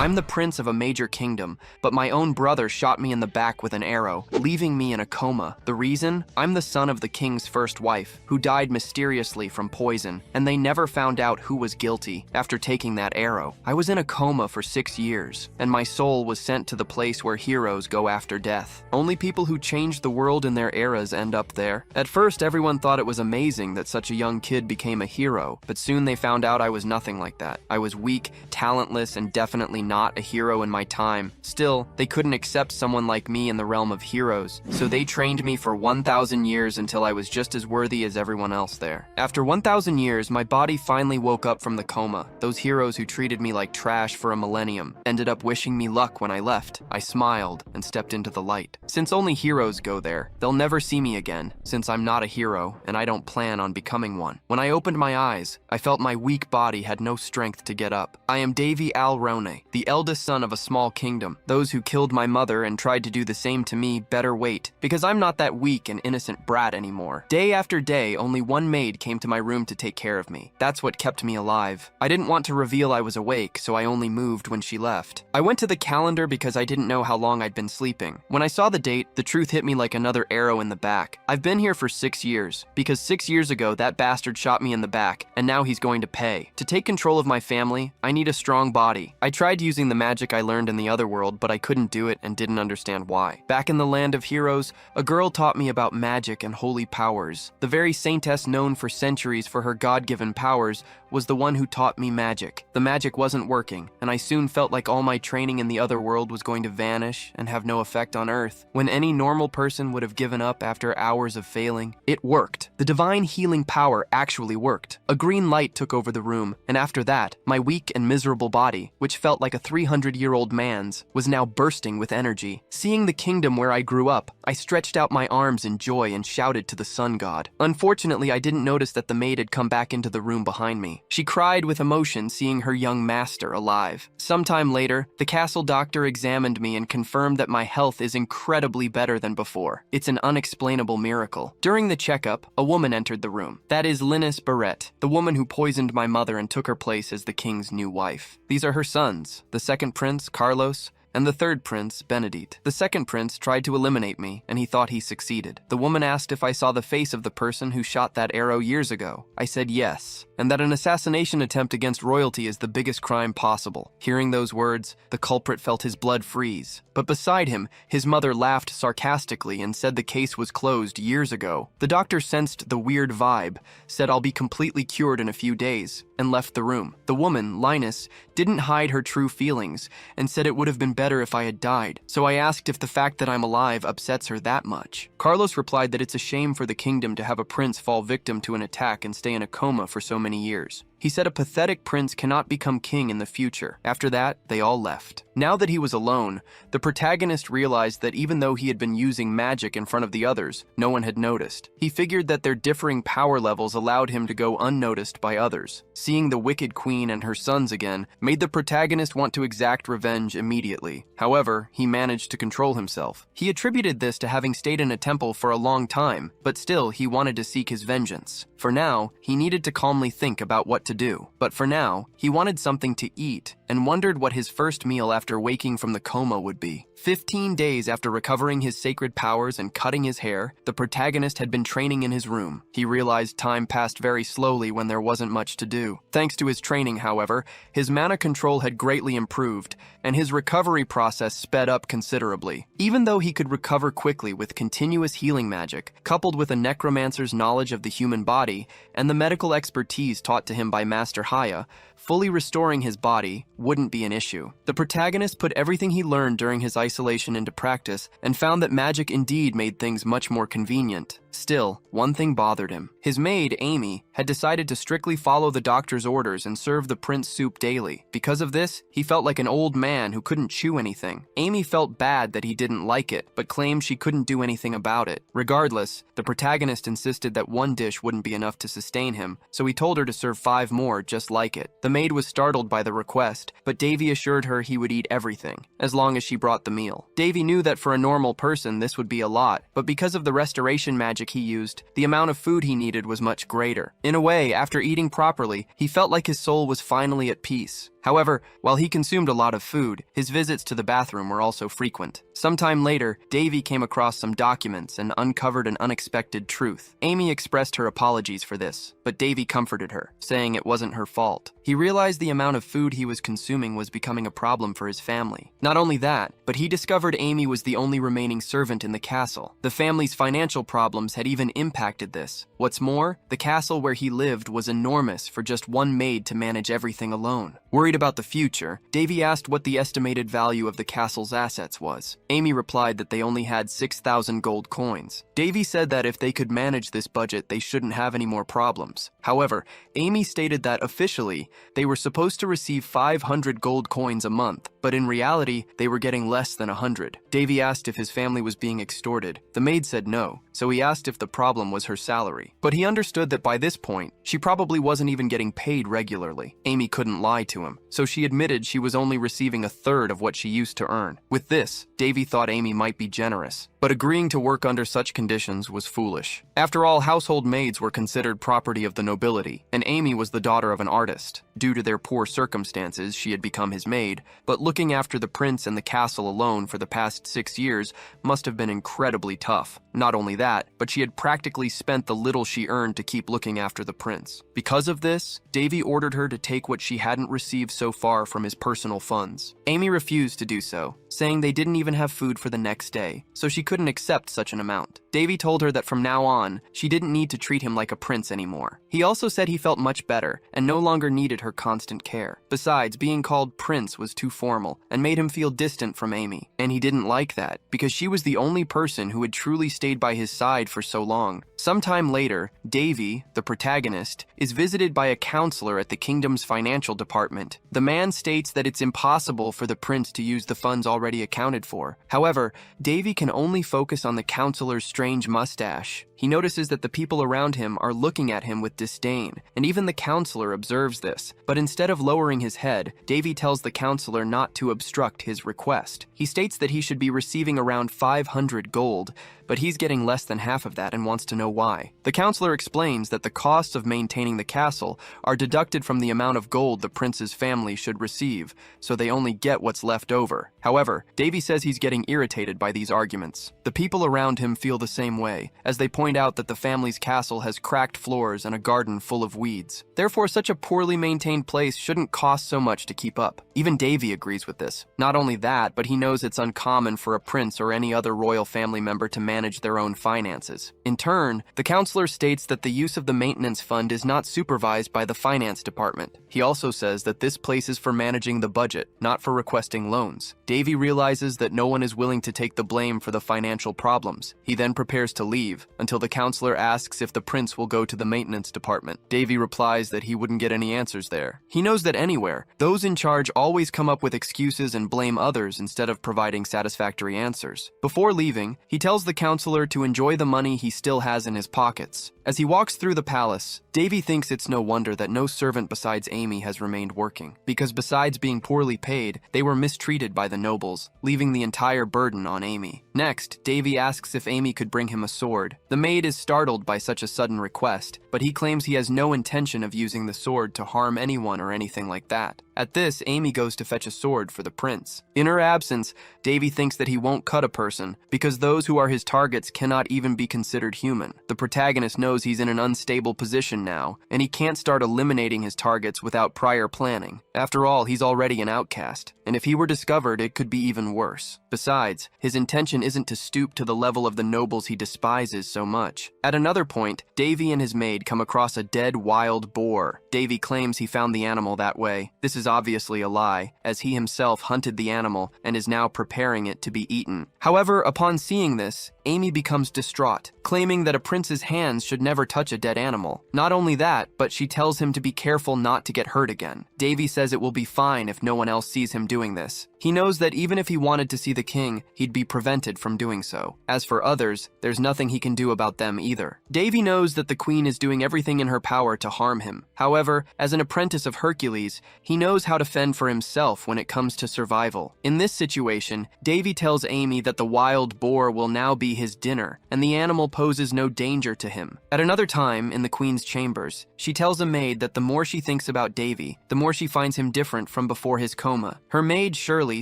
I'm the prince of a major kingdom, but my own brother shot me in the back with an arrow, leaving me in a coma. The reason? I'm the son of the king's first wife, who died mysteriously from poison, and they never found out who was guilty after taking that arrow. I was in a coma for 6 years, and my soul was sent to the place where heroes go after death. Only people who changed the world in their eras end up there. At first, everyone thought it was amazing that such a young kid became a hero, but soon they found out I was nothing like that. I was weak, talentless, and definitely not a hero in my time. Still, they couldn't accept someone like me in the realm of heroes, so they trained me for 1,000 years until I was just as worthy as everyone else there. After 1,000 years, my body finally woke up from the coma. Those heroes who treated me like trash for a millennium ended up wishing me luck when I left. I smiled and stepped into the light. Since only heroes go there, they'll never see me again, since I'm not a hero and I don't plan on becoming one. When I opened my eyes, I felt my weak body had no strength to get up. I am Davy Alrone, the eldest son of a small kingdom. Those who killed my mother and tried to do the same to me better wait, because I'm not that weak and innocent brat anymore. Day after day, only one maid came to my room to take care of me. That's what kept me alive. I didn't want to reveal I was awake, so I only moved when she left. I went to the calendar because I didn't know how long I'd been sleeping. When I saw the date, the truth hit me like another arrow in the back. I've been here for 6 years, because 6 years ago that bastard shot me in the back, and now he's going to pay. To take control of my family, I need a strong body. I tried using the magic I learned in the other world, but I couldn't do it and didn't understand why. Back in the land of heroes, a girl taught me about magic and holy powers. The very saintess known for centuries for her God-given powers was the one who taught me magic. The magic wasn't working, and I soon felt like all my training in the other world was going to vanish and have no effect on Earth. When any normal person would have given up after hours of failing, it worked. The divine healing power actually worked. A green light took over the room, and after that, my weak and miserable body, which felt like a 300-year-old man's, was now bursting with energy. Seeing the kingdom where I grew up, I stretched out my arms in joy and shouted to the sun god. Unfortunately, I didn't notice that the maid had come back into the room behind me. She cried with emotion seeing her young master alive. Sometime later, the castle doctor examined me and confirmed that my health is incredibly better than before. It's an unexplainable miracle. During the checkup, a woman entered the room. That is Linus Barrett, the woman who poisoned my mother and took her place as the king's new wife. These are her sons, the second prince, Carlos, and the third prince, Benedict. The second prince tried to eliminate me, and he thought he succeeded. The woman asked if I saw the face of the person who shot that arrow years ago. I said yes, and that an assassination attempt against royalty is the biggest crime possible. Hearing those words, the culprit felt his blood freeze. But beside him, his mother laughed sarcastically and said the case was closed years ago. The doctor sensed the weird vibe, said I'll be completely cured in a few days, and left the room. The woman, Linus, didn't hide her true feelings and said it would have been better if I had died. So I asked if the fact that I'm alive upsets her that much. Carlos replied that it's a shame for the kingdom to have a prince fall victim to an attack and stay in a coma for so many years. He said a pathetic prince cannot become king in the future. After that, they all left. Now that he was alone, the protagonist realized that even though he had been using magic in front of the others, no one had noticed. He figured that their differing power levels allowed him to go unnoticed by others. Seeing the Wicked Queen and her sons again made the protagonist want to exact revenge immediately. However, he managed to control himself. He attributed this to having stayed in a temple for a long time, but still he wanted to seek his vengeance. For now, he needed to calmly think about what to do. But for now, he wanted something to eat and wondered what his first meal after waking from the coma would be. 15 days after recovering his sacred powers and cutting his hair, the protagonist had been training in his room. He realized time passed very slowly when there wasn't much to do. Thanks to his training, however, his mana control had greatly improved, and his recovery process sped up considerably. Even though he could recover quickly with continuous healing magic, coupled with a necromancer's knowledge of the human body and the medical expertise taught to him by Master Haya, fully restoring his body wouldn't be an issue. The protagonist put everything he learned during his isolation into practice and found that magic indeed made things much more convenient. Still, one thing bothered him. His maid, Amy, had decided to strictly follow the doctor's orders and serve the prince soup daily. Because of this, he felt like an old man who couldn't chew anything. Amy felt bad that he didn't like it, but claimed she couldn't do anything about it. Regardless, the protagonist insisted that one dish wouldn't be enough to sustain him, so he told her to serve 5 more just like it. The maid was startled by the request, but Davy assured her he would eat everything, as long as she brought the meal. Davy knew that for a normal person this would be a lot, but because of the restoration magic he used, the amount of food he needed was much greater. In a way, after eating properly, he felt like his soul was finally at peace. However, while he consumed a lot of food, his visits to the bathroom were also frequent. Sometime later, Davy came across some documents and uncovered an unexpected truth. Amy expressed her apologies for this, but Davy comforted her, saying it wasn't her fault. He realized the amount of food he was consuming was becoming a problem for his family. Not only that, but he discovered Amy was the only remaining servant in the castle. The family's financial problems had even impacted this. What's more, the castle where he lived was enormous for just one maid to manage everything alone. Worried about the future, Davy asked what the estimated value of the castle's assets was. Amy replied that they only had 6,000 gold coins. Davy said that if they could manage this budget, they shouldn't have any more problems. However, Amy stated that officially, they were supposed to receive 500 gold coins a month, but in reality, they were getting less than 100. Davy asked if his family was being extorted. The maid said no, so he asked if the problem was her salary. But he understood that by this point, she probably wasn't even getting paid regularly. Amy couldn't lie to him, so she admitted she was only receiving a third of what she used to earn. With this, Davy thought Amy might be generous, but agreeing to work under such conditions was foolish. After all, household maids were considered property of the nobility, and Amy was the daughter of an artist. Due to their poor circumstances, she had become his maid, but looking after the prince and the castle alone for the past 6 years must have been incredibly tough. Not only that, but she had practically spent the little she earned to keep looking after the prince. Because of this, Davy ordered her to take what she hadn't received so far from his personal funds. Amy refused to do so, saying they didn't even have food for the next day, so she couldn't accept such an amount. Davy told her that from now on, she didn't need to treat him like a prince anymore. He also said he felt much better and no longer needed her constant care. Besides, being called prince was too formal and made him feel distant from Amy, and he didn't like that because she was the only person who had truly stayed by his side for so long. Sometime later, Davy, the protagonist, is visited by a counselor at the kingdom's financial department. The man states that it's impossible for the prince to use the funds already accounted for. However, Davy can only focus on the counselor's strange mustache. He notices that the people around him are looking at him with disdain, and even the counselor observes this. But instead of lowering his head, Davy tells the counselor not to obstruct his request. He states that he should be receiving around 500 gold, but he's getting less than half of that and wants to know why. The counselor explains that the costs of maintaining the castle are deducted from the amount of gold the prince's family should receive, so they only get what's left over. However, Davy says he's getting irritated by these arguments. The people around him feel the same way, as they point out that the family's castle has cracked floors and a garden full of weeds. Therefore, such a poorly maintained place shouldn't cost so much to keep up. Even Davy agrees with this. Not only that, but he knows it's uncommon for a prince or any other royal family member to manage their own finances. In turn, the counselor states that the use of the maintenance fund is not supervised by the finance department. He also says that this place is for managing the budget, not for requesting loans. Davy realizes that no one is willing to take the blame for the financial problems. He then prepares to leave, until the counselor asks if the prince will go to the maintenance department. Davy replies that he wouldn't get any answers there. He knows that anywhere, those in charge always come up with excuses and blame others instead of providing satisfactory answers. Before leaving, he tells the counselor to enjoy the money he still has in his pockets. As he walks through the palace, Davy thinks it's no wonder that no servant besides Amy has remained working, because besides being poorly paid, they were mistreated by the nobles, leaving the entire burden on Amy. Next, Davy asks if Amy could bring him a sword. The maid is startled by such a sudden request, but he claims he has no intention of using the sword to harm anyone or anything like that. At this, Amy goes to fetch a sword for the prince. In her absence, Davy thinks that he won't cut a person, because those who are his targets cannot even be considered human. The protagonist knows he's in an unstable position now, and he can't start eliminating his targets without prior planning. After all, he's already an outcast, and if he were discovered, it could be even worse. Besides, his intention isn't to stoop to the level of the nobles he despises so much. At another point, Davy and his maid come across a dead wild boar. Davy claims he found the animal that way. This is obviously a lie, as he himself hunted the animal and is now preparing it to be eaten. However, upon seeing this, Amy becomes distraught, claiming that a prince's hands should never touch a dead animal. Not only that, but she tells him to be careful not to get hurt again. Davy says it will be fine if no one else sees him doing doing this. He knows that even if he wanted to see the king, he'd be prevented from doing so. As for others, there's nothing he can do about them either. Davy knows that the queen is doing everything in her power to harm him. However, as an apprentice of Hercules, he knows how to fend for himself when it comes to survival. In this situation, Davy tells Amy that the wild boar will now be his dinner, and the animal poses no danger to him. At another time, in the queen's chambers, she tells a maid that the more she thinks about Davy, the more she finds him different from before his coma. Her maid, Shirley,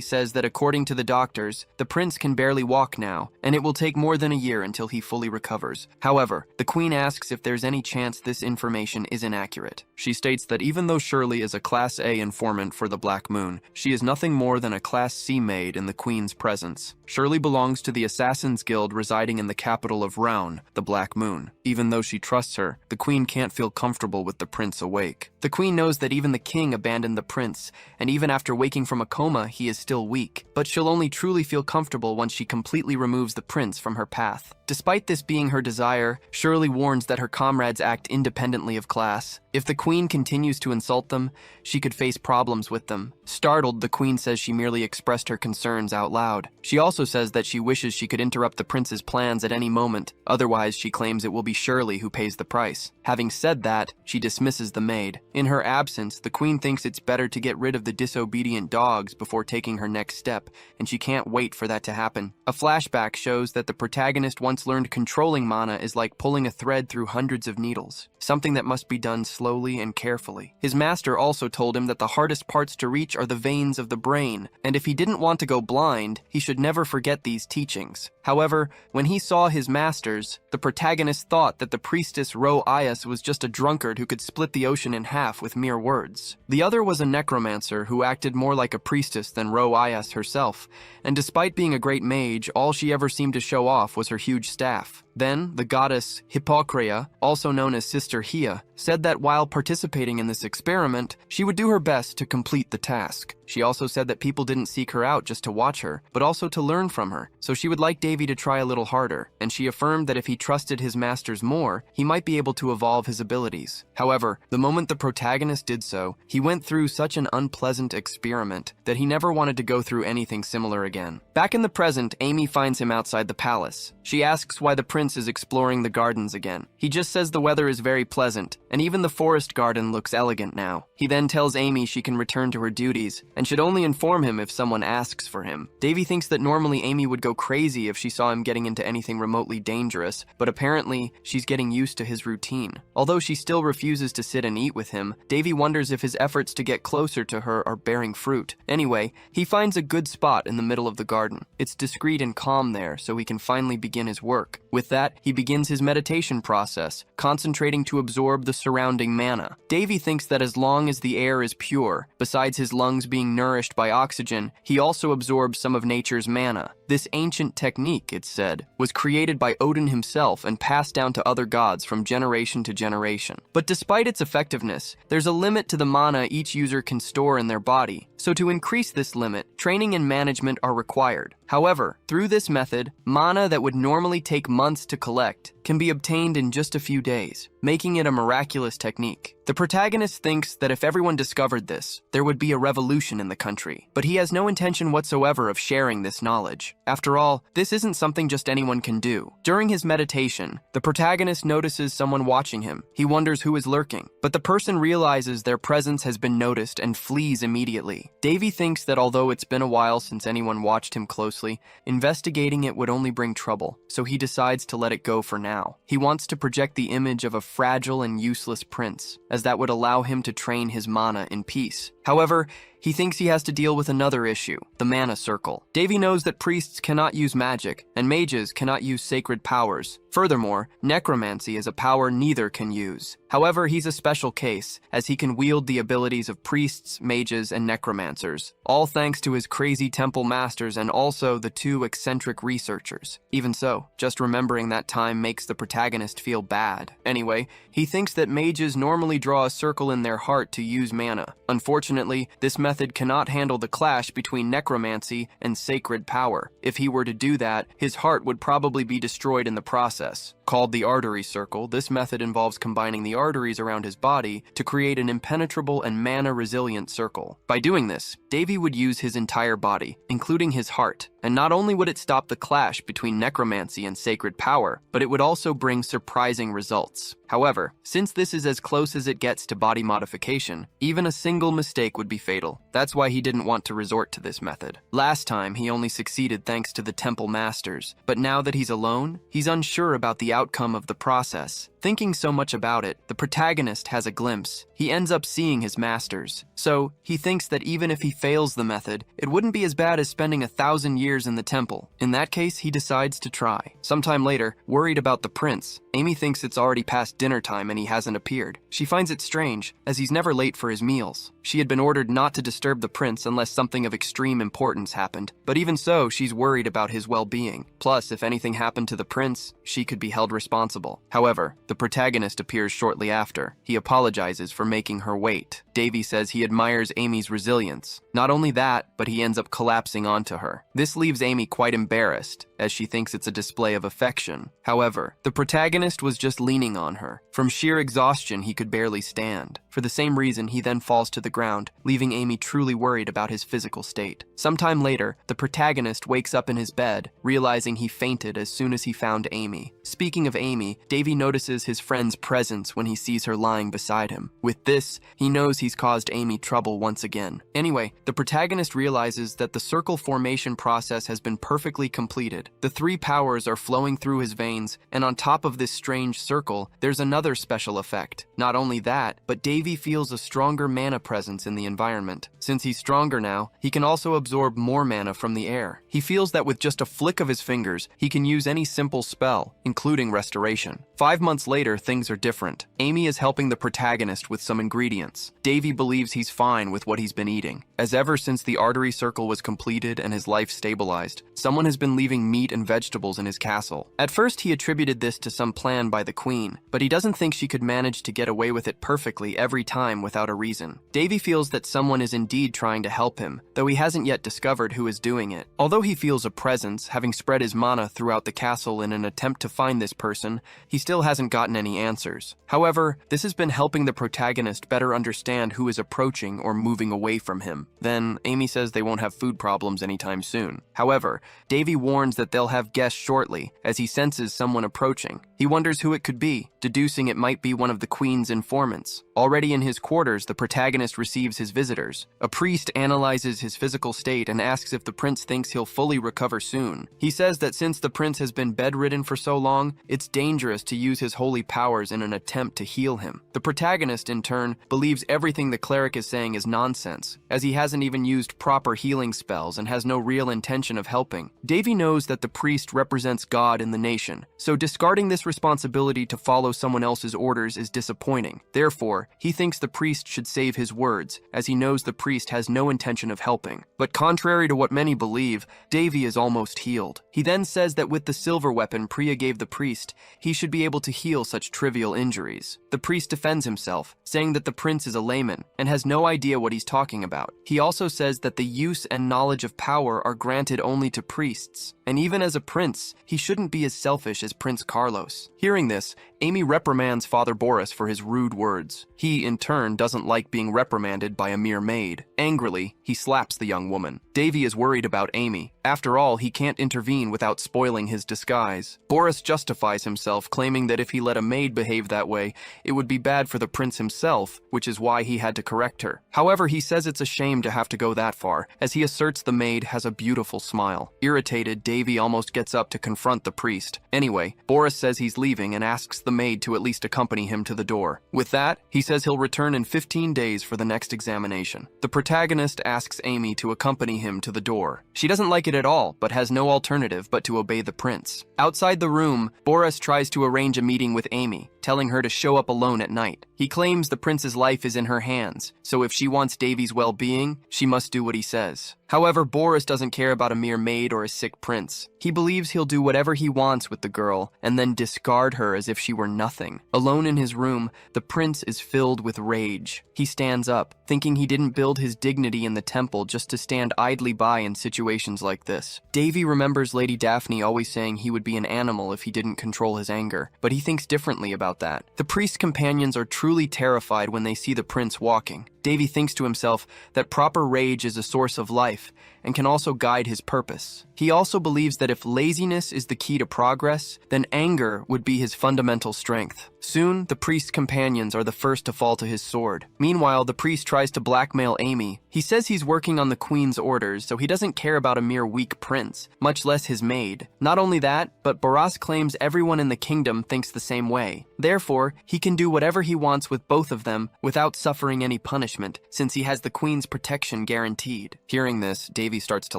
says that according to the doctors, the prince can barely walk now, and it will take more than a year until he fully recovers. However, the queen asks if there's any chance this information is inaccurate. She states that even though Shirley is a Class A informant for the Black Moon, she is nothing more than a Class C maid in the queen's presence. Shirley belongs to the Assassin's Guild residing in the capital of Rouen, the Black Moon. Even though she trusts her, the queen can't feel comfortable with the prince awake. The queen knows that even the king abandoned the prince, and even after waking from a coma, he is still weak. But she'll only truly feel comfortable once she completely removes the prince from her path. Despite this being her desire, Shirley warns that her comrades act independently of class. If the queen continues to insult them, she could face problems with them. Startled, the queen says she merely expressed her concerns out loud. She also says that she wishes she could interrupt the prince's plans at any moment, otherwise she claims it will be Shirley who pays the price. Having said that, she dismisses the maid. In her absence, the queen thinks it's better to get rid of the disobedient dogs before taking her next step, and she can't wait for that to happen. A flashback shows that the protagonist once learned controlling mana is like pulling a thread through hundreds of needles, something that must be done slowly and carefully. His master also told him that the hardest parts to reach are the veins of the brain, and if he didn't want to go blind, he should never forget these teachings. However, when he saw his masters, the protagonist thought that the priestess Ro-Ias was just a drunkard who could split the ocean in half with mere words. The other was a necromancer who acted more like a priestess than Ro-Ias herself, and despite being a great mage, all she ever seemed to show off was her huge staff. Then, the goddess Hippocrea, also known as Sister Hia, said that while participating in this experiment, she would do her best to complete the task. She also said that people didn't seek her out just to watch her, but also to learn from her, so she would like Davy to try a little harder, and she affirmed that if he trusted his masters more, he might be able to evolve his abilities. However, the moment the protagonist did so, he went through such an unpleasant experiment that he never wanted to go through anything similar again. Back in the present, Amy finds him outside the palace. She asks why the prince is exploring the gardens again. He just says the weather is very pleasant, and even the forest garden looks elegant now. He then tells Amy she can return to her duties, and should only inform him if someone asks for him. Davy thinks that normally Amy would go crazy if she saw him getting into anything remotely dangerous, but apparently she's getting used to his routine. Although she still refuses to sit and eat with him, Davy wonders if his efforts to get closer to her are bearing fruit. Anyway, he finds a good spot in the middle of the garden. It's discreet and calm there, so he can finally begin his work. With that, he begins his meditation process, concentrating to absorb the surrounding mana. Davy thinks that as long as the air is pure, besides his lungs being nourished by oxygen, he also absorbs some of nature's mana. This ancient technique, it's said, was created by Odin himself and passed down to other gods from generation to generation. But despite its effectiveness, there's a limit to the mana each user can store in their body. So to increase this limit, training and management are required. However, through this method, mana that would normally take months to collect can be obtained in just a few days, making it a miraculous technique. The protagonist thinks that if everyone discovered this, there would be a revolution in the country, but he has no intention whatsoever of sharing this knowledge. After all, this isn't something just anyone can do. During his meditation, the protagonist notices someone watching him. He wonders who is lurking, but the person realizes their presence has been noticed and flees immediately. Davy thinks that although it's been a while since anyone watched him closely, investigating it would only bring trouble, so he decides to let it go for now. He wants to project the image of a fragile and useless prince, as that would allow him to train his mana in peace. However, he thinks he has to deal with another issue, the mana circle. Davy knows that priests cannot use magic, and mages cannot use sacred powers. Furthermore, necromancy is a power neither can use. However, he's a special case, as he can wield the abilities of priests, mages, and necromancers, all thanks to his crazy temple masters and also the two eccentric researchers. Even so, just remembering that time makes the protagonist feel bad. Anyway, he thinks that mages normally draw a circle in their heart to use mana. Unfortunately, this method cannot handle the clash between necromancy and sacred power. If he were to do that, his heart would probably be destroyed in the process. Called the artery circle, this method involves combining the arteries around his body to create an impenetrable and mana-resilient circle. By doing this, Davy would use his entire body, including his heart, and not only would it stop the clash between necromancy and sacred power, but it would also bring surprising results. However, since this is as close as it gets to body modification, even a single mistake would be fatal. That's why he didn't want to resort to this method. Last time, he only succeeded thanks to the temple masters, but now that he's alone, he's unsure about the outcome of the process. Thinking so much about it, the protagonist has a glimpse. He ends up seeing his masters. So, he thinks that even if he fails the method, it wouldn't be as bad as spending 1,000 years in the temple. In that case, he decides to try. Sometime later, worried about the prince, Amy thinks it's already past dinner time and he hasn't appeared. She finds it strange, as he's never late for his meals. She had been ordered not to disturb the prince unless something of extreme importance happened, but even so, she's worried about his well-being. Plus, if anything happened to the prince, she could be held responsible. However, the protagonist appears shortly after. He apologizes for making her wait. Davy says he admires Amy's resilience. Not only that, but he ends up collapsing onto her. This leaves Amy quite embarrassed, as she thinks it's a display of affection. However, the protagonist was just leaning on her. From sheer exhaustion, he could barely stand. For the same reason, he then falls to the ground, leaving Amy truly worried about his physical state. Sometime later, the protagonist wakes up in his bed, realizing he fainted as soon as he found Amy. Speaking of Amy, Davy notices his friend's presence when he sees her lying beside him. With this, he knows he's caused Amy trouble once again. Anyway, the protagonist realizes that the circle formation process has been perfectly completed. The 3 powers are flowing through his veins, and on top of this strange circle, there's another special effect. Not only that, but Davy feels a stronger mana presence in the environment. Since he's stronger now, he can also absorb more mana from the air. He feels that with just a flick of his fingers, he can use any simple spell, including restoration. 5 months later, things are different. Amy is helping the protagonist with some ingredients. Davy believes he's fine with what he's been eating, as ever since the artery circle was completed and his life stabilized, someone has been leaving meat and vegetables in his castle. At first, he attributed this to some plan by the queen, but he doesn't think she could manage to get away with it perfectly every time without a reason. Davy feels that someone is indeed trying to help him, though he hasn't yet discovered who is doing it. Although he feels a presence, having spread his mana throughout the castle in an attempt to find this person, he still hasn't gotten any answers. However, this has been helping the protagonist better understand who is approaching or moving away from him. Then, Amy says they won't have food problems anytime soon. However, Davy warns that they'll have guests shortly, as he senses someone approaching. He wonders who it could be, deducing it might be one of the queen's informants. Already in his quarters, the protagonist receives his visitors. A priest analyzes his physical state and asks if the prince thinks he'll fully recover soon. He says that since the prince has been bedridden for so long, it's dangerous to use his holy powers in an attempt to heal him. The protagonist, in turn, believes everything the cleric is saying is nonsense, as he hasn't even used proper healing spells and has no real intention of helping. Davy knows that the priest represents God in the nation, so discarding this responsibility to follow someone else's orders is disappointing. Therefore, he thinks the priest should save his words, as he knows the priest has no intention of helping. But contrary to what many believe, Davy is almost healed. He then says that with the silver weapon Priya gave the priest, he should be able to heal such trivial injuries. The priest defends himself, saying that the prince is a layman and has no idea what he's talking about. He also says that the use and knowledge of power are granted only to priests, and even as a prince, he shouldn't be as selfish as Prince Carlos. Hearing this, Amy reprimands Father Boris for his rude words. He, in turn, doesn't like being reprimanded by a mere maid. Angrily, he slaps the young woman. Davy is worried about Amy. After all, he can't intervene without spoiling his disguise. Boris justifies himself, claiming that if he let a maid behave that way, it would be bad for the prince himself, which is why he had to correct her. However, he says it's a shame to have to go that far, as he asserts the maid has a beautiful smile. Irritated, Davy almost gets up to confront the priest. Anyway, Boris says he's leaving and asks the maid to at least accompany him to the door. With that, he says he'll return in 15 days for the next examination. The protagonist asks Amy to accompany him to the door. She doesn't like it at all, but has no alternative but to obey the prince. Outside the room, Boris tries to arrange a meeting with Amy, telling her to show up alone at night. He claims the prince's life is in her hands, so if she wants Davy's well-being, she must do what he says. However, Boris doesn't care about a mere maid or a sick prince. He believes he'll do whatever he wants with the girl and then discard her as if she were nothing. Alone in his room, the prince is filled with rage. He stands up, thinking he didn't build his dignity in the temple just to stand idly by in situations like this. Davy remembers Lady Daphne always saying he would be an animal if he didn't control his anger, but he thinks differently about that. The priest's companions are truly terrified when they see the prince walking. Davy thinks to himself that proper rage is a source of life and can also guide his purpose. He also believes that if laziness is the key to progress, then anger would be his fundamental strength. Soon, the priest's companions are the first to fall to his sword. Meanwhile, the priest tries to blackmail Amy. He says he's working on the queen's orders, so he doesn't care about a mere weak prince, much less his maid. Not only that, but Boris claims everyone in the kingdom thinks the same way. Therefore, he can do whatever he wants with both of them without suffering any punishment, since he has the queen's protection guaranteed. Hearing this, Davy starts to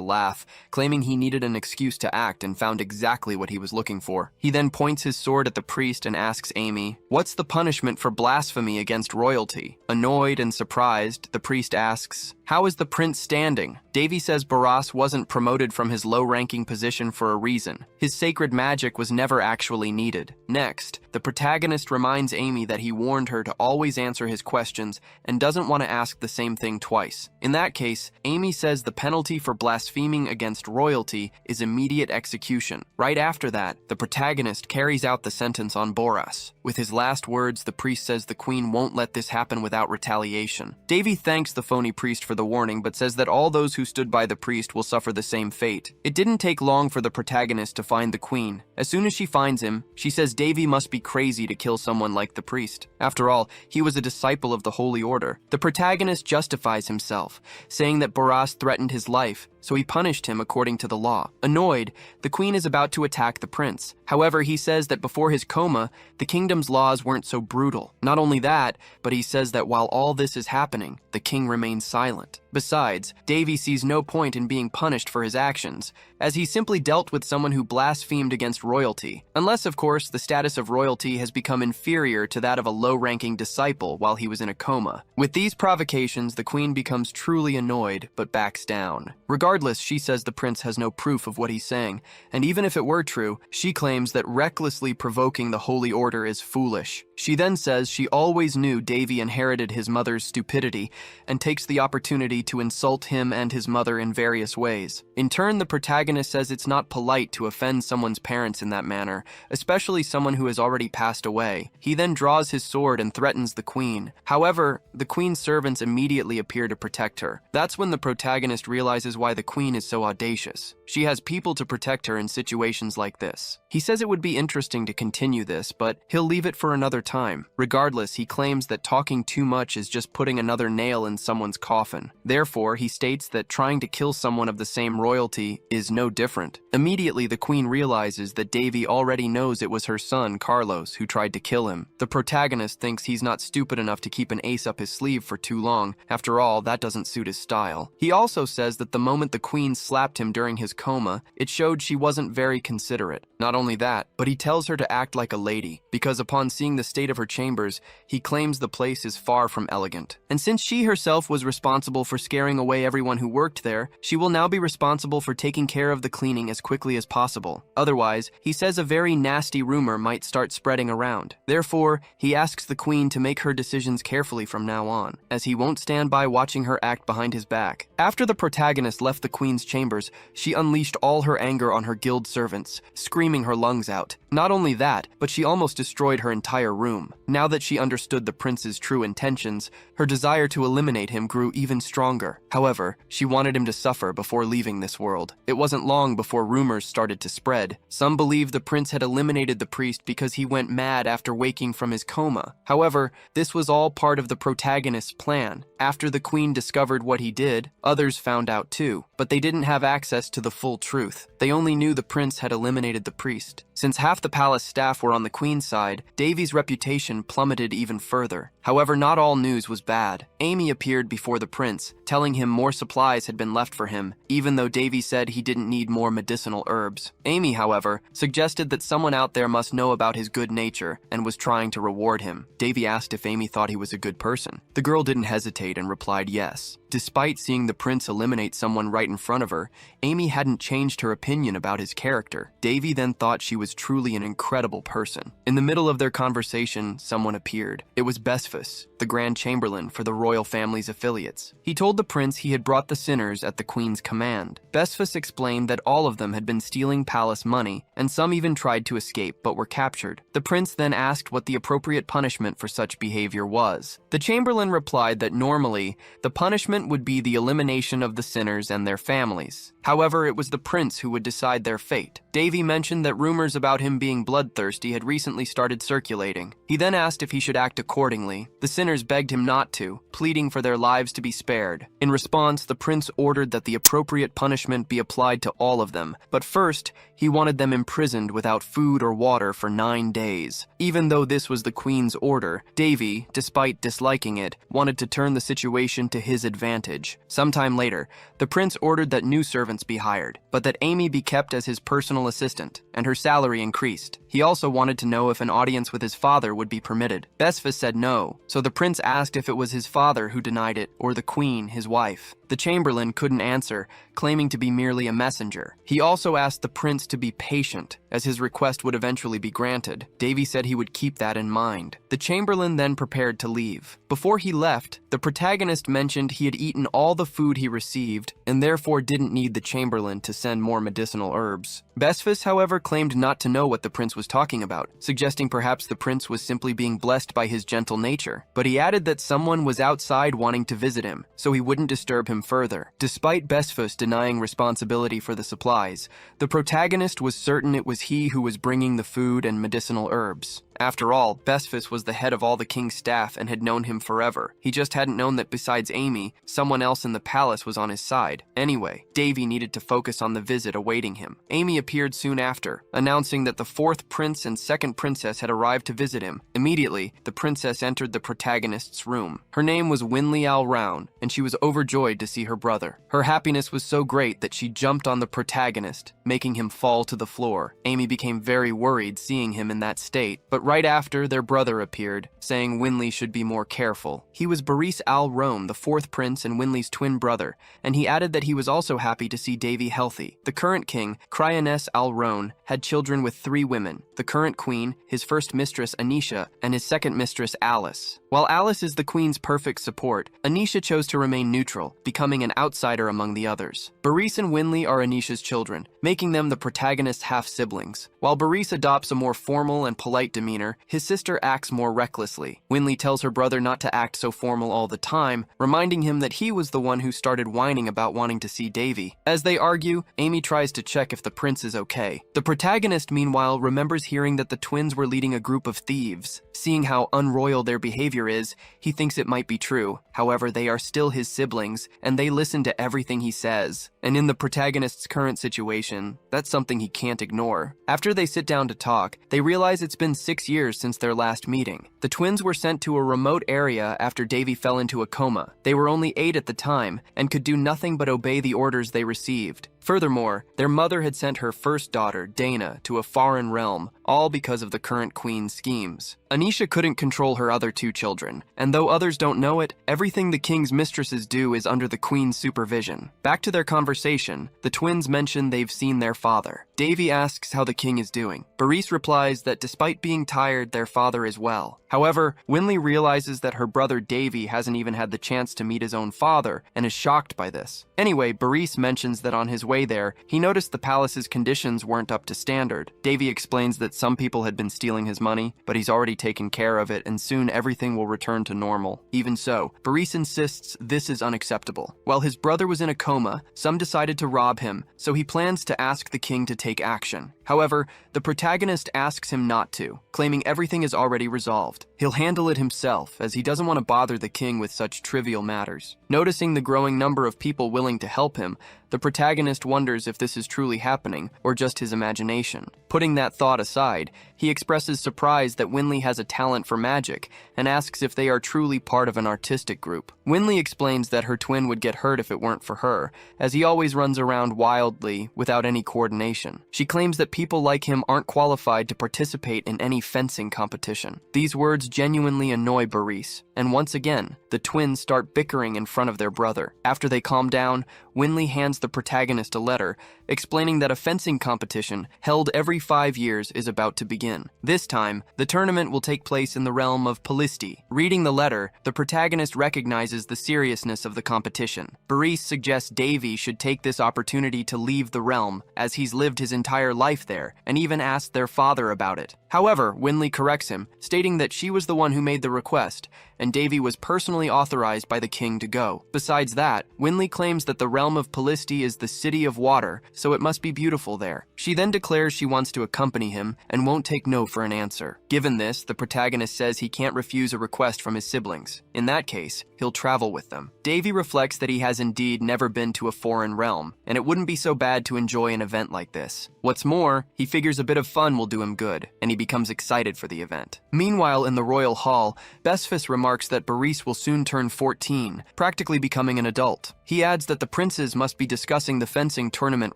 laugh, claiming he needed an excuse to act and found exactly what he was looking for. He then points his sword at the priest and asks Amy, "What's the punishment for blasphemy against royalty?" Annoyed and surprised, the priest asks, "How is the prince standing?" Davy says Boris wasn't promoted from his low-ranking position for a reason. His sacred magic was never actually needed. Next, the protagonist reminds Amy that he warned her to always answer his questions and doesn't want to ask the same thing twice. In that case, Amy says the penalty for blaspheming against royalty is immediate execution. Right after that, the protagonist carries out the sentence on Boris. With his last words, the priest says the queen won't let this happen without retaliation. Davy thanks the phony priest for the warning, but says that all those who stood by the priest will suffer the same fate. It didn't take long for the protagonist to find the queen. As soon as she finds him, she says Davy must be crazy to kill someone like the priest. After all, he was a disciple of the Holy Order. The protagonist justifies himself, saying that Boris threatened his life, so he punished him according to the law. Annoyed, the queen is about to attack the prince. However, he says that before his coma, the kingdom's laws weren't so brutal. Not only that, but he says that while all this is happening, the king remains silent. Besides, Davy sees no point in being punished for his actions, as he simply dealt with someone who blasphemed against royalty. Unless, of course, the status of royalty has become inferior to that of a low-ranking disciple while he was in a coma. With these provocations, the queen becomes truly annoyed, but backs down. Regardless, she says the prince has no proof of what he's saying, and even if it were true, she claims that recklessly provoking the Holy Order is foolish. She then says she always knew Davy inherited his mother's stupidity and takes the opportunity to insult him and his mother in various ways. In turn, the protagonist says it's not polite to offend someone's parents in that manner, especially someone who has already passed away. He then draws his sword and threatens the queen. However, the queen's servants immediately appear to protect her. That's when the protagonist realizes why the queen is so audacious. She has people to protect her in situations like this. He says it would be interesting to continue this, but he'll leave it for another time. Regardless, he claims that talking too much is just putting another nail in someone's coffin. Therefore, he states that trying to kill someone of the same royalty is no different. Immediately, the queen realizes that Davy already knows it was her son, Carlos, who tried to kill him. The protagonist thinks he's not stupid enough to keep an ace up his sleeve for too long. After all, that doesn't suit his style. He also says that the moment the queen slapped him during his coma, it showed she wasn't very considerate. Not only that, but he tells her to act like a lady, because upon seeing the state of her chambers, he claims the place is far from elegant. And since she herself was responsible for scaring away everyone who worked there, she will now be responsible for taking care of the cleaning as quickly as possible. Otherwise, he says a very nasty rumor might start spreading around. Therefore, he asks the queen to make her decisions carefully from now on, as he won't stand by watching her act behind his back. After the protagonist left the queen's chambers, she unleashed all her anger on her guild servants, screaming her lungs out. Not only that, but she almost destroyed her entire room. Now that she understood the prince's true intentions, her desire to eliminate him grew even stronger. However, she wanted him to suffer before leaving this world. It wasn't long before rumors started to spread. Some believed the prince had eliminated the priest because he went mad after waking from his coma. However, this was all part of the protagonist's plan. After the queen discovered what he did, others found out too, but they didn't have access to the full truth. They only knew the prince had eliminated the priest. increased. Since half the palace staff were on the queen's side, Davy's reputation plummeted even further. However, not all news was bad. Amy appeared before the prince, telling him more supplies had been left for him, even though Davy said he didn't need more medicinal herbs. Amy, however, suggested that someone out there must know about his good nature and was trying to reward him. Davy asked if Amy thought he was a good person. The girl didn't hesitate and replied yes. Despite seeing the prince eliminate someone right in front of her, Amy hadn't changed her opinion about his character. Davy then thought she was truly an incredible person. In the middle of their conversation, someone appeared. It was Besfus, the Grand Chamberlain for the royal family's affiliates. He told the prince he had brought the sinners at the queen's command. Besfus explained that all of them had been stealing palace money, and some even tried to escape but were captured. The prince then asked what the appropriate punishment for such behavior was. The Chamberlain replied that normally, the punishment would be the elimination of the sinners and their families. However, it was the prince who would decide their fate. Davy mentioned that rumors about him being bloodthirsty had recently started circulating. He then asked if he should act accordingly. The sinners begged him not to, pleading for their lives to be spared. In response, the prince ordered that the appropriate punishment be applied to all of them, but first, he wanted them imprisoned without food or water for 9 days. Even though this was the queen's order, Davy, despite disliking it, wanted to turn the situation to his advantage. Sometime later, the prince ordered that new servants be hired, but that Amy be kept as his personal assistant, and her salary increased. He also wanted to know if an audience with his father would be permitted. Besfus said no, so the prince asked if it was his father who denied it, or the queen, his wife. The Chamberlain couldn't answer, claiming to be merely a messenger. He also asked the prince to be patient, as his request would eventually be granted. Davy said he would keep that in mind. The Chamberlain then prepared to leave. Before he left, the protagonist mentioned he had eaten all the food he received, and therefore didn't need the Chamberlain to send more medicinal herbs. Besfus, however, claimed not to know what the prince was talking about, suggesting perhaps the prince was simply being blessed by his gentle nature. But he added that someone was outside wanting to visit him, so he wouldn't disturb him further. Despite Besfus denying responsibility for the supplies, the protagonist was certain it was he who was bringing the food and medicinal herbs. After all, Besfus was the head of all the king's staff and had known him forever. He just hadn't known that besides Amy, someone else in the palace was on his side. Anyway, Davy needed to focus on the visit awaiting him. Amy appeared soon after, announcing that the 4th prince and 2nd princess had arrived to visit him. Immediately, the princess entered the protagonist's room. Her name was Winley Alrown, and she was overjoyed to see her brother. Her happiness was so great that she jumped on the protagonist, making him fall to the floor. Amy became very worried seeing him in that state, but right after, their brother appeared, saying Winley should be more careful. He was Boris Alrown, the 4th prince and Winley's twin brother, and he added that he was also happy to see Davy healthy. The current king, Cryaness Alrown, had children with 3 women, the current queen, his first mistress Anisha, and his second mistress Alice. While Alice is the queen's perfect support, Anisha chose to remain neutral, becoming an outsider among the others. Boris and Winley are Anisha's children, making them the protagonist's half-siblings. While Boris adopts a more formal and polite demeanor, his sister acts more recklessly. Winley tells her brother not to act so formal all the time, reminding him that he was the one who started whining about wanting to see Davy. As they argue, Amy tries to check if the prince is okay. The protagonist, meanwhile, remembers hearing that the twins were leading a group of thieves. Seeing how unroyal their behavior is, he thinks it might be true. However, they are still his siblings, and they listen to everything he says. And in the protagonist's current situation, that's something he can't ignore. After they sit down to talk, they realize it's been 6 years since their last meeting. The twins were sent to a remote area after Davy fell into a coma. They were only 8 at the time, and could do nothing but obey the orders they received. Furthermore, their mother had sent her first daughter, Dana, to a foreign realm, all because of the current queen's schemes. Anisha couldn't control her other 2 children, and though others don't know it, everything the king's mistresses do is under the queen's supervision. Back to their conversation, the twins mention they've seen their father. Davy asks how the king is doing. Boris replies that despite being tired, their father is well. However, Winley realizes that her brother Davy hasn't even had the chance to meet his own father, and is shocked by this. Anyway, Boris mentions that on his way there, he noticed the palace's conditions weren't up to standard. Davy explains that some people had been stealing his money, but he's already taken care of it, and soon everything will return to normal. Even so, Boris insists this is unacceptable. While his brother was in a coma, some decided to rob him, so he plans to ask the king to take action. However, the protagonist asks him not to, claiming everything is already resolved. He'll handle it himself, as he doesn't want to bother the king with such trivial matters. Noticing the growing number of people willing to help him, the protagonist wonders if this is truly happening or just his imagination. Putting that thought aside, he expresses surprise that Winley has a talent for magic and asks if they are truly part of an artistic group. Winley explains that her twin would get hurt if it weren't for her, as he always runs around wildly without any coordination. She claims that people like him aren't qualified to participate in any fencing competition. These words genuinely annoy Boris, and once again, the twins start bickering in front of their brother. After they calm down, Winley hands the protagonist a letter explaining that a fencing competition held every 5 years is about to begin. This time, the tournament will take place in the realm of Pisti. Reading the letter, the protagonist recognizes the seriousness of the competition. Boris suggests Davy should take this opportunity to leave the realm, as he's lived his entire life there, and even asked their father about it. However, Winley corrects him, stating that she was the one who made the request, and Davy was personally authorized by the king to go. Besides that, Winley claims that the realm of Pisti is the city of water, so it must be beautiful there. She then declares she wants to accompany him and won't take no for an answer. Given this, the protagonist says he can't refuse a request from his siblings. In that case, he'll travel with them. Davy reflects that he has indeed never been to a foreign realm, and it wouldn't be so bad to enjoy an event like this. What's more, he figures a bit of fun will do him good, and he becomes excited for the event. Meanwhile, in the royal hall, Besfis remarks that Boris will soon turn 14, practically becoming an adult. He adds that the princes must be discussing the fencing tournament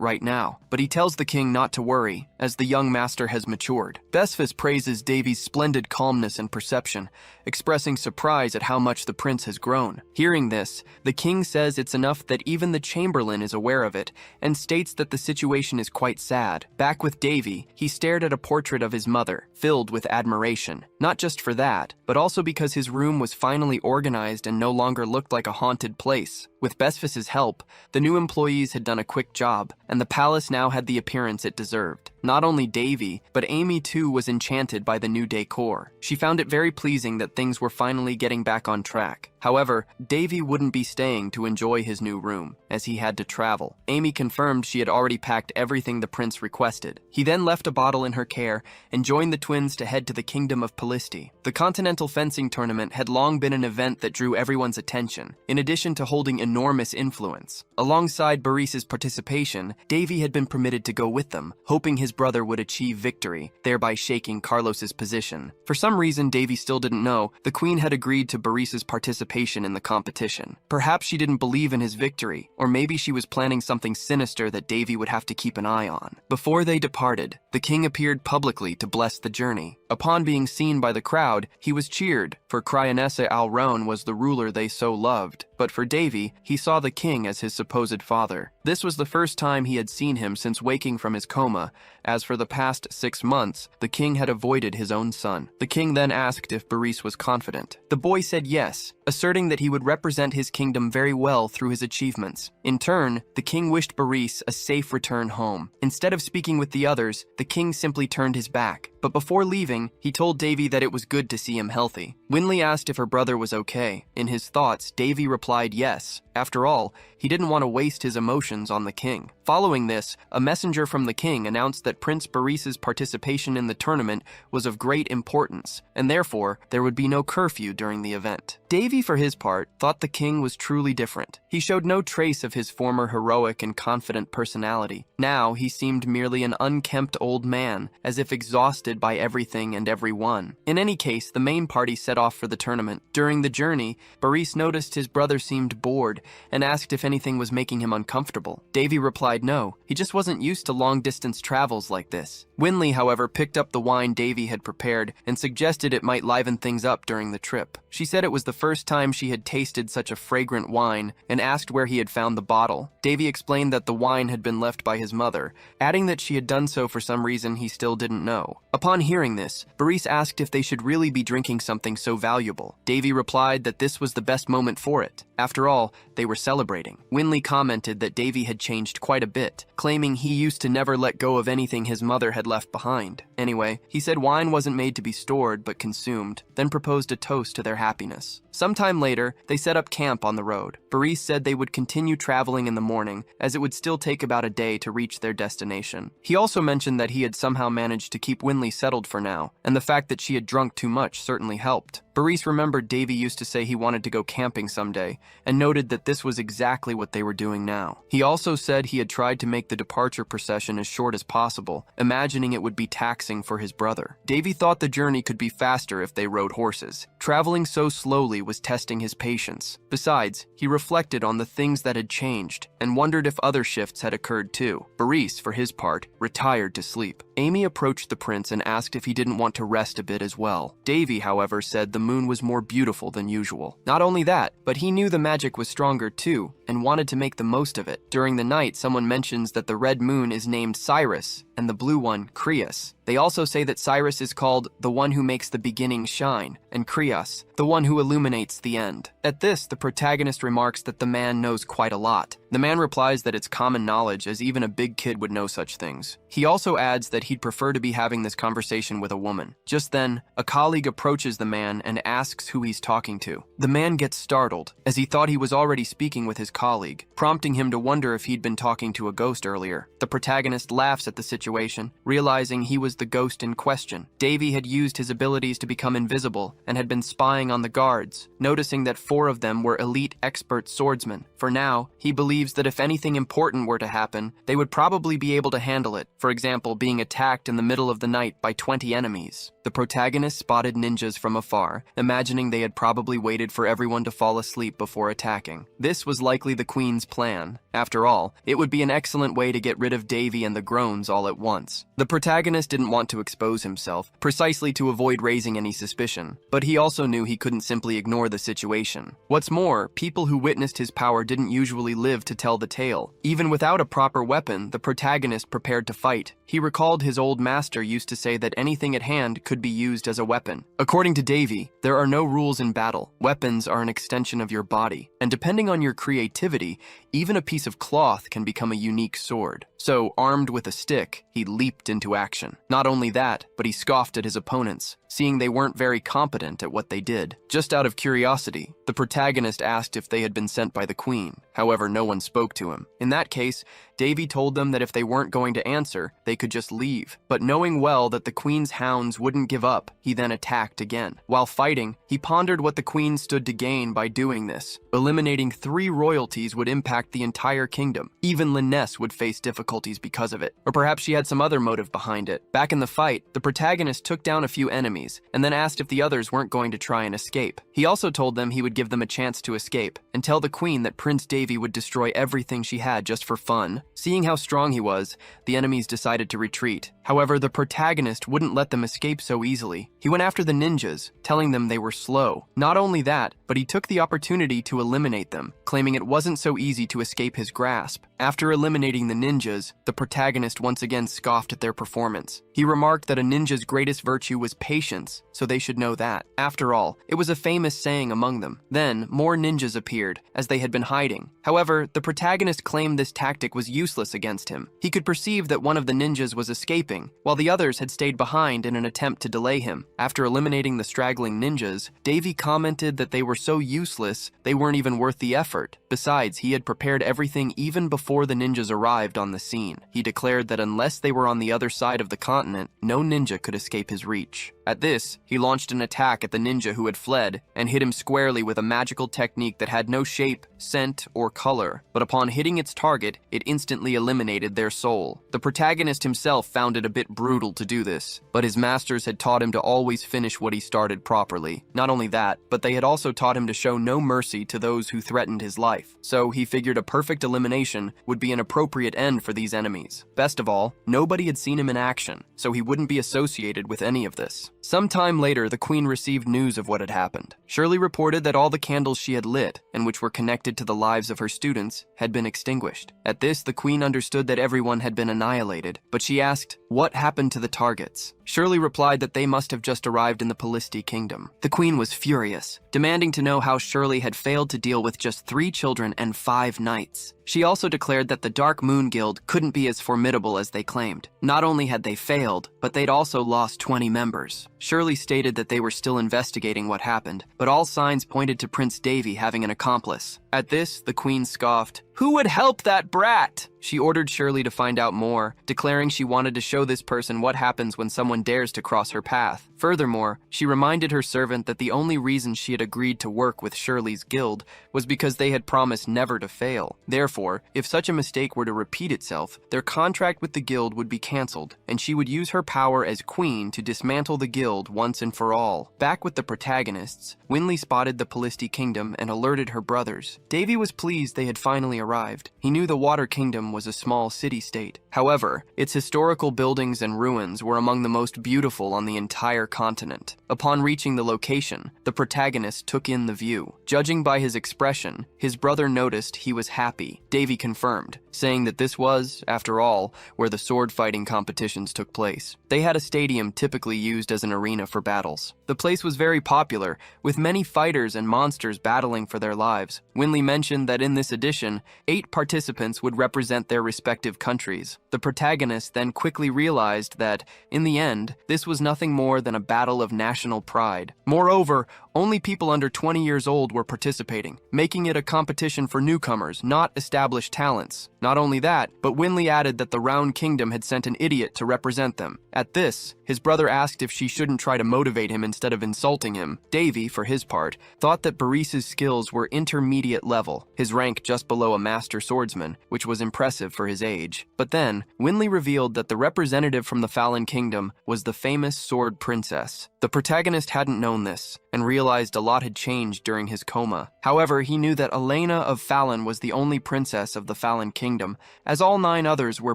right now, but he tells the king not to worry, as the young master has matured. Besfis praises Davy's splendid calmness and perception, expressing surprise at how much the prince has grown. Hearing this, the king says it's enough that even the chamberlain is aware of it, and states that the situation is quite sad. Back with Davy, he stared at a portrait of his mother, filled with admiration. Not just for that, but also because his room was finally organized and no longer looked like a haunted place. With Besfis's help, the new employees had done a quick job, and the palace now had the appearance it deserved. Not only Davy, but Amy too was enchanted by the new decor. She found it very pleasing that things were finally getting back on track. However, Davy wouldn't be staying to enjoy his new room, as he had to travel. Amy confirmed she had already packed everything the prince requested. He then left a bottle in her care and joined the twins to head to the kingdom of Pisti. The continental fencing tournament had long been an event that drew everyone's attention, in addition to holding enormous influence. Alongside Boris's participation, Davy had been permitted to go with them, hoping his brother would achieve victory, thereby shaking Carlos's position. For some reason Davy still didn't know, the queen had agreed to Boris's participation in the competition. Perhaps she didn't believe in his victory, or maybe she was planning something sinister that Davy would have to keep an eye on. Before they departed, the king appeared publicly to bless the journey. Upon being seen by the crowd, he was cheered, for Cryanessa Alrone was the ruler they so loved. But for Davy, he saw the king as his supposed father. This was the first time he had seen him since waking from his coma, as for the past 6 months, the king had avoided his own son. The king then asked if Boris was confident. The boy said yes, asserting that he would represent his kingdom very well through his achievements. In turn, the king wished Boris a safe return home. Instead of speaking with the others, the king simply turned his back. But before leaving, he told Davy that it was good to see him healthy. Winley asked if her brother was okay. In his thoughts, Davy replied yes. After all, he didn't want to waste his emotions on the king. Following this, a messenger from the king announced that Prince Boris's participation in the tournament was of great importance, and therefore, there would be no curfew during the event. Davy, for his part, thought the king was truly different. He showed no trace of his former heroic and confident personality. Now, he seemed merely an unkempt old man, as if exhausted by everything and everyone. In any case, the main party set off for the tournament. During the journey, Boris noticed his brother seemed bored and asked if anything was making him uncomfortable. Davy replied no, he just wasn't used to long-distance travels like this. Winley, however, picked up the wine Davy had prepared and suggested it might liven things up during the trip. She said it was the first time she had tasted such a fragrant wine and asked where he had found the bottle. Davy explained that the wine had been left by his mother, adding that she had done so for some reason he still didn't know. Upon hearing this, Boris asked if they should really be drinking something so valuable. Davy replied that this was the best moment for it. After all, they were celebrating. Winley commented that Davy had changed quite quite a bit, claiming he used to never let go of anything his mother had left behind. Anyway, he said wine wasn't made to be stored but consumed, then proposed a toast to their happiness. Sometime later, they set up camp on the road. Boris said they would continue traveling in the morning, as it would still take about a day to reach their destination. He also mentioned that he had somehow managed to keep Winley settled for now, and the fact that she had drunk too much certainly helped. Boris remembered Davy used to say he wanted to go camping someday, and noted that this was exactly what they were doing now. He also said he had tried to make the departure procession as short as possible, imagining it would be taxing for his brother. Davy thought the journey could be faster if they rode horses. Traveling so slowly was testing his patience. Besides, he reflected on the things that had changed, and wondered if other shifts had occurred too. Boris, for his part, retired to sleep. Amy approached the prince and asked if he didn't want to rest a bit as well. Davy, however, said the moon was more beautiful than usual. Not only that, but he knew the magic was stronger too, and wanted to make the most of it. During the night, someone mentions that the red moon is named Cyrus, and the blue one, Creus. They also say that Cyrus is called the one who makes the beginning shine, and Creus, the one who illuminates the end. At this, the protagonist remarks that the man knows quite a lot. The man replies that it's common knowledge, as even a big kid would know such things. He also adds that he'd prefer to be having this conversation with a woman. Just then, a colleague approaches the man and asks who he's talking to. The man gets startled, as he thought he was already speaking with his colleague, prompting him to wonder if he'd been talking to a ghost earlier. The protagonist laughs at the situation, realizing he was the ghost in question. Davy had used his abilities to become invisible and had been spying on the guards, noticing that 4 of them were elite expert swordsmen. For now, he believes that if anything important were to happen, they would probably be able to handle it, for example, being attacked in the middle of the night by 20 enemies. The protagonist spotted ninjas from afar, imagining they had probably waited for everyone to fall asleep before attacking. This was likely the Queen's plan. After all, it would be an excellent way to get rid of Davy and the groans all at once. The protagonist didn't want to expose himself, precisely to avoid raising any suspicion, but he also knew he couldn't simply ignore the situation. What's more, people who witnessed his power didn't usually live to tell the tale. Even without a proper weapon, the protagonist prepared to fight. He recalled his old master used to say that anything at hand could be used as a weapon. According to Davy, there are no rules in battle. Weapons are an extension of your body, and depending on your creativity, even a piece of cloth can become a unique sword. So, armed with a stick, he leaped into action. Not only that, but he scoffed at his opponents, seeing they weren't very competent at what they did. Just out of curiosity, the protagonist asked if they had been sent by the Queen. However, no one spoke to him. In that case, Davy told them that if they weren't going to answer, they could just leave. But knowing well that the Queen's hounds wouldn't give up, he then attacked again. While fighting, he pondered what the Queen stood to gain by doing this. Eliminating 3 royalties would impact the entire kingdom. Even Linnes would face difficulties because of it. Or perhaps she had some other motive behind it. Back in the fight, the protagonist took down a few enemies, and then asked if the others weren't going to try and escape. He also told them he would give them a chance to escape, and tell the Queen that Prince Davy would destroy everything she had just for fun. Seeing how strong he was, the enemies decided to retreat. However, the protagonist wouldn't let them escape so easily. He went after the ninjas, telling them they were slow. Not only that, but he took the opportunity to eliminate them, claiming it wasn't so easy to escape his grasp. After eliminating the ninjas, the protagonist once again scoffed at their performance. He remarked that a ninja's greatest virtue was patience, so they should know that. After all, it was a famous saying among them. Then, more ninjas appeared, as they had been hiding. However, the protagonist claimed this tactic was useless against him. He could perceive that one of the ninjas was escaping, while the others had stayed behind in an attempt to delay him. After eliminating the straggling ninjas, Davy commented that they were so useless, they weren't even worth the effort. Besides, he had prepared everything even before the ninjas arrived on the scene. He declared that unless they were on the other side of the continent, no ninja could escape his reach. At this, he launched an attack at the ninja who had fled, and hit him squarely with a magical technique that had no shape, scent, or color, but upon hitting its target, it instantly eliminated their soul. The protagonist himself found it a bit brutal to do this, but his masters had taught him to always finish what he started properly. Not only that, but they had also taught him to show no mercy to those who threatened his life, so he figured a perfect elimination would be an appropriate end for these enemies. Best of all, nobody had seen him in action, so he wouldn't be associated with any of this. Some time later, the Queen received news of what had happened. Shirley reported that all the candles she had lit, and which were connected to the lives of her students, had been extinguished. At this, the Queen understood that everyone had been annihilated, but she asked, "What happened to the targets?" Shirley replied that they must have just arrived in the Pisti kingdom. The queen was furious, demanding to know how Shirley had failed to deal with just 3 children and 5 knights. She also declared that the Dark Moon Guild couldn't be as formidable as they claimed. Not only had they failed, but they'd also lost 20 members. Shirley stated that they were still investigating what happened, but all signs pointed to Prince Davy having an accomplice. At this, the queen scoffed. "Who would help that brat?" She ordered Shirley to find out more, declaring she wanted to show this person what happens when someone dares to cross her path. Furthermore, she reminded her servant that the only reason she had agreed to work with Shirley's guild was because they had promised never to fail. Therefore, if such a mistake were to repeat itself, their contract with the guild would be cancelled, and she would use her power as queen to dismantle the guild once and for all. Back with the protagonists, Winley spotted the Pisti kingdom and alerted her brothers. Davy was pleased they had finally arrived. He knew the Water Kingdom was a small city-state. However, its historical buildings and ruins were among the most beautiful on the entire continent. Upon reaching the location, the protagonist took in the view. Judging by his expression, his brother noticed he was happy. Davy confirmed, saying that this was, after all, where the sword-fighting competitions took place. They had a stadium typically used as an arena for battles. The place was very popular, with many fighters and monsters battling for their lives. Winley mentioned that in this edition, 8 participants would represent their respective countries. The protagonist then quickly realized that, in the end, this was nothing more than a battle of national pride. Moreover, only people under 20 years old were participating, making it a competition for newcomers, not established talents. Not only that, but Winley added that the Round Kingdom had sent an idiot to represent them. At this, his brother asked if she shouldn't try to motivate him instead of insulting him. Davy, for his part, thought that Boris's skills were intermediate level, his rank just below a master swordsman, which was impressive for his age. But then, Winley revealed that the representative from the Fallen Kingdom was the famous Sword Princess. The protagonist hadn't known this, and realized a lot had changed during his coma. However, he knew that Iliana of Fallen was the only princess of the Fallen Kingdom, as all 9 others were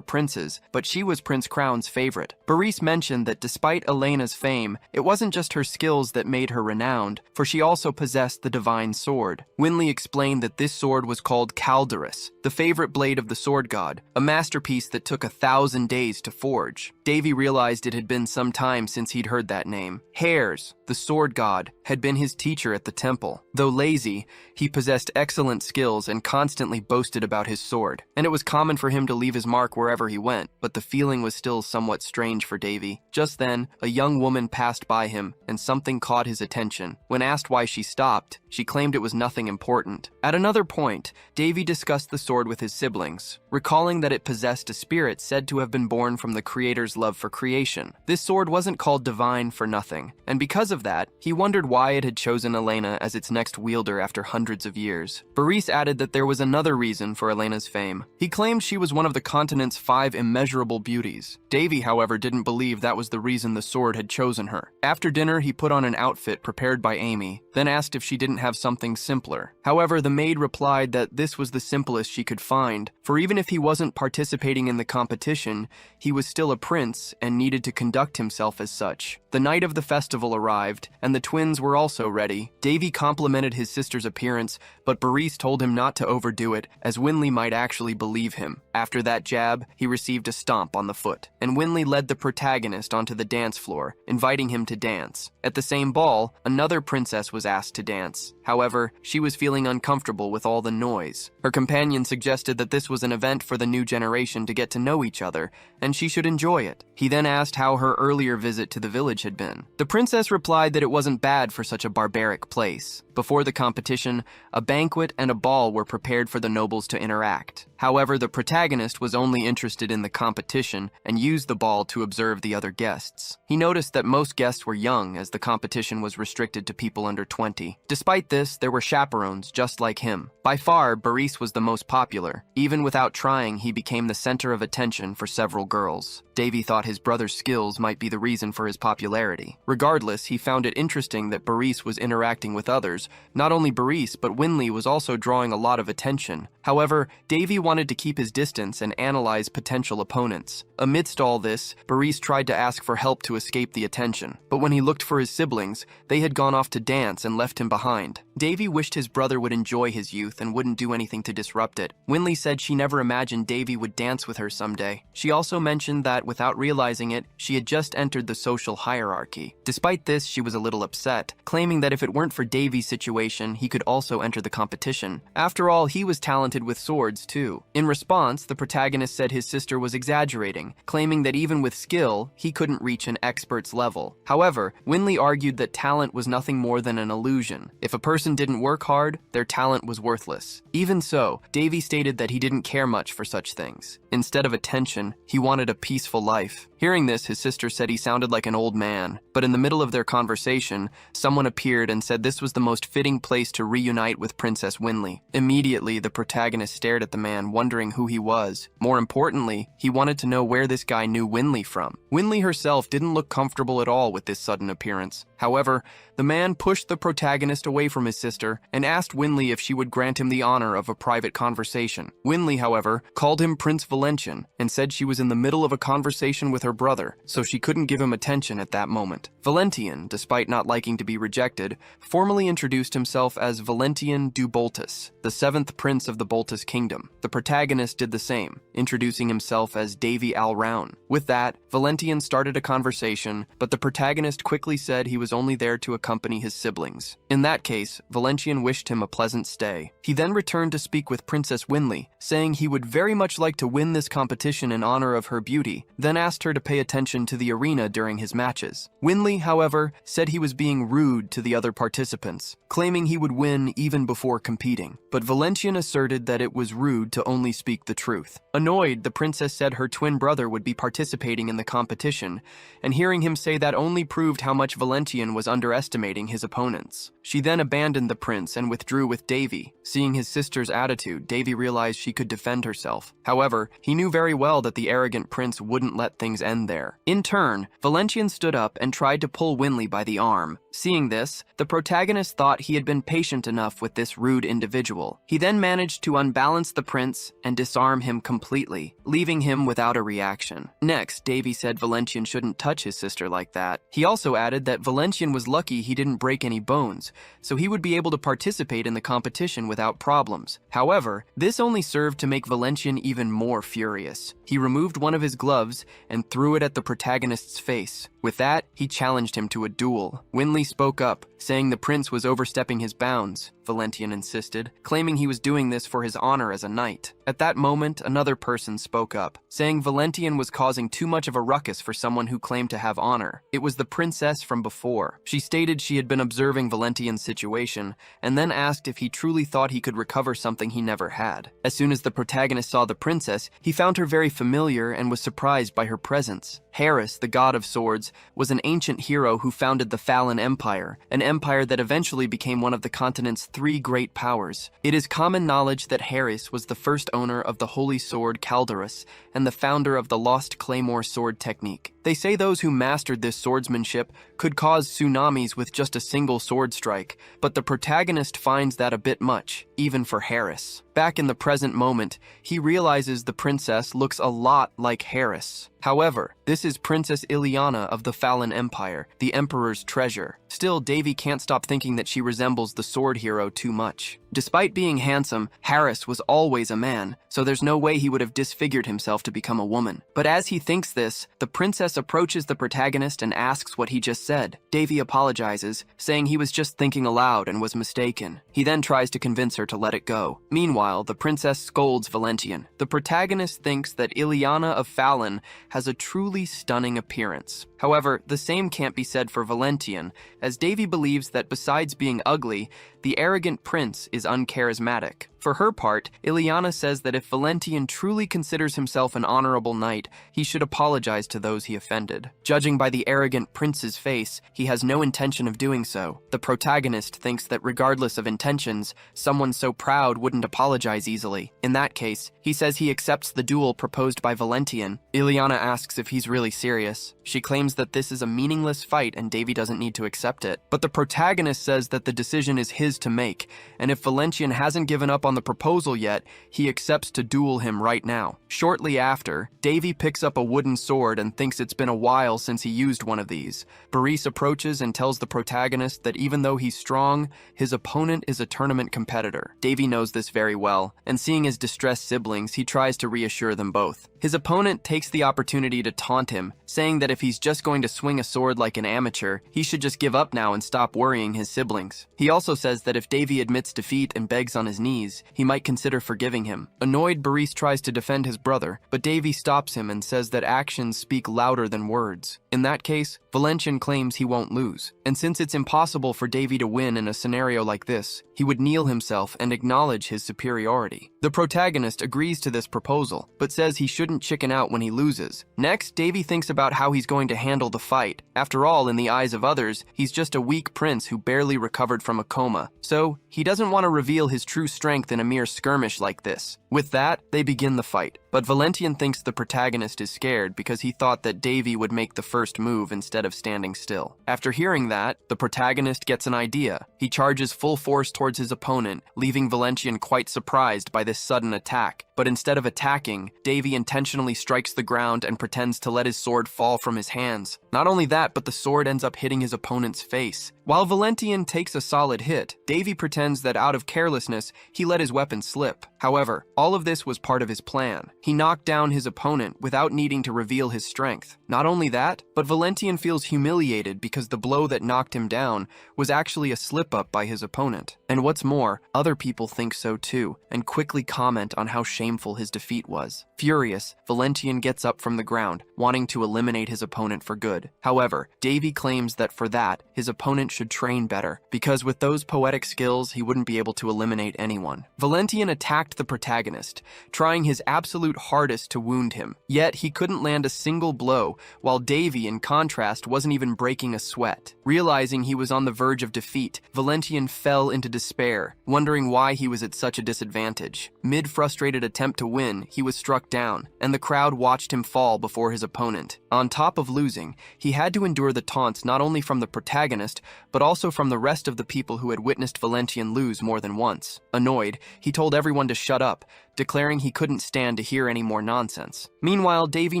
princes, but she was Prince Crown's favorite. Boris mentioned that despite Elena's fame, it wasn't just her skills that made her renowned, for she also possessed the divine sword. Winley explained that this sword was called Calderus, the favorite blade of the sword god, a masterpiece that took 1,000 days to forge. Davy realized it had been some time since he'd heard that name. Hares, the sword god, had been his teacher at the temple. Though lazy, he possessed excellent skills and constantly boasted about his sword, and it was common for him to leave his mark wherever he went, but the feeling was still somewhat strange for Davy. Just then, a young woman passed by him, and something caught his attention. When asked why she stopped, she claimed it was nothing important. At another point, Davy discussed the sword with his siblings, recalling that it possessed a spirit said to have been born from the creator's love for creation. This sword wasn't called divine for nothing, and because of that, he wondered why it had chosen Iliana as its next wielder after hundreds of years. Boris added that there was another reason for Elena's fame. He claimed she was one of the continent's 5 immeasurable beauties. Davy, however, didn't believe that was the reason the sword had chosen her. After dinner, he put on an outfit prepared by Amy, then asked if she didn't have something simpler. However, the maid replied that this was the simplest she could find, for even if he wasn't participating in the competition, he was still a prince and needed to conduct himself as such. The night of the festival arrived, and the twins were also ready. Davy complimented his sister's appearance, but Boris told him not to overdo it, as Winley might actually believe him. After that jab, he received a stomp on the foot, and Winley led the protagonist onto the dance floor, inviting him to dance. At the same ball, another princess was asked to dance. However, she was feeling uncomfortable with all the noise. Her companion suggested that this was an event for the new generation to get to know each other, and she should enjoy it. He then asked how her earlier visit to the village had been. The princess replied that it wasn't bad for such a barbaric place. Before the competition, a banquet and a ball were prepared for the nobles to interact. However, the protagonist was only interested in the competition and used the ball to observe the other guests. He noticed that most guests were young, as the competition was restricted to people under 20. Despite this, there were chaperones just like him. By far, Boris was the most popular. Even without trying, he became the center of attention for several girls. Davy thought his brother's skills might be the reason for his popularity. Regardless, he found it interesting that Boris was interacting with others. Not only Boris, but Winley was also drawing a lot of attention. However, Davy wanted to keep his distance and analyze potential opponents. Amidst all this, Boris tried to ask for help to escape the attention. But when he looked for his siblings, they had gone off to dance and left him behind. mind. Davy wished his brother would enjoy his youth and wouldn't do anything to disrupt it. Winley said she never imagined Davy would dance with her someday. She also mentioned that, without realizing it, she had just entered the social hierarchy. Despite this, she was a little upset, claiming that if it weren't for Davy's situation, he could also enter the competition. After all, he was talented with swords too. In response, the protagonist said his sister was exaggerating, claiming that even with skill, he couldn't reach an expert's level. However, Winley argued that talent was nothing more than an illusion. If a person didn't work hard, their talent was worthless. Even so, Davy stated that he didn't care much for such things. Instead of attention, he wanted a peaceful life. Hearing this, his sister said he sounded like an old man, but in the middle of their conversation, someone appeared and said this was the most fitting place to reunite with Princess Winley. Immediately, the protagonist stared at the man, wondering who he was. More importantly, he wanted to know where this guy knew Winley from. Winley herself didn't look comfortable at all with this sudden appearance. However, the man pushed the protagonist away from his sister and asked Winley if she would grant him the honor of a private conversation. Winley, however, called him Prince Valencian and said she was in the middle of a conversation with her brother, so she couldn't give him attention at that moment. Valencian, despite not liking to be rejected, formally introduced himself as Valencian du Boltus, the 7th prince of the Boltus kingdom. The protagonist did the same, introducing himself as Davy Alroun. With that, Valencian started a conversation, but the protagonist quickly said he was only there to accompany his siblings. In that case, Valencian wished him a pleasant stay. He then returned to speak with Princess Winley, saying he would very much like to win this competition in honor of her beauty, then asked her to pay attention to the arena during his matches. Winley, however, said he was being rude to the other participants, claiming he would win even before competing. But Valencian asserted that it was rude to only speak the truth. Annoyed, the princess said her twin brother would be participating in the competition, and hearing him say that only proved how much Valencian was underestimating his opponents. She then abandoned the prince and withdrew with Davy. Seeing his sister's attitude, Davy realized she could defend herself. However, he knew very well that the arrogant prince wouldn't let things end there. In turn, Valencian stood up and tried to pull Winley by the arm. Seeing this, the protagonist thought he had been patient enough with this rude individual. He then managed to unbalance the prince and disarm him completely, leaving him without a reaction. Next, Davy said Valencian shouldn't touch his sister like that. He also added that Valencian was lucky he didn't break any bones, so he would be able to participate in the competition without problems. However, this only served to make Valencian even more furious. He removed one of his gloves and threw it at the protagonist's face. With that, he challenged him to a duel. Winley spoke up, saying the prince was overstepping his bounds. Valencian insisted, claiming he was doing this for his honor as a knight. At that moment, another person spoke up, saying Valencian was causing too much of a ruckus for someone who claimed to have honor. It was the princess from before. She stated she had been observing Valencian's situation, and then asked if he truly thought he could recover something he never had. As soon as the protagonist saw the princess, he found her very familiar and was surprised by her presence. Harris, the god of swords, was an ancient hero who founded the Fallen Empire, an empire that eventually became one of the continent's 3 great powers. It is common knowledge that Harris was the first owner of the holy sword Calderus and the founder of the lost claymore sword technique. They say those who mastered this swordsmanship could cause tsunamis with just a single sword strike, but the protagonist finds that a bit much, even for Harris. Back in the present moment, he realizes the princess looks a lot like Harris. However, this is Princess Iliana of the Fallen Empire, the Emperor's treasure. Still, Davy can't stop thinking that she resembles the sword hero too much. Despite being handsome, Harris was always a man, so there's no way he would have disfigured himself to become a woman. But as he thinks this, the princess approaches the protagonist and asks what he just said. Davy apologizes, saying he was just thinking aloud and was mistaken. He then tries to convince her to let it go. Meanwhile, the princess scolds Valencian. The protagonist thinks that Iliana of Fallon has a truly stunning appearance. However, the same can't be said for Valencian, as Davy believes that besides being ugly, the arrogant prince is uncharismatic. For her part, Iliana says that if Valencian truly considers himself an honorable knight, he should apologize to those he offended. Judging by the arrogant prince's face, he has no intention of doing so. The protagonist thinks that regardless of intentions, someone so proud wouldn't apologize easily. In that case, he says he accepts the duel proposed by Valencian. Iliana asks if he's really serious. She claims that this is a meaningless fight and Davy doesn't need to accept it. But the protagonist says that the decision is his to make, and if Valencian hasn't given up on the proposal yet, he accepts to duel him right now. Shortly after, Davy picks up a wooden sword and thinks it's been a while since he used one of these. Boris approaches and tells the protagonist that even though he's strong, his opponent is a tournament competitor. Davy knows this very well, and seeing his distressed siblings, he tries to reassure them both. His opponent takes the opportunity to taunt him, saying that if he's just going to swing a sword like an amateur, he should just give up now and stop worrying his siblings. He also says that if Davy admits defeat and begs on his knees, he might consider forgiving him. Annoyed, Boris tries to defend his brother, but Davy stops him and says that actions speak louder than words. In that case, Valencian claims he won't lose, and since it's impossible for Davy to win in a scenario like this, he would kneel himself and acknowledge his superiority. The protagonist agrees to this proposal, but says he shouldn't chicken out when he loses. Next, Davy thinks about how he's going to handle the fight. After all, in the eyes of others, he's just a weak prince who barely recovered from a coma, so he doesn't want to reveal his true strength in a mere skirmish like this. With that, they begin the fight, but Valencian thinks the protagonist is scared because he thought that Davy would make the first move instead of standing still. After hearing that, the protagonist gets an idea. He charges full force towards his opponent, leaving Valencian quite surprised by this sudden attack. But instead of attacking, Davy intentionally strikes the ground and pretends to let his sword fall from his hands. Not only that, but the sword ends up hitting his opponent's face. While Valencian takes a solid hit, Davy pretends that out of carelessness, he let his weapon slip. However, all of this was part of his plan. He knocked down his opponent without needing to reveal his strength. Not only that, but Valencian feels humiliated because the blow that knocked him down was actually a slip-up by his opponent. And what's more, other people think so too, and quickly comment on how shameful his defeat was. Furious, Valencian gets up from the ground, wanting to eliminate his opponent for good. However, Davy claims that for that, his opponent should train better, because with those poetic skills, he wouldn't be able to eliminate anyone. Valencian attacked the protagonist, trying his absolute hardest to wound him. Yet, he couldn't land a single blow, while Davy, in contrast, wasn't even breaking a sweat. Realizing he was on the verge of defeat, Valencian fell into despair, wondering why he was at such a disadvantage. Mid-frustrated attempt to win, he was struck down, and the crowd watched him fall before his opponent. On top of losing, he had to endure the taunts not only from the protagonist, but also from the rest of the people who had witnessed Valencian lose more than once. Annoyed, he told everyone to shut up, declaring he couldn't stand to hear any more nonsense. Meanwhile, Davy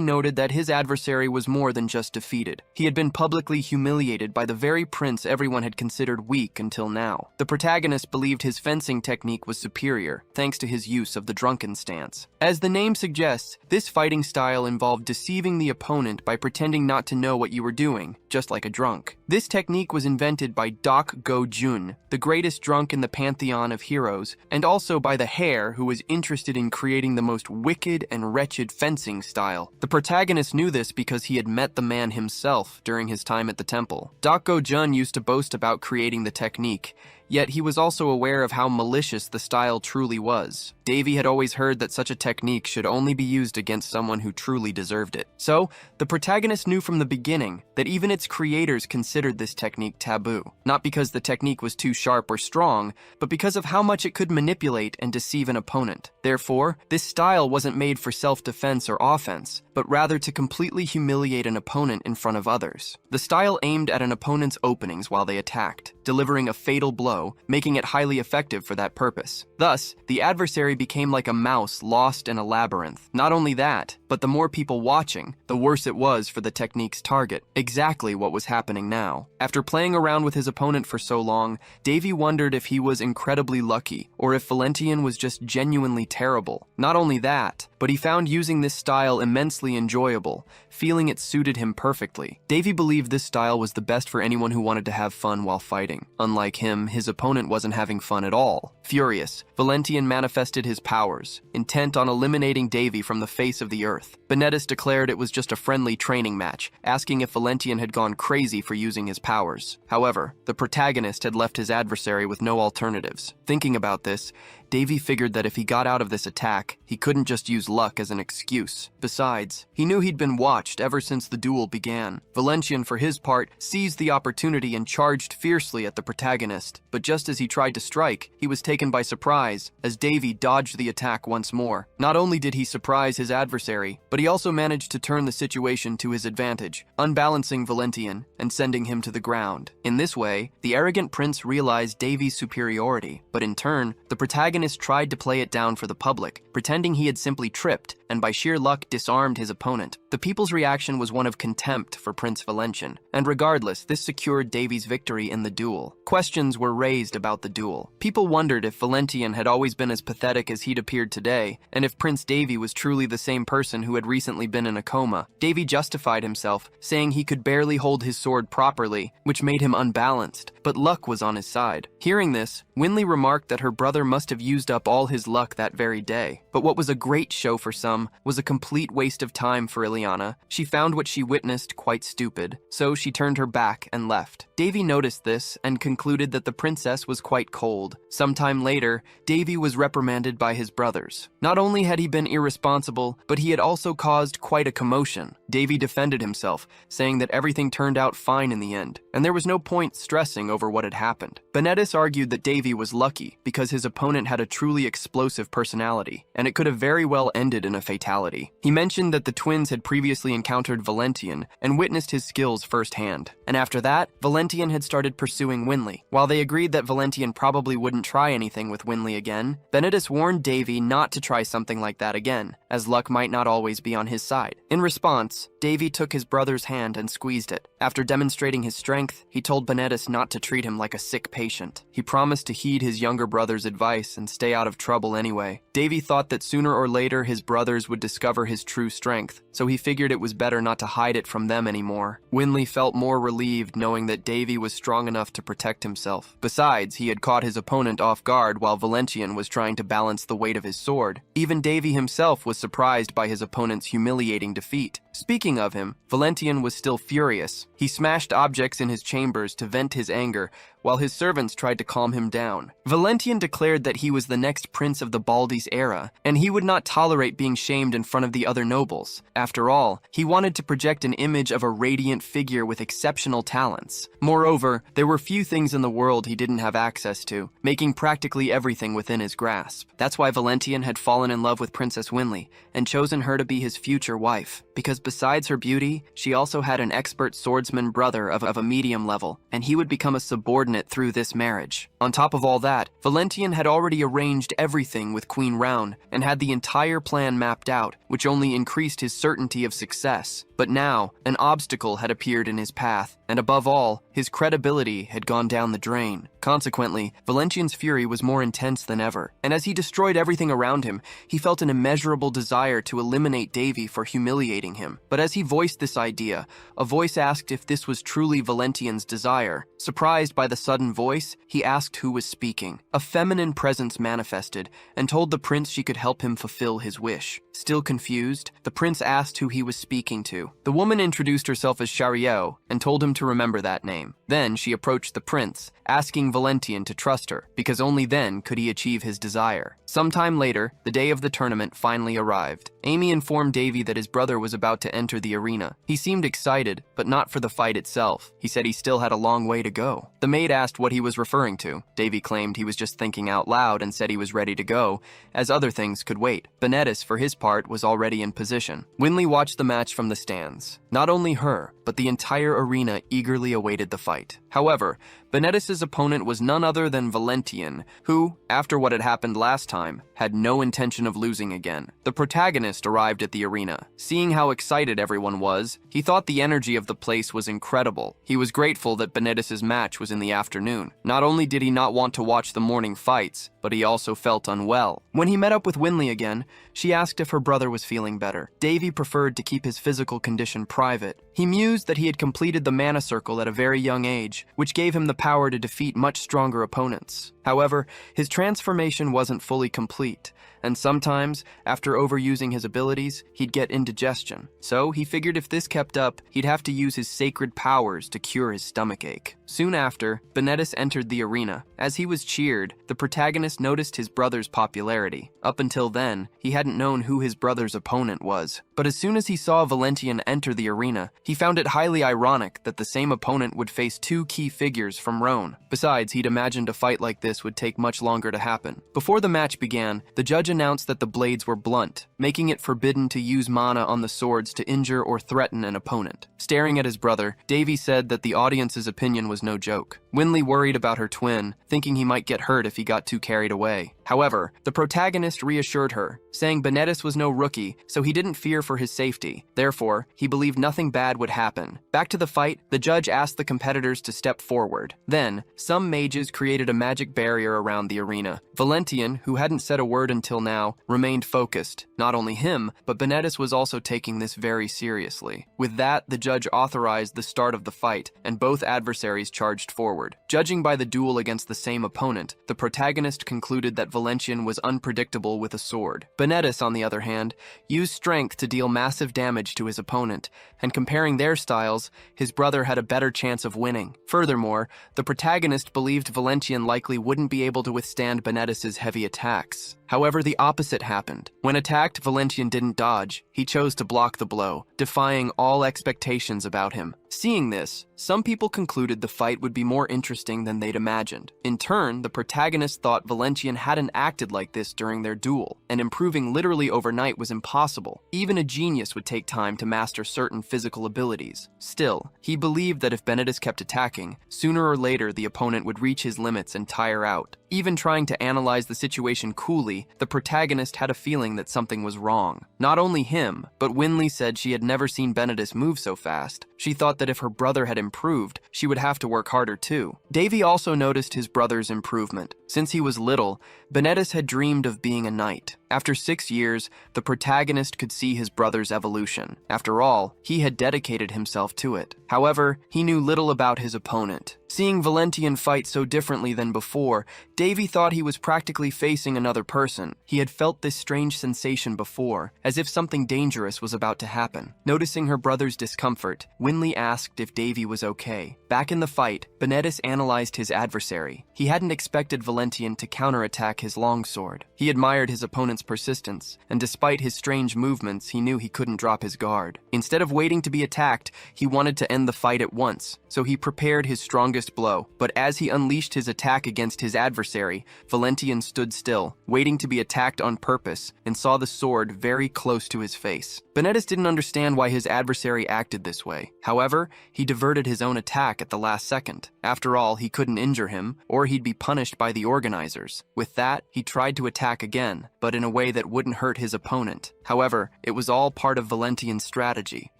noted that his adversary was more than just defeated. He had been publicly humiliated by the very prince everyone had considered weak until now. The protagonist believed his fencing technique was superior, thanks to his use of the drunken stance. As the name suggests, this fighting style involved deceiving the opponent by pretending not to know what you were doing, just like a drunk. This technique was invented by Go-Jun, the greatest drunk in the pantheon of heroes, and also by the Hare, who was interested in creating the most wicked and wretched fencing style. The protagonist knew this because he had met the man himself during his time at the temple. Go-Jun used to boast about creating the technique, yet he was also aware of how malicious the style truly was. Davy had always heard that such a technique should only be used against someone who truly deserved it. So, the protagonist knew from the beginning that even its creators considered this technique taboo. Not because the technique was too sharp or strong, but because of how much it could manipulate and deceive an opponent. Therefore, this style wasn't made for self-defense or offense, but rather to completely humiliate an opponent in front of others. The style aimed at an opponent's openings while they attacked, delivering a fatal blow, making it highly effective for that purpose. Thus, the adversary became like a mouse lost in a labyrinth. Not only that, but the more people watching, the worse it was for the technique's target. Exactly what was happening now. After playing around with his opponent for so long, Davy wondered if he was incredibly lucky, or if Valencian was just genuinely terrible. Not only that, but he found using this style immensely enjoyable, feeling it suited him perfectly. Davy believed this style was the best for anyone who wanted to have fun while fighting. Unlike him, his opponent wasn't having fun at all. Furious, Valencian manifested his powers, intent on eliminating Davy from the face of the earth. Benedis declared it was just a friendly training match, asking if Valencian had gone crazy for using his powers. However, the protagonist had left his adversary with no alternatives. Thinking about this, Davy figured that if he got out of this attack, he couldn't just use luck as an excuse. Besides, he knew he'd been watched ever since the duel began. Valencian, for his part, seized the opportunity and charged fiercely at the protagonist. But just as he tried to strike, he was taken by surprise, as Davy dodged the attack once more. Not only did he surprise his adversary, but he also managed to turn the situation to his advantage, unbalancing Valencian and sending him to the ground. In this way, the arrogant prince realized Davy's superiority, but in turn, the protagonist protagonist tried to play it down for the public, pretending he had simply tripped, and by sheer luck disarmed his opponent. The people's reaction was one of contempt for Prince Valencian, and regardless, this secured Davy's victory in the duel. Questions were raised about the duel. People wondered if Valencian had always been as pathetic as he'd appeared today, and if Prince Davy was truly the same person who had recently been in a coma. Davy justified himself, saying he could barely hold his sword properly, which made him unbalanced, but luck was on his side. Hearing this, Winley remarked that her brother must have used up all his luck that very day. But what was a great show for some was a complete waste of time for Iliana. She found what she witnessed quite stupid, so she turned her back and left. Davy noticed this and concluded that the princess was quite cold. Sometime later, Davy was reprimanded by his brothers. Not only had he been irresponsible, but he had also caused quite a commotion. Davy defended himself, saying that everything turned out fine in the end, and there was no point stressing over what had happened. Benedis argued that Davy was lucky because his opponent had a truly explosive personality, and it could have very well ended in a fatality. He mentioned that the twins had previously encountered Valencian and witnessed his skills firsthand, and after that, Valencian had started pursuing Winley. While they agreed that Valencian probably wouldn't try anything with Winley again, Benedis warned Davy not to try something like that again, as luck might not always be on his side. In response, Davy took his brother's hand and squeezed it. After demonstrating his strength, he told Benedis not to treat him like a sick patient. He promised to heed his younger brother's advice and stay out of trouble anyway. Davy thought that sooner or later his brothers would discover his true strength, so he figured it was better not to hide it from them anymore. Winley felt more relieved knowing that Davy was strong enough to protect himself. Besides, he had caught his opponent off guard while Valencian was trying to balance the weight of his sword. Even Davy himself was surprised by his opponent's humiliating defeat. Speaking of him, Valencian was still furious. He smashed objects in his chambers to vent his anger, while his servants tried to calm him down. Valencian declared that he was the next prince of the Baldi's era, and he would not tolerate being shamed in front of the other nobles. After all, he wanted to project an image of a radiant figure with exceptional talents. Moreover, there were few things in the world he didn't have access to, making practically everything within his grasp. That's why Valencian had fallen in love with Princess Winley, and chosen her to be his future wife, because besides her beauty, she also had an expert swordsman brother of a medium level, and he would become a subordinate through this marriage. On top of all that, Valencian had already arranged everything with Queen Round and had the entire plan mapped out, which only increased his certainty of success. But now, an obstacle had appeared in his path, and above all, his credibility had gone down the drain. Consequently, Valencian's fury was more intense than ever, and as he destroyed everything around him, he felt an immeasurable desire to eliminate Davy for humiliating him. But as he voiced this idea, a voice asked if this was truly Valencian's desire. Surprised by the sudden voice, he asked who was speaking. A feminine presence manifested and told the prince she could help him fulfill his wish. Still confused, the prince asked who he was speaking to. The woman introduced herself as Chariot and told him to remember that name. Then she approached the prince, asking Valencian to trust her, because only then could he achieve his desire. Sometime later, the day of the tournament finally arrived. Amy informed Davy that his brother was about to enter the arena. He seemed excited, but not for the fight itself. He said he still had a long way to go. The maid asked what he was referring to. Davy claimed he was just thinking out loud and said he was ready to go, as other things could wait. Benedis, for his part, was already in position. Winley watched the match from the stands. Not only her, but the entire arena eagerly awaited the fight. However, Benedis' opponent was none other than Valencian, who, after what had happened last time, had no intention of losing again. The protagonist arrived at the arena. Seeing how excited everyone was, he thought the energy of the place was incredible. He was grateful that Benedis' match was in the afternoon. Not only did he not want to watch the morning fights, but he also felt unwell. When he met up with Winley again, she asked if her brother was feeling better. Davy preferred to keep his physical condition private. He mused that he had completed the mana circle at a very young age, which gave him the power to defeat much stronger opponents. However, his transformation wasn't fully complete, and sometimes, after overusing his abilities, he'd get indigestion. So he figured if this kept up, he'd have to use his sacred powers to cure his stomachache. Soon after, Benedis entered the arena. As he was cheered, the protagonist noticed his brother's popularity. Up until then, he hadn't known who his brother's opponent was. But as soon as he saw Valencian enter the arena, he found it highly ironic that the same opponent would face two key figures from Rhone. Besides, he'd imagined a fight like this would take much longer to happen. Before the match began, the judge announced that the blades were blunt, making it forbidden to use mana on the swords to injure or threaten an opponent. Staring at his brother, Davy said that the audience's opinion was no joke. Winley worried about her twin, thinking he might get hurt if he got too carried away. However, the protagonist reassured her, saying Benedis was no rookie, so he didn't fear for his safety. Therefore, he believed nothing bad would happen. Back to the fight, the judge asked the competitors to step forward. Then, some mages created a magic barrier around the arena. Valencian, who hadn't said a word until now, remained focused. Not only him, but Benedis was also taking this very seriously. With that, the judge authorized the start of the fight, and both adversaries charged forward. Judging by the duel against the same opponent, the protagonist concluded that Valencian was unpredictable with a sword. Benedis, on the other hand, used strength to deal massive damage to his opponent, and comparing their styles, his brother had a better chance of winning. Furthermore, the protagonist believed Valencian likely wouldn't be able to withstand Benedis's heavy attacks. However, the opposite happened. When attacked, Valencian didn't dodge. He chose to block the blow, defying all expectations about him. Seeing this, some people concluded the fight would be more interesting than they'd imagined. In turn, the protagonist thought Valencian hadn't acted like this during their duel, and improving literally overnight was impossible. Even a genius would take time to master certain physical abilities. Still, he believed that if Benedis kept attacking, sooner or later the opponent would reach his limits and tire out. Even trying to analyze the situation coolly, the protagonist had a feeling that something was wrong. Not only him, but Winley said she had never seen Benedis move so fast. She thought that if her brother had improved, she would have to work harder too. Davy also noticed his brother's improvement. Since he was little, Benedis had dreamed of being a knight. After 6 years, the protagonist could see his brother's evolution. After all, he had dedicated himself to it. However, he knew little about his opponent. Seeing Valencian fight so differently than before, Davy thought he was practically facing another person. He had felt this strange sensation before, as if something dangerous was about to happen. Noticing her brother's discomfort, Winley asked if Davy was okay. Back in the fight, Benedis analyzed his adversary. He hadn't expected Valencian to counterattack his longsword. He admired his opponent's persistence, and despite his strange movements, he knew he couldn't drop his guard. Instead of waiting to be attacked, he wanted to end the fight at once, so he prepared his strongest blow. But as he unleashed his attack against his adversary, Valencian stood still, waiting to be attacked on purpose, and saw the sword very close to his face. Benedis didn't understand why his adversary acted this way. However, he diverted his own attack at the last second. After all, he couldn't injure him, or he'd be punished by the organizers. With that, he tried to attack again, but in a way that wouldn't hurt his opponent. However, it was all part of Valencian's strategy.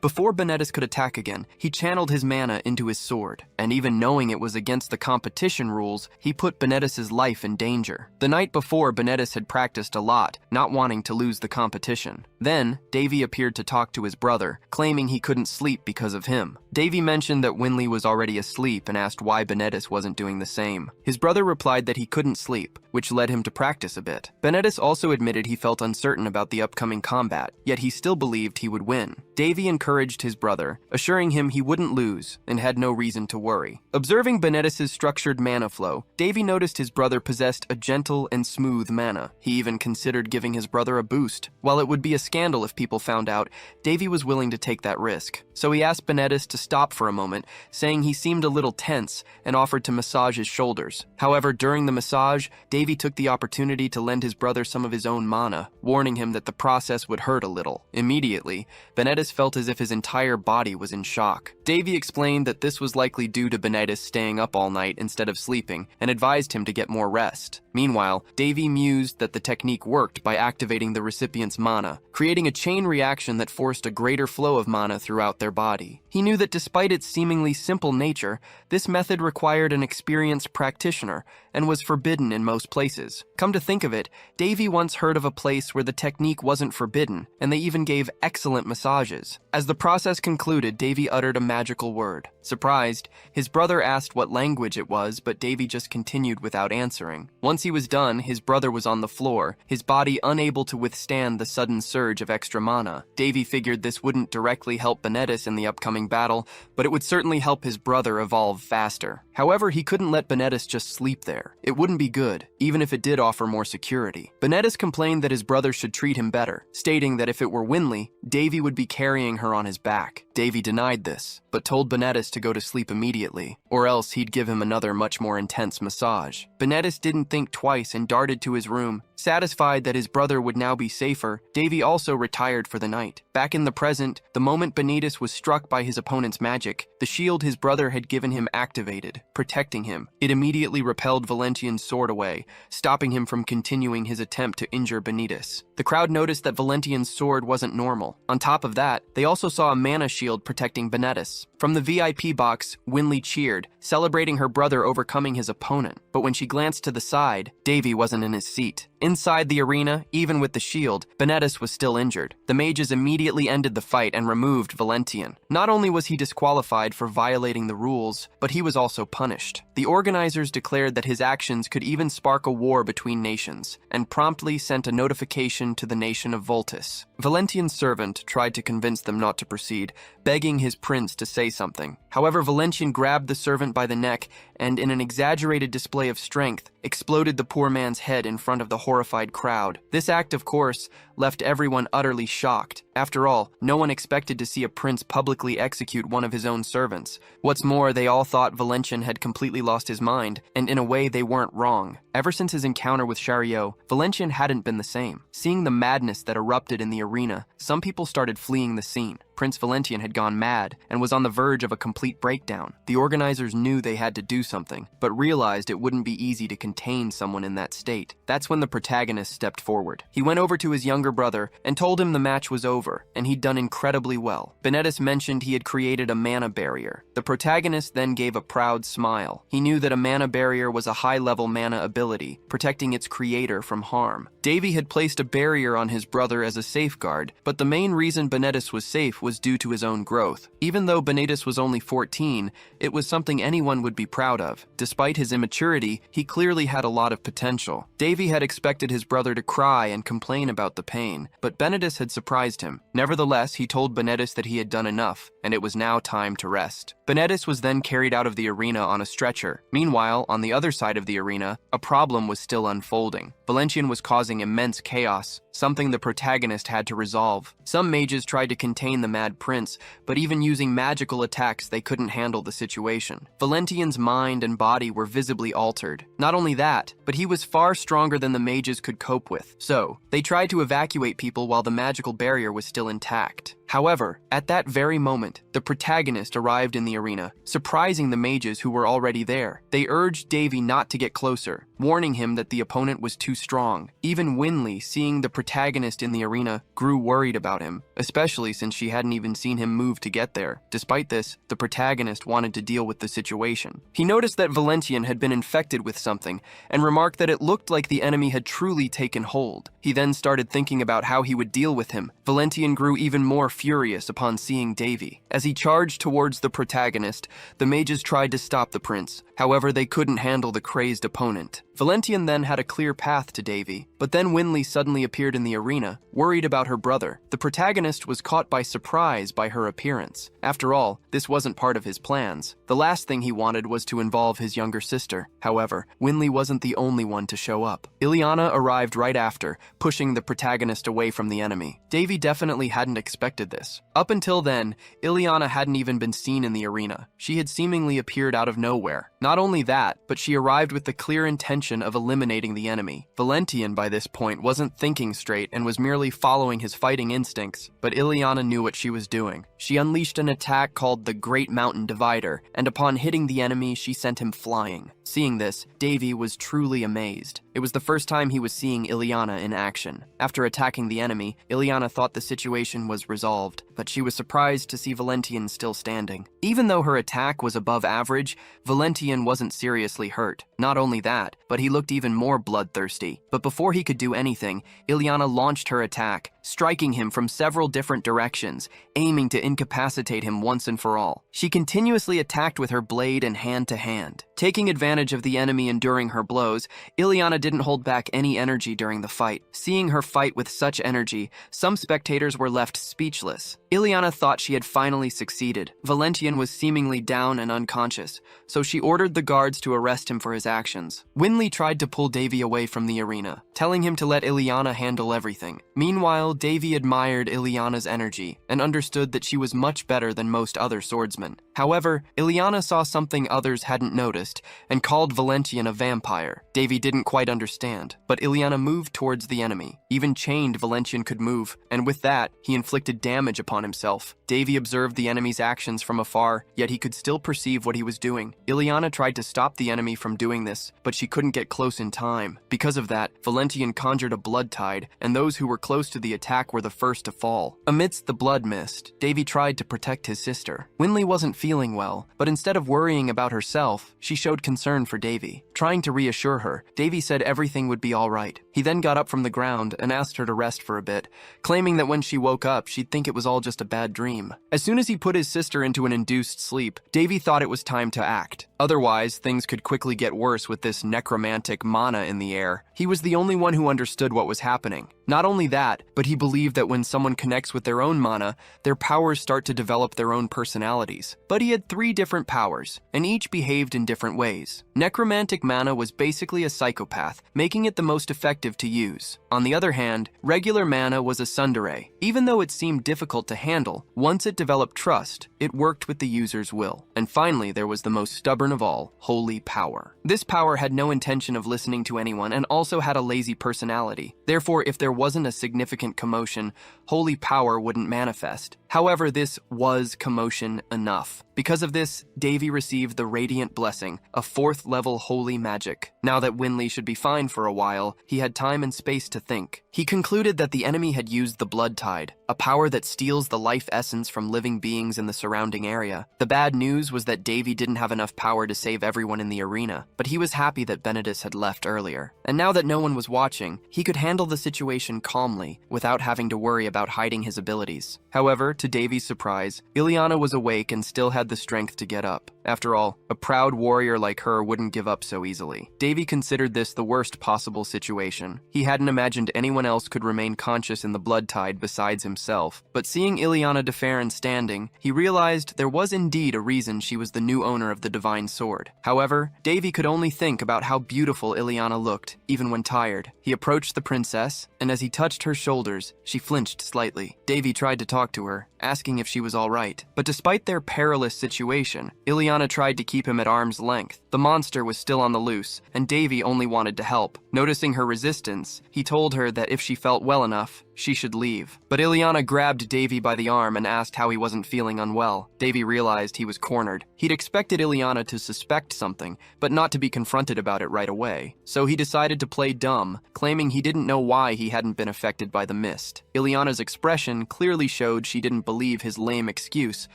Before Benedis could attack again, he channeled his mana into his sword, and even knowing it was against the competition rules, he put Benedis's life in danger. The night before, Benedis had practiced a lot, not wanting to lose the competition. Then, Davy appeared to talk to his brother, claiming he couldn't sleep because of him. Davy mentioned that Winley was already asleep and asked why Benedis wasn't doing the same. His brother replied that he couldn't sleep, which led him to practice a bit. Benedis also admitted he felt uncertain about the upcoming combat, yet he still believed he would win. Davy encouraged his brother, assuring him he wouldn't lose and had no reason to worry. Observing Benedis's structured mana flow, Davy noticed his brother possessed a gentle and smooth mana. He even considered giving his brother a boost. While it would be a scandal if people found out, Davy was willing to take that risk. So he asked Benedis to stop for a moment, saying he seemed a little tense, and offered to massage his shoulders. However, during the massage, Davy took the opportunity to lend his brother some of his own mana, warning him that the process would hurt a little. Immediately, Benedis felt as if his entire body was in shock. Davy explained that this was likely due to Benedis staying up all night instead of sleeping, and advised him to get more rest. Meanwhile, Davy mused that the technique worked by activating the recipient's mana, creating a chain reaction that forced a greater flow of mana throughout their body. He knew that despite its seemingly simple nature, this method required an experienced practitioner and was forbidden in most places. Come to think of it, Davy once heard of a place where the technique wasn't forbidden, and they even gave excellent massages. As the process concluded, Davy uttered a magical word. Surprised, his brother asked what language it was, but Davy just continued without answering. Once he was done, his brother was on the floor, his body unable to withstand the sudden surge of extra mana. Davy figured this wouldn't directly help Benedis in the upcoming battle, but it would certainly help his brother evolve faster. However, he couldn't let Benedis just sleep there. It wouldn't be good, even if it did offer more security. Benedis complained that his brother should treat him better, stating that if it were Winley, Davy would be carrying her on his back. Davy denied this, but told Benedis to go to sleep immediately, or else he'd give him another much more intense massage. Benedis didn't think twice and darted to his room. Satisfied that his brother would now be safer, Davy also retired for the night. Back in the present, the moment Benedis was struck by his opponent's magic, the shield his brother had given him activated, protecting him. It immediately repelled Valencian's sword away, stopping him from continuing his attempt to injure Benedis. The crowd noticed that Valencian's sword wasn't normal. On top of that, they also saw a mana shield protecting Benedis. From the VIP box, Winley cheered, celebrating her brother overcoming his opponent. But when she glanced to the side, Davy wasn't in his seat. Inside the arena, even with the shield, Benedis was still injured. The mages immediately ended the fight and removed Valencian. Not only was he disqualified for violating the rules, but he was also punished. The organizers declared that his actions could even spark a war between nations, and promptly sent a notification to the nation of Voltus. Valencian's servant tried to convince them not to proceed, begging his prince to say something. However, Valencian grabbed the servant by the neck and, in an exaggerated display of strength, exploded the poor man's head in front of the horrified crowd. This act, of course, left everyone utterly shocked. After all, no one expected to see a prince publicly execute one of his own servants. What's more, they all thought Valencian had completely lost his mind, and in a way they weren't wrong. Ever since his encounter with Chariot, Valencian hadn't been the same. Seeing the madness that erupted in the arena, some people started fleeing the scene. Prince Valencian had gone mad and was on the verge of a complete breakdown. The organizers knew they had to do something, but realized it wouldn't be easy to contain someone in that state. That's when the protagonist stepped forward. He went over to his younger brother and told him the match was over, and he'd done incredibly well. Benedis mentioned he had created a mana barrier. The protagonist then gave a proud smile. He knew that a mana barrier was a high-level mana ability, protecting its creator from harm. Davy had placed a barrier on his brother as a safeguard, but the main reason Benedis was safe was due to his own growth. Even though Benedis was only 14, it was something anyone would be proud of. Despite his immaturity, he clearly had a lot of potential. Davy had expected his brother to cry and complain about the pain, but Benedis had surprised him. Nevertheless, he told Benedis that he had done enough, and it was now time to rest. Benedis was then carried out of the arena on a stretcher. Meanwhile, on the other side of the arena, a problem was still unfolding. Valencian was causing immense chaos, something the protagonist had to resolve. Some mages tried to contain the Mad Prince, but even using magical attacks, they couldn't handle the situation. Valencian's mind and body were visibly altered. Not only that, but he was far stronger than the mages could cope with. So, they tried to evacuate people while the magical barrier was still intact. However, at that very moment, the protagonist arrived in the arena, surprising the mages who were already there. They urged Davy not to get closer, warning him that the opponent was too strong. Even Winley, seeing the protagonist in the arena, grew worried about him, especially since she hadn't even seen him move to get there. Despite this, the protagonist wanted to deal with the situation. He noticed that Valencian had been infected with something, and remarked that it looked like the enemy had truly taken hold. He then started thinking about how he would deal with him. Valencian grew even more furious upon seeing Davy. As he charged towards the protagonist, the mages tried to stop the prince. However, they couldn't handle the crazed opponent. Valencian then had a clear path to Davy, but then Winley suddenly appeared in the arena, worried about her brother. The protagonist was caught by surprise by her appearance. After all, this wasn't part of his plans. The last thing he wanted was to involve his younger sister. However, Winley wasn't the only one to show up. Iliana arrived right after, pushing the protagonist away from the enemy. Davy definitely hadn't expected this. Up until then, Iliana hadn't even been seen in the arena. She had seemingly appeared out of nowhere. Not only that, but she arrived with the clear intention of eliminating the enemy. Valencian, by this point, wasn't thinking straight and was merely following his fighting instincts, but Iliana knew what she was doing. She unleashed an attack called the Great Mountain Divider, and upon hitting the enemy, she sent him flying. Seeing this, Davy was truly amazed. It was the first time he was seeing Iliana in action. After attacking the enemy, Iliana thought the situation was resolved, but she was surprised to see Valencian still standing. Even though her attack was above average, Valencian wasn't seriously hurt. Not only that, but he looked even more bloodthirsty. But before he could do anything, Iliana launched her attack, striking him from several different directions, aiming to incapacitate him once and for all. She continuously attacked with her blade and hand to hand. Taking advantage of the enemy enduring her blows, Iliana didn't hold back any energy during the fight. Seeing her fight with such energy, some spectators were left speechless. Iliana thought she had finally succeeded. Valencian was seemingly down and unconscious, so she ordered the guards to arrest him for his actions. Winley tried to pull Davy away from the arena, telling him to let Iliana handle everything. Meanwhile, Davy admired Iliana's energy and understood that she was much better than most other swordsmen. However, Iliana saw something others hadn't noticed and called Valencian a vampire. Davy didn't quite understand, but Iliana moved towards the enemy. Even chained, Valencian could move, and with that, he inflicted damage upon himself. Davy observed the enemy's actions from afar, yet he could still perceive what he was doing. Iliana tried to stop the enemy from doing this, but she couldn't get close in time. Because of that, Valencian conjured a blood tide, and those who were close to the attack were the first to fall. Amidst the blood mist, Davy tried to protect his sister. Winley wasn't feeling well, but instead of worrying about herself, she showed concern for Davy. Trying to reassure her, Davy said everything would be all right. He then got up from the ground and asked her to rest for a bit, claiming that when she woke up, she'd think it was all just a bad dream. As soon as he put his sister into an induced sleep, Davy thought it was time to act. Otherwise, things could quickly get worse with this necromantic mana in the air. He was the only one who understood what was happening. Not only that, but he believed that when someone connects with their own mana, their powers start to develop their own personalities. But he had 3 different powers, and each behaved in different ways. Necromantic mana was basically a psychopath, making it the most effective to use. On the other hand, regular mana was a tsundere. Even though it seemed difficult to handle, once it developed trust, it worked with the user's will. And finally, there was the most stubborn of all, holy power. This power had no intention of listening to anyone and also had a lazy personality. Therefore, if there wasn't a significant commotion, holy power wouldn't manifest. However, this was commotion enough. Because of this, Davy received the Radiant Blessing, a 4th-level holy magic. Now that Winley should be fine for a while, he had time and space to think. He concluded that the enemy had used the Blood Tide, a power that steals the life essence from living beings in the surrounding area. The bad news was that Davy didn't have enough power to save everyone in the arena, but he was happy that Benedis had left earlier. And now that no one was watching, he could handle the situation calmly, without having to worry about hiding his abilities. However, to Davy's surprise, Iliana was awake and still had the strength to get up. After all, a proud warrior like her wouldn't give up so easily. Davy considered this the worst possible situation. He hadn't imagined anyone else could remain conscious in the blood tide besides himself. But seeing Iliana de Farron standing, he realized there was indeed a reason she was the new owner of the divine sword. However, Davy could only think about how beautiful Iliana looked, even when tired. He approached the princess, and as he touched her shoulders, she flinched slightly. Davy tried to talk to her, asking if she was all right. But despite their perilous situation, Iliana tried to keep him at arm's length. The monster was still on the loose, and Davy only wanted to help. Noticing her resistance, he told her that if she felt well enough, she should leave. But Iliana grabbed Davy by the arm and asked how he wasn't feeling unwell. Davy realized he was cornered. He'd expected Iliana to suspect something, but not to be confronted about it right away. So he decided to play dumb, claiming he didn't know why he hadn't been affected by the mist. Iliana's expression clearly showed she didn't believe his lame excuse,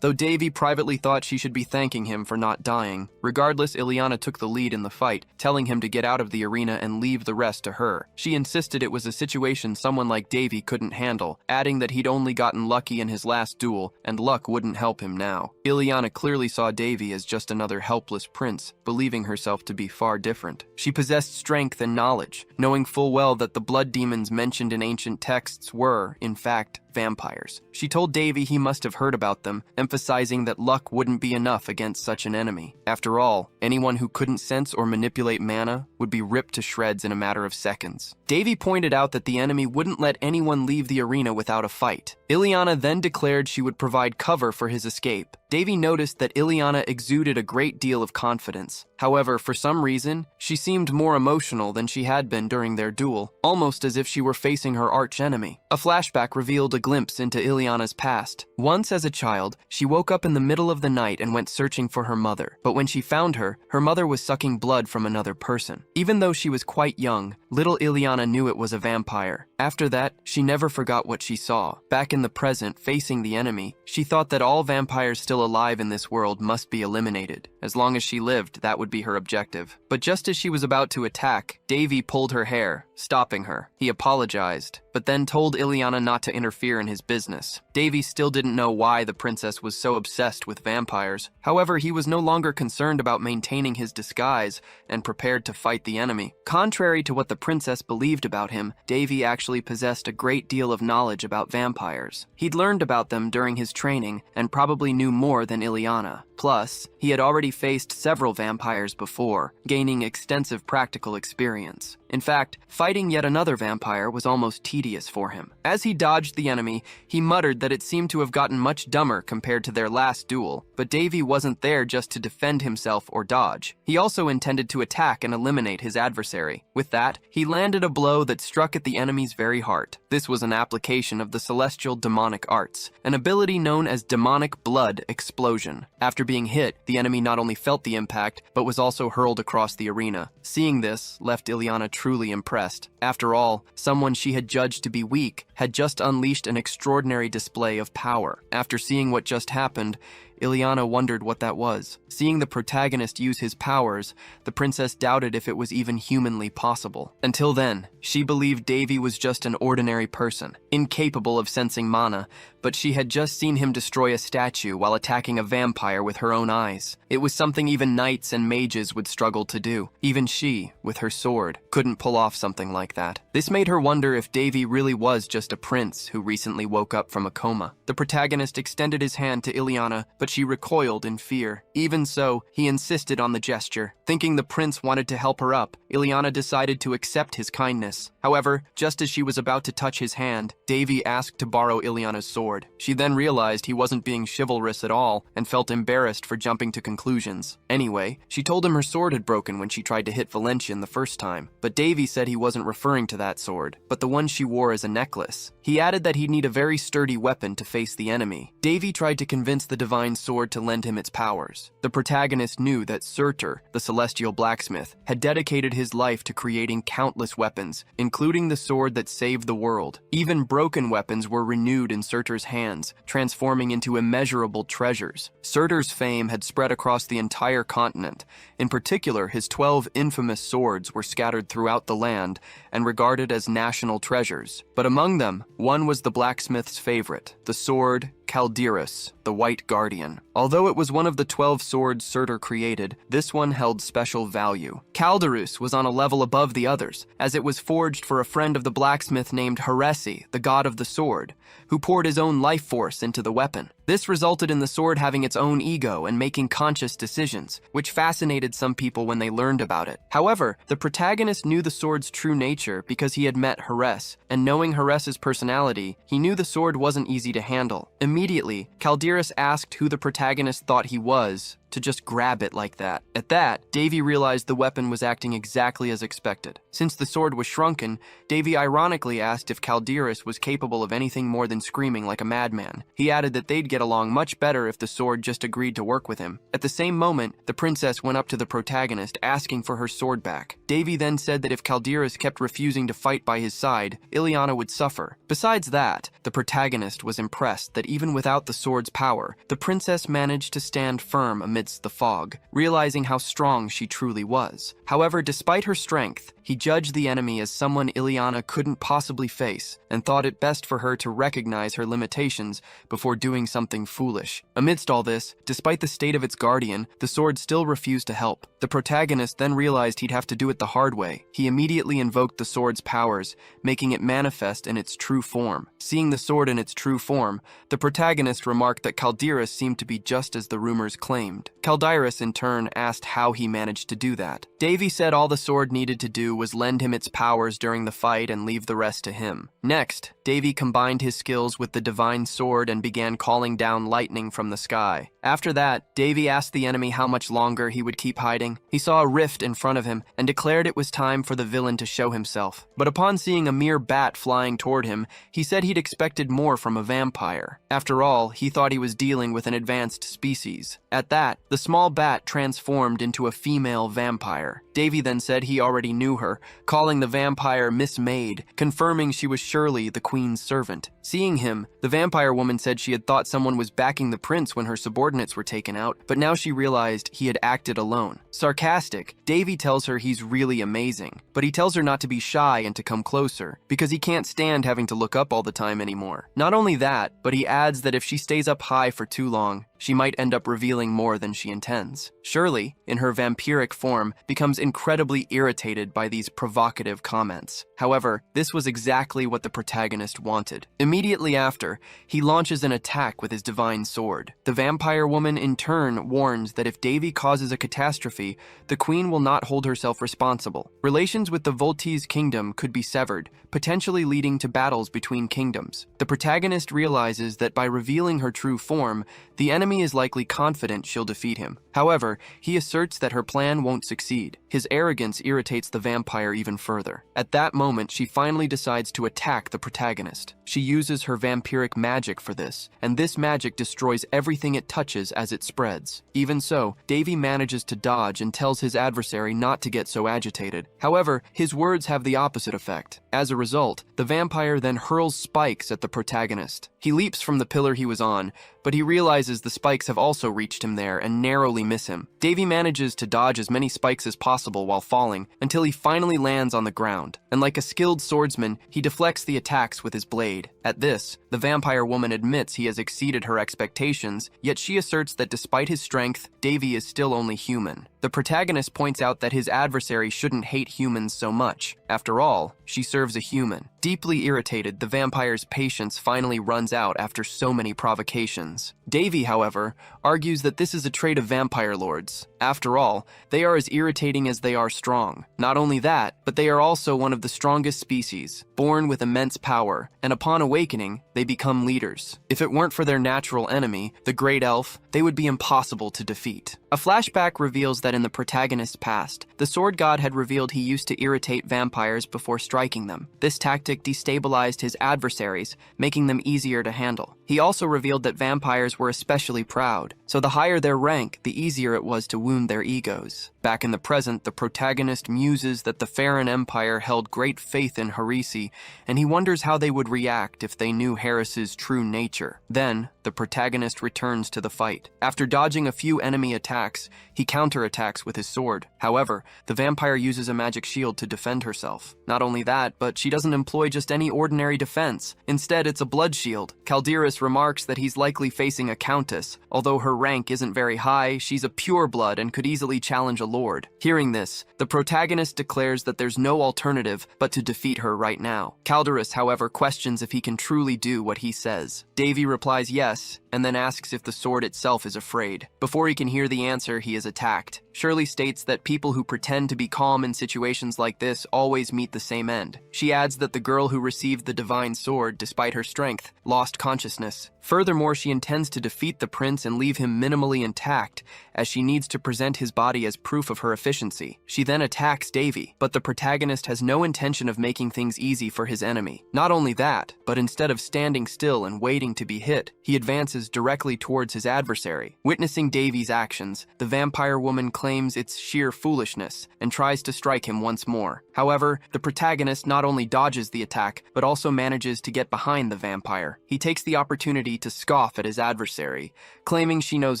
though Davy privately thought she should be thanking him for not dying. Regardless, Iliana took the lead in the fight, telling him to get out of the arena and leave the rest to her. She insisted it was a situation someone like Davy couldn't handle, adding that he'd only gotten lucky in his last duel, and luck wouldn't help him now. Iliana clearly saw Davy as just another helpless prince, believing herself to be far different. She possessed strength and knowledge, knowing full well that the blood demons mentioned in ancient texts were, in fact, vampires. She told Davy he must have heard about them, emphasizing that luck wouldn't be enough against such an enemy. After all, anyone who couldn't sense or manipulate mana would be ripped to shreds in a matter of seconds. Davy pointed out that the enemy wouldn't let anyone leave the arena without a fight. Iliana then declared she would provide cover for his escape. Davy noticed that Iliana exuded a great deal of confidence. However, for some reason, she seemed more emotional than she had been during their duel, almost as if she were facing her arch-enemy. A flashback revealed a glimpse into Iliana's past. Once as a child, she woke up in the middle of the night and went searching for her mother. But when she found her, her mother was sucking blood from another person. Even though she was quite young, little Iliana knew it was a vampire. After that, she never forgot what she saw. Back in the present, facing the enemy, she thought that all vampires still alive in this world must be eliminated. As long as she lived, that would be her objective. But just as she was about to attack, Davy pulled her hair, stopping her. He apologized, but then told Iliana not to interfere in his business. Davy still didn't know why the princess was so obsessed with vampires. However, he was no longer concerned about maintaining his disguise and prepared to fight the enemy. Contrary to what the princess believed about him, Davy actually possessed a great deal of knowledge about vampires. He'd learned about them during his training and probably knew more than Iliana. Plus, he had already faced several vampires before, gaining extensive practical experience. In fact, fighting yet another vampire was almost tedious for him. As he dodged the enemy, he muttered that it seemed to have gotten much dumber compared to their last duel, but Davy wasn't there just to defend himself or dodge. He also intended to attack and eliminate his adversary. With that, he landed a blow that struck at the enemy's very heart. This was an application of the celestial demonic arts, an ability known as demonic blood explosion. After being hit, the enemy not only felt the impact, but was also hurled across the arena. Seeing this left Iliana truly impressed. After all, someone she had judged to be weak had just unleashed an extraordinary display of power. After seeing what just happened, Iliana wondered what that was. Seeing the protagonist use his powers, the princess doubted if it was even humanly possible. Until then, she believed Davy was just an ordinary person, incapable of sensing mana, but she had just seen him destroy a statue while attacking a vampire with her own eyes. It was something even knights and mages would struggle to do. Even she, with her sword, couldn't pull off something like that. This made her wonder if Davy really was just a prince who recently woke up from a coma. The protagonist extended his hand to Iliana, but she recoiled in fear. Even so, he insisted on the gesture. Thinking the prince wanted to help her up, Iliana decided to accept his kindness. However, just as she was about to touch his hand, Davy asked to borrow Iliana's sword. She then realized he wasn't being chivalrous at all and felt embarrassed for jumping to conclusions. Anyway, she told him her sword had broken when she tried to hit Valencian the first time, but Davy said he wasn't referring to that sword, but the one she wore as a necklace. He added that he'd need a very sturdy weapon to face the enemy. Davy tried to convince the divine sword to lend him its powers. The protagonist knew that Surtur, the celestial blacksmith, had dedicated his life to creating countless weapons, including the sword that saved the world. Even broken weapons were renewed in Surtur's hands, transforming into immeasurable treasures. Surtur's fame had spread across the entire continent. In particular, his 12 infamous swords were scattered throughout the land and regarded as national treasures. But among them, one was the blacksmith's favorite, the sword Caldeirus, the White Guardian. Although it was one of the 12 swords Surtur created, this one held special value. Caldeirus was on a level above the others, as it was forged for a friend of the blacksmith named Heresi, the god of the sword, who poured his own life force into the weapon. This resulted in the sword having its own ego and making conscious decisions, which fascinated some people when they learned about it. However, the protagonist knew the sword's true nature because he had met Heres, and knowing Heres's personality, he knew the sword wasn't easy to handle. Immediately, Caldeirus asked who the protagonist thought he was to just grab it like that. At that, Davy realized the weapon was acting exactly as expected. Since the sword was shrunken, Davy ironically asked if Caldeirus was capable of anything more than screaming like a madman. He added that they'd get along much better if the sword just agreed to work with him. At the same moment, the princess went up to the protagonist asking for her sword back. Davy then said that if Caldeirus kept refusing to fight by his side, Iliana would suffer. Besides that, the protagonist was impressed that even without the sword's power, the princess managed to stand firm amidst the fog, realizing how strong she truly was. However, despite her strength, he judged the enemy as someone Iliana couldn't possibly face and thought it best for her to recognize her limitations before doing something foolish. Amidst all this, despite the state of its guardian, the sword still refused to help. The protagonist then realized he'd have to do it the hard way. He immediately invoked the sword's powers, making it manifest in its true form. Seeing the sword in its true form, the protagonist remarked that Caldeirus seemed to be just as the rumors claimed. Caldeirus in turn asked how he managed to do that. Davy said all the sword needed to do was lend him its powers during the fight and leave the rest to him. Next, Davy combined his skills with the divine sword and began calling down lightning from the sky. After that, Davy asked the enemy how much longer he would keep hiding. He saw a rift in front of him and declared it was time for the villain to show himself. But upon seeing a mere bat flying toward him, he said he'd expected more from a vampire. After all, he thought he was dealing with an advanced species. At that, the The small bat transformed into a female vampire. Davy then said he already knew her, calling the vampire Miss Maid, confirming she was surely the queen's servant. Seeing him, the vampire woman said she had thought someone was backing the prince when her subordinates were taken out, but now she realized he had acted alone. Sarcastic, Davy tells her he's really amazing, but he tells her not to be shy and to come closer, because he can't stand having to look up all the time anymore. Not only that, but he adds that if she stays up high for too long, she might end up revealing more than she intends. Shirley, in her vampiric form, becomes incredibly irritated by these provocative comments. However, this was exactly what the protagonist wanted. Immediately after, he launches an attack with his divine sword. The vampire woman in turn warns that if Davy causes a catastrophe, the queen will not hold herself responsible. Relations with the Voltese kingdom could be severed, potentially leading to battles between kingdoms. The protagonist realizes that by revealing her true form, the enemy is likely confident she'll defeat him. However, he asserts that her plan won't succeed. His arrogance irritates the vampire even further. At that moment, she finally decides to attack the protagonist. She uses her vampiric magic for this, and this magic destroys everything it touches as it spreads. Even so, Davy manages to dodge and tells his adversary not to get so agitated. However, his words have the opposite effect. As a result, the vampire then hurls spikes at the protagonist. He leaps from the pillar he was on, but he realizes the spikes have also reached him there and narrowly miss him. Davy manages to dodge as many spikes as possible while falling until he finally lands on the ground, and like a skilled swordsman, he deflects the attacks with his blade. At this, the vampire woman admits he has exceeded her expectations, yet she asserts that despite his strength, Davy is still only human. The protagonist points out that his adversary shouldn't hate humans so much. After all, she serves a human. Deeply irritated, the vampire's patience finally runs out after so many provocations. Davy, however, argues that this is a trait of vampire lords. After all, they are as irritating as they are strong. Not only that, but they are also one of the strongest species, born with immense power, and upon awakening, they become leaders. If it weren't for their natural enemy, the Great Elf, they would be impossible to defeat. A flashback reveals that in the protagonist's past, the sword god had revealed he used to irritate vampires before striking them. This tactic destabilized his adversaries, making them easier to handle. He also revealed that vampires were especially proud, so the higher their rank, the easier it was to wound their egos. Back in the present, the protagonist muses that the Farron Empire held great faith in Harisi, and he wonders how they would react if they knew Harris's true nature. Then, the protagonist returns to the fight. After dodging a few enemy attacks, he counterattacks with his sword. However, the vampire uses a magic shield to defend herself. Not only that, but she doesn't employ just any ordinary defense. Instead, it's a blood shield. Calderas remarks that he's likely facing a countess. Although her rank isn't very high, she's a pureblood and could easily challenge a lord. Hearing this, the protagonist declares that there's no alternative but to defeat her right now. Calderas, however, questions if he can truly do what he says. Davy replies yes, and then asks if the sword itself is afraid. Before he can hear the answer, he is attacked. Shirley states that people who pretend to be calm in situations like this always meet the same end. She adds that the girl who received the divine sword, despite her strength, lost consciousness. Furthermore, she intends to defeat the prince and leave him minimally intact, as she needs to present his body as proof of her efficiency. She then attacks Davy, but the protagonist has no intention of making things easy for his enemy. Not only that, but instead of standing still and waiting to be hit, he advances directly towards his adversary. Witnessing Davy's actions, the vampire woman claims it's sheer foolishness and tries to strike him once more. However, the protagonist not only dodges the attack, but also manages to get behind the vampire. He takes the opportunity to scoff at his adversary, claiming she knows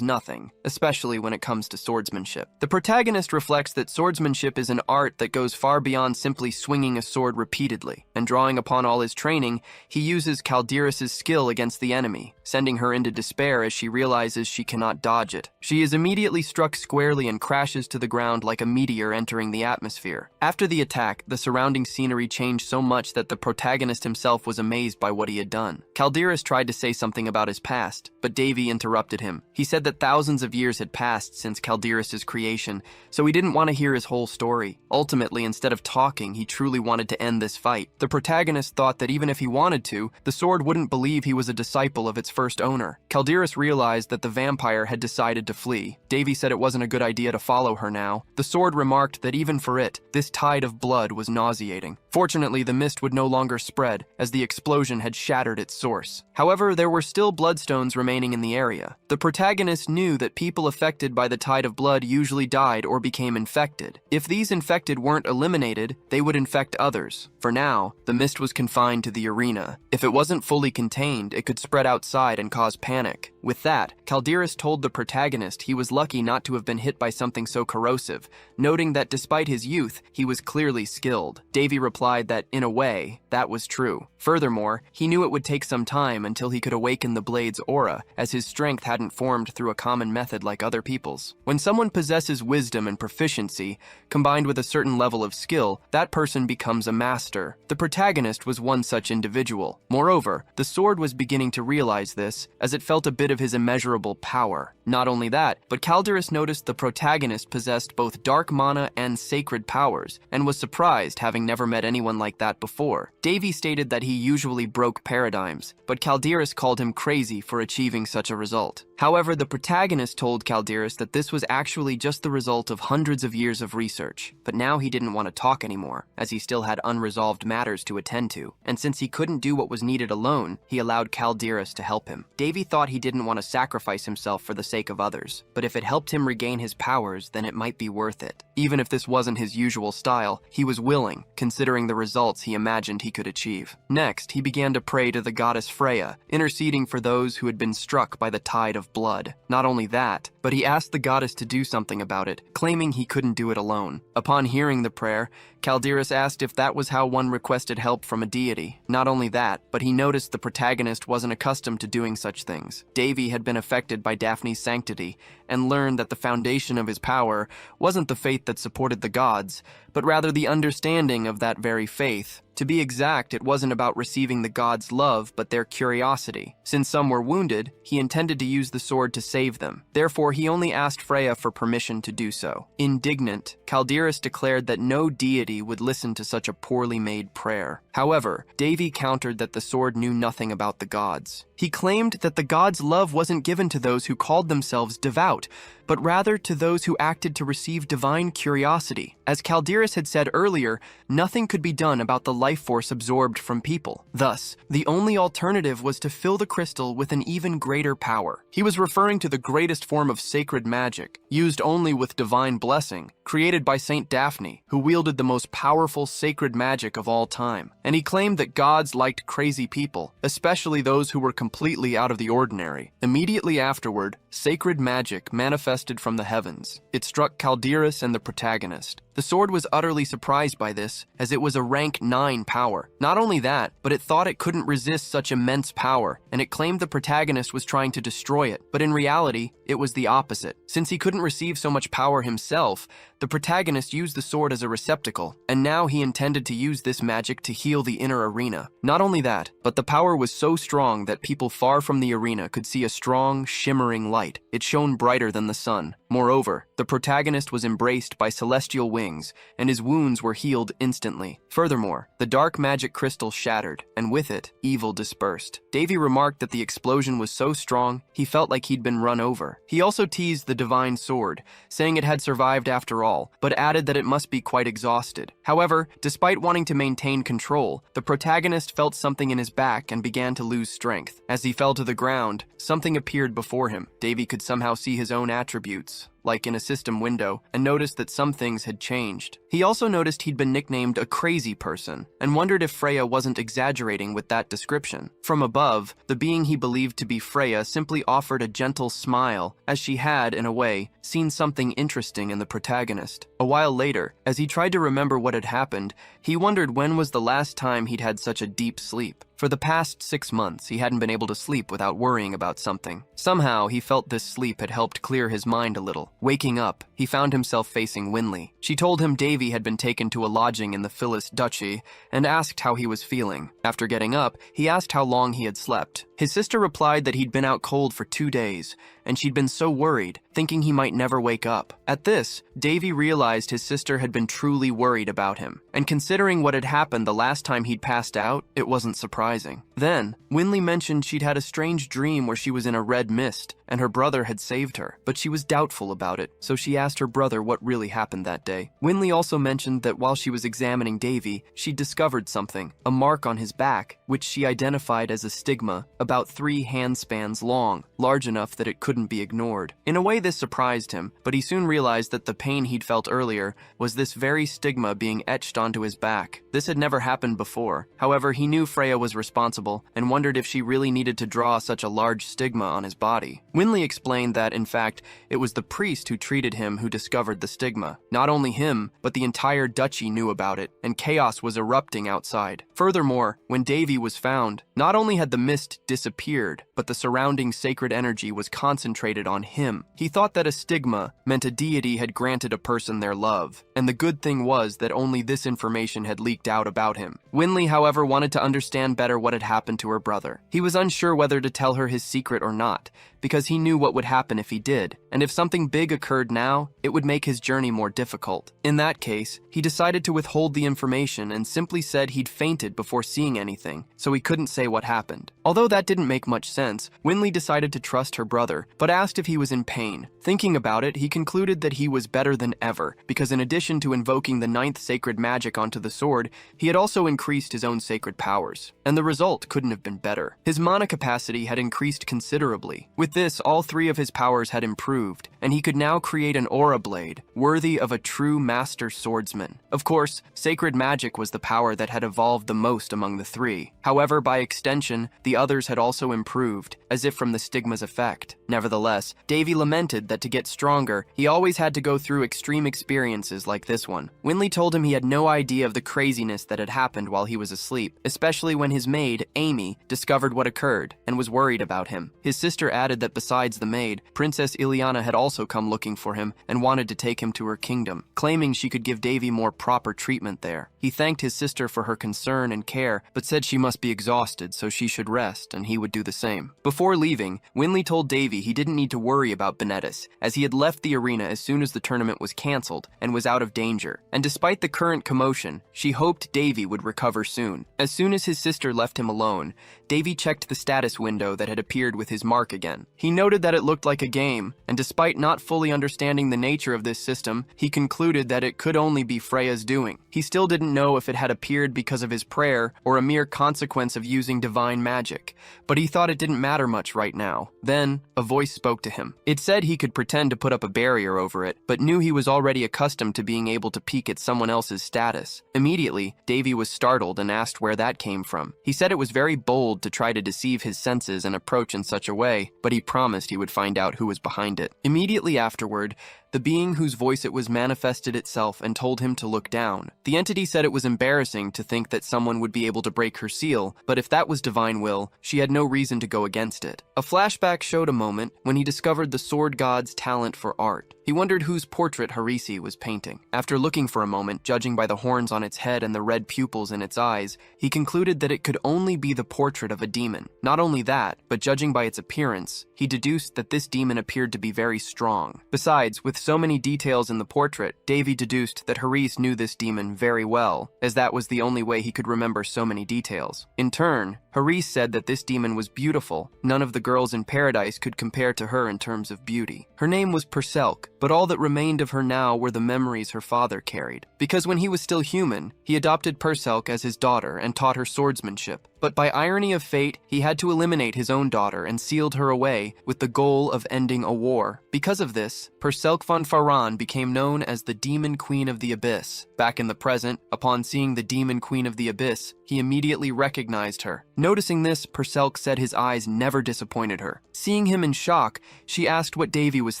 nothing, especially when it comes to swordsmanship. The protagonist reflects that swordsmanship is an art that goes far beyond simply swinging a sword repeatedly, and drawing upon all his training, he uses Calderas' skill against the enemy, sending her into despair as she realizes she cannot dodge it. She is immediately struck squarely and crashes to the ground like a meteor entering the atmosphere. After the attack, the surrounding scenery changed so much that the protagonist himself was amazed by what he had done. Calderas tried to say something about his past, but Davy interrupted him. He said that thousands of years had passed since Calderas' creation, so he didn't want to hear his whole story. Ultimately, instead of talking, he truly wanted to end this fight. The protagonist thought that even if he wanted to, the sword wouldn't believe he was a disciple of its first owner. Calderas realized that the vampire had decided to flee. Davy said it wasn't a good idea to follow her now. The sword remarked that even for it, this tide of blood blood was nauseating. Fortunately, the mist would no longer spread, as the explosion had shattered its source. However, there were still bloodstones remaining in the area. The protagonist knew that people affected by the tide of blood usually died or became infected. If these infected weren't eliminated, they would infect others. For now, the mist was confined to the arena. If it wasn't fully contained, it could spread outside and cause panic. With that, Calderas told the protagonist he was lucky not to have been hit by something so corrosive, noting that despite his youth, he was clearly skilled. Davy replied that, in a way, that was true. Furthermore, he knew it would take some time until he could awaken the blade's aura, as his strength hadn't formed through a common method like other people's. When someone possesses wisdom and proficiency, combined with a certain level of skill, that person becomes a master. The protagonist was one such individual. Moreover, the sword was beginning to realize this, as it felt a bit of his immeasurable power. Not only that, but Calderas noticed the protagonist possessed both dark mana and sacred powers, and was surprised, having never met anyone like that before. Davy stated that he usually broke paradigms, but Calderas called him crazy for achieving such a result. However, the protagonist told Calderas that this was actually just the result of hundreds of years of research, but now he didn't want to talk anymore, as he still had unresolved matters to attend to, and since he couldn't do what was needed alone, he allowed Calderas to help him. Davy thought he didn't want to sacrifice himself for the sake of others, but if it helped him regain his powers, then it might be worth it. Even if this wasn't his usual style, he was willing, considering the results he imagined he could achieve. Next, he began to pray to the goddess Freya, interceding for those who had been struck by the tide of blood. Not only that, but he asked the goddess to do something about it, claiming he couldn't do it alone. Upon hearing the prayer, Calderas asked if that was how one requested help from a deity. Not only that, but he noticed the protagonist wasn't accustomed to doing such things. Davy had been affected by Daphne's sanctity, and learned that the foundation of his power wasn't the faith that supported the gods, but rather the understanding of that very faith. To be exact, it wasn't about receiving the gods' love, but their curiosity. Since some were wounded, he intended to use the sword to save them. Therefore, he only asked Freya for permission to do so. Indignant, Calderas declared that no deity would listen to such a poorly made prayer. However, Davy countered that the sword knew nothing about the gods. He claimed that the gods' love wasn't given to those who called themselves devout, but rather to those who acted to receive divine curiosity. As Calderas had said earlier, nothing could be done about the life force absorbed from people. Thus, the only alternative was to fill the crystal with an even greater power. He was referring to the greatest form of sacred magic, used only with divine blessing, created by Saint Daphne, who wielded the most powerful sacred magic of all time. And he claimed that gods liked crazy people, especially those who were completely out of the ordinary. Immediately afterward, sacred magic manifested from the heavens. It struck Calderas and the protagonist. The sword was utterly surprised by this, as it was a rank 9 power. Not only that, but it thought it couldn't resist such immense power, and it claimed the protagonist was trying to destroy it. But in reality, it was the opposite. Since he couldn't receive so much power himself, the protagonist used the sword as a receptacle, and now he intended to use this magic to heal the inner arena. Not only that, but the power was so strong that people far from the arena could see a strong, shimmering light. It shone brighter than the sun. Moreover, the protagonist was embraced by celestial wings, and his wounds were healed instantly. Furthermore, the dark magic crystal shattered, and with it, evil dispersed. Davy remarked that the explosion was so strong, he felt like he'd been run over. He also teased the divine sword, saying it had survived after all, but added that it must be quite exhausted. However, despite wanting to maintain control, the protagonist felt something in his back and began to lose strength. As he fell to the ground, something appeared before him. Davy could somehow see his own attributes, like in a system window, and noticed that some things had changed. He also noticed he'd been nicknamed a crazy person, and wondered if Freya wasn't exaggerating with that description. From above, the being he believed to be Freya simply offered a gentle smile, as she had, in a way, seen something interesting in the protagonist. A while later, as he tried to remember what had happened, he wondered when was the last time he'd had such a deep sleep. For the past 6 months, he hadn't been able to sleep without worrying about something. Somehow, he felt this sleep had helped clear his mind a little. Waking up, he found himself facing Winley. She told him Davy had been taken to a lodging in the Phyllis Duchy and asked how he was feeling. After getting up, he asked how long he had slept. His sister replied that he'd been out cold for 2 days, and she'd been so worried, thinking he might never wake up. At this, Davy realized his sister had been truly worried about him, and considering what had happened the last time he'd passed out, it wasn't surprising. Then, Winley mentioned she'd had a strange dream where she was in a red mist, and her brother had saved her, but she was doubtful about it, so she asked her brother what really happened that day. Winley also mentioned that while she was examining Davy, she discovered something, a mark on his back, which she identified as a stigma, about 3 handspans long, large enough that it couldn't be ignored. In a way, this surprised him, but he soon realized that the pain he'd felt earlier was this very stigma being etched onto his back. This had never happened before. However, he knew Freya was responsible and wondered if she really needed to draw such a large stigma on his body. Winley explained that, in fact, it was the priest who treated him who discovered the stigma. Not only him, but the entire duchy knew about it, and chaos was erupting outside. Furthermore, when Davy was found, not only had the mist disappeared, but the surrounding sacred energy was concentrated on him. He thought that a stigma meant a deity had granted a person their love, and the good thing was that only this information had leaked out about him. Winley, however, wanted to understand better what had happened to her brother. He was unsure whether to tell her his secret or not, because he knew what would happen if he did, and if something big occurred now, it would make his journey more difficult. In that case, he decided to withhold the information and simply said he'd fainted before seeing anything, so he couldn't say what happened. Although that didn't make much sense, Winley decided to trust her brother, but asked if he was in pain. Thinking about it, he concluded that he was better than ever, because in addition to invoking the 9th sacred magic onto the sword, he had also increased his own sacred powers, and the result couldn't have been better. His mana capacity had increased considerably. With this, all 3 of his powers had improved, and he could now create an aura blade, worthy of a true master swordsman. Of course, sacred magic was the power that had evolved the most among the 3. However, by extension, the others had also improved, as if from the stigma's effect. Nevertheless, Davy lamented that to get stronger, he always had to go through extreme experiences like this one. Winley told him he had no idea of the craziness that had happened while he was asleep, especially when his maid, Amy, discovered what occurred and was worried about him. His sister added that besides the maid, Princess Iliana had also come looking for him and wanted to take him to her kingdom, claiming she could give Davy more proper treatment there. He thanked his sister for her concern and care, but said she must be exhausted so she should rest and he would do the same. Before leaving, Winley told Davy he didn't need to worry about Benedis, as he had left the arena as soon as the tournament was cancelled and was out of danger. And despite the current commotion, she hoped Davy would recover soon. As soon as his sister left him alone, Davy checked the status window that had appeared with his mark again. He noted that it looked like a game, and despite not fully understanding the nature of this system, he concluded that it could only be Freya's doing. He still didn't know if it had appeared because of his prayer or a mere consequence of using divine magic, but he thought it didn't matter much right now. Then, a voice spoke to him. It said he could pretend to put up a barrier over it, but knew he was already accustomed to being able to peek at someone else's status. Immediately, Davy was startled and asked where that came from. He said it was very bold to try to deceive his senses and approach in such a way, but he promised he would find out who was behind it. Immediately afterward, the being whose voice it was manifested itself and told him to look down. The entity said it was embarrassing to think that someone would be able to break her seal, but if that was divine will, she had no reason to go against it. A flashback showed a moment when he discovered the sword god's talent for art. He wondered whose portrait Harisi was painting. After looking for a moment, judging by the horns on its head and the red pupils in its eyes, he concluded that it could only be the portrait of a demon. Not only that, but judging by its appearance, he deduced that this demon appeared to be very strong. Besides, with so many details in the portrait, Davy deduced that Haris knew this demon very well, as that was the only way he could remember so many details. In turn, Haris said that this demon was beautiful. None of the girls in paradise could compare to her in terms of beauty. Her name was Perselk, but all that remained of her now were the memories her father carried. Because when he was still human, he adopted Perselk as his daughter and taught her swordsmanship. But by irony of fate, he had to eliminate his own daughter and sealed her away with the goal of ending a war. Because of this, Perselk von Faran became known as the Demon Queen of the Abyss. Back in the present, upon seeing the Demon Queen of the Abyss, he immediately recognized her. Noticing this, Perselk said his eyes never disappointed her. Seeing him in shock, she asked what Davy was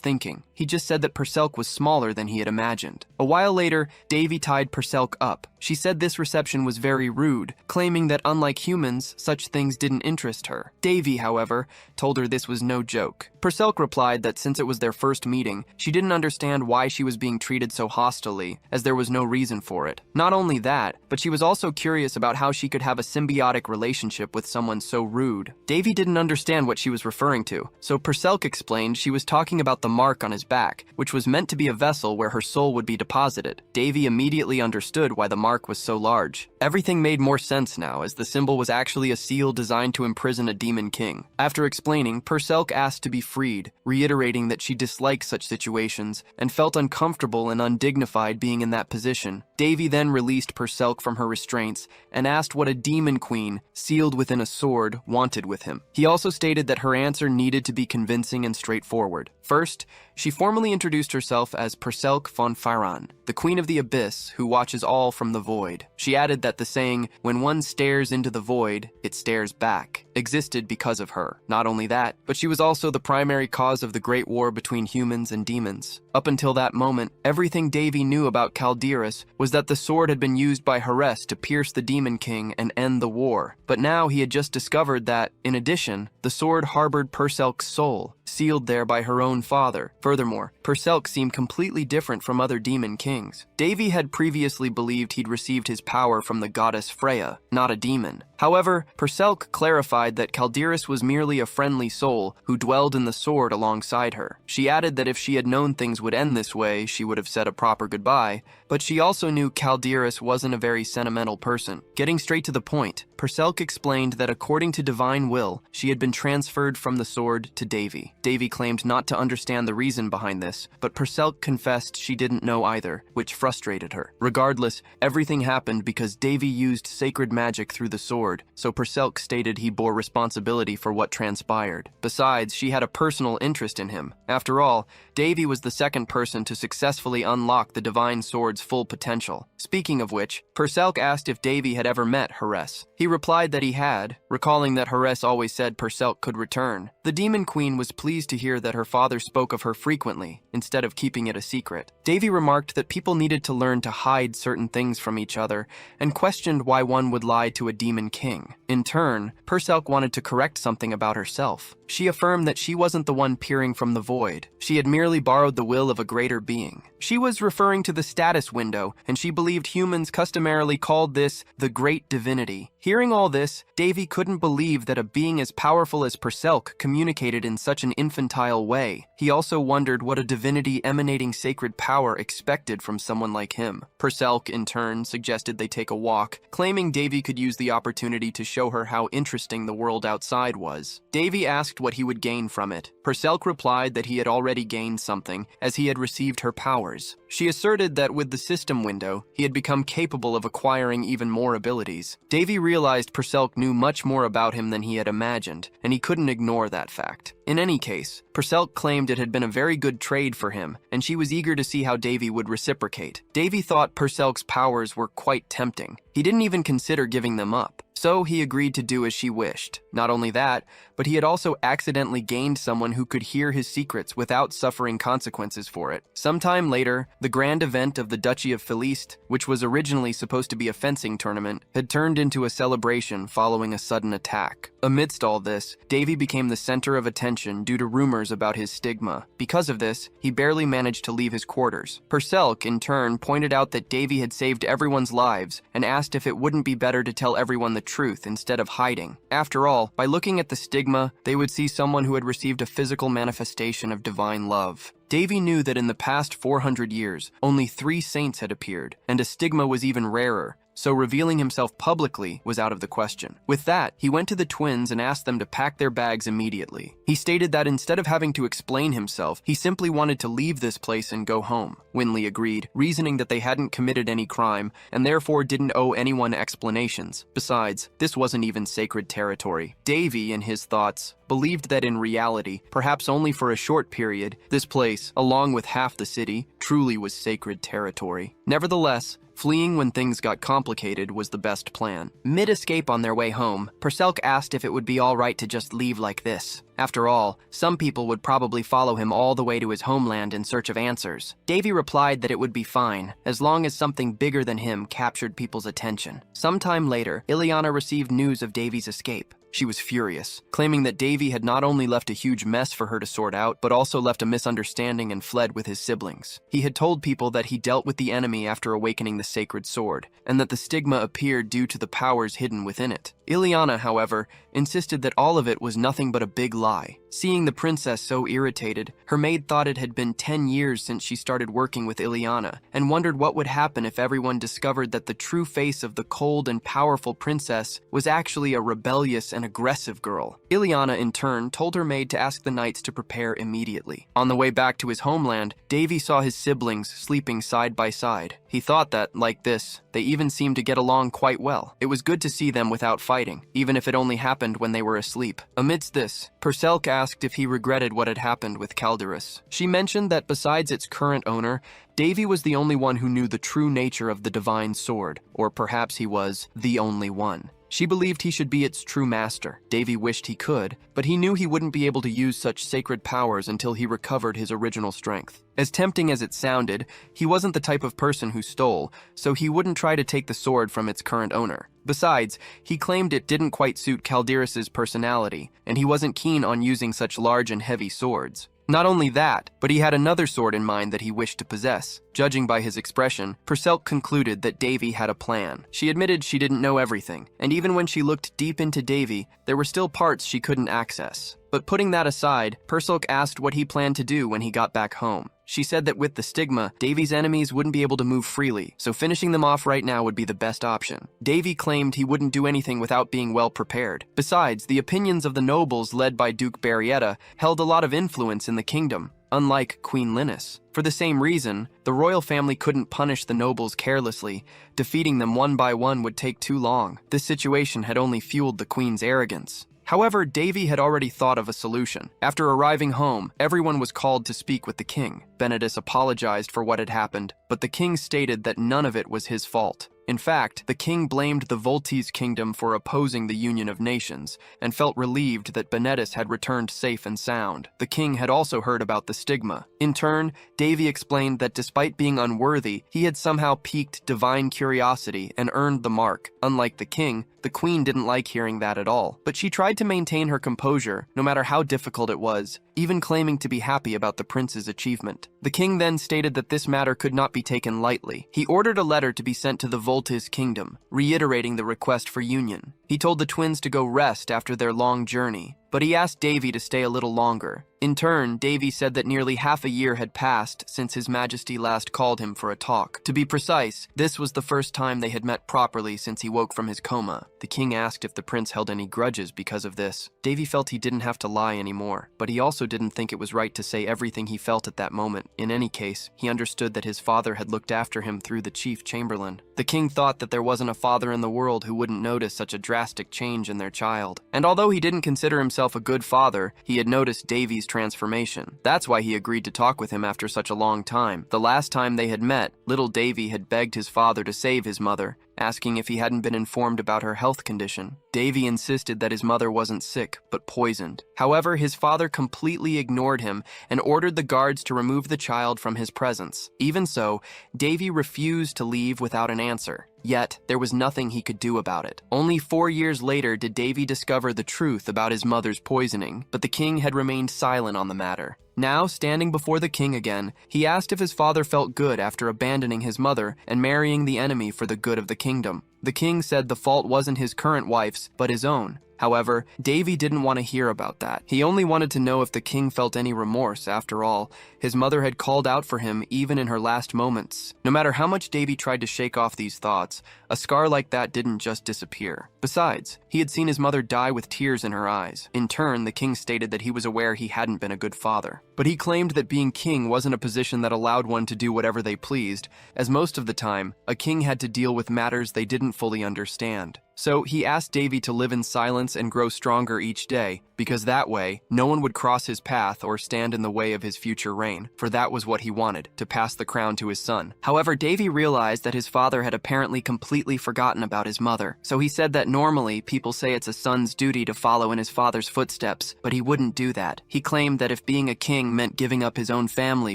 thinking. He just said that Perselk was smaller than he had imagined. A while later, Davy tied Perselk up. She said this reception was very rude, claiming that unlike humans, such things didn't interest her. Davy, however, told her this was no joke. Perselk replied that since it was their first meeting, she didn't understand why she was being treated so hostilely, as there was no reason for it. Not only that, but she was also curious about how she could have a symbiotic relationship relationship with someone so rude. Davy didn't understand what she was referring to, so Perselk explained she was talking about the mark on his back, which was meant to be a vessel where her soul would be deposited. Davy immediately understood why the mark was so large. Everything made more sense now, as the symbol was actually a seal designed to imprison a demon king. After explaining, Perselk asked to be freed, reiterating that she disliked such situations and felt uncomfortable and undignified being in that position. Davy then released Perselk from her restraints and asked what a demon queen, sealed within a sword, wanted with him. He also stated that her answer needed to be convincing and straightforward. First, she formally introduced herself as Perselk von Pharon, the Queen of the Abyss who watches all from the void. She added that the saying, "When one stares into the void, it stares back," existed because of her. Not only that, but she was also the primary cause of the Great War between humans and demons. Up until that moment, everything Davy knew about Calderas was that the sword had been used by Heres to pierce the Demon King and end the war. But now he had just discovered that, in addition, the sword harbored Perselk's soul, sealed there by her own father. Furthermore, Perselk seemed completely different from other demon kings. Davy had previously believed he'd received his power from the goddess Freya, not a demon. However, Perselk clarified that Calderas was merely a friendly soul who dwelled in the sword alongside her. She added that if she had known things would end this way, she would have said a proper goodbye, but she also knew Calderas wasn't a very sentimental person. Getting straight to the point, Perselk explained that according to divine will, she had been transferred from the sword to Davy. Davy claimed not to understand the reason behind this, but Perselk confessed she didn't know either, which frustrated her. Regardless, everything happened because Davy used sacred magic through the sword, so Perselk stated he bore responsibility for what transpired. Besides, she had a personal interest in him. After all, Davy was the second person to successfully unlock the divine sword's full potential. Speaking of which, Perselk asked if Davy had ever met Heres. He replied that he had, recalling that Heres always said Perselk could return. The Demon Queen was pleased to hear that her father spoke of her frequently, instead of keeping it a secret. Davy remarked that people needed to learn to hide certain things from each other, and questioned why one would lie to a demon king. In turn, Perselk wanted to correct something about herself. She affirmed that she wasn't the one peering from the void. She had merely borrowed the will of a greater being. She was referring to the status window, and she believed humans customarily called this the Great Divinity. Hearing all this, Davy couldn't believe that a being as powerful as Perselk communicated in such an infantile way. He also wondered what a divinity emanating sacred power expected from someone like him. Perselk, in turn, suggested they take a walk, claiming Davy could use the opportunity to show her how interesting the world outside was. Davy asked what he would gain from it. Perselk replied that he had already gained something, as he had received her powers. She asserted that with the system window, he had become capable of acquiring even more abilities. Davy realized Perselk knew much more about him than he had imagined, and he couldn't ignore that fact. In any case, Perselk claimed it had been a very good trade for him, and she was eager to see how Davy would reciprocate. Davy thought Perselk's powers were quite tempting. He didn't even consider giving them up. So he agreed to do as she wished. Not only that, but he had also accidentally gained someone who could hear his secrets without suffering consequences for it. Sometime later, the grand event of the Duchy of Feliste, which was originally supposed to be a fencing tournament, had turned into a celebration following a sudden attack. Amidst all this, Davy became the center of attention due to rumors about his stigma. Because of this, he barely managed to leave his quarters. Perselk, in turn, pointed out that Davy had saved everyone's lives and asked if it wouldn't be better to tell everyone the truth instead of hiding. After all, by looking at the stigma, they would see someone who had received a physical manifestation of divine love. Davy knew that in the past 400 years, only 3 saints had appeared, and a stigma was even rarer, so revealing himself publicly was out of the question. With that, he went to the twins and asked them to pack their bags immediately. He stated that instead of having to explain himself, he simply wanted to leave this place and go home. Winley agreed, reasoning that they hadn't committed any crime and therefore didn't owe anyone explanations. Besides, this wasn't even sacred territory. Davy, in his thoughts, believed that in reality, perhaps only for a short period, this place, along with half the city, truly was sacred territory. Nevertheless, fleeing when things got complicated was the best plan. Mid-escape on their way home, Perselk asked if it would be all right to just leave like this, After all, some people would probably follow him all the way to his homeland in search of answers. Davy replied that it would be fine, as long as something bigger than him captured people's attention. Sometime later, Iliana received news of Davy's escape. She was furious, claiming that Davy had not only left a huge mess for her to sort out, but also left a misunderstanding and fled with his siblings. He had told people that he dealt with the enemy after awakening the sacred sword, and that the stigma appeared due to the powers hidden within it. Iliana, however, insisted that all of it was nothing but a big lie. Seeing the princess so irritated, her maid thought it had been 10 years since she started working with Iliana, and wondered what would happen if everyone discovered that the true face of the cold and powerful princess was actually a rebellious and aggressive girl. Iliana, in turn, told her maid to ask the knights to prepare immediately. On the way back to his homeland, Davy saw his siblings sleeping side by side. He thought that, like this, they even seemed to get along quite well. It was good to see them without fighting, even if it only happened when they were asleep. Amidst this, Perselk asked if he regretted what had happened with Calderus. She mentioned that besides its current owner, Davy was the only one who knew the true nature of the divine sword, or perhaps he was the only one. She believed he should be its true master. Davy wished he could, but he knew he wouldn't be able to use such sacred powers until he recovered his original strength. As tempting as it sounded, he wasn't the type of person who stole, so he wouldn't try to take the sword from its current owner. Besides, he claimed it didn't quite suit Calderus's personality, and he wasn't keen on using such large and heavy swords. Not only that, but he had another sword in mind that he wished to possess. Judging by his expression, Perselk concluded that Davy had a plan. She admitted she didn't know everything, and even when she looked deep into Davy, there were still parts she couldn't access. But putting that aside, Perselk asked what he planned to do when he got back home. She said that with the stigma, Davy's enemies wouldn't be able to move freely, so finishing them off right now would be the best option. Davy claimed he wouldn't do anything without being well prepared. Besides, the opinions of the nobles led by Duke Barrietta held a lot of influence in the kingdom, unlike Queen Linus. For the same reason, the royal family couldn't punish the nobles carelessly. Defeating them one by one would take too long. This situation had only fueled the queen's arrogance. However, Davy had already thought of a solution. After arriving home, everyone was called to speak with the king. Benedus apologized for what had happened, but the king stated that none of it was his fault. In fact, the king blamed the Voltes kingdom for opposing the Union of Nations, and felt relieved that Benedus had returned safe and sound. The king had also heard about the stigma. In turn, Davy explained that despite being unworthy, he had somehow piqued divine curiosity and earned the mark. Unlike the king, the queen didn't like hearing that at all, but she tried to maintain her composure, no matter how difficult it was, even claiming to be happy about the prince's achievement. The king then stated that this matter could not be taken lightly. He ordered a letter to be sent to the Voltes kingdom, reiterating the request for union. He told the twins to go rest after their long journey, but he asked Davy to stay a little longer. In turn, Davy said that nearly half a year had passed since His Majesty last called him for a talk. To be precise, this was the first time they had met properly since he woke from his coma. The king asked if the prince held any grudges because of this. Davy felt he didn't have to lie anymore, but he also didn't think it was right to say everything he felt at that moment. In any case, he understood that his father had looked after him through the chief chamberlain. The king thought that there wasn't a father in the world who wouldn't notice such a drastic change in their child. And although he didn't consider himself a good father, he had noticed Davy's transformation. That's why he agreed to talk with him after such a long time. The last time they had met, little Davy had begged his father to save his mother, asking if he hadn't been informed about her health condition. Davy insisted that his mother wasn't sick, but poisoned. However, his father completely ignored him and ordered the guards to remove the child from his presence. Even so, Davy refused to leave without an answer. Yet, there was nothing he could do about it. Only 4 years later did Davy discover the truth about his mother's poisoning, but the king had remained silent on the matter. Now, standing before the king again, he asked if his father felt good after abandoning his mother and marrying the enemy for the good of the kingdom. The king said the fault wasn't his current wife's, but his own. However, Davy didn't want to hear about that. He only wanted to know if the king felt any remorse. After all, his mother had called out for him even in her last moments. No matter how much Davy tried to shake off these thoughts, a scar like that didn't just disappear. Besides, he had seen his mother die with tears in her eyes. In turn, the king stated that he was aware he hadn't been a good father. But he claimed that being king wasn't a position that allowed one to do whatever they pleased, as most of the time, a king had to deal with matters they didn't fully understand. So he asked Davy to live in silence and grow stronger each day, because that way, no one would cross his path or stand in the way of his future reign, for that was what he wanted, to pass the crown to his son. However, Davy realized that his father had apparently completely forgotten about his mother, so he said that normally people say it's a son's duty to follow in his father's footsteps, but he wouldn't do that. He claimed that if being a king meant giving up his own family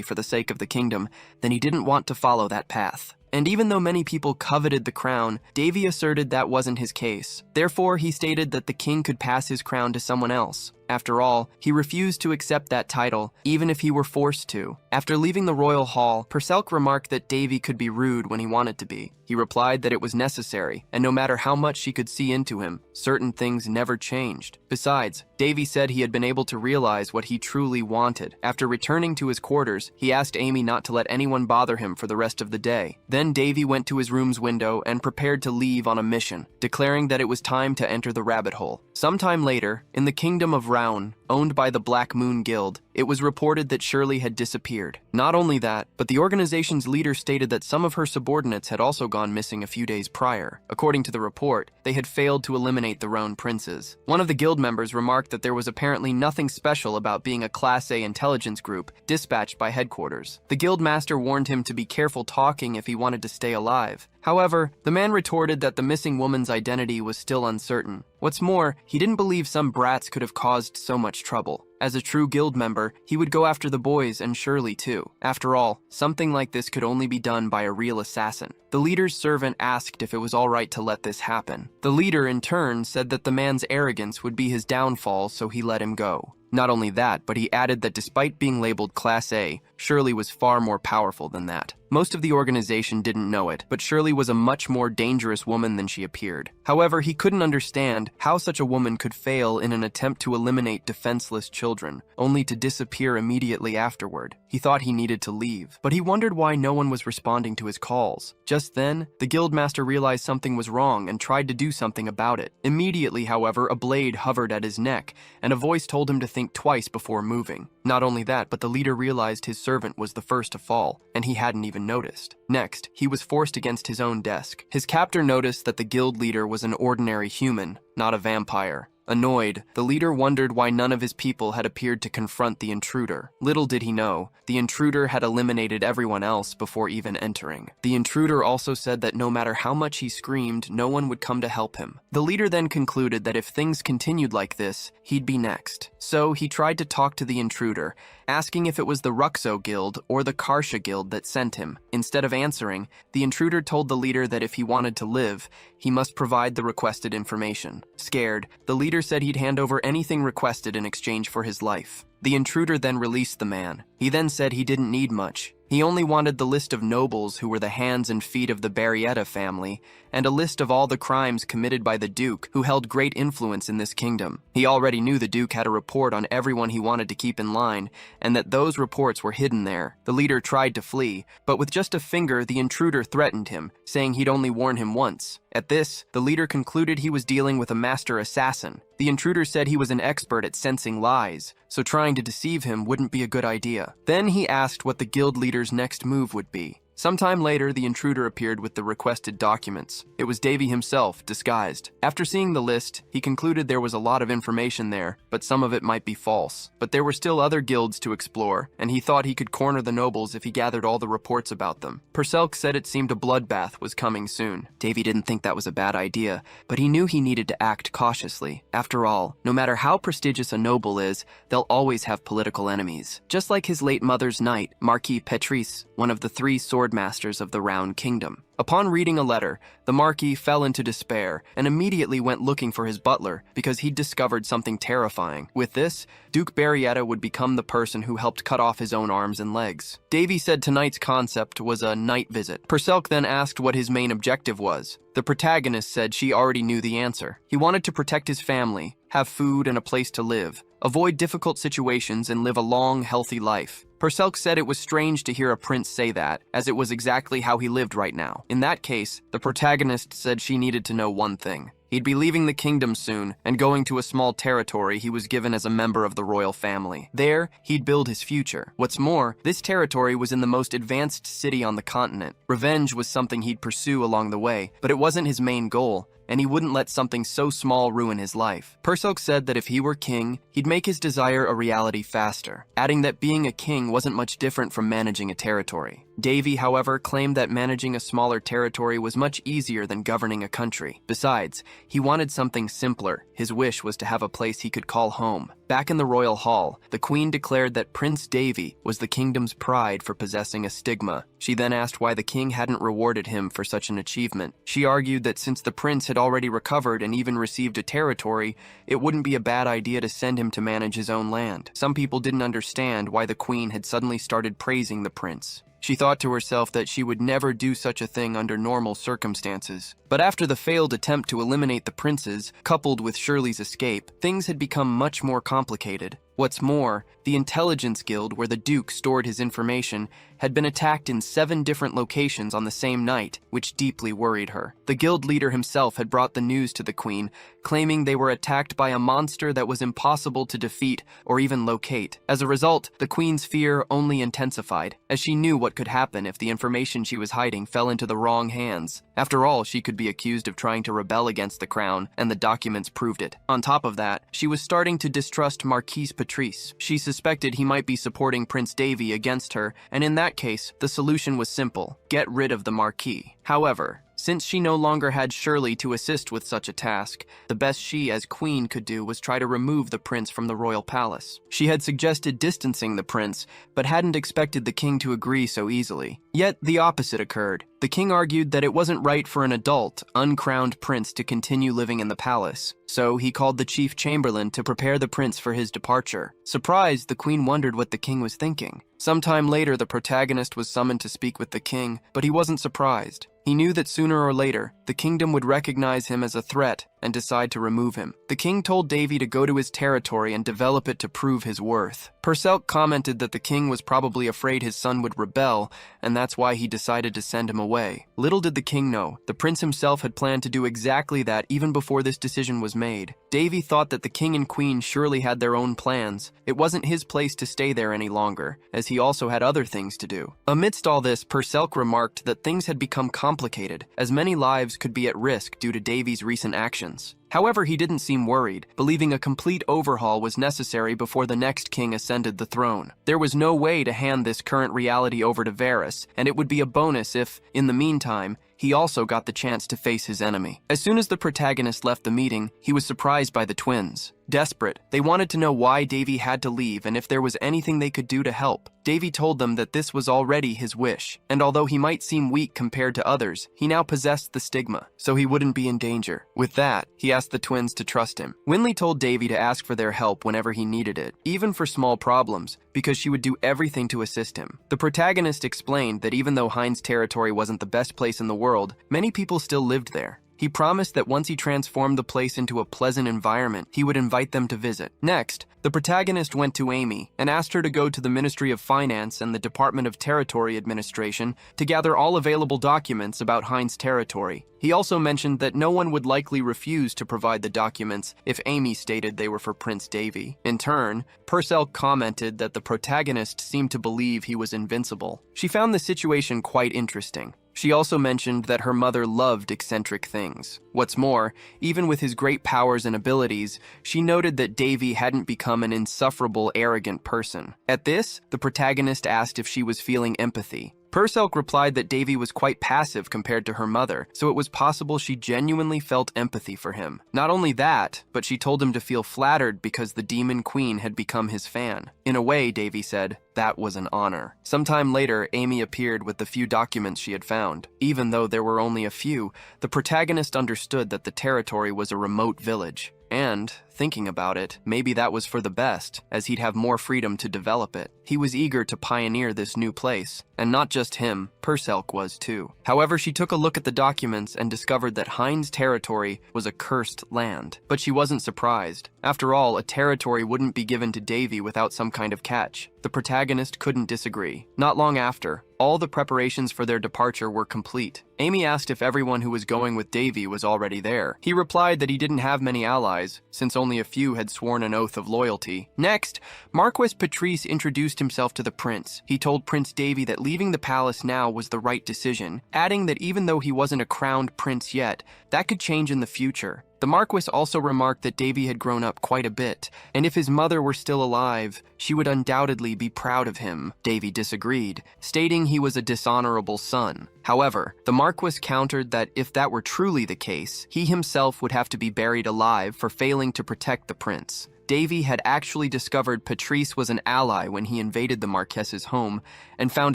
for the sake of the kingdom, then he didn't want to follow that path. And even though many people coveted the crown, Davy asserted that wasn't his case. Therefore, he stated that the king could pass his crown to someone else. After all, he refused to accept that title, even if he were forced to. After leaving the royal hall, Perselk remarked that Davy could be rude when he wanted to be. He replied that it was necessary, and no matter how much she could see into him, certain things never changed. Besides, Davy said he had been able to realize what he truly wanted. After returning to his quarters, he asked Amy not to let anyone bother him for the rest of the day. Then Davy went to his room's window and prepared to leave on a mission, declaring that it was time to enter the rabbit hole. Sometime later, in the kingdom of Round, owned by the Black Moon Guild, it was reported that Shirley had disappeared. Not only that, but the organization's leader stated that some of her subordinates had also gone missing a few days prior. According to the report, they had failed to eliminate the Roan princes. One of the guild members remarked that there was apparently nothing special about being a Class A intelligence group dispatched by headquarters. The guild master warned him to be careful talking if he wanted to stay alive. However, the man retorted that the missing woman's identity was still uncertain. What's more, he didn't believe some brats could have caused so much trouble. As a true guild member, he would go after the boys and Shirley too. After all, something like this could only be done by a real assassin. The leader's servant asked if it was all right to let this happen. The leader, in turn, said that the man's arrogance would be his downfall, so he let him go. Not only that, but he added that despite being labeled Class A, Shirley was far more powerful than that. Most of the organization didn't know it, but Shirley was a much more dangerous woman than she appeared. However, he couldn't understand how such a woman could fail in an attempt to eliminate defenseless children, only to disappear immediately afterward. He thought he needed to leave, but he wondered why no one was responding to his calls. Just then, the guildmaster realized something was wrong and tried to do something about it. Immediately, however, a blade hovered at his neck, and a voice told him to think twice before moving. Not only that, but the leader realized his servant was the first to fall, and he hadn't even noticed. Next, he was forced against his own desk. His captor noticed that the guild leader was an ordinary human, not a vampire. Annoyed, the leader wondered why none of his people had appeared to confront the intruder. Little did he know, the intruder had eliminated everyone else before even entering. The intruder also said that no matter how much he screamed, no one would come to help him. The leader then concluded that if things continued like this, he'd be next. So he tried to talk to the intruder, asking if it was the Ruxo Guild or the Karsha Guild that sent him. Instead of answering, the intruder told the leader that if he wanted to live, he must provide the requested information. Scared, the leader said he'd hand over anything requested in exchange for his life. The intruder then released the man. He then said he didn't need much. He only wanted the list of nobles who were the hands and feet of the Barrietta family, and a list of all the crimes committed by the Duke, who held great influence in this kingdom. He already knew the Duke had a report on everyone he wanted to keep in line, and that those reports were hidden there. The leader tried to flee, but with just a finger, the intruder threatened him, saying he'd only warn him once. At this, the leader concluded he was dealing with a master assassin. The intruder said he was an expert at sensing lies, so trying to deceive him wouldn't be a good idea. Then he asked what the guild leader's next move would be. Sometime later, the intruder appeared with the requested documents. It was Davy himself, disguised. After seeing the list, he concluded there was a lot of information there, but some of it might be false. But there were still other guilds to explore, and he thought he could corner the nobles if he gathered all the reports about them. Perselk said it seemed a bloodbath was coming soon. Davy didn't think that was a bad idea, but he knew he needed to act cautiously. After all, no matter how prestigious a noble is, they'll always have political enemies. Just like his late mother's knight, Marquis Petrice, one of the 3 sword masters of the Round Kingdom. Upon reading a letter, the Marquis fell into despair and immediately went looking for his butler because he'd discovered something terrifying. With this, Duke Barrietta would become the person who helped cut off his own arms and legs. Davy said tonight's concept was a night visit. Perselk then asked what his main objective was. The protagonist said she already knew the answer. He wanted to protect his family, have food and a place to live, avoid difficult situations, and live a long, healthy life. Perselk said it was strange to hear a prince say that, as it was exactly how he lived right now. In that case, the protagonist said she needed to know one thing. He'd be leaving the kingdom soon and going to a small territory he was given as a member of the royal family. There, he'd build his future. What's more, this territory was in the most advanced city on the continent. Revenge was something he'd pursue along the way, but it wasn't his main goal, and he wouldn't let something so small ruin his life. Perselk said that if he were king, he'd make his desire a reality faster, adding that being a king wasn't much different from managing a territory. Davy, however, claimed that managing a smaller territory was much easier than governing a country. Besides, he wanted something simpler. His wish was to have a place he could call home. Back in the royal hall, the queen declared that Prince Davy was the kingdom's pride for possessing a stigma. She then asked why the king hadn't rewarded him for such an achievement. She argued that since the prince had already recovered and even received a territory, it wouldn't be a bad idea to send him to manage his own land. Some people didn't understand why the queen had suddenly started praising the prince. She thought to herself that she would never do such a thing under normal circumstances. But after the failed attempt to eliminate the princes, coupled with Shirley's escape, things had become much more complicated. What's more, the intelligence guild where the Duke stored his information had been attacked in 7 different locations on the same night, which deeply worried her. The guild leader himself had brought the news to the queen, claiming they were attacked by a monster that was impossible to defeat or even locate. As a result, the queen's fear only intensified, as she knew what could happen if the information she was hiding fell into the wrong hands. After all, she could be accused of trying to rebel against the crown, and the documents proved it. On top of that, she was starting to distrust Marquise Patrice. She suspected he might be supporting Prince Davy against her, and in that case, the solution was simple: get rid of the Marquis. However, since she no longer had Shirley to assist with such a task, the best she as queen could do was try to remove the prince from the royal palace. She had suggested distancing the prince, but hadn't expected the king to agree so easily. Yet the opposite occurred. The king argued that it wasn't right for an adult, uncrowned prince to continue living in the palace, so he called the chief chamberlain to prepare the prince for his departure. Surprised, the queen wondered what the king was thinking. Sometime later, the protagonist was summoned to speak with the king, but he wasn't surprised. He knew that sooner or later, the kingdom would recognize him as a threat and decide to remove him. The king told Davy to go to his territory and develop it to prove his worth. Perselk commented that the king was probably afraid his son would rebel, and that's why he decided to send him away. Little did the king know, the prince himself had planned to do exactly that even before this decision was made. Davy thought that the king and queen surely had their own plans. It wasn't his place to stay there any longer, as he also had other things to do. Amidst all this, Perselk remarked that things had become complicated, as many lives could be at risk due to Davy's recent actions. However, he didn't seem worried, believing a complete overhaul was necessary before the next king ascended the throne. There was no way to hand this current reality over to Varys, and it would be a bonus if, in the meantime, he also got the chance to face his enemy. As soon as the protagonist left the meeting, he was surprised by the twins. Desperate, they wanted to know why Davy had to leave and if there was anything they could do to help. Davy told them that this was already his wish, and although he might seem weak compared to others, he now possessed the stigma, so he wouldn't be in danger. With that, he asked the twins to trust him. Winley told Davy to ask for their help whenever he needed it, even for small problems, because she would do everything to assist him. The protagonist explained that even though Hines' territory wasn't the best place in the world, many people still lived there. He promised that once he transformed the place into a pleasant environment, he would invite them to visit. Next, the protagonist went to Amy and asked her to go to the Ministry of Finance and the Department of Territory Administration to gather all available documents about Hines' territory. He also mentioned that no one would likely refuse to provide the documents if Amy stated they were for Prince Davy. In turn, Perselk commented that the protagonist seemed to believe he was invincible. She found the situation quite interesting. She also mentioned that her mother loved eccentric things. What's more, even with his great powers and abilities, she noted that Davy hadn't become an insufferable, arrogant person. At this, the protagonist asked if she was feeling empathy. Perselk replied that Davy was quite passive compared to her mother, so it was possible she genuinely felt empathy for him. Not only that, but she told him to feel flattered because the Demon Queen had become his fan. In a way, Davy said, that was an honor. Sometime later, Amy appeared with the few documents she had found. Even though there were only a few, the protagonist understood that the territory was a remote village. And, thinking about it, maybe that was for the best, as he'd have more freedom to develop it. He was eager to pioneer this new place, and not just him, Perselk was too. However, she took a look at the documents and discovered that Hines' territory was a cursed land. But she wasn't surprised. After all, a territory wouldn't be given to Davy without some kind of catch. The protagonist couldn't disagree. Not long after, All the preparations for their departure were complete. Amy asked if everyone who was going with Davy was already there. He replied that he didn't have many allies, since only a few had sworn an oath of loyalty. Next, Marquis Patrice introduced himself to the prince. He told Prince Davy that leaving the palace now was the right decision, adding that even though he wasn't a crowned prince yet, that could change in the future. The Marquis also remarked that Davy had grown up quite a bit, and if his mother were still alive, she would undoubtedly be proud of him. Davy disagreed, stating he was a dishonorable son. However, the Marquis countered that if that were truly the case, he himself would have to be buried alive for failing to protect the prince. Davy had actually discovered Patrice was an ally when he invaded the Marquess's home and found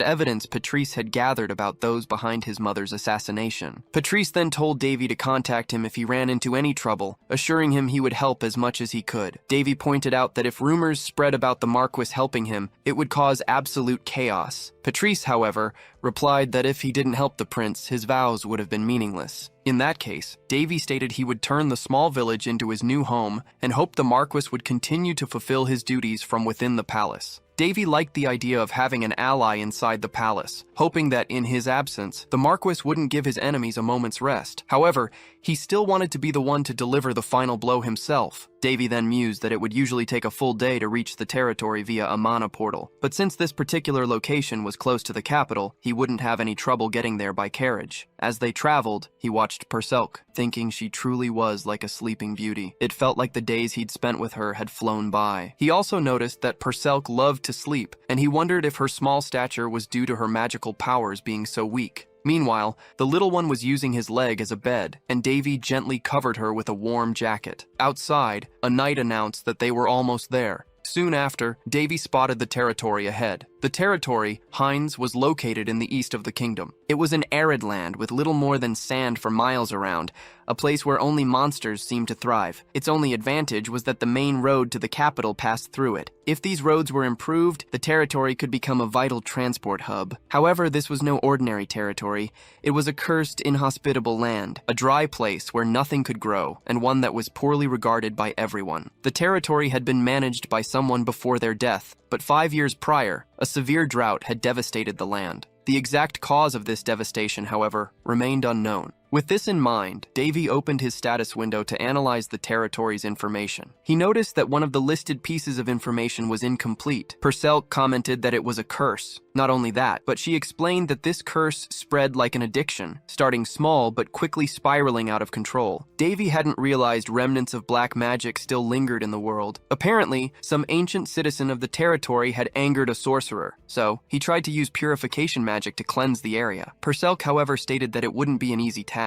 evidence Patrice had gathered about those behind his mother's assassination. Patrice then told Davy to contact him if he ran into any trouble, assuring him he would help as much as he could. Davy pointed out that if rumors spread about the Marquis helping him, it would cause absolute chaos. Patrice, however, replied that if he didn't help the prince, his vows would have been meaningless. In that case, Davy stated he would turn the small village into his new home and hoped the Marquis would continue to fulfill his duties from within the palace. Davy liked the idea of having an ally inside the palace, hoping that in his absence, the Marquis wouldn't give his enemies a moment's rest. However, he still wanted to be the one to deliver the final blow himself. Davy then mused that it would usually take a full day to reach the territory via a mana portal, but since this particular location was close to the capital, he wouldn't have any trouble getting there by carriage. As they traveled, he watched Perselk, thinking she truly was like a sleeping beauty. It felt like the days he'd spent with her had flown by. He also noticed that Perselk loved to sleep, and he wondered if her small stature was due to her magical powers being so weak. Meanwhile, the little one was using his leg as a bed, and Davy gently covered her with a warm jacket. Outside, a knight announced that they were almost there. Soon after, Davy spotted the territory ahead. The territory, Hines, was located in the east of the kingdom. It was an arid land with little more than sand for miles around, a place where only monsters seemed to thrive. Its only advantage was that the main road to the capital passed through it. If these roads were improved, the territory could become a vital transport hub. However, this was no ordinary territory. It was a cursed, inhospitable land, a dry place where nothing could grow, and one that was poorly regarded by everyone. The territory had been managed by someone before their death, but 5 years prior, a severe drought had devastated the land. The exact cause of this devastation, however, remained unknown. With this in mind, Davy opened his status window to analyze the territory's information. He noticed that one of the listed pieces of information was incomplete. Perselk commented that it was a curse. Not only that, but she explained that this curse spread like an addiction, starting small but quickly spiraling out of control. Davy hadn't realized remnants of black magic still lingered in the world. Apparently, some ancient citizen of the territory had angered a sorcerer, so he tried to use purification magic to cleanse the area. Perselk, however, stated that it wouldn't be an easy task.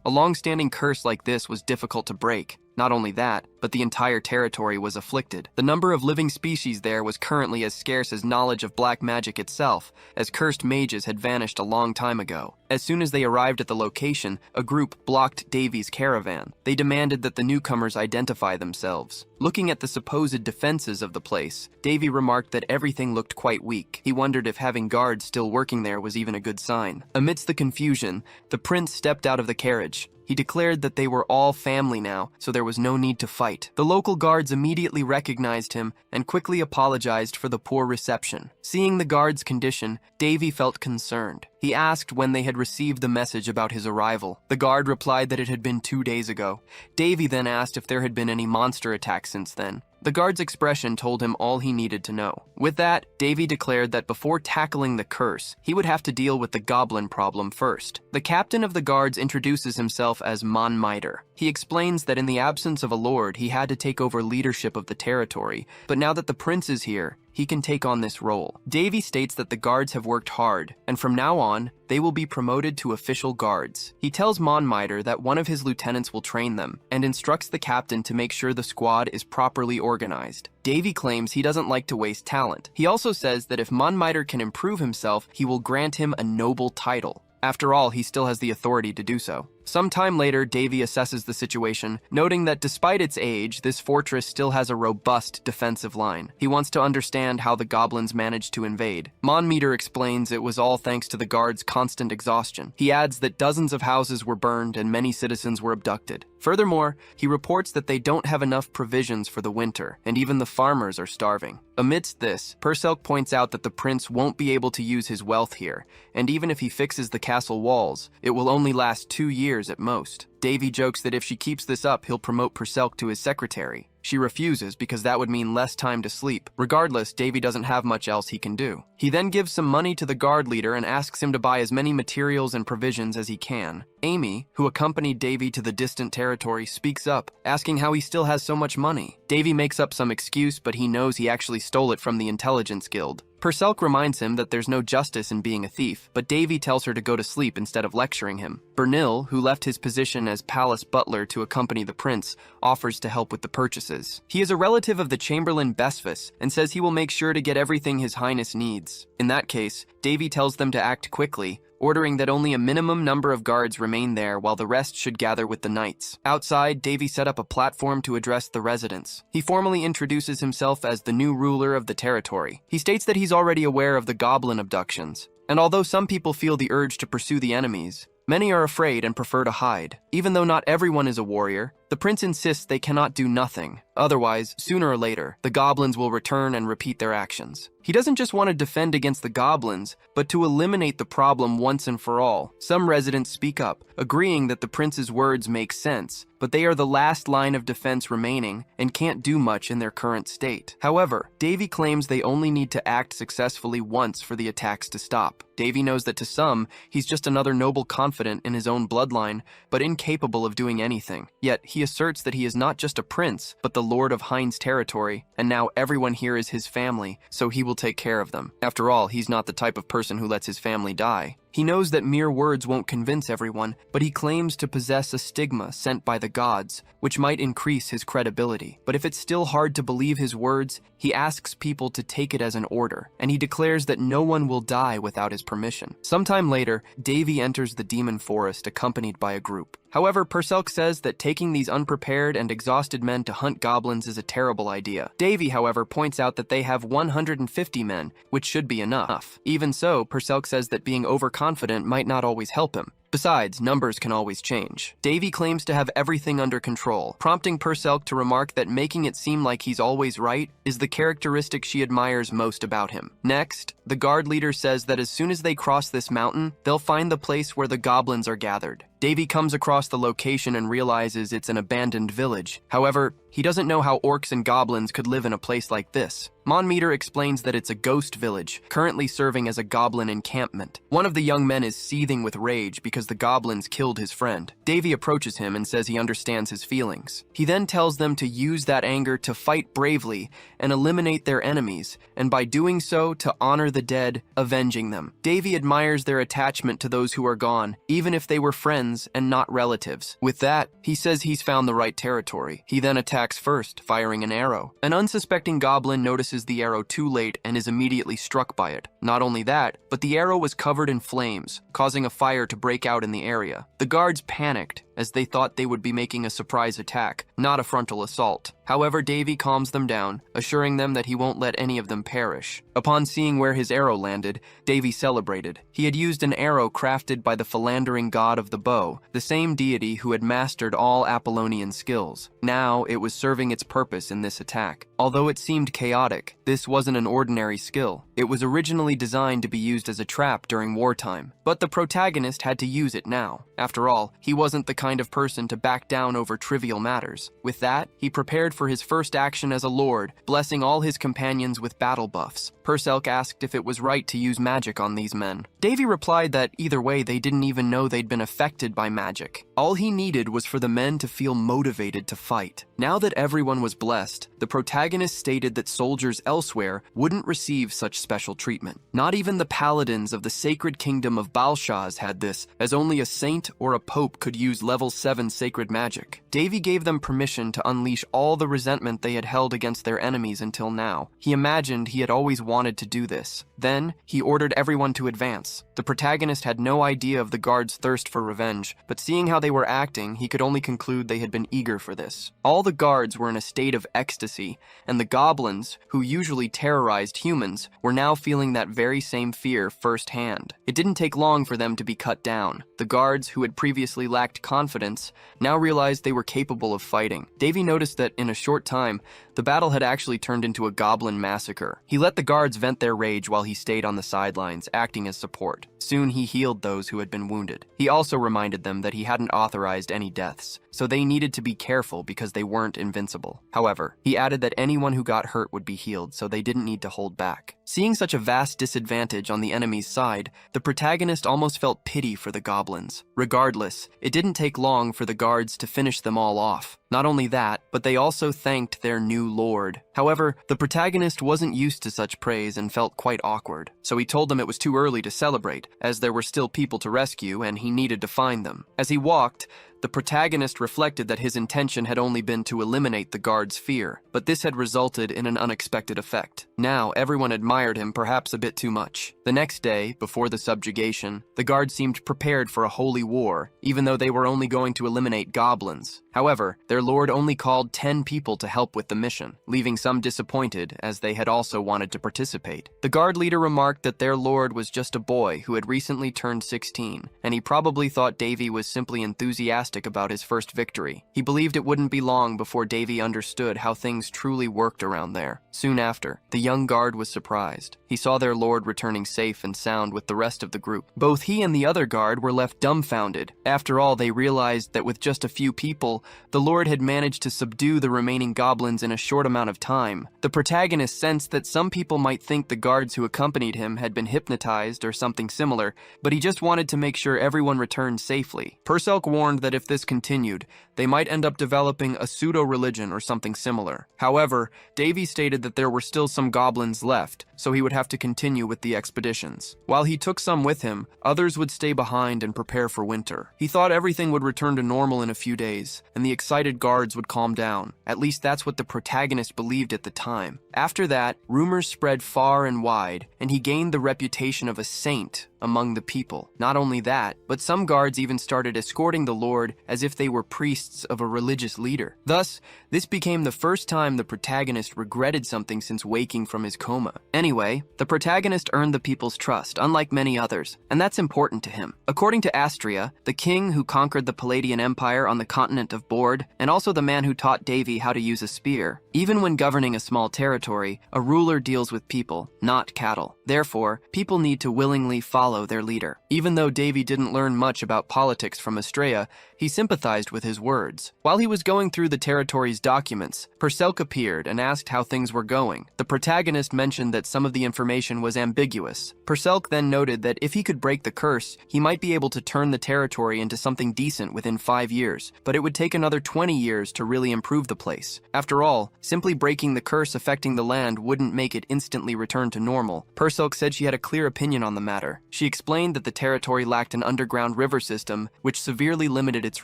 A long-standing curse like this was difficult to break. Not only that, but the entire territory was afflicted. The number of living species there was currently as scarce as knowledge of black magic itself, as cursed mages had vanished a long time ago. As soon as they arrived at the location, a group blocked Davy's caravan. They demanded that the newcomers identify themselves. Looking at the supposed defenses of the place, Davy remarked that everything looked quite weak. He wondered if having guards still working there was even a good sign. Amidst the confusion, the prince stepped out of the carriage. He declared that they were all family now, so there was no need to fight. The local guards immediately recognized him and quickly apologized for the poor reception. Seeing the guards' condition, Davy felt concerned. He asked when they had received the message about his arrival. The guard replied that it had been 2 days ago. Davy then asked if there had been any monster attacks since then. The guard's expression told him all he needed to know. With that, Davy declared that before tackling the curse, he would have to deal with the goblin problem first. The captain of the guards introduces himself as Manhwa. He explains that in the absence of a lord, he had to take over leadership of the territory, but now that the prince is here, he can take on this role. Davy states that the guards have worked hard, and from now on, they will be promoted to official guards. He tells Manhwa that one of his lieutenants will train them, and instructs the captain to make sure the squad is properly organized. Davy claims he doesn't like to waste talent. He also says that if Manhwa can improve himself, he will grant him a noble title. After all, he still has the authority to do so. Some time later, Davy assesses the situation, noting that despite its age, this fortress still has a robust defensive line. He wants to understand how the goblins managed to invade. Meter explains it was all thanks to the guards' constant exhaustion. He adds that dozens of houses were burned and many citizens were abducted. Furthermore, he reports that they don't have enough provisions for the winter, and even the farmers are starving. Amidst this, Perselk points out that the prince won't be able to use his wealth here, and even if he fixes the castle walls, it will only last 2 years at most. Davy jokes that if she keeps this up, he'll promote Perselk to his secretary. She refuses because that would mean less time to sleep. Regardless, Davy doesn't have much else he can do. He then gives some money to the guard leader and asks him to buy as many materials and provisions as he can. Amy, who accompanied Davy to the distant territory, speaks up, asking how he still has so much money. Davy makes up some excuse, but he knows he actually stole it from the Intelligence Guild. Perselk reminds him that there's no justice in being a thief, but Davy tells her to go to sleep instead of lecturing him. Bernil, who left his position as palace butler to accompany the prince, offers to help with the purchases. He is a relative of the Chamberlain Besfus and says he will make sure to get everything His Highness needs. In that case, Davy tells them to act quickly, ordering that only a minimum number of guards remain there while the rest should gather with the knights. Outside, Davy set up a platform to address the residents. He formally introduces himself as the new ruler of the territory. He states that he's already aware of the goblin abductions, and although some people feel the urge to pursue the enemies, many are afraid and prefer to hide. Even though not everyone is a warrior, the prince insists they cannot do nothing. Otherwise, sooner or later, the goblins will return and repeat their actions. He doesn't just want to defend against the goblins, but to eliminate the problem once and for all. Some residents speak up, agreeing that the prince's words make sense, but they are the last line of defense remaining and can't do much in their current state. However, Davy claims they only need to act successfully once for the attacks to stop. Davy knows that to some, he's just another noble confidant in his own bloodline, but incapable of doing anything. Yet, he asserts that he is not just a prince, but the lord of Hines territory, and now everyone here is his family, so he will take care of them. After all, he's not the type of person who lets his family die. He knows that mere words won't convince everyone, but he claims to possess a stigma sent by the gods, which might increase his credibility. But if it's still hard to believe his words, he asks people to take it as an order, and he declares that no one will die without his permission. Sometime later, Davy enters the demon forest accompanied by a group. However, Perselk says that taking these unprepared and exhausted men to hunt goblins is a terrible idea. Davy, however, points out that they have 150 men, which should be enough. Even so, Perselk says that being overconfident might not always help him. Besides, numbers can always change. Davy claims to have everything under control, prompting Perselk to remark that making it seem like he's always right is the characteristic she admires most about him. Next, the guard leader says that as soon as they cross this mountain, they'll find the place where the goblins are gathered. Davy comes across the location and realizes it's an abandoned village. However, he doesn't know how orcs and goblins could live in a place like this. Meter explains that it's a ghost village, currently serving as a goblin encampment. One of the young men is seething with rage because the goblins killed his friend. Davy approaches him and says he understands his feelings. He then tells them to use that anger to fight bravely and eliminate their enemies, and by doing so, to honor the dead, avenging them. Davy admires their attachment to those who are gone, even if they were friends and not relatives. With that, he says he's found the right territory. He then attacks first, firing an arrow. An unsuspecting goblin notices the arrow too late and is immediately struck by it. Not only that, but the arrow was covered in flames, causing a fire to break out in the area. The guards panicked, as they thought they would be making a surprise attack, not a frontal assault. However, Davy calms them down, assuring them that he won't let any of them perish. Upon seeing where his arrow landed, Davy celebrated. He had used an arrow crafted by the philandering god of the bow, the same deity who had mastered all Apollonian skills. Now, it was serving its purpose in this attack. Although it seemed chaotic, this wasn't an ordinary skill. It was originally designed to be used as a trap during wartime, but the protagonist had to use it now. After all, he wasn't the kind of person to back down over trivial matters. With that, he prepared for his first action as a lord, blessing all his companions with battle buffs. Perselk asked if it was right to use magic on these men. Davy replied that either way they didn't even know they'd been affected by magic. All he needed was for the men to feel motivated to fight. Now that everyone was blessed, the protagonist stated that soldiers elsewhere wouldn't receive such special treatment. Not even the paladins of the sacred kingdom of Balshaz had this, as only a saint or a pope could use level 7 sacred magic. Davy gave them permission to unleash all the resentment they had held against their enemies until now. He imagined he had always wanted to do this. Then, he ordered everyone to advance. The protagonist had no idea of the guards' thirst for revenge, but seeing how they were acting, he could only conclude they had been eager for this. All the guards were in a state of ecstasy, and the goblins, who usually terrorized humans, were now feeling that very same fear firsthand. It didn't take long for them to be cut down. The guards, who had previously lacked confidence, now realized they were capable of fighting. Davy noticed that in a short time, the battle had actually turned into a goblin massacre. He let the guards vent their rage while he stayed on the sidelines, acting as support. Soon he healed those who had been wounded. He also reminded them that he hadn't authorized any deaths, so they needed to be careful because they weren't invincible. However, he added that anyone who got hurt would be healed, so they didn't need to hold back. Seeing such a vast disadvantage on the enemy's side, the protagonist almost felt pity for the goblins. Regardless, it didn't take long for the guards to finish them all off. Not only that, but they also thanked their new lord. However, the protagonist wasn't used to such praise and felt quite awkward, so he told them it was too early to celebrate, as there were still people to rescue and he needed to find them. As he walked, the protagonist reflected that his intention had only been to eliminate the guard's fear, but this had resulted in an unexpected effect. Now, everyone admired him perhaps a bit too much. The next day, before the subjugation, the guards seemed prepared for a holy war, even though they were only going to eliminate goblins. However, their lord only called 10 people to help with the mission, leaving some disappointed as they had also wanted to participate. The guard leader remarked that their lord was just a boy who had recently turned 16, and he probably thought Davy was simply enthusiastic about his first victory. He believed it wouldn't be long before Davy understood how things truly worked around there. Soon after, the young guard was surprised. He saw their lord returning safe and sound with the rest of the group. Both he and the other guard were left dumbfounded. After all, they realized that with just a few people, the lord had managed to subdue the remaining goblins in a short amount of time. The protagonist sensed that some people might think the guards who accompanied him had been hypnotized or something similar, but he just wanted to make sure everyone returned safely. Perselk warned that if this continued, they might end up developing a pseudo-religion or something similar. However, Davy stated that there were still some goblins left, so he would have to continue with the expeditions. While he took some with him, others would stay behind and prepare for winter. He thought everything would return to normal in a few days, and the excited guards would calm down. At least that's what the protagonist believed at the time. After that, rumors spread far and wide, and he gained the reputation of a saint among the people. Not only that, but some guards even started escorting the lord as if they were priests of a religious leader. Thus, this became the first time the protagonist regretted something since waking from his coma. Anyway, the protagonist earned the people's trust, unlike many others, and that's important to him. According to Astria, the king who conquered the Palladian Empire on the continent of Bord, and also the man who taught Davy how to use a spear. Even when governing a small territory, a ruler deals with people, not cattle. Therefore, people need to willingly follow their leader. Even though Davy didn't learn much about politics from Astrea, he sympathized with his words. While he was going through the territory's documents, Perselk appeared and asked how things were going. The protagonist mentioned that some of the information was ambiguous. Perselk then noted that if he could break the curse, he might be able to turn the territory into something decent within 5 years, but it would take another 20 years to really improve the place. After all, simply breaking the curse affecting the land wouldn't make it instantly return to normal. Perselk said she had a clear opinion on the matter. She explained that the territory lacked an underground river system, which severely limited its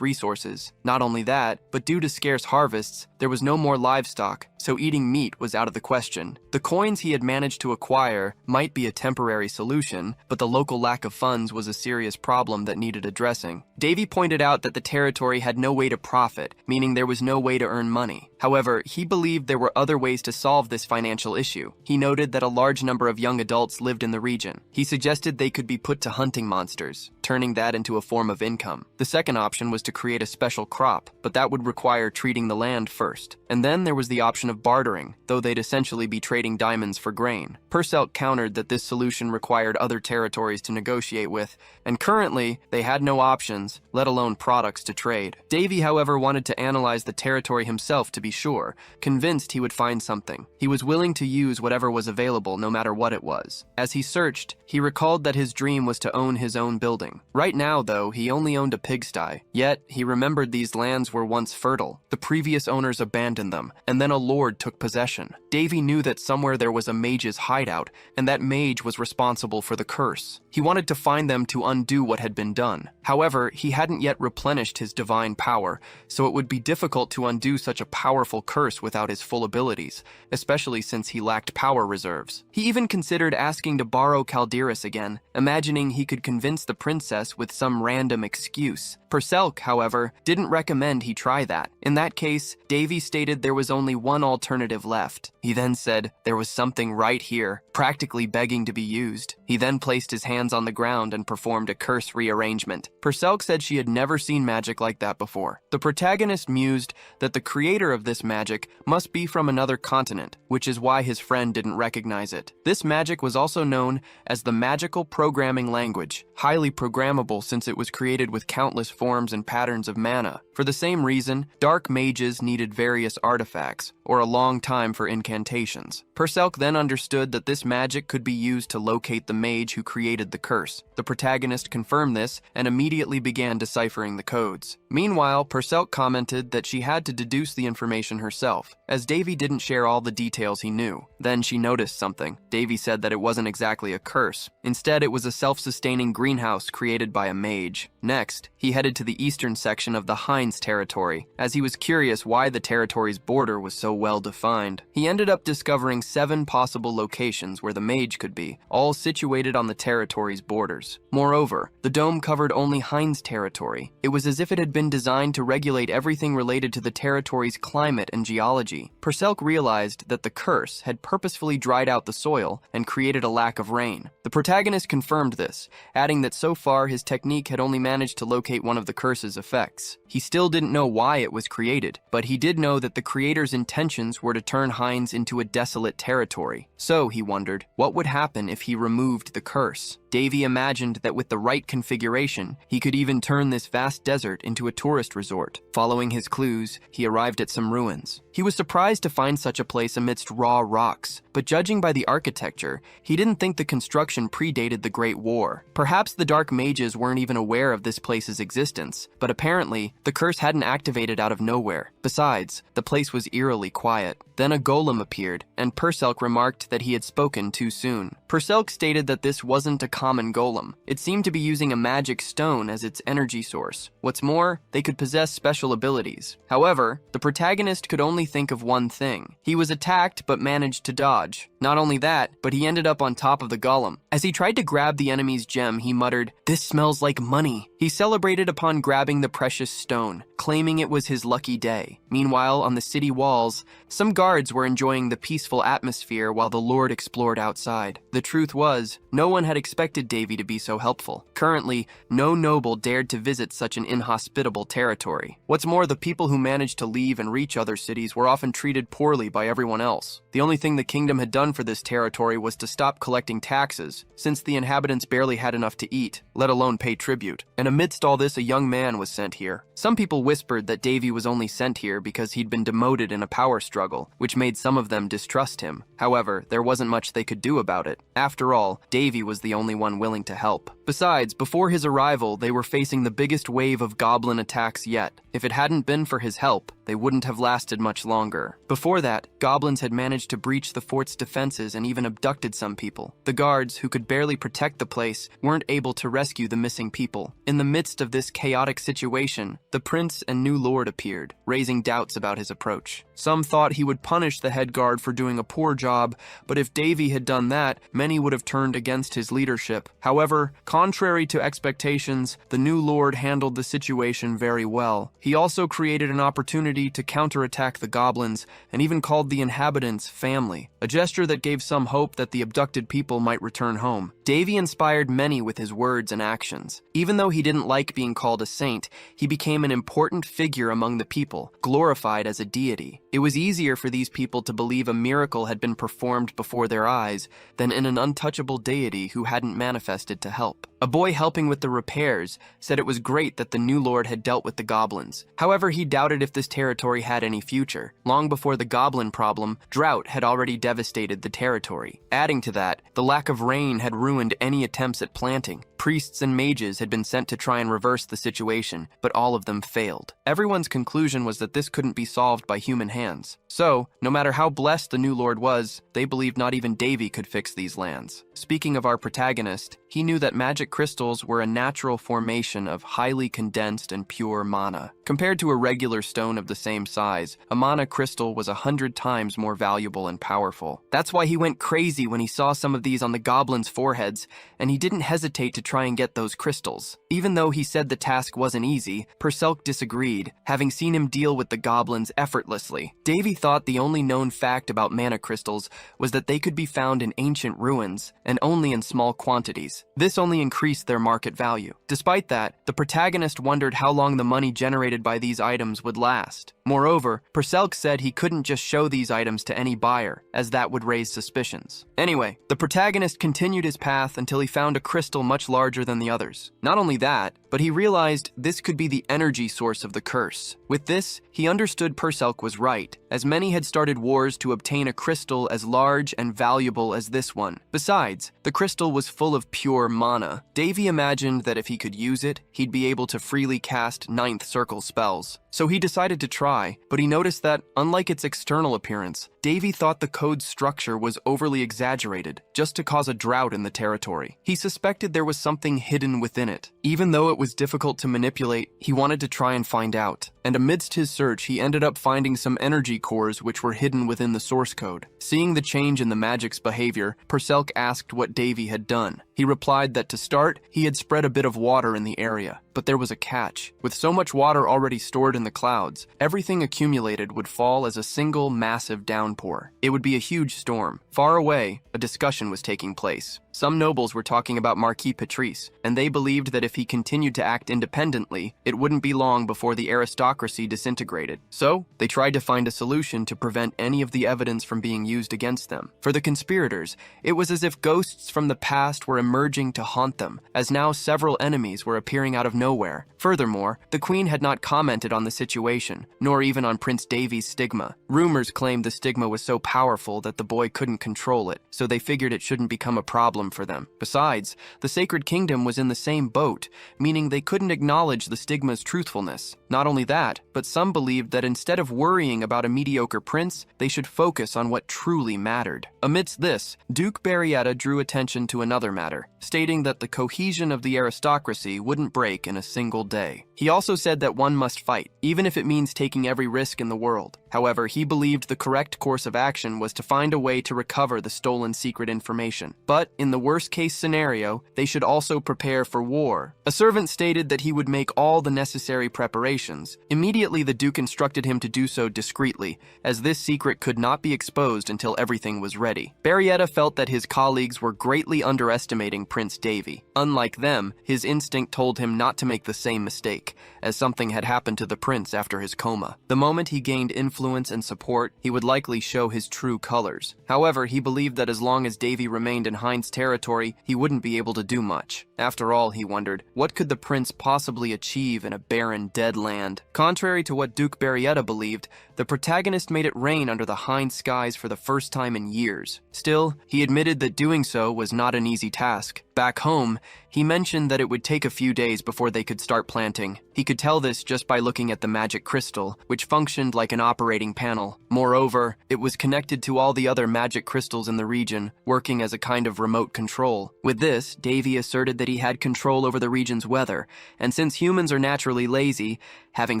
resources. Not only that, but due to scarce harvests, there was no more livestock, so eating meat was out of the question. The coins he had managed to acquire might be a temporary solution, but the local lack of funds was a serious problem that needed addressing. Davy pointed out that the territory had no way to profit, meaning there was no way to earn money. However, he believed there were other ways to solve this financial issue. He noted that a large number of young adults lived in the region. He suggested they could be put to hunting monsters, turning that into a form of income. The second option was to create a special crop, but that would require treating the land first. And then there was the option of bartering, though they'd essentially be trading diamonds for grain. Perselk countered that this solution required other territories to negotiate with, and currently, they had no options, let alone products to trade. Davy, however, wanted to analyze the territory himself to be sure, convinced he would find something. He was willing to use whatever was available, no matter what it was. As he searched, he recalled that his dream was to own his own building. Right now, though, he only owned a pigsty. Yet, he remembered these lands were once fertile. The previous owners abandoned them, and then a lord took possession. Davy knew that somewhere there was a mage's hideout, and that mage was responsible for the curse. He wanted to find them to undo what had been done. However, he hadn't yet replenished his divine power, so it would be difficult to undo such a powerful curse without his full abilities, especially since he lacked power reserves. He even considered asking to borrow Calderis again, imagining he could convince the princess with some random excuse. Perselk, however, didn't recommend he try that. In that case, Davy stated there was only one alternative left. He then said there was something right here, practically begging to be used. He then placed his hands on the ground and performed a curse rearrangement. Perselk said she had never seen magic like that before. The protagonist mused that the creator of this magic must be from another continent, which is why his friend didn't recognize it. This magic was also known as the magical programming language, highly programmable since it was created with countless forms and patterns of mana. For the same reason, dark mages needed various artifacts, or a long time for incantations. Perselk then understood that this magic could be used to locate the mage who created the curse. The protagonist confirmed this and immediately began deciphering the codes. Meanwhile, Perselk commented that she had to deduce the information herself, as Davy didn't share all the details he knew. Then she noticed something. Davy said that it wasn't exactly a curse. Instead, it was a self-sustaining greenhouse created by a mage. Next, he headed to the eastern section of the Hines territory, as he was curious why the territory's border was so well defined. He ended up discovering 7 possible locations where the mage could be, all situated on the territory's borders. Moreover, the dome covered only Hines territory. It was as if it had been designed to regulate everything related to the territory's climate and geology. Perselk realized that the curse had purposefully dried out the soil and created a lack of rain. The protagonist confirmed this, adding that so far his technique had only managed to locate one of the curse's effects. He still didn't know why it was created, but he did know that the creator's intentions were to turn Hines into a desolate territory. So, he wondered, what would happen if he removed the curse? Davy imagined that with the right configuration, he could even turn this vast desert into a tourist resort. Following his clues, he arrived at some ruins. He was surprised to find such a place amidst raw rocks, but judging by the architecture, he didn't think the construction predated the Great War. Perhaps the Dark Mages weren't even aware of this place's existence, but apparently, the curse hadn't activated out of nowhere. Besides, the place was eerily quiet. Then a golem appeared, and Perselk remarked that he had spoken too soon. Perselk stated that this wasn't a common golem. It seemed to be using a magic stone as its energy source. What's more, they could possess special abilities. However, the protagonist could only think of one thing. He was attacked but managed to dodge. Not only that, but he ended up on top of the golem. As he tried to grab the enemy's gem, he muttered, "This smells like money." He celebrated upon grabbing the precious stone, claiming it was his lucky day. Meanwhile, on the city walls, some guards were enjoying the peaceful atmosphere while the Lord explored outside. The truth was, no one had expected Davy to be so helpful. Currently, no noble dared to visit such an inhospitable territory. What's more, the people who managed to leave and reach other cities were often treated poorly by everyone else. The only thing the kingdom had done for this territory was to stop collecting taxes, since the inhabitants barely had enough to eat, let alone pay tribute. And amidst all this, a young man was sent here. Some people whispered that Davy was only sent here because he'd been demoted in a power struggle, which made some of them distrust him. However, there wasn't much they could do about it. After all, Davy was the only one willing to help. Besides, before his arrival, they were facing the biggest wave of goblin attacks yet. If it hadn't been for his help, they wouldn't have lasted much longer. Before that, goblins had managed to breach the fort's defenses and even abducted some people. The guards, who could barely protect the place, weren't able to rescue the missing people. In the midst of this chaotic situation, the prince and new lord appeared, raising doubts about his approach. Some thought he would punish the head guard for doing a poor job, but if Davy had done that, many would have turned against his leadership. However, contrary to expectations, the new lord handled the situation very well. He also created an opportunity to counterattack the goblins and even called the inhabitants family, a gesture that gave some hope that the abducted people might return home. Davy inspired many with his words and actions. Even though he didn't like being called a saint, he became an important figure among the people, glorified as a deity. It was easier for these people to believe a miracle had been performed before their eyes than in an untouchable deity who hadn't manifested to help. A boy helping with the repairs said it was great that the new lord had dealt with the goblins. However, he doubted if this territory had any future. Long before the goblin problem, drought had already devastated the territory. Adding to that, the lack of rain had ruined any attempts at planting. Priests and mages had been sent to try and reverse the situation, but all of them failed. Everyone's conclusion was that this couldn't be solved by human hands. So, no matter how blessed the new lord was, they believed not even Davy could fix these lands. Speaking of our protagonist, he knew that magic magic crystals were a natural formation of highly condensed and pure mana. Compared to a regular stone of the same size, a mana crystal was 100 times more valuable and powerful. That's why he went crazy when he saw some of these on the goblins' foreheads, and he didn't hesitate to try and get those crystals. Even though he said the task wasn't easy, Perselk disagreed, having seen him deal with the goblins effortlessly. Davy thought the only known fact about mana crystals was that they could be found in ancient ruins, and only in small quantities. This only increased their market value. Despite that, the protagonist wondered how long the money generated by these items would last. Moreover, Perselk said he couldn't just show these items to any buyer, as that would raise suspicions. Anyway, the protagonist continued his path until he found a crystal much larger than the others. Not only that, but he realized this could be the energy source of the curse. With this, he understood Perselk was right, as many had started wars to obtain a crystal as large and valuable as this one. Besides, the crystal was full of pure mana. Davy imagined that if he could use it, he'd be able to freely cast ninth circle spells. So he decided to try, but he noticed that, unlike its external appearance, Davy thought the code's structure was overly exaggerated, just to cause a drought in the territory. He suspected there was something hidden within it. Even though it was difficult to manipulate, he wanted to try and find out. And amidst his search, he ended up finding some energy cores which were hidden within the source code. Seeing the change in the magic's behavior, Perselk asked what Davy had done. He replied that to start, he had spread a bit of water in the area. But there was a catch. With so much water already stored in the clouds, everything accumulated would fall as a single massive downpour. It would be a huge storm. Far away, a discussion was taking place. Some nobles were talking about Marquis Patrice, and they believed that if he continued to act independently, it wouldn't be long before the aristocracy disintegrated. So, they tried to find a solution to prevent any of the evidence from being used against them. For the conspirators, it was as if ghosts from the past were emerging to haunt them, as now several enemies were appearing out of nowhere. Furthermore, the Queen had not commented on the situation, nor even on Prince Davy's stigma. Rumors claimed the stigma was so powerful that the boy couldn't control it, so they figured it shouldn't become a problem for them. Besides, the Sacred Kingdom was in the same boat, meaning they couldn't acknowledge the stigma's truthfulness. Not only that, but some believed that instead of worrying about a mediocre prince, they should focus on what truly mattered. Amidst this, Duke Barrietta drew attention to another matter, stating that the cohesion of the aristocracy wouldn't break in a single day. He also said that one must fight, even if it means taking every risk in the world. However, he believed the correct course of action was to find a way to recover the stolen secret information. But, in the worst-case scenario, they should also prepare for war. A servant stated that he would make all the necessary preparations. Immediately, the Duke instructed him to do so discreetly, as this secret could not be exposed until everything was ready. Barrietta felt that his colleagues were greatly underestimating Prince Davy. Unlike them, his instinct told him not to make the same mistake, as something had happened to the prince after his coma. The moment he gained influence and support, he would likely show his true colors. However, he believed that as long as Davy remained in Hines' territory, he wouldn't be able to do much. After all, he wondered, what could the prince possibly achieve in a barren, dead land? Contrary to what Duke Barrietta believed, the protagonist made it rain under the Hines skies for the first time in years. Still, he admitted that doing so was not an easy task. Back home, he mentioned that it would take a few days before they could start planting. He could tell this just by looking at the magic crystal, which functioned like an operating panel. Moreover, it was connected to all the other magic crystals in the region, working as a kind of remote control. With this, Davy asserted that he had control over the region's weather, and since humans are naturally lazy, having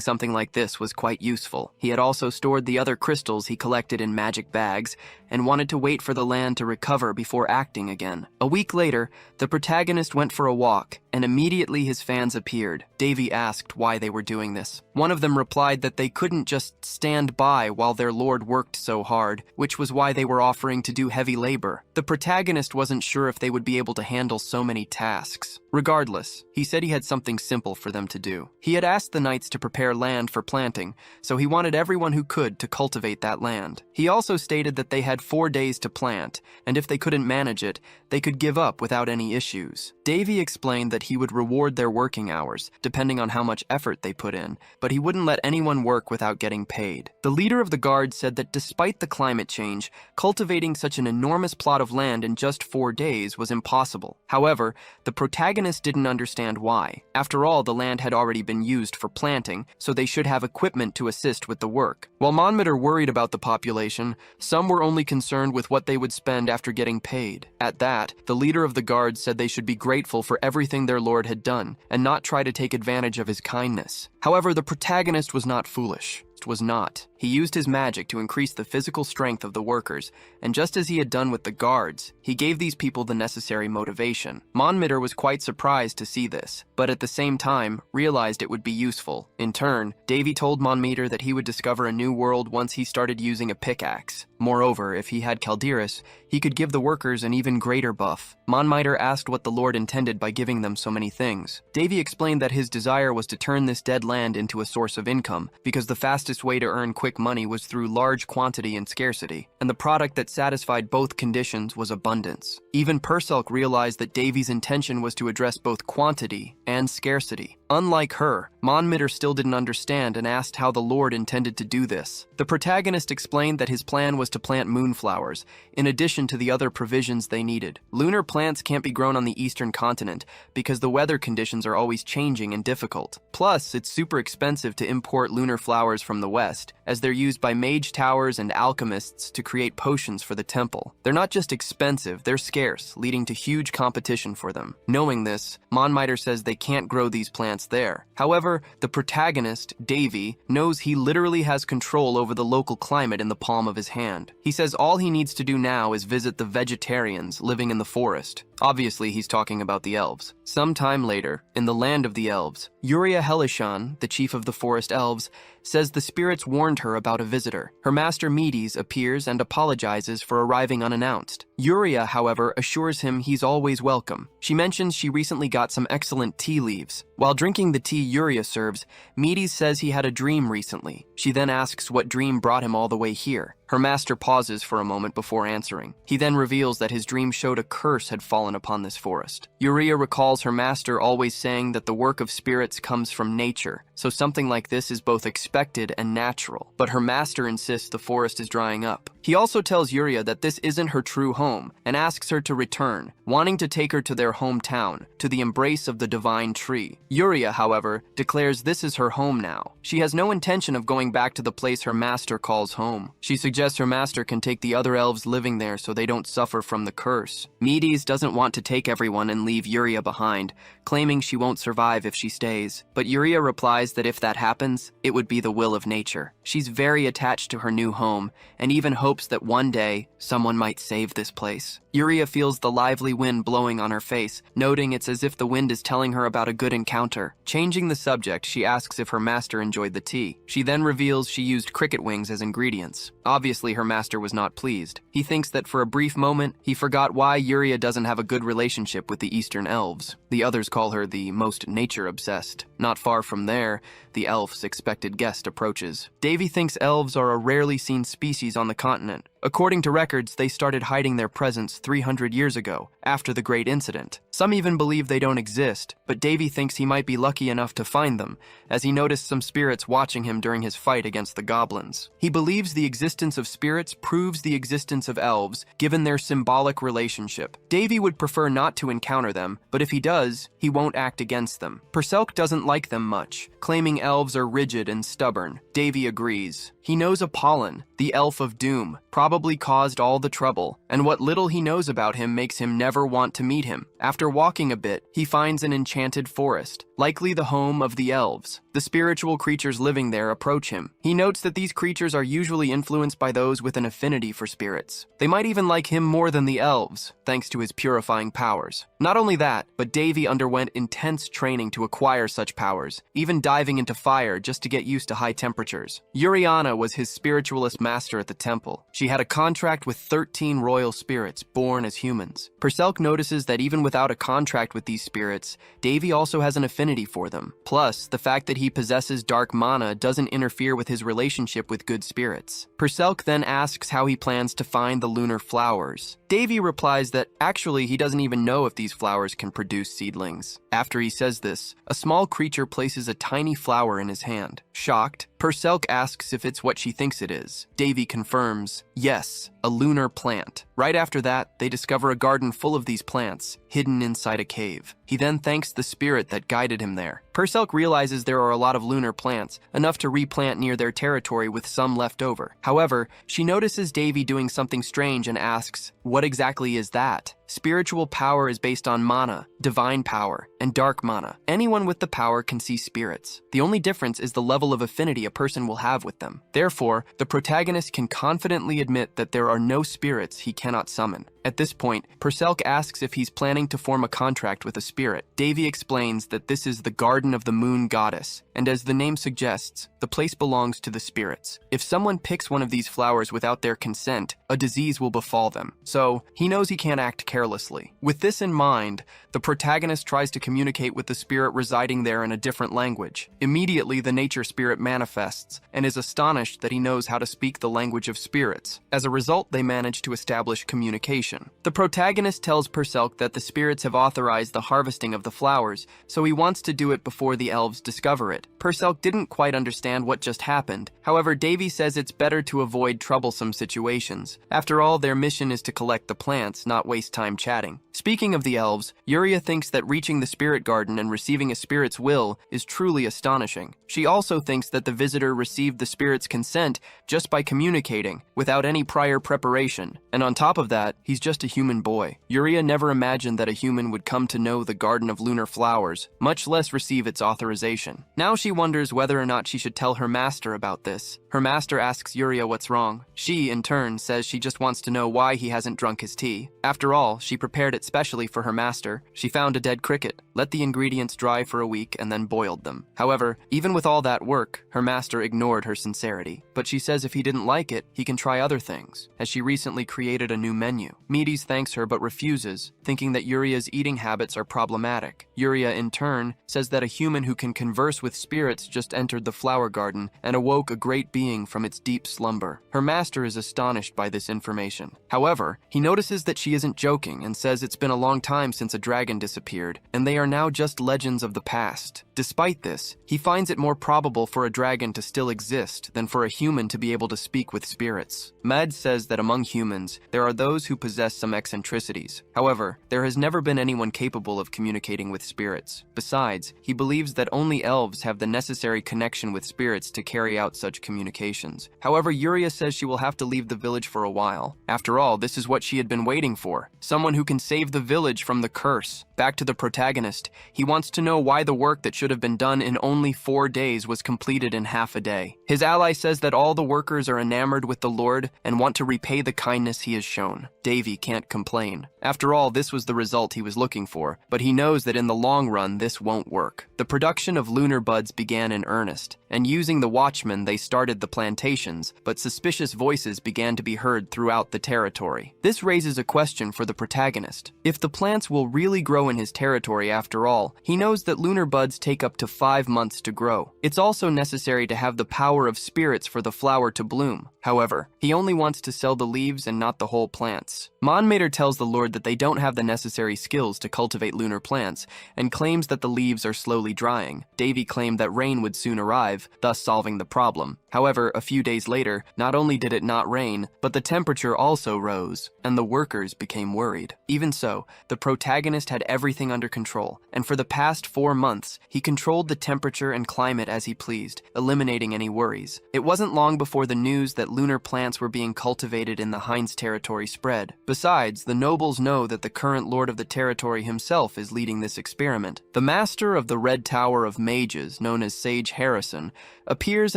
something like this was quite useful. He had also stored the other crystals he collected in magic bags, and wanted to wait for the land to recover before acting again. A week later, the protagonist went for a walk, and immediately his fans appeared. Davy asked why they were doing this. One of them replied that they couldn't just stand by while their lord worked so hard, which was why they were offering to do heavy labor. The protagonist wasn't sure if they would be able to handle so many tasks. Regardless, he said he had something simple for them to do. He had asked the knights to prepare land for planting, so he wanted everyone who could to cultivate that land. He also stated that they had 4 days to plant, and if they couldn't manage it, they could give up without any issues. Davy explained that he would reward their working hours, depending on how much effort they put in, but he wouldn't let anyone work without getting paid. The leader of the guard said that despite the climate change, cultivating such an enormous plot of land in just 4 days was impossible. However, the protagonist didn't understand why. After all, the land had already been used for planting, so they should have equipment to assist with the work. While Monmeter worried about the population, some were only concerned with what they would spend after getting paid. At that, the leader of the guards said they should be grateful for everything their lord had done, and not try to take advantage of his kindness. However, the protagonist was not foolish. Was not. He used his magic to increase the physical strength of the workers, and just as he had done with the guards, he gave these people the necessary motivation. Monmeter was quite surprised to see this, but at the same time, realized it would be useful. In turn, Davy told Monmeter that he would discover a new world once he started using a pickaxe. Moreover, if he had Calderis, he could give the workers an even greater buff. Monmeter asked what the Lord intended by giving them so many things. Davy explained that his desire was to turn this dead land into a source of income, because the fastest way to earn quick money was through large quantity and scarcity, and the product that satisfied both conditions was abundance. Even Perselk realized that Davy's intention was to address both quantity and scarcity. Unlike her, Monmeter still didn't understand and asked how the Lord intended to do this. The protagonist explained that his plan was to plant moonflowers, in addition to the other provisions they needed. Lunar plants can't be grown on the eastern continent because the weather conditions are always changing and difficult. Plus, it's super expensive to import lunar flowers from the west, as they're used by mage towers and alchemists to create potions for the temple. They're not just expensive, they're scarce, leading to huge competition for them. Knowing this, Monmeter says they can't grow these plants there. However, the protagonist, Davy, knows he literally has control over the local climate in the palm of his hand. He says all he needs to do now is visit the vegetarians living in the forest. Obviously, he's talking about the elves. Sometime later, in the land of the elves, Yuria Helishan, the chief of the forest elves, says the spirits warned her about a visitor. Her master Medes appears and apologizes for arriving unannounced. Yuria, however, assures him he's always welcome. She mentions she recently got some excellent tea leaves. While drinking the tea Yuria serves, Medes says he had a dream recently. She then asks what dream brought him all the way here. Her master pauses for a moment before answering. He then reveals that his dream showed a curse had fallen upon this forest. Yuria recalls her master always saying that the work of spirits comes from nature, so something like this is both expected and natural. But her master insists the forest is drying up. He also tells Yuria that this isn't her true home and asks her to return, wanting to take her to their hometown, to the embrace of the divine tree. Yuria, however, declares this is her home now. She has no intention of going back to the place her master calls home. She suggests her master can take the other elves living there so they don't suffer from the curse. Medes doesn't want to take everyone and leave Yuria behind, claiming she won't survive if she stays. But Yuria replies that if that happens, it would be the will of nature. She's very attached to her new home, and even hopes that one day, someone might save this place. Yuria feels the lively wind blowing on her face, noting it's as if the wind is telling her about a good encounter. Changing the subject, she asks if her master enjoyed the tea. She then reveals she used cricket wings as ingredients. Obviously, her master was not pleased. He thinks that for a brief moment, he forgot why Yuria doesn't have a good relationship with the Eastern Elves. The others call her the most nature-obsessed. Not far from there, the elf's expected guest approaches. Davy thinks elves are a rarely seen species on the continent. According to records, they started hiding their presence 300 years ago, after the Great Incident. Some even believe they don't exist, but Davy thinks he might be lucky enough to find them, as he noticed some spirits watching him during his fight against the goblins. He believes the existence of spirits proves the existence of elves, given their symbolic relationship. Davy would prefer not to encounter them, but if he does, he won't act against them. Perselk doesn't like them much, claiming elves are rigid and stubborn. Davy agrees. He knows Apollon, the elf of doom, probably caused all the trouble, and what little he knows about him makes him never want to meet him. After walking a bit, he finds an enchanted forest, likely the home of the elves. The spiritual creatures living there approach him. He notes that these creatures are usually influenced by those with an affinity for spirits. They might even like him more than the elves, thanks to his purifying powers. Not only that, but Davy underwent intense training to acquire such powers, even diving into fire just to get used to high temperatures. Iliana was his spiritualist master at the temple. She had a contract with 13 royal spirits born as humans. Perselk notices that even without a contract with these spirits, Davy also has an affinity for them. Plus, the fact that he possesses dark mana doesn't interfere with his relationship with good spirits. Perselk then asks how he plans to find the lunar flowers. Davy replies that actually he doesn't even know if these flowers can produce seedlings. After he says this, a small creature places a tiny flower in his hand. Shocked, Perselk asks if it's what she thinks it is. Davy confirms, yes, a lunar plant. Right after that, they discover a garden full of these plants, hidden inside a cave. He then thanks the spirit that guided him there. Perselk realizes there are a lot of lunar plants, enough to replant near their territory with some left over. However, she notices Davy doing something strange and asks, "What exactly is that?" Spiritual power is based on mana, divine power, and dark mana. Anyone with the power can see spirits. The only difference is the level of affinity a person will have with them. Therefore, the protagonist can confidently admit that there are no spirits he cannot summon. At this point, Perselk asks if he's planning to form a contract with a spirit. Davy explains that this is the Garden of the Moon Goddess, and as the name suggests, the place belongs to the spirits. If someone picks one of these flowers without their consent, a disease will befall them. So, he knows he can't act carelessly. With this in mind, the protagonist tries to communicate with the spirit residing there in a different language. Immediately, the nature spirit manifests and is astonished that he knows how to speak the language of spirits. As a result, they manage to establish communication. The protagonist tells Perselk that the spirits have authorized the harvesting of the flowers, so he wants to do it before the elves discover it. Perselk didn't quite understand what just happened. However, Davy says it's better to avoid troublesome situations. After all, their mission is to collect the plants, not waste time chatting. Speaking of the elves, Yuria thinks that reaching the spirit garden and receiving a spirit's will is truly astonishing. She also thinks that the visitor received the spirit's consent just by communicating, without any prior preparation. And on top of that, he's just a human boy. Yuria never imagined that a human would come to know the Garden of Lunar Flowers, much less receive its authorization. Now she wonders whether or not she should tell her master about this. Her master asks Yuria what's wrong. She, in turn, says she just wants to know why he hasn't drunk his tea. After all, she prepared it specially for her master. She found a dead cricket, let the ingredients dry for a week, and then boiled them. However, even with all that work, her master ignored her sincerity. But she says if he didn't like it, he can try other things, as she recently created a new menu. Medes thanks her but refuses, thinking that Yuria's eating habits are problematic. Yuria, in turn, says that a human who can converse with spirits just entered the flower garden and awoke a great being from its deep slumber. Her master is astonished by this information. However, he notices that she isn't joking and says it's been a long time since a dragon disappeared, and they are now just legends of the past. Despite this, he finds it more probable for a dragon to still exist than for a human to be able to speak with spirits. Med says that among humans, there are those who possess some eccentricities. However, there has never been anyone capable of communicating with spirits. Besides, he believes that only elves have the necessary connection with spirits to carry out such communications. However, Yuria says she will have to leave the village for a while. After all, this is what she had been waiting for. Someone who can save the village from the curse. Back to the protagonist. He wants to know why the work that should have been done in only 4 days was completed in half a day. His ally says that all the workers are enamored with the Lord and want to repay the kindness he has shown. Davy can't complain. After all, this was the result he was looking for, but he knows that in the long run this won't work. The production of lunar buds began in earnest, and using the watchmen they started the plantations, but suspicious voices began to be heard throughout the territory. This raises a question for the protagonist. If the plants will really grow in his territory after all, he knows that lunar buds take up to 5 months to grow. It's also necessary to have the power of spirits for the flower to bloom. However, he only wants to sell the leaves and not the whole plants. Monmater tells the Lord that they don't have the necessary skills to cultivate lunar plants, and claims that the leaves are slowly drying. Davy claimed that rain would soon arrive, thus solving the problem. However, a few days later, not only did it not rain, but the temperature also rose, and the workers became worried. Even so, the protagonist had everything under control, and for the past 4 months, he controlled the temperature and climate as he pleased, eliminating any worries. It wasn't long before the news that lunar plants were being cultivated in the Hines territory spread. Besides, the nobles know that the current lord of the territory himself is leading this experiment. The master of the Red Tower of Mages, known as Sage Harrison, appears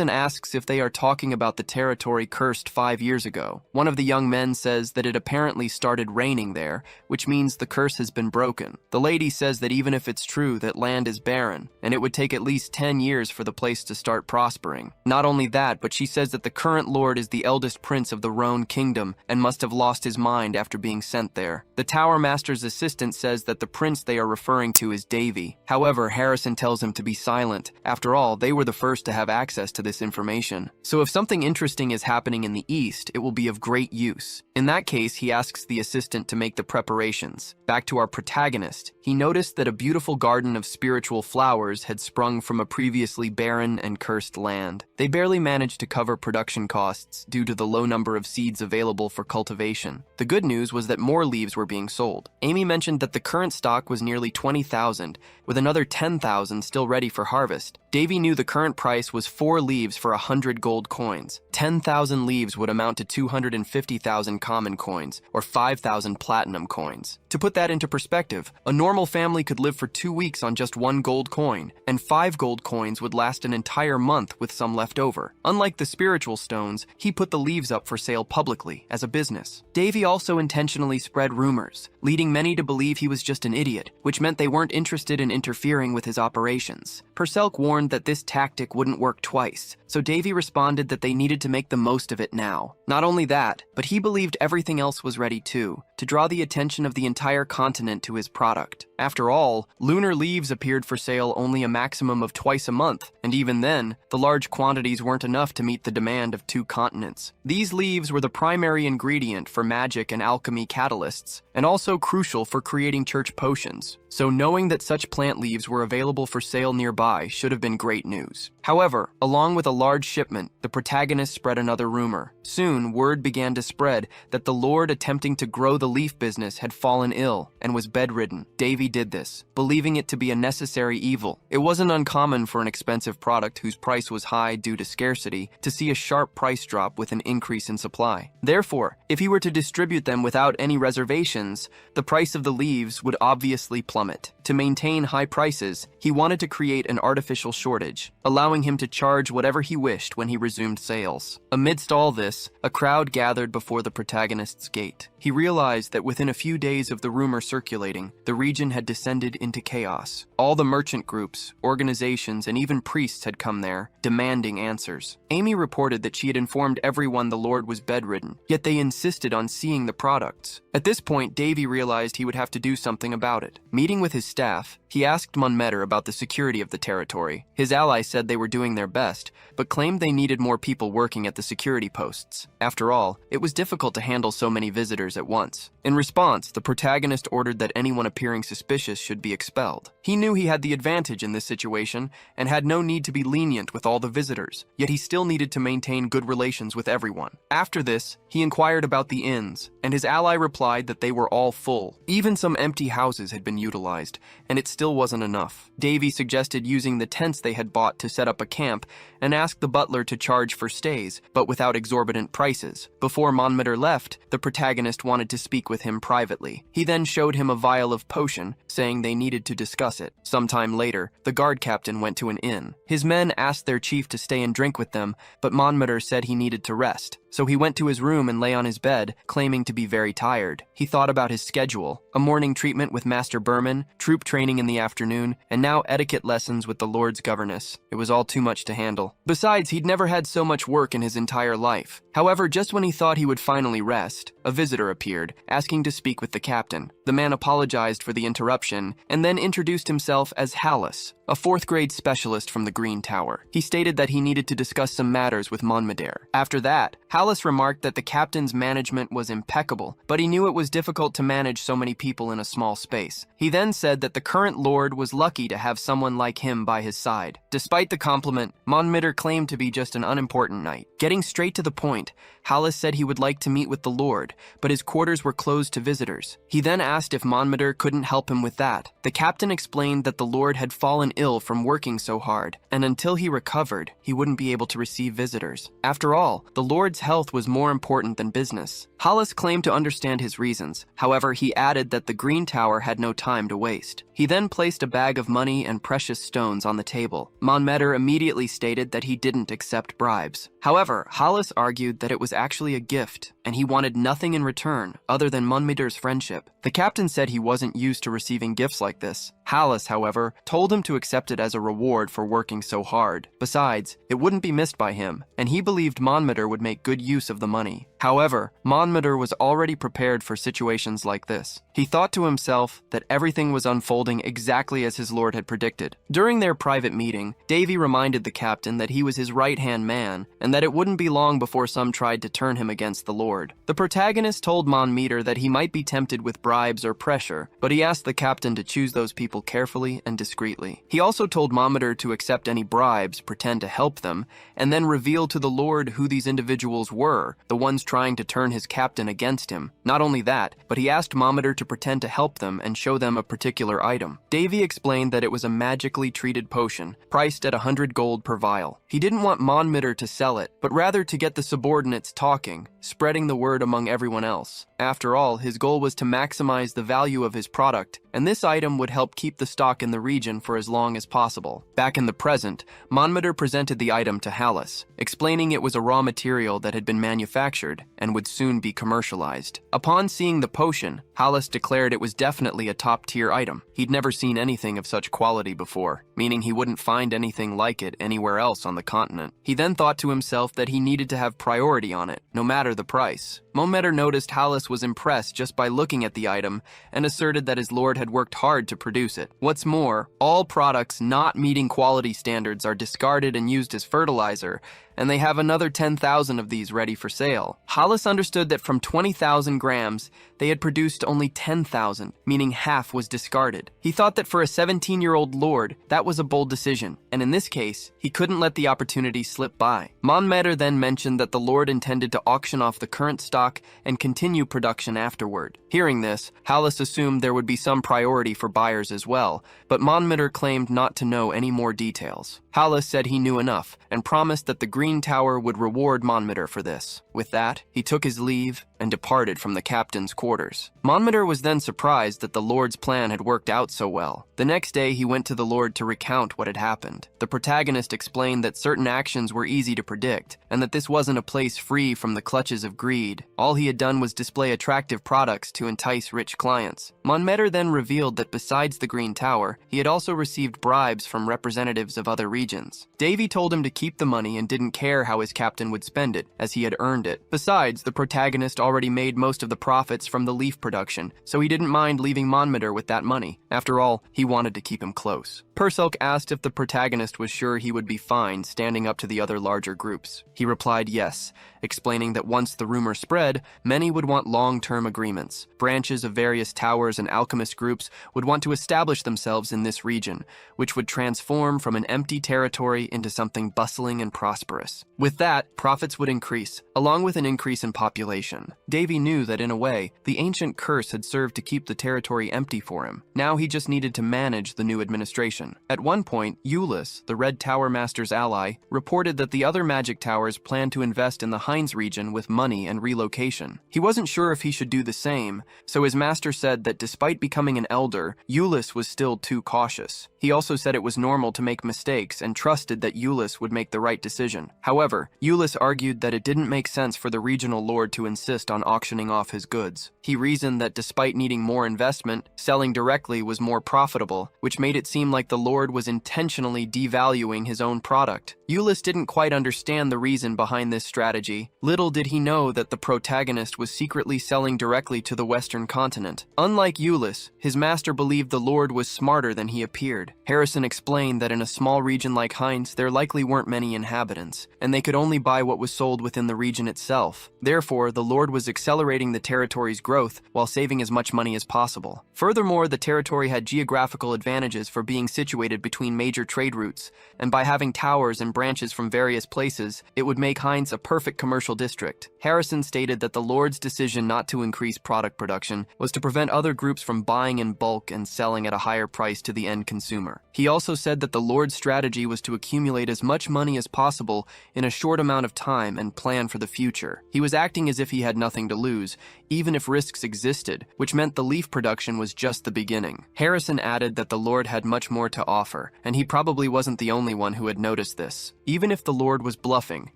and asks if they are talking about the territory cursed 5 years ago. One of the young men says that it apparently started raining there, which means the curse has been broken. The lady says that even if it's true that land is barren, and it would take at least 10 years for the place to start prospering. Not only that, but she says that the current lord is the eldest prince of the Roan kingdom and must have lost his mind after being sent there. The Tower Master's assistant says that the prince they are referring to is Davy. However, Harrison tells him to be silent. After all, they were the first to have access to this information. So if something interesting is happening in the east, it will be of great use. In that case, he asks the assistant to make the preparations. Back to our protagonist, he noticed that a beautiful garden of spiritual flowers had sprung from a previously barren and cursed land. They barely managed to cover production costs due to the low number of seeds available for cultivation. The good news was that more leaves were being sold. Amy mentioned that the current stock was nearly 20,000, with another 10,000 still ready for harvest. Davy knew the current price was 4 leaves for 100 gold coins. 10,000 leaves would amount to 250,000 common coins, or 5,000 platinum coins. To put that into perspective, a normal family could live for 2 weeks on just 1 gold coin, and 5 gold coins would last an entire month with some left over. Unlike the spiritual stones, he put the leaves up for sale publicly, as a business. Davy also intentionally spread rumors, leading many to believe he was just an idiot, which meant they weren't interested in interfering with his operations. Purcell warned that this tactic wouldn't work twice, so Davy responded that they needed to make the most of it now. Not only that, but he believed everything else was ready too, to draw the attention of the entire continent to his product. After all, lunar leaves appeared for sale only a maximum of twice a month, and even then, the large quantities weren't enough to meet the demand of 2 continents. These leaves were the primary ingredient for magic and alchemy catalysts, and also crucial for creating church potions. So knowing that such plant leaves were available for sale nearby should have been great news. However, along with a large shipment, the protagonist spread another rumor. Soon, word began to spread that the lord attempting to grow the leaf business had fallen ill and was bedridden. Davy did this, believing it to be a necessary evil. It wasn't uncommon for an expensive product whose price was high due to scarcity to see a sharp price drop with an increase in supply. Therefore, if he were to distribute them without any reservations, the price of the leaves would obviously plummet. To maintain high prices, he wanted to create an artificial shortage, allowing him to charge whatever he wished when he resumed sales. Amidst all this, a crowd gathered before the protagonist's gate. He realized that within a few days of the rumor circulating, the region had descended into chaos. All the merchant groups, organizations, and even priests had come there, demanding answers. Amy reported that she had informed everyone the lord was bedridden, yet they insisted on seeing the products. At this point, Davy realized he would have to do something about it. Meeting with his staff, he asked Monmeter about the security of the territory. His allies said they were doing their best, but claimed they needed more people working at the security posts. After all, it was difficult to handle so many visitors at once. In response, the protagonist ordered that anyone appearing suspicious should be expelled. He knew he had the advantage in this situation and had no need to be lenient with all the visitors, yet he still needed to maintain good relations with everyone. After this, he inquired about the inns, and his ally replied that they were all full. Even some empty houses had been utilized, and it still wasn't enough. Davy suggested using the tents they had bought to set up a camp and asked the butler to charge for stays, but without exorbitant prices. Before Monmeter left, the protagonist wanted to speak with him privately. He then showed him a vial of potion, saying they needed to discuss it. Sometime later, the guard captain went to an inn. His men asked their chief to stay and drink with them, but Monmeter said he needed to rest. So he went to his room and lay on his bed, claiming to be very tired. He thought about his schedule, a morning treatment with Master Berman, troop training in the afternoon, and now etiquette lessons with the Lord's governess. It was all too much to handle. Besides, he'd never had so much work in his entire life. However, just when he thought he would finally rest, a visitor appeared, asking to speak with the captain. The man apologized for the interruption, and then introduced himself as Hallis, a 4th grade specialist from the Green Tower. He stated that he needed to discuss some matters with Monmeter. After that, Hallis remarked that the captain's management was impeccable, but he knew it was difficult to manage so many people in a small space. He then said that the current lord was lucky to have someone like him by his side. Despite the compliment, Monmeter claimed to be just an unimportant knight. Getting straight to the point, Hallis said he would like to meet with the lord, but his quarters were closed to visitors. He then asked if Monmeter couldn't help him with that. The captain explained that the lord had fallen ill from working so hard, and until he recovered, he wouldn't be able to receive visitors. After all, the lord's health was more important than business. Hallis claimed to understand his reasons. However, he added that the Green Tower had no time to waste. He then placed a bag of money and precious stones on the table. Monmeter immediately stated that he didn't accept bribes. However, Hallis argued that it was actually a gift, and he wanted nothing in return other than Monmeter's friendship. The captain said he wasn't used to receiving gifts like this. Hallis, however, told him to accept it as a reward for working so hard. Besides, it wouldn't be missed by him, and he believed Monmeter would make good use of the money. However, Monmeter was already prepared for situations like this. He thought to himself that everything was unfolding exactly as his lord had predicted. During their private meeting, Davy reminded the captain that he was his right-hand man, and that it wouldn't be long before some tried to turn him against the lord. The protagonist told Monmeter that he might be tempted with bribes or pressure, but he asked the captain to choose those people carefully and discreetly. He also told Monmeter to accept any bribes, pretend to help them, and then reveal to the lord who these individuals were, the ones trying to turn his captain against him. Not only that, but he asked Monmeter to pretend to help them and show them a particular item. Davy explained that it was a magically treated potion, priced at 100 gold per vial. He didn't want Monmeter to sell it, but rather to get the subordinates talking, spreading the word among everyone else. After all, his goal was to maximize the value of his product, and this item would help keep the stock in the region for as long as possible. Back in the present, Monmeter presented the item to Hallis, explaining it was a raw material that had been manufactured and would soon be commercialized. Upon seeing the potion, Hallis declared it was definitely a top-tier item. He'd never seen anything of such quality before, meaning he wouldn't find anything like it anywhere else on the continent. He then thought to himself that he needed to have priority on it, no matter the price. Monmeter noticed Hallis was impressed just by looking at the item and asserted that his lord had worked hard to produce it. What's more, all products not meeting quality standards are discarded and used as fertilizer, and they have another 10,000 of these ready for sale. Hallis understood that from 20,000 grams, they had produced only 10,000, meaning half was discarded. He thought that for a 17-year-old lord, that was a bold decision, and in this case, he couldn't let the opportunity slip by. Monmeter then mentioned that the lord intended to auction off the current stock and continue production afterward. Hearing this, Hallis assumed there would be some priority for buyers as well, but Monmeter claimed not to know any more details. Hallis said he knew enough, and promised that the Green Tower would reward Monmeter for this. With that, he took his leave and departed from the captain's quarters. Monmeter was then surprised that the lord's plan had worked out so well. The next day, he went to the lord to recount what had happened. The protagonist explained that certain actions were easy to predict, and that this wasn't a place free from the clutches of greed. All he had done was display attractive products to entice rich clients. Monmeter then revealed that besides the Green Tower, he had also received bribes from representatives of other regions. Davy told him to keep the money and didn't care how his captain would spend it, as he had earned it. Besides, the protagonist already made most of the profits from the leaf production, so he didn't mind leaving Monmeter with that money. After all, he wanted to keep him close. Persilk asked if the protagonist was sure he would be fine standing up to the other larger groups. He replied yes, explaining that once the rumor spread, many would want long-term agreements. Branches of various towers and alchemist groups would want to establish themselves in this region, which would transform from an empty territory into something bustling and prosperous. With that, profits would increase, along with an increase in population. Davy knew that in a way, the ancient curse had served to keep the territory empty for him. Now he just needed to manage the new administration. At one point, Ulyss, the Red Tower Master's ally, reported that the other magic towers planned to invest in the Hines region with money and relocation. He wasn't sure if he should do the same, so his master said that despite becoming an elder, Ulyss was still too cautious. He also said it was normal to make mistakes and trusted that Ulyss would make the right decision. However, Ulyss argued that it didn't make sense for the regional lord to insist on auctioning off his goods. He reasoned that despite needing more investment, selling directly was more profitable, which made it seem like the lord was intentionally devaluing his own product. Ulyss didn't quite understand the reason behind this strategy. Little did he know that the protagonist was secretly selling directly to the Western continent. Unlike Ulyss, his master believed the lord was smarter than he appeared. Harrison explained that in a small region like Hines, there likely weren't many inhabitants, and they could only buy what was sold within the region itself. Therefore, the lord was accelerating the territory's growth while saving as much money as possible. Furthermore, the territory had geographical advantages for being situated between major trade routes, and by having towers and branches from various places, it would make Hines a perfect commercial district. Harrison stated that the lord's decision not to increase product production was to prevent other groups from buying in bulk and selling at a higher price to the end consumer. He also said that the lord's strategy was to accumulate as much money as possible in a short amount of time and plan for the future. He was acting as if he had nothing nothing to lose, even if risks existed, which meant the leaf production was just the beginning. Harrison added that the Lord had much more to offer, and he probably wasn't the only one who had noticed this. Even if the Lord was bluffing,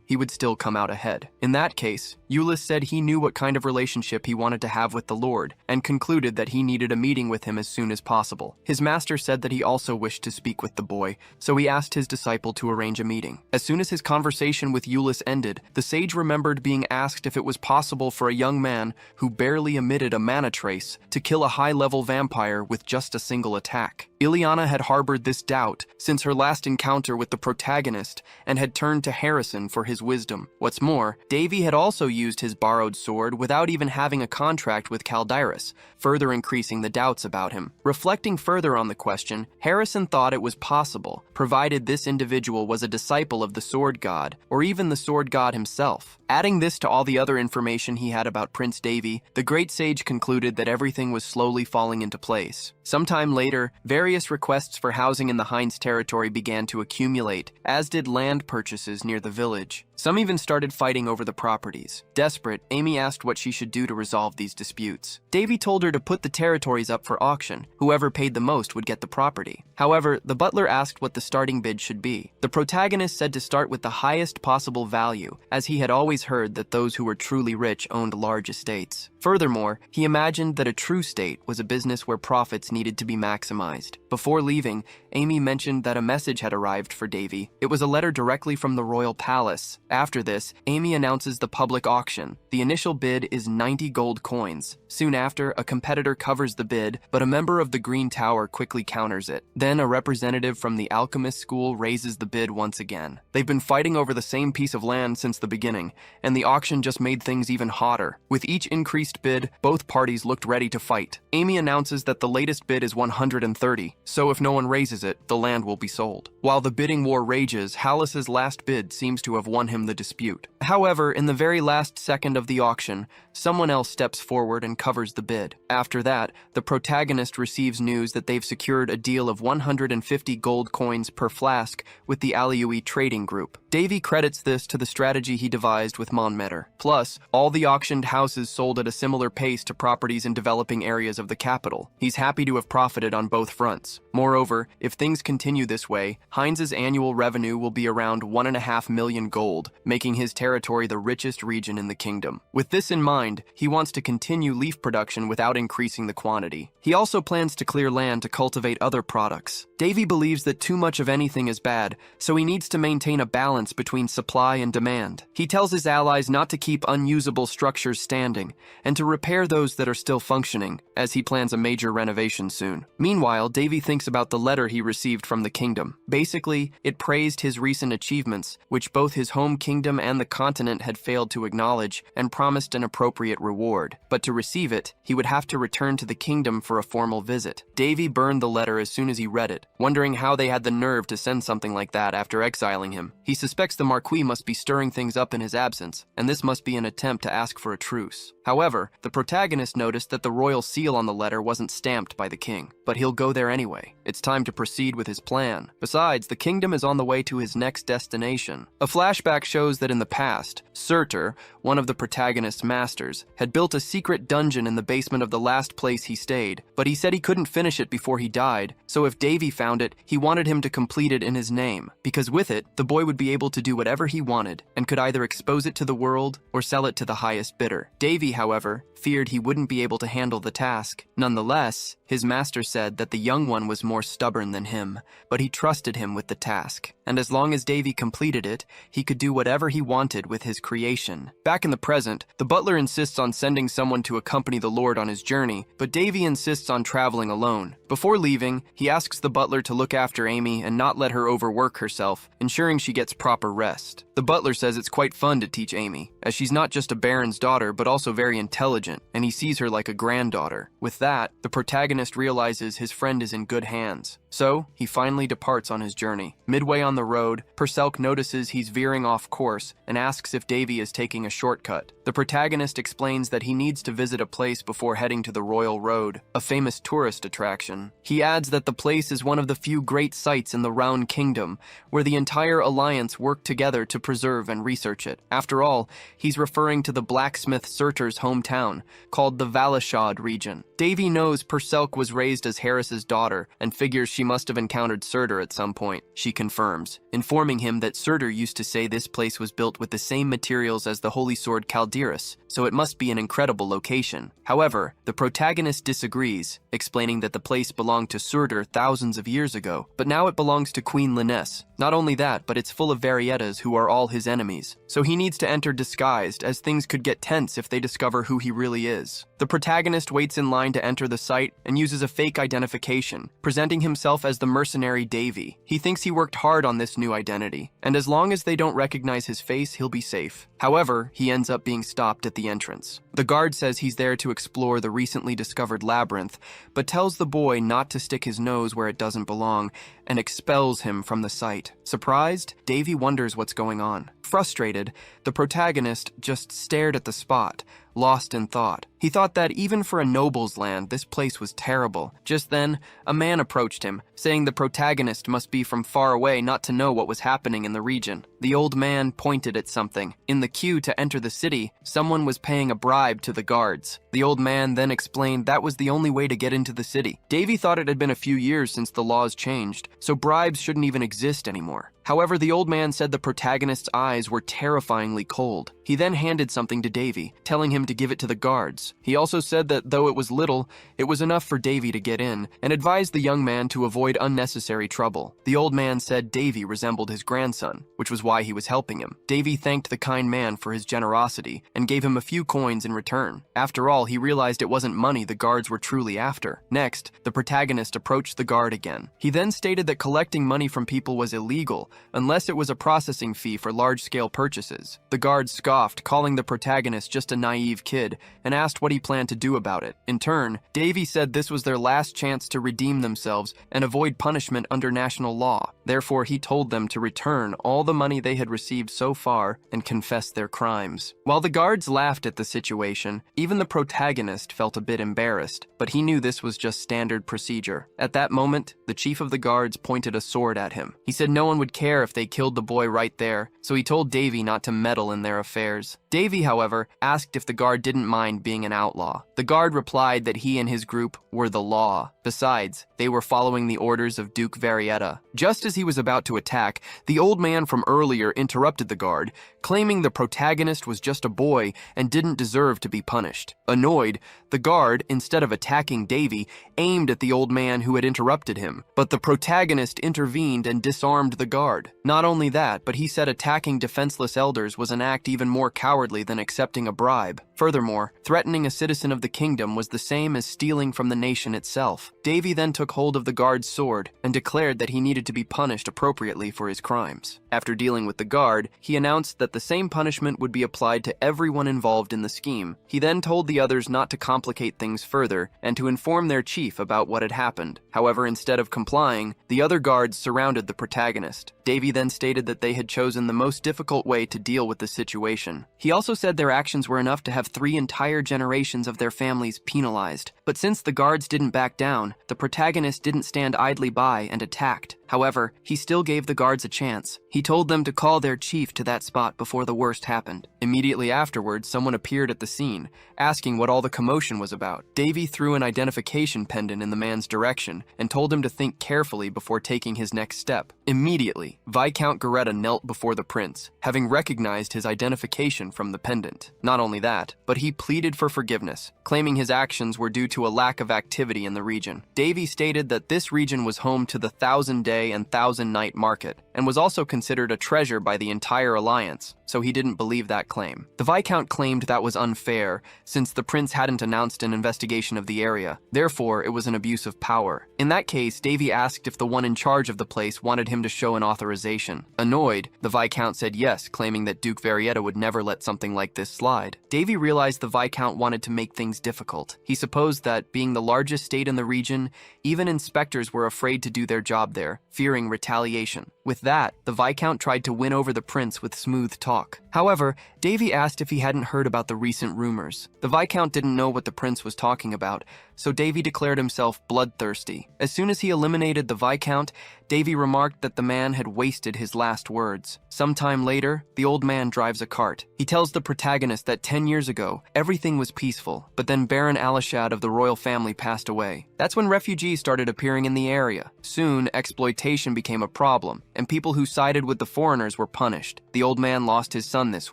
he would still come out ahead. In that case, Eulis said he knew what kind of relationship he wanted to have with the Lord, and concluded that he needed a meeting with him as soon as possible. His master said that he also wished to speak with the boy, so he asked his disciple to arrange a meeting. As soon as his conversation with Eulis ended, the sage remembered being asked if it was possible for a young man who barely emitted a mana trace to kill a high-level vampire with just a single attack. Iliana had harbored this doubt since her last encounter with the protagonist and had turned to Harrison for his wisdom. What's more, Davy had also used his borrowed sword without even having a contract with Caldirus, further increasing the doubts about him. Reflecting further on the question, Harrison thought it was possible, provided this individual was a disciple of the sword god, or even the sword god himself. Adding this to all the other information he had about Prince Davy, the great sage concluded that everything was slowly falling into place. Sometime later, various requests for housing in the Hines territory began to accumulate, as did land purchases near the village. Some even started fighting over the properties. Desperate, Amy asked what she should do to resolve these disputes. Davy told her to put the territories up for auction. Whoever paid the most would get the property. However, the butler asked what the starting bid should be. The protagonist said to start with the highest possible value, as he had always heard that those who were truly rich owned large estates. Furthermore, he imagined that a true state was a business where profits needed to be maximized. Before leaving, Amy mentioned that a message had arrived for Davy. It was a letter directly from the royal palace. After this, Amy announces the public auction. The initial bid is 90 gold coins. Soon after, a competitor covers the bid, but a member of the Green Tower quickly counters it. Then a representative from the alchemist school raises the bid once again. They've been fighting over the same piece of land since the beginning, and the auction just made things even hotter. With each increased bid, both parties looked ready to fight. Amy announces that the latest bid is 130, so if no one raises it, the land will be sold. While the bidding war rages, Hallis's last bid seems to have won him the dispute. However, in the very last second of the auction, someone else steps forward and covers the bid. After that, the protagonist receives news that they've secured a deal of 150 gold coins per flask with the Aliui trading group. Davy credits this to the strategy he devised with Monmeter. Plus, all the auctioned houses sold at a similar pace to properties in developing areas of the capital. He's happy to have profited on both fronts. Moreover, if things continue this way, Hines's annual revenue will be around 1.5 million gold, making his territory the richest region in the kingdom. With this in mind, he wants to continue leaf production without increasing the quantity. He also plans to clear land to cultivate other products. Davy believes that too much of anything is bad, so he needs to maintain a balance between supply and demand. He tells his allies not to keep unusable structures standing, and to repair those that are still functioning, as he plans a major renovation soon. Meanwhile, Davy thinks about the letter he received from the kingdom. Basically, it praised his recent achievements, which both his home kingdom and the continent had failed to acknowledge, and promised an appropriate reward. But to receive it, he would have to return to the kingdom for a formal visit. Davy burned the letter as soon as he read it, wondering how they had the nerve to send something like that after exiling him. He suspects the Marquis must be stirring things up in his absence, and this must be an attempt to ask for a truce. However, the protagonist noticed that the royal seal on the letter wasn't stamped by the king, but he'll go there anyway. It's time to proceed with his plan. Besides, the kingdom is on the way to his next destination. A flashback shows that in the past, Surtur, one of the protagonist's masters, had built a secret dungeon in the basement of the last place he stayed, but he said he couldn't finish it before he died, so if Davy found it, he wanted him to complete it in his name, because with it, the boy would be able to do whatever he wanted, and could either expose it to the world or sell it to the highest bidder. Davy, however, feared he wouldn't be able to handle the task. Nonetheless, his master said that the young one was more stubborn than him, but he trusted him with the task, and as long as Davy completed it, he could do whatever he wanted with his creation. Back in the present, the butler insists on sending someone to accompany the Lord on his journey, but Davy insists on traveling alone. Before leaving, he asks the butler to look after Amy and not let her overwork herself, ensuring she gets proper rest. The butler says it's quite fun to teach Amy, as she's not just a baron's daughter but also very intelligent, and he sees her like a granddaughter. With that, the protagonist realizes his friend is in good hands. So, he finally departs on his journey. Midway on the road, Purcelk notices he's veering off course and asks if Davy is taking a shortcut. The protagonist explains that he needs to visit a place before heading to the Royal Road, a famous tourist attraction. He adds that the place is one of the few great sites in the Round Kingdom, where the entire alliance worked together to preserve and research it. After all, he's referring to the blacksmith Surtur's hometown, called the Valencian region. Davy knows Purcelk was raised as Harris's daughter and figures she must have encountered Surtur at some point. She confirms, informing him that Surtur used to say this place was built with the same materials as the holy sword Calderis, so it must be an incredible location. However, the protagonist disagrees, explaining that the place belonged to Surtur thousands of years ago, but now it belongs to Queen Linnes. Not only that, but it's full of Variettas who are all his enemies, so he needs to enter disguised, as things could get tense if they discover who he really is. The protagonist waits in line to enter the site and uses a fake identification, presenting himself as the mercenary Davy. He thinks he worked hard on this new identity, and as long as they don't recognize his face, he'll be safe. However, he ends up being stopped at the entrance. The guard says he's there to explore the recently discovered labyrinth, but tells the boy not to stick his nose where it doesn't belong, and expels him from the site. Surprised, Davy wonders what's going on. Frustrated, the protagonist just stared at the spot, lost in thought. He thought that even for a noble's land, this place was terrible. Just then, a man approached him, saying the protagonist must be from far away not to know what was happening in the region. The old man pointed at something. In the queue to enter the city, someone was paying a bribe to the guards. The old man then explained that was the only way to get into the city. Davy thought it had been a few years since the laws changed, so bribes shouldn't even exist anymore. However, the old man said the protagonist's eyes were terrifyingly cold. He then handed something to Davy, telling him to give it to the guards. He also said that though it was little, it was enough for Davy to get in, and advised the young man to avoid unnecessary trouble. The old man said Davy resembled his grandson, which was why he was helping him. Davy thanked the kind man for his generosity and gave him a few coins in return. After all, he realized it wasn't money the guards were truly after. Next, the protagonist approached the guard again. He then stated that collecting money from people was illegal, unless it was a processing fee for large-scale purchases. The guard scoffed, calling the protagonist just a naive kid, and asked what he planned to do about it. In turn, Davy said this was their last chance to redeem themselves and avoid punishment under national law. Therefore, he told them to return all the money they had received so far and confess their crimes. While the guards laughed at the situation, even the protagonist felt a bit embarrassed, but he knew this was just standard procedure. At that moment, the chief of the guards pointed a sword at him. He said no one would care if they killed the boy right there, so he told Davy not to meddle in their affairs. Davy, however, asked if the guard didn't mind being an outlaw. The guard replied that he and his group were the law. Besides, they were following the orders of Duke Varietta. Just as he was about to attack, the old man from earlier interrupted the guard, claiming the protagonist was just a boy and didn't deserve to be punished. Annoyed, the guard, instead of attacking Davy, aimed at the old man who had interrupted him, but the protagonist intervened and disarmed the guard. Not only that, but he said attacking defenseless elders was an act even more cowardly than accepting a bribe. Furthermore, threatening a citizen of the kingdom was the same as stealing from the nation itself. Davy then took hold of the guard's sword and declared that he needed to be punished appropriately for his crimes. After dealing with the guard, he announced that the same punishment would be applied to everyone involved in the scheme. He then told the others not to complicate things further and to inform their chief about what had happened. However, instead of complying, the other guards surrounded the protagonist. Davy then stated that they had chosen the most difficult way to deal with the situation. He also said their actions were enough to have 3 entire generations of their families penalized. But since the guards didn't back down, the protagonist didn't stand idly by and attacked. However, he still gave the guards a chance. He told them to call their chief to that spot before the worst happened. Immediately afterwards, someone appeared at the scene, asking what all the commotion was about. Davy threw an identification pendant in the man's direction and told him to think carefully before taking his next step. Immediately, Viscount Goretta knelt before the prince, having recognized his identification from the pendant. Not only that, but he pleaded for forgiveness, claiming his actions were due to a lack of activity in the region. Davy stated that this region was home to the 1000-day and 1000-night market, and was also considered a treasure by the entire alliance. so he didn't believe that claim. The Viscount claimed that was unfair, since the prince hadn't announced an investigation of the area. Therefore, it was an abuse of power. In that case, Davy asked if the one in charge of the place wanted him to show an authorization. Annoyed, the Viscount said yes, claiming that Duke Varietta would never let something like this slide. Davy realized the Viscount wanted to make things difficult. He supposed that, being the largest state in the region, even inspectors were afraid to do their job there, fearing retaliation. With that, the Viscount tried to win over the prince with smooth talk. However, Davy asked if he hadn't heard about the recent rumors. The Viscount didn't know what the prince was talking about, so Davy declared himself bloodthirsty. As soon as he eliminated the Viscount, Davy remarked that the man had wasted his last words. Sometime later, the old man drives a cart. He tells the protagonist that 10 years ago, everything was peaceful, but then Baron Alishad of the royal family passed away. That's when refugees started appearing in the area. Soon, exploitation became a problem, and people who sided with the foreigners were punished. The old man lost his son this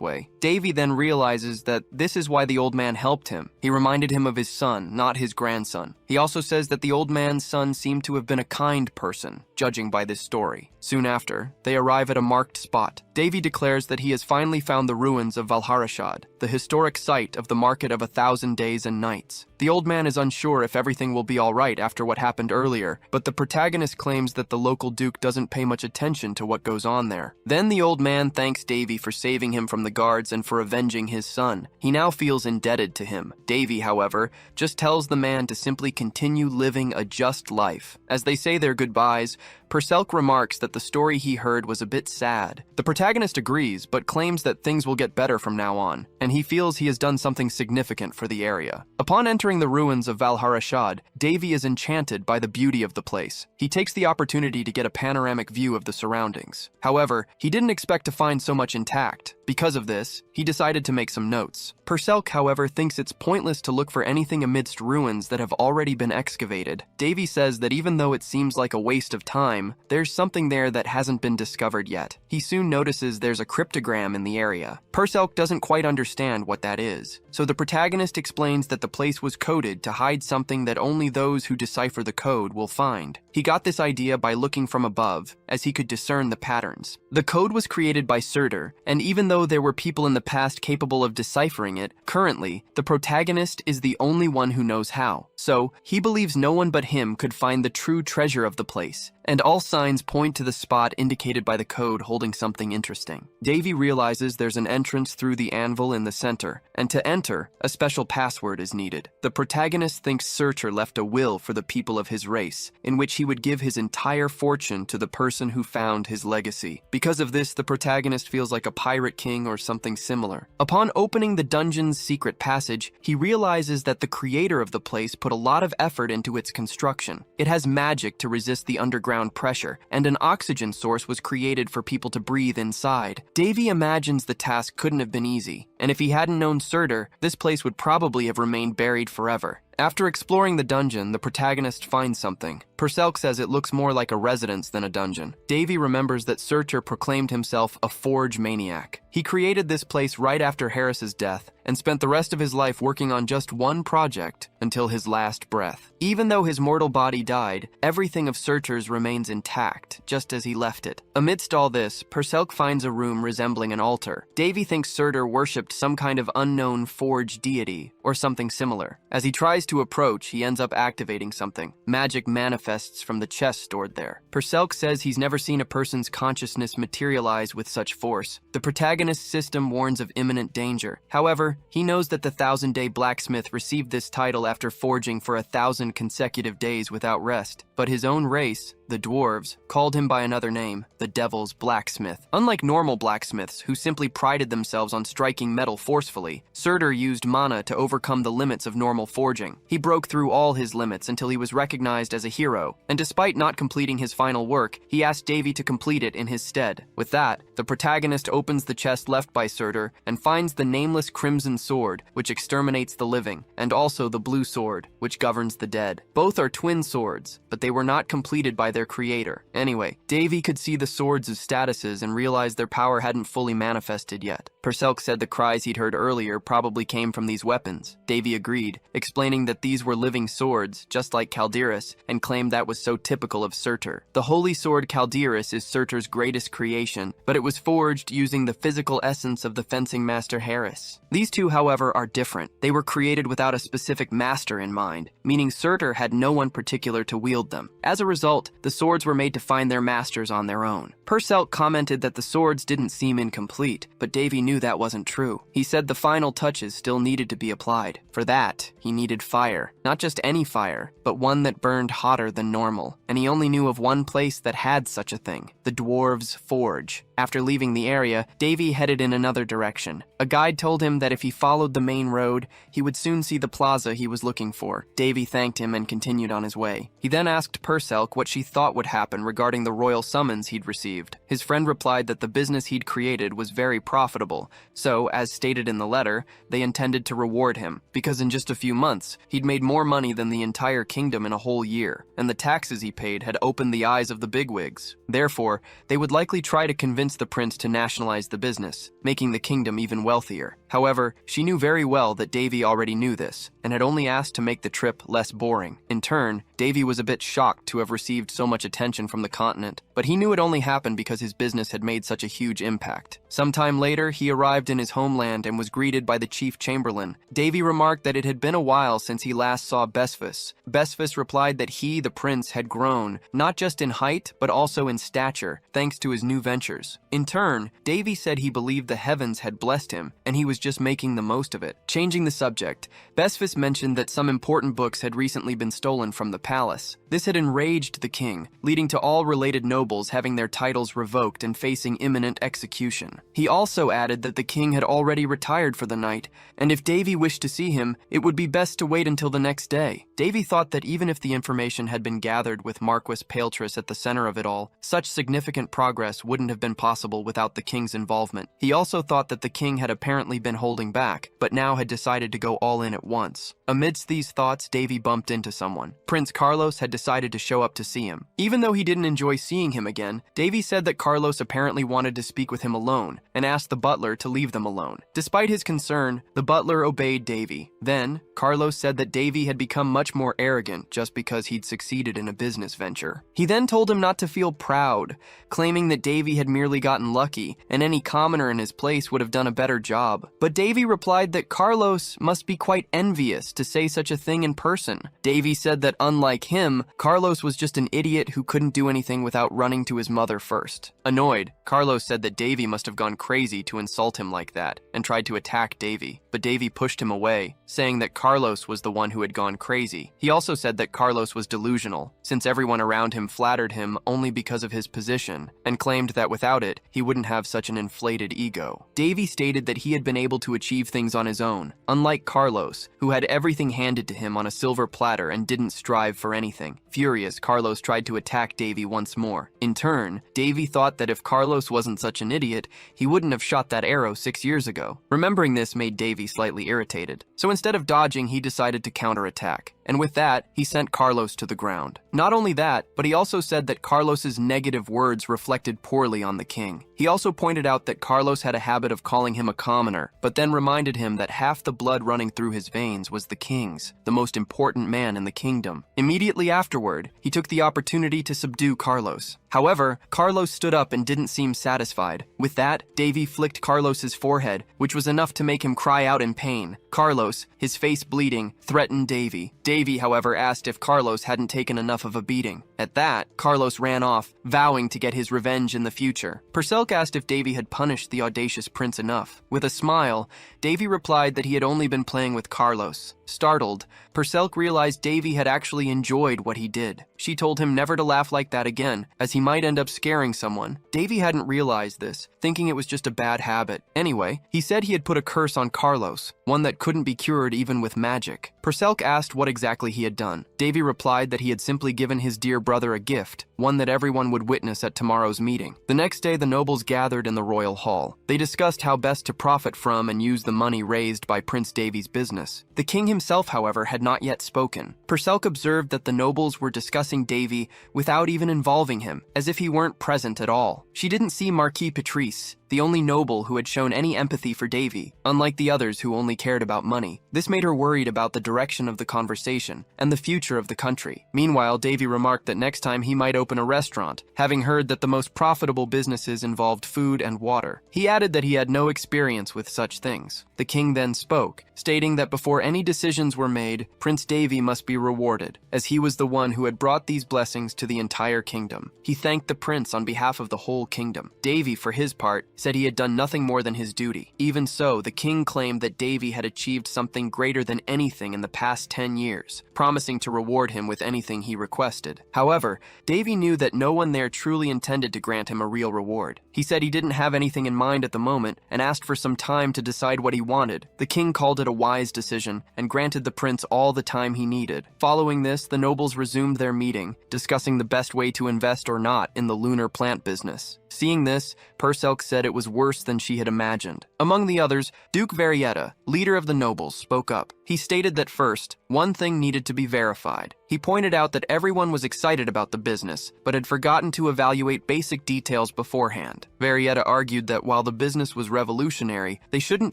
way. Davy then realizes that this is why the old man helped him. He reminded him of his son, not his grandson. He also says that the old man's son seemed to have been a kind person, judging by this story. Soon after, they arrive at a marked spot. Davy declares that he has finally found the ruins of Valharashad, the historic site of the Market of 1,000 Days and Nights. The old man is unsure if everything will be all right after what happened earlier, but the protagonist claims that the local duke doesn't pay much attention to what goes on there. Then the old man thanks Davy for saving him from the guards and for avenging his son. He now feels indebted to him. Davy, however, just tells the man to simply continue living a just life. As they say their goodbyes, Purcelk remarks that the story he heard was a bit sad. The protagonist agrees, but claims that things will get better from now on, and he feels he has done something significant for the area. Upon entering the ruins of Valharashad, Davy is enchanted by the beauty of the place. He takes the opportunity to get a panoramic view of the surroundings. However, he didn't expect to find so much intact. Because of this, he decided to make some notes. Purcelk, however, thinks it's pointless to look for anything amidst ruins that have already been excavated. Davy says that even though it seems like a waste of time, there's something there that hasn't been discovered yet. He soon notices there's a cryptogram in the area. Purcelk doesn't quite understand what that is, so the protagonist explains that the place was coded to hide something that only those who decipher the code will find. He got this idea by looking from above, as he could discern the patterns. The code was created by Surtur, and even though there were people in the past capable of deciphering it, currently, the protagonist is the only one who knows how. So, he believes no one but him could find the true treasure of the place, and all signs point to the spot indicated by the code holding something interesting. Davy realizes there's an entrance through the anvil in the center, and to enter, a special password is needed. The protagonist thinks Surtur left a will for the people of his race, in which he would give his entire fortune to the person who found his legacy. Because of this, the protagonist feels like a pirate king or something similar. Upon opening the dungeon's secret passage, he realizes that the creator of the place put a lot of effort into its construction. It has magic to resist the underground pressure, and an oxygen source was created for people to breathe inside. Davy imagines the task couldn't have been easy, and if he hadn't known Surtur, this place would probably have remained buried forever. After exploring the dungeon, the protagonist finds something. Purcelk says it looks more like a residence than a dungeon. Davy remembers that Surtur proclaimed himself a forge maniac. He created this place right after Harris's death and spent the rest of his life working on just one project until his last breath. Even though his mortal body died, everything of Surtur's remains intact, just as he left it. Amidst all this, Purcelk finds a room resembling an altar. Davy thinks Surtur worshipped some kind of unknown forge deity or something similar. As he tries to approach, he ends up activating something. Magic manifests from the chest stored there. Purcelk says he's never seen a person's consciousness materialize with such force. The protagonist's system warns of imminent danger. However, he knows that the 1,000-day blacksmith received this title after forging for 1,000 consecutive days without rest. But his own race, the dwarves, called him by another name, the Devil's Blacksmith. Unlike normal blacksmiths, who simply prided themselves on striking metal forcefully, Surtur used mana to overcome the limits of normal forging. He broke through all his limits until he was recognized as a hero, and despite not completing his final work, he asked Davy to complete it in his stead. With that, the protagonist opens the chest left by Surtur and finds the nameless crimson sword, which exterminates the living, and also the blue sword, which governs the dead. Both are twin swords, but they were not completed by their their creator. Anyway, Davy could see the swords as statuses and realized their power hadn't fully manifested yet. Perselk said the cries he'd heard earlier probably came from these weapons. Davy agreed, explaining that these were living swords, just like Calderis, and claimed that was so typical of Surtur. The holy sword Calderis is Surtur's greatest creation, but it was forged using the physical essence of the fencing master Harris. These two, however, are different. They were created without a specific master in mind, meaning Surtur had no one particular to wield them. As a result, the swords were made to find their masters on their own. Perselk commented that the swords didn't seem incomplete, but Davy knew that wasn't true. He said the final touches still needed to be applied. For that, he needed fire. Not just any fire, but one that burned hotter than normal. And he only knew of one place that had such a thing, the dwarves' forge. After leaving the area, Davy headed in another direction. A guide told him that if he followed the main road, he would soon see the plaza he was looking for. Davy thanked him and continued on his way. He then asked Perselk what she thought would happen regarding the royal summons he'd received. His friend replied that the business he'd created was very profitable, so, as stated in the letter, they intended to reward him, because in just a few months, he'd made more money than the entire kingdom in a whole year, and the taxes he paid had opened the eyes of the bigwigs. Therefore, they would likely try to convince the prince to nationalize the business, making the kingdom even wealthier. However, she knew very well that Davy already knew this, and had only asked to make the trip less boring. In turn, Davy was a bit shocked to have received so much attention from the continent, but he knew it only happened because his business had made such a huge impact. Sometime later, he arrived in his homeland and was greeted by the chief chamberlain. Davy remarked that it had been a while since he last saw Besfus. Besfus replied that he, the prince, had grown, not just in height, but also in stature, thanks to his new ventures. In turn, Davy said he believed the heavens had blessed him, and he was just making the most of it. Changing the subject, Besfus mentioned that some important books had recently been stolen from the palace. This had enraged the king, leading to all related nobles having their titles revoked and facing imminent execution. He also added that the king had already retired for the night, and if Davy wished to see him, it would be best to wait until the next day. Davy thought that even if the information had been gathered with Marquis Paletris at the center of it all, such significant progress wouldn't have been possible without the king's involvement. He also thought that the king had apparently been holding back, but now had decided to go all in at once. Amidst these thoughts, Davy bumped into someone. Prince Carlos had decided to show up to see him. Even though he didn't enjoy seeing him again, Davy said that Carlos apparently wanted to speak with him alone, and asked the butler to leave them alone. Despite his concern, the butler obeyed Davy. Then, Carlos said that Davy had become much more arrogant just because he'd succeeded in a business venture. He then told him not to feel proud, claiming that Davy had merely gotten lucky, and any commoner in his place would have done a better job. But Davy replied that Carlos must be quite envious to say such a thing in person. Davy said that unlike him, Carlos was just an idiot who couldn't do anything without running to his mother first. Annoyed, Carlos said that Davy must have gone crazy to insult him like that, and tried to attack Davy. But Davy pushed him away, saying that Carlos was the one who had gone crazy. He also said that Carlos was delusional, since everyone around him flattered him only because of his position, and claimed that without it, he wouldn't have such an inflated ego. Davy stated that he had been able to achieve things on his own, unlike Carlos, who had everything handed to him on a silver platter and didn't strive for anything. Furious, Carlos tried to attack Davy once more. In turn, Davy thought that if Carlos wasn't such an idiot, he wouldn't have shot that arrow 6 years ago. Remembering this made Davy slightly irritated. So instead of dodging, he decided to counterattack. And with that, he sent Carlos to the ground. Not only that, but he also said that Carlos's negative words reflected poorly on the king. He also pointed out that Carlos had a habit of calling him a commoner, but then reminded him that half the blood running through his veins was the king's, the most important man in the kingdom. Immediately afterward, he took the opportunity to subdue Carlos. However, Carlos stood up and didn't seem satisfied. With that, Davy flicked Carlos's forehead, which was enough to make him cry out in pain. Carlos, his face bleeding, threatened Davy. Davy, however, asked if Carlos hadn't taken enough of a beating. At that, Carlos ran off, vowing to get his revenge in the future. Perselk asked if Davy had punished the audacious prince enough. With a smile, Davy replied that he had only been playing with Carlos. Startled, Perselk realized Davy had actually enjoyed what he did. She told him never to laugh like that again, as he might end up scaring someone. Davy hadn't realized this, thinking it was just a bad habit. Anyway, he said he had put a curse on Carlos, one that couldn't be cured even with magic. Perselk asked what exactly he had done. Davy replied that he had simply given his dear brother a gift, one that everyone would witness at tomorrow's meeting. The next day, the nobles gathered in the royal hall. They discussed how best to profit from and use the money raised by Prince Davy's business. The king himself, however, had not yet spoken. Perselk observed that the nobles were discussing Davy without even involving him, as if he weren't present at all. She didn't see Marquis Patrice, the only noble who had shown any empathy for Davy, unlike the others who only cared about money. This made her worried about the direction of the conversation and the future of the country. Meanwhile, Davy remarked that next time he might open a restaurant, having heard that the most profitable businesses involved food and water. He added that he had no experience with such things. The king then spoke, stating that before any decisions were made, Prince Davy must be rewarded, as he was the one who had brought these blessings to the entire kingdom. He thanked the prince on behalf of the whole kingdom. Davy, for his part, said he had done nothing more than his duty. Even so, the king claimed that Davy had achieved something greater than anything in the past 10 years, promising to reward him with anything he requested. However, Davy knew that no one there truly intended to grant him a real reward. He said he didn't have anything in mind at the moment and asked for some time to decide what he wanted. The king called it a wise decision and granted the prince all the time he needed. Following this, the nobles resumed their meeting, discussing the best way to invest or not in the lunar plant business. Seeing this, Perselk said it was worse than she had imagined. Among the others, Duke Varietta, leader of the nobles, spoke up. He stated that first, one thing needed to be verified. He pointed out that everyone was excited about the business, but had forgotten to evaluate basic details beforehand. Varietta argued that while the business was revolutionary, they shouldn't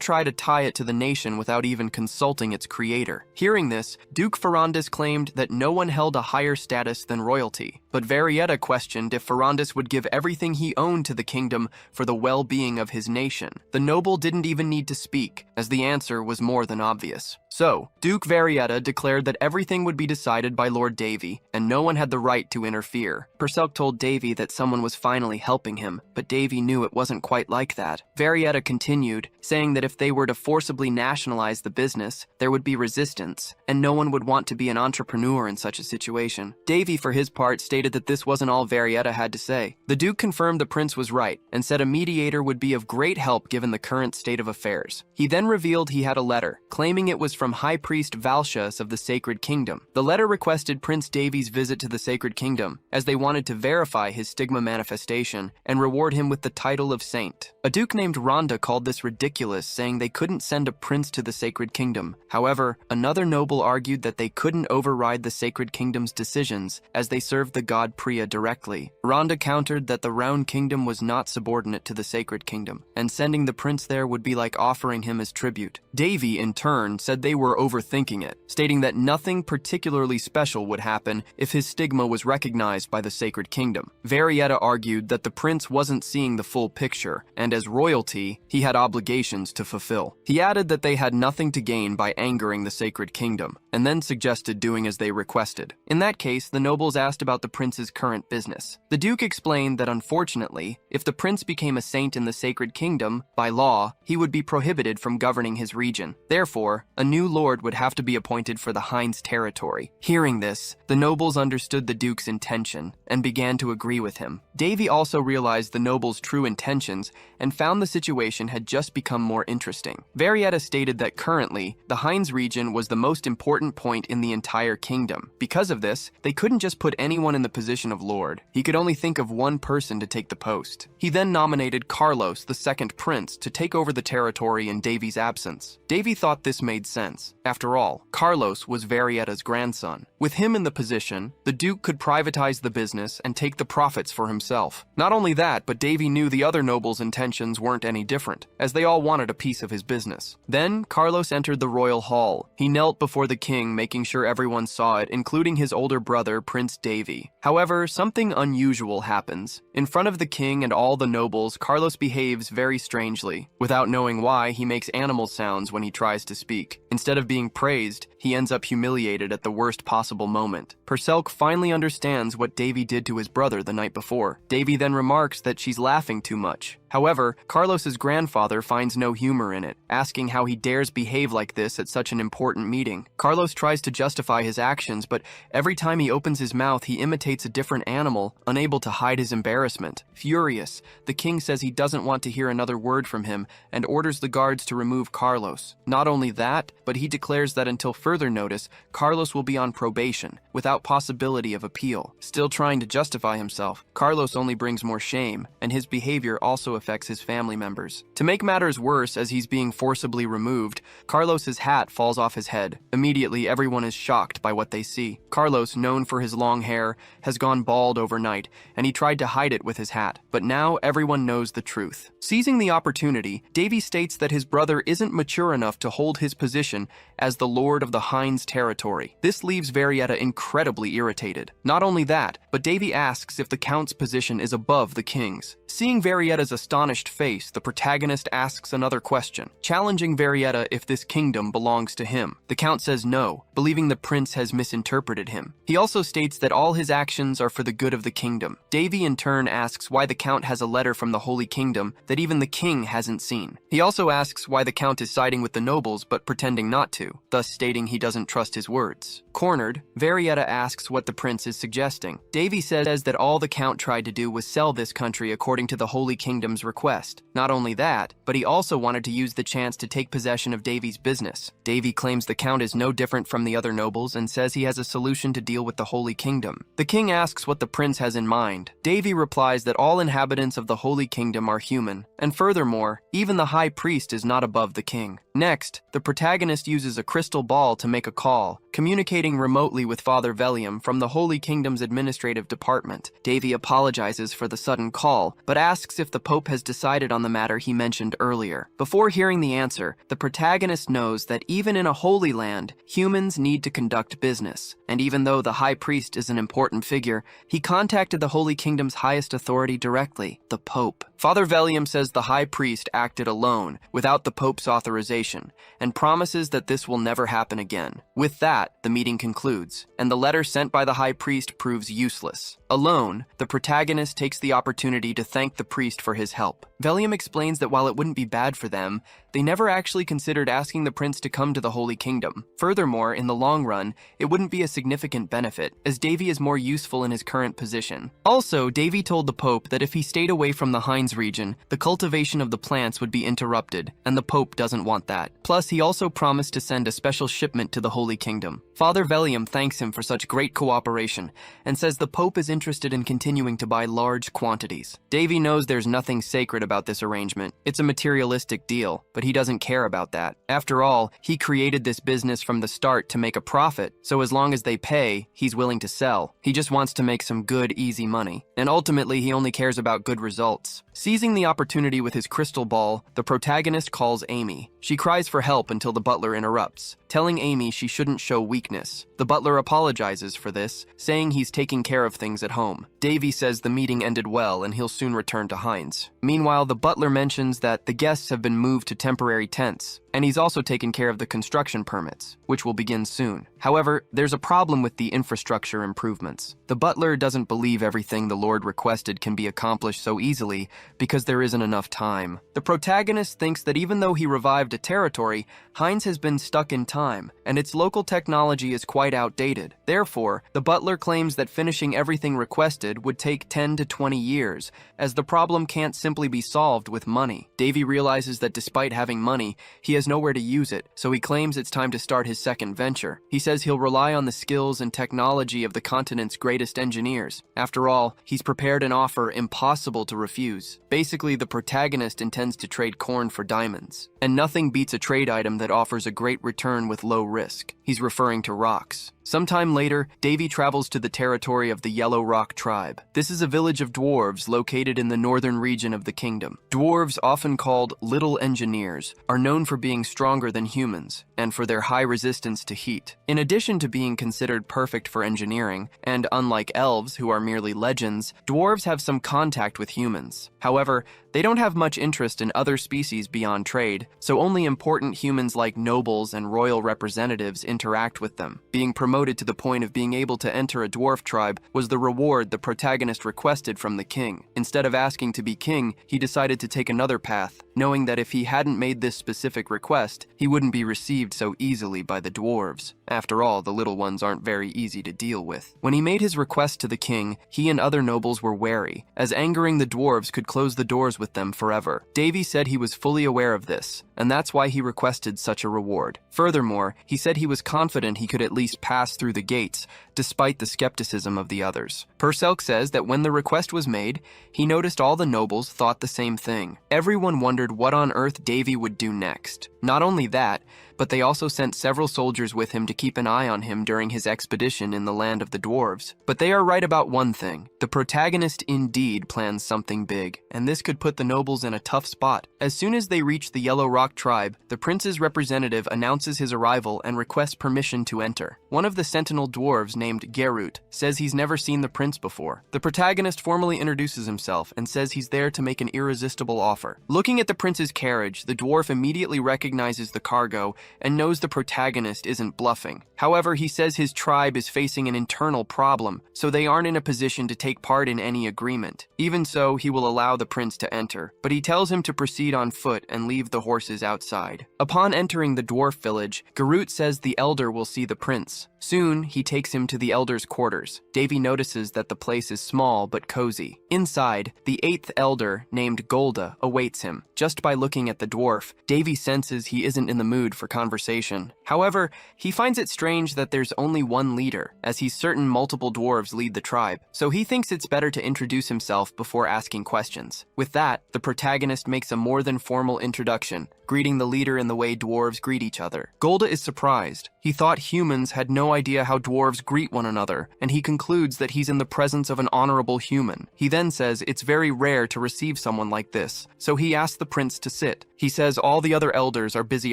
try to tie it to the nation without even consulting its creator. Hearing this, Duke Ferrandis claimed that no one held a higher status than royalty, but Varietta questioned if Ferrandis would give everything he owned to the kingdom for the well-being of his nation. The noble didn't even need to speak, as the answer was more than obvious. So, Duke Varietta declared that everything would be decided by Lord Davy, and no one had the right to interfere. Perselk told Davy that someone was finally helping him, but Davy knew it wasn't quite like that. Varietta continued, saying that if they were to forcibly nationalize the business, there would be resistance, and no one would want to be an entrepreneur in such a situation. Davy, for his part, stated that this wasn't all Varietta had to say. The Duke confirmed the prince was right, and said a mediator would be of great help given the current state of affairs. He then revealed he had a letter, claiming it was from High Priest Valencian of the Sacred Kingdom. The letter requested Prince Davy's visit to the Sacred Kingdom, as they wanted to verify his stigma manifestation and reward him with the title of saint. A duke named Rhonda called this ridiculous, saying they couldn't send a prince to the Sacred Kingdom. However, another noble argued that they couldn't override the Sacred Kingdom's decisions, as they served the god Priya directly. Rhonda countered that the Round Kingdom was not subordinate to the Sacred Kingdom, and sending the prince there would be like offering him as tribute. Davy, in turn, said they were overthinking it, stating that nothing particularly special would happen if his stigma was recognized by the Sacred Kingdom. Varietta argued that the prince wasn't seeing the full picture, and as royalty, he had obligations to fulfill. He added that they had nothing to gain by angering the Sacred Kingdom, and then suggested doing as they requested. In that case, the nobles asked about the prince's current business. The Duke explained that unfortunately, if the prince became a saint in the Sacred Kingdom, by law, he would be prohibited from governing his region. Therefore, a new lord would have to be appointed for the Hines territory. Hearing this, the nobles understood the Duke's intention and began to agree with him. Davy also realized the nobles' true intentions and found the situation had just become more interesting. Varietta stated that currently, the Hines region was the most important point in the entire kingdom. Because of this, they couldn't just put anyone in the position of lord. He could only think of one person to take the post. He then nominated Carlos, the second prince, to take over the territory in Davy's absence. Davy thought this made sense. After all, Carlos was Varietta's grandson. With him in the position, the Duke could privatize the business and take the profits for himself. Not only that, but Davy knew the other nobles' intentions weren't any different, as they all wanted a piece of his business. Then, Carlos entered the royal hall. He knelt before the king, making sure everyone saw it, including his older brother, Prince Davy. However, something unusual happens. In front of the king and all the nobles, Carlos behaves very strangely. Without knowing why, he makes animal sounds when he tries to speak. Instead of being praised, he ends up humiliated at the worst possible moment. Perselk finally understands what Davy did to his brother the night before. Davy then remarks that she's laughing too much. However, Carlos's grandfather finds no humor in it, asking how he dares behave like this at such an important meeting. Carlos tries to justify his actions, but every time he opens his mouth, he imitates a different animal, unable to hide his embarrassment. Furious, the king says he doesn't want to hear another word from him and orders the guards to remove Carlos. Not only that, but he declares that until further further notice, Carlos will be on probation, without possibility of appeal. Still trying to justify himself, Carlos only brings more shame, and his behavior also affects his family members. To make matters worse, as he's being forcibly removed, Carlos's hat falls off his head. Immediately, everyone is shocked by what they see. Carlos, known for his long hair, has gone bald overnight, and he tried to hide it with his hat. But now everyone knows the truth. Seizing the opportunity, Davy states that his brother isn't mature enough to hold his position as the Lord of the Hines territory. This leaves Varietta incredibly irritated. Not only that, but Davy asks if the Count's position is above the King's. Seeing Varietta's astonished face, the protagonist asks another question, challenging Varietta if this kingdom belongs to him. The Count says no, believing the prince has misinterpreted him. He also states that all his actions are for the good of the kingdom. Davy in turn asks why the Count has a letter from the Holy Kingdom that even the king hasn't seen. He also asks why the Count is siding with the nobles but pretending not to, thus stating he doesn't trust his words. Cornered, Varietta asks what the prince is suggesting. Davy says that all the Count tried to do was sell this country according to the Holy Kingdom's request. Not only that, but he also wanted to use the chance to take possession of Davy's business. Davy claims the Count is no different from the other nobles and says he has a solution to deal with the Holy Kingdom. The king asks what the prince has in mind. Davy replies that all inhabitants of the Holy Kingdom are human, and furthermore, even the high priest is not above the king. Next, the protagonist uses a crystal ball to make a call, communicating remotely with Father Velium from the Holy Kingdom's administrative department. Davy apologizes for the sudden call, but asks if the Pope has decided on the matter he mentioned earlier. Before hearing the answer, the protagonist knows that even in a holy land, humans need to conduct business. And even though the High Priest is an important figure, he contacted the Holy Kingdom's highest authority directly, the Pope. Father Velium says the High Priest acted alone, without the Pope's authorization, and promises that this will never happen again. With that, the meeting concludes, and the letter sent by the High Priest proves useless. Alone, the protagonist takes the opportunity to thank the priest for his help. Velium explains that while it wouldn't be bad for them, they never actually considered asking the prince to come to the Holy Kingdom. Furthermore, in the long run, it wouldn't be a significant benefit, as Davy is more useful in his current position. Also, Davy told the Pope that if he stayed away from the Hines region, the cultivation of the plants would be interrupted, and the Pope doesn't want that. Plus, he also promised to send a special shipment to the Holy Kingdom. Father Velium thanks him for such great cooperation, and says the Pope is interested in continuing to buy large quantities. Davy knows there's nothing sacred about this arrangement. It's a materialistic deal, but he doesn't care about that. After all, he created this business from the start to make a profit, so as long as they pay, he's willing to sell. He just wants to make some good, easy money. And ultimately, he only cares about good results. Seizing the opportunity with his crystal ball, the protagonist calls Amy. She cries for help until the butler interrupts, telling Amy she shouldn't show weakness. The butler apologizes for this, saying he's taking care of things at home. Davy says the meeting ended well and he'll soon return to Hines. Meanwhile, the butler mentions that the guests have been moved to temporary tents, and he's also taken care of the construction permits, which will begin soon. However, there's a problem with the infrastructure improvements. The butler doesn't believe everything the Lord requested can be accomplished so easily because there isn't enough time. The protagonist thinks that even though he revived a territory, Hines has been stuck in time, and its local technology is quite outdated. Therefore, the butler claims that finishing everything requested would take 10 to 20 years, as the problem can't simply be solved with money. Davy realizes that despite having money, he has nowhere to use it, so he claims it's time to start his second venture. He says he'll rely on the skills and technology of the continent's greatest engineers. After all, he's prepared an offer impossible to refuse. Basically, the protagonist intends to trade corn for diamonds. And nothing beats a trade item that offers a great return with low risk. He's referring to rocks. Sometime later, Davy travels to the territory of the Yellow Rock tribe. This is a village of dwarves located in the northern region of the kingdom. Dwarves, often called little engineers, are known for being stronger than humans and for their high resistance to heat. In addition to being considered perfect for engineering, and unlike elves who are merely legends, dwarves have some contact with humans. However, they don't have much interest in other species beyond trade, so only important humans like nobles and royal representatives interact with them. Being promoted to the point of being able to enter a dwarf tribe was the reward the protagonist requested from the king. Instead of asking to be king, he decided to take another path, knowing that if he hadn't made this specific request, he wouldn't be received so easily by the dwarves. After all, the little ones aren't very easy to deal with. When he made his request to the king, he and other nobles were wary, as angering the dwarves could close the doors with them forever. Davy said he was fully aware of this, and that's why he requested such a reward. Furthermore, he said he was confident he could at least pass through the gates, despite the skepticism of the others. Purcell says that when the request was made, he noticed all the nobles thought the same thing. Everyone wondered what on earth Davy would do next. Not only that, but they also sent several soldiers with him to keep an eye on him during his expedition in the land of the dwarves. But they are right about one thing. The protagonist indeed plans something big, and this could put the nobles in a tough spot. As soon as they reach the Yellow Rock tribe, the prince's representative announces his arrival and requests permission to enter. One of the sentinel dwarves, named Gerut, says he's never seen the prince before. The protagonist formally introduces himself and says he's there to make an irresistible offer. Looking at the prince's carriage, the dwarf immediately recognizes the cargo and knows the protagonist isn't bluffing. However, he says his tribe is facing an internal problem, so they aren't in a position to take part in any agreement. Even so, he will allow the prince to enter, but he tells him to proceed on foot and leave the horses outside. Upon entering the dwarf village, Gerut says the elder will see the prince. Soon, he takes him to the elder's quarters. Davy notices that the place is small but cozy. Inside, the 8th elder, named Golda, awaits him. Just by looking at the dwarf, Davy senses he isn't in the mood for conversation. However, he finds it strange that there's only one leader, as he's certain multiple dwarves lead the tribe, so he thinks it's better to introduce himself before asking questions. With that, the protagonist makes a more than formal introduction, greeting the leader in the way dwarves greet each other. Golda is surprised. He thought humans had no idea how dwarves greet one another, and he concludes that he's in the presence of an honorable human. He then says it's very rare to receive someone like this, so he asks the prince to sit. He says all the other elders are busy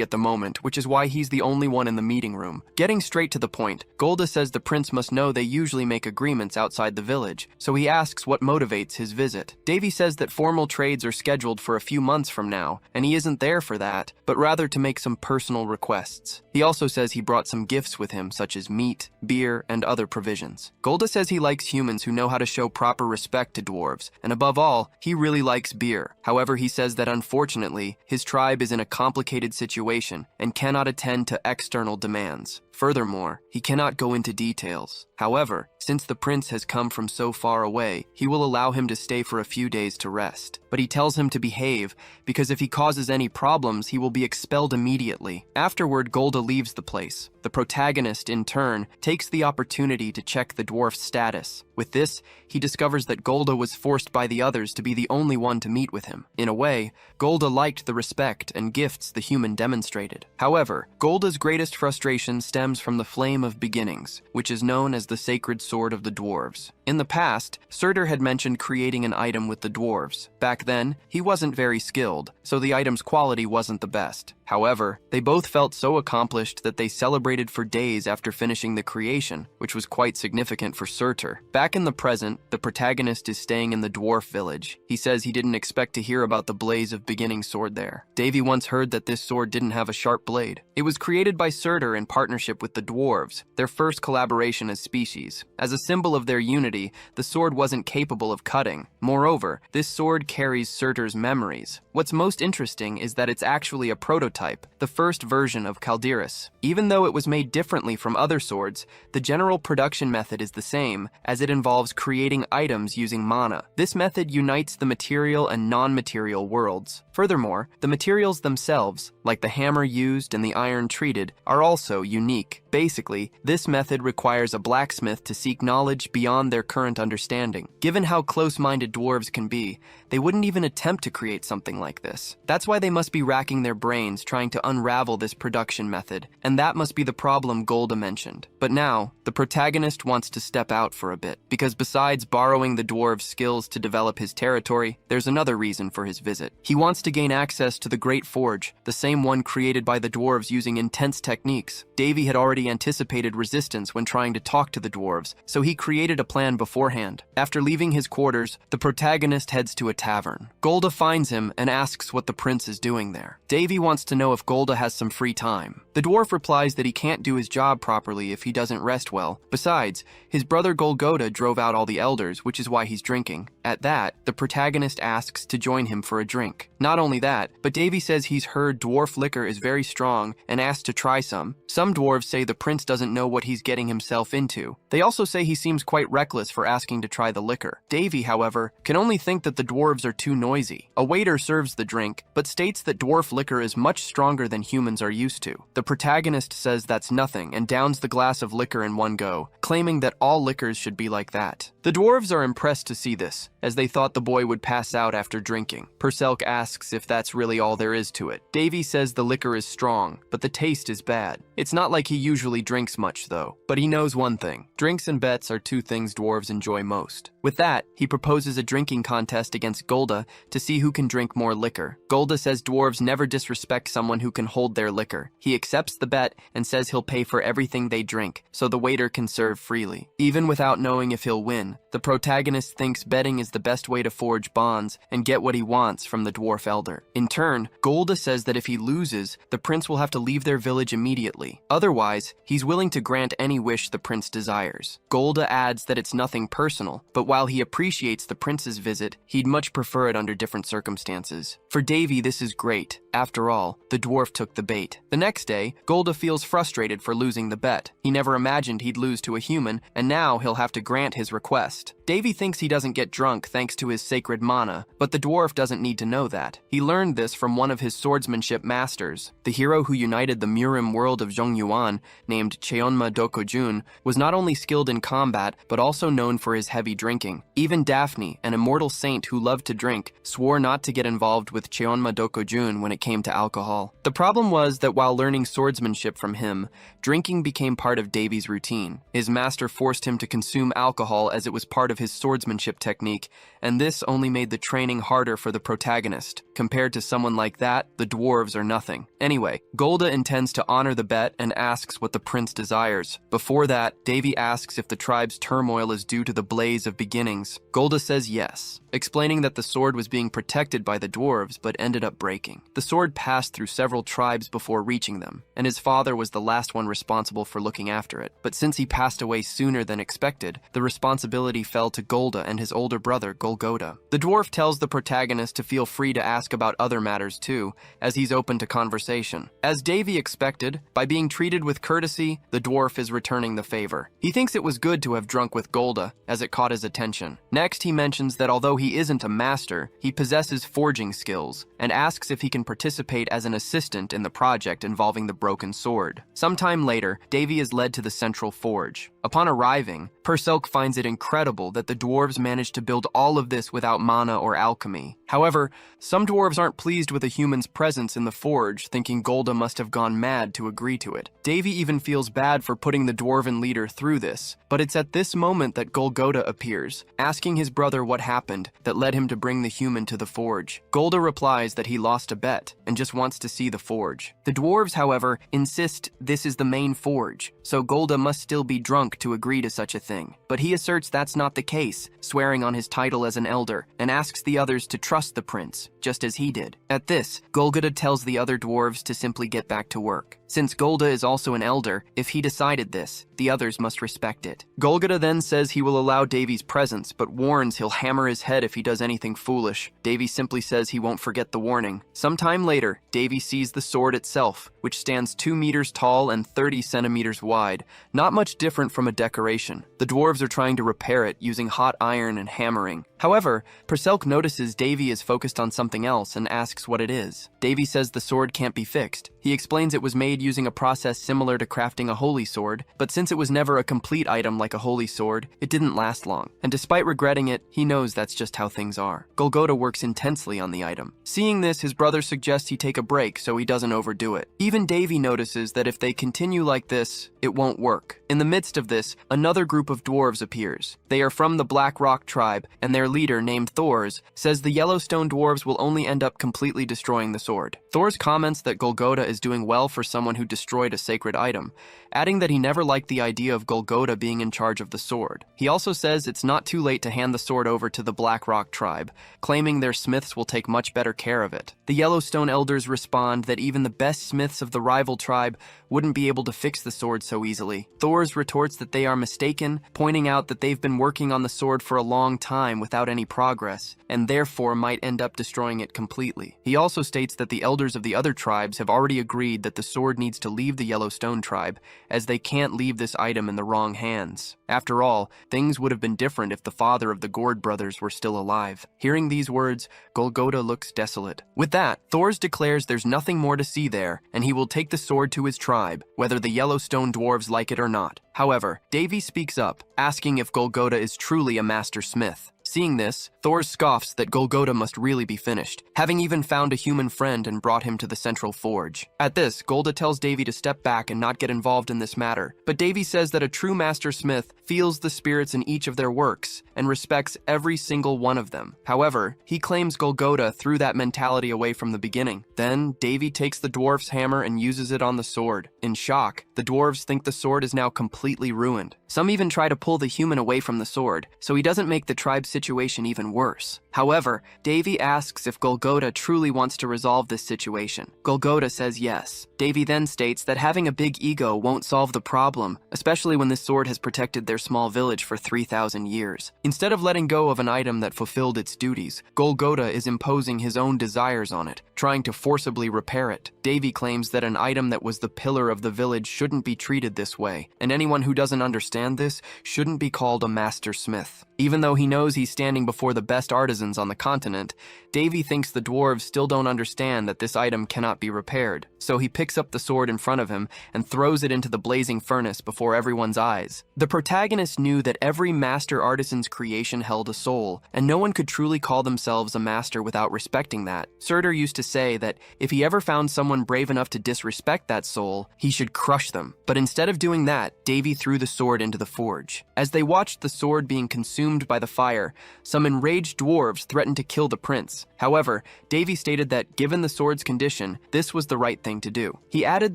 at the moment, which is why he's the only one in the meeting room. Getting straight to the point, Golda says the prince must know they usually make agreements outside the village, so he asks what motivates his visit. Davy says that formal trades are scheduled for a few months from now, and he isn't there for that, but rather to make some personal requests. He also says he brought some gifts with him, such as meat, beer, and other provisions. Golda says he likes humans who know how to show proper respect to dwarves, and above all, he really likes beer. However, he says that unfortunately, his tribe is in a complicated situation and cannot attend to external demands. Furthermore, he cannot go into details. However, since the prince has come from so far away, he will allow him to stay for a few days to rest. But he tells him to behave, because if he causes any problems, he will be expelled immediately. Afterward, Golda leaves the place. The protagonist, in turn, takes the opportunity to check the dwarf's status. With this, he discovers that Golda was forced by the others to be the only one to meet with him. In a way, Golda liked the respect and gifts the human demonstrated. However, Golda's greatest frustration stems from the Flame of Beginnings, which is known as the sacred sword of the dwarves. In the past, Surtur had mentioned creating an item with the dwarves. Back then, he wasn't very skilled, so the item's quality wasn't the best. However, they both felt so accomplished that they celebrated for days after finishing the creation, which was quite significant for Surtur. Back in the present, the protagonist is staying in the dwarf village. He says he didn't expect to hear about the Blaze of Beginning sword there. Davy once heard that this sword didn't have a sharp blade. It was created by Surtur in partnership with the dwarves, their first collaboration as species. As a symbol of their unity, the sword wasn't capable of cutting. Moreover, this sword carries Surtur's memories. What's most interesting is that it's actually a prototype, the first version of Calderis. Even though it was made differently from other swords, the general production method is the same, as it involves creating items using mana. This method unites the material and non-material worlds. Furthermore, the materials themselves, like the hammer used and the iron treated, are also unique. Basically, this method requires a blacksmith to seek knowledge beyond their current understanding. Given how close-minded dwarves can be, they wouldn't even attempt to create something like this. That's why they must be racking their brains trying to unravel this production method, and that must be the problem Golda mentioned. But now, the protagonist wants to step out for a bit, because besides borrowing the dwarves' skills to develop his territory, there's another reason for his visit. He wants to gain access to the Great Forge, the same one created by the dwarves using intense techniques. Davy had already anticipated resistance when trying to talk to the dwarves, so he created a plan beforehand. After leaving his quarters, the protagonist heads to a tavern. Golda finds him and asks what the prince is doing there. Davy wants to know if Golda has some free time. The dwarf replies that he can't do his job properly if he doesn't rest well. Besides, his brother Golgoda drove out all the elders, which is why he's drinking. At that, the protagonist asks to join him for a drink. Not only that, but Davy says he's heard dwarf liquor is very strong and asks to try some. Some dwarves say the prince doesn't know what he's getting himself into. They also say he seems quite reckless for asking to try the liquor. Davy, however, can only think that the dwarves are too noisy. A waiter serves the drink, but states that dwarf liquor is much stronger than humans are used to. The protagonist says that's nothing and downs the glass of liquor in one go, claiming that all liquors should be like that. The dwarves are impressed to see this, as they thought the boy would pass out after drinking. Perselk asks if that's really all there is to it. Davy says the liquor is strong, but the taste is bad. It's not like he usually drinks much though, but he knows one thing. Drinks and bets are two things dwarves enjoy most. With that, he proposes a drinking contest against Golda to see who can drink more liquor. Golda says dwarves never disrespect someone who can hold their liquor. He accepts the bet and says he'll pay for everything they drink, so the waiter can serve freely. Even without knowing if he'll win, the protagonist thinks betting is the best way to forge bonds and get what he wants from the dwarf elder. In turn, Golda says that if he loses, the prince will have to leave their village immediately. Otherwise, he's willing to grant any wish the prince desires. Golda adds that it's nothing personal, but while he appreciates the prince's visit, he'd much prefer it under different circumstances. For Davy, this is great. After all, the dwarf took the bait. The next day, Golda feels frustrated for losing the bet. He never imagined he'd lose to a human, and now he'll have to grant his request. Davy thinks he doesn't get drunk thanks to his sacred mana, but the dwarf doesn't need to know that. He learned this from one of his swordsmanship masters. The hero who united the Murim world of Zhongyuan, named Cheonma Dokojun, was not only skilled in combat, but also known for his heavy drinking. Even Daphne, an immortal saint who loved to drink, swore not to get involved with Cheonma Dokojun when it came to alcohol. The problem was that while learning swordsmanship from him, drinking became part of Davy's routine. His master forced him to consume alcohol as it was part of his swordsmanship technique, and this only made the training harder for the protagonist. Compared to someone like that, the dwarves are nothing. Anyway, Golda intends to honor the bet and asks what the prince desires. Before that, Davy asks if the tribe's turmoil is due to the blaze of beginnings. Golda says yes, explaining that the sword was being protected by the dwarves but ended up breaking. The sword passed through several tribes before reaching them, and his father was the last one responsible for looking after it. But since he passed away sooner than expected, the responsibility fell to Golda and his older brother, Golgoda. The dwarf tells the protagonist to feel free to ask about other matters too, as he's open to conversation. As Davy expected, by being treated with courtesy, the dwarf is returning the favor. He thinks it was good to have drunk with Golda, as it caught his attention. Next, he mentions that although he isn't a master, he possesses forging skills, and asks if he can participate as an assistant in the project involving the broken sword. Sometime later, Davy is led to the central forge. Upon arriving, Perselk finds it incredible that the dwarves managed to build all of this without mana or alchemy. However, some dwarves aren't pleased with a human's presence in the forge, thinking Golda must have gone mad to agree to it. Davy even feels bad for putting the dwarven leader through this, but it's at this moment that Golgoda appears, asking his brother what happened that led him to bring the human to the forge. Golda replies that he lost a bet and just wants to see the forge. The dwarves, however, insist this is the main forge, so Golda must still be drunk to agree to such a thing. But he asserts that's not the case, swearing on his title as an elder, and asks the others to trust the prince, just as he did. At this, Golgoda tells the other dwarves to simply get back to work. Since Golda is also an elder, if he decided this, the others must respect it. Golgoda then says he will allow Davy's presence, but warns he'll hammer his head if he does anything foolish. Davy simply says he won't forget the warning. Sometime later, Davy sees the sword itself, which stands 2 meters tall and 30 centimeters wide, not much different from a decoration. The dwarves are trying to repair it using hot iron and hammering. However, Perselk notices Davy is focused on something else and asks what it is. Davy says the sword can't be fixed. He explains it was made using a process similar to crafting a holy sword, but since it was never a complete item like a holy sword, it didn't last long. And despite regretting it, he knows that's just how things are. Golgoda works intensely on the item. Seeing this, his brother suggests he take a break so he doesn't overdo it. Even Davy notices that if they continue like this, it won't work. In the midst of this, another group of dwarves appears. They are from the Black Rock tribe, and their leader, named Thors, says the Yellowstone dwarves will only end up completely destroying the sword. Thors comments that Golgoda is doing well for someone who destroyed a sacred item, adding that he never liked the idea of Golgoda being in charge of the sword. He also says it's not too late to hand the sword over to the Black Rock tribe, claiming their smiths will take much better care of it. The Yellowstone elders respond that even the best smiths of the rival tribe wouldn't be able to fix the sword so easily. Thors retorts that they are mistaken, pointing out that they've been working on the sword for a long time without any progress, and therefore might end up destroying it completely. He also states that the elders of the other tribes have already agreed that the sword needs to leave the Yellowstone tribe, as they can't leave this item in the wrong hands. After all, things would have been different if the father of the Gord brothers were still alive. Hearing these words, Golgotha looks desolate. With that, Thors declares there's nothing more to see there, and he will take the sword to his tribe, whether the Yellowstone dwarves like it or not. However, Davy speaks up, asking if Golgotha is truly a master smith. Seeing this, Thor scoffs that Golgotha must really be finished, having even found a human friend and brought him to the central forge. At this, Golda tells Davy to step back and not get involved in this matter, but Davy says that a true master smith feels the spirits in each of their works and respects every single one of them. However, he claims Golgotha threw that mentality away from the beginning. Then, Davy takes the dwarf's hammer and uses it on the sword. In shock, the dwarves think the sword is now completely ruined. Some even try to pull the human away from the sword, so he doesn't make the tribe's situation even worse. However, Davy asks if Golgotha truly wants to resolve this situation. Golgotha says yes. Davy then states that having a big ego won't solve the problem, especially when this sword has protected their small village for 3,000 years. Instead of letting go of an item that fulfilled its duties, Golgotha is imposing his own desires on it, trying to forcibly repair it. Davy claims that an item that was the pillar of the village shouldn't be treated this way, and anyone who doesn't understand this shouldn't be called a master smith. Even though he knows he's standing before the best artisans on the continent, Davy thinks the dwarves still don't understand that this item cannot be repaired, so he picks up the sword in front of him and throws it into the blazing furnace before everyone's eyes. The protagonist knew that every master artisan's creation held a soul, and no one could truly call themselves a master without respecting that. Surtur used to say that if he ever found someone brave enough to disrespect that soul, he should crush them. But instead of doing that, Davy threw the sword into the forge. As they watched the sword being consumed by the fire, some enraged dwarves threatened to kill the prince. However, Davy stated that given the sword's condition, this was the right thing to do. He added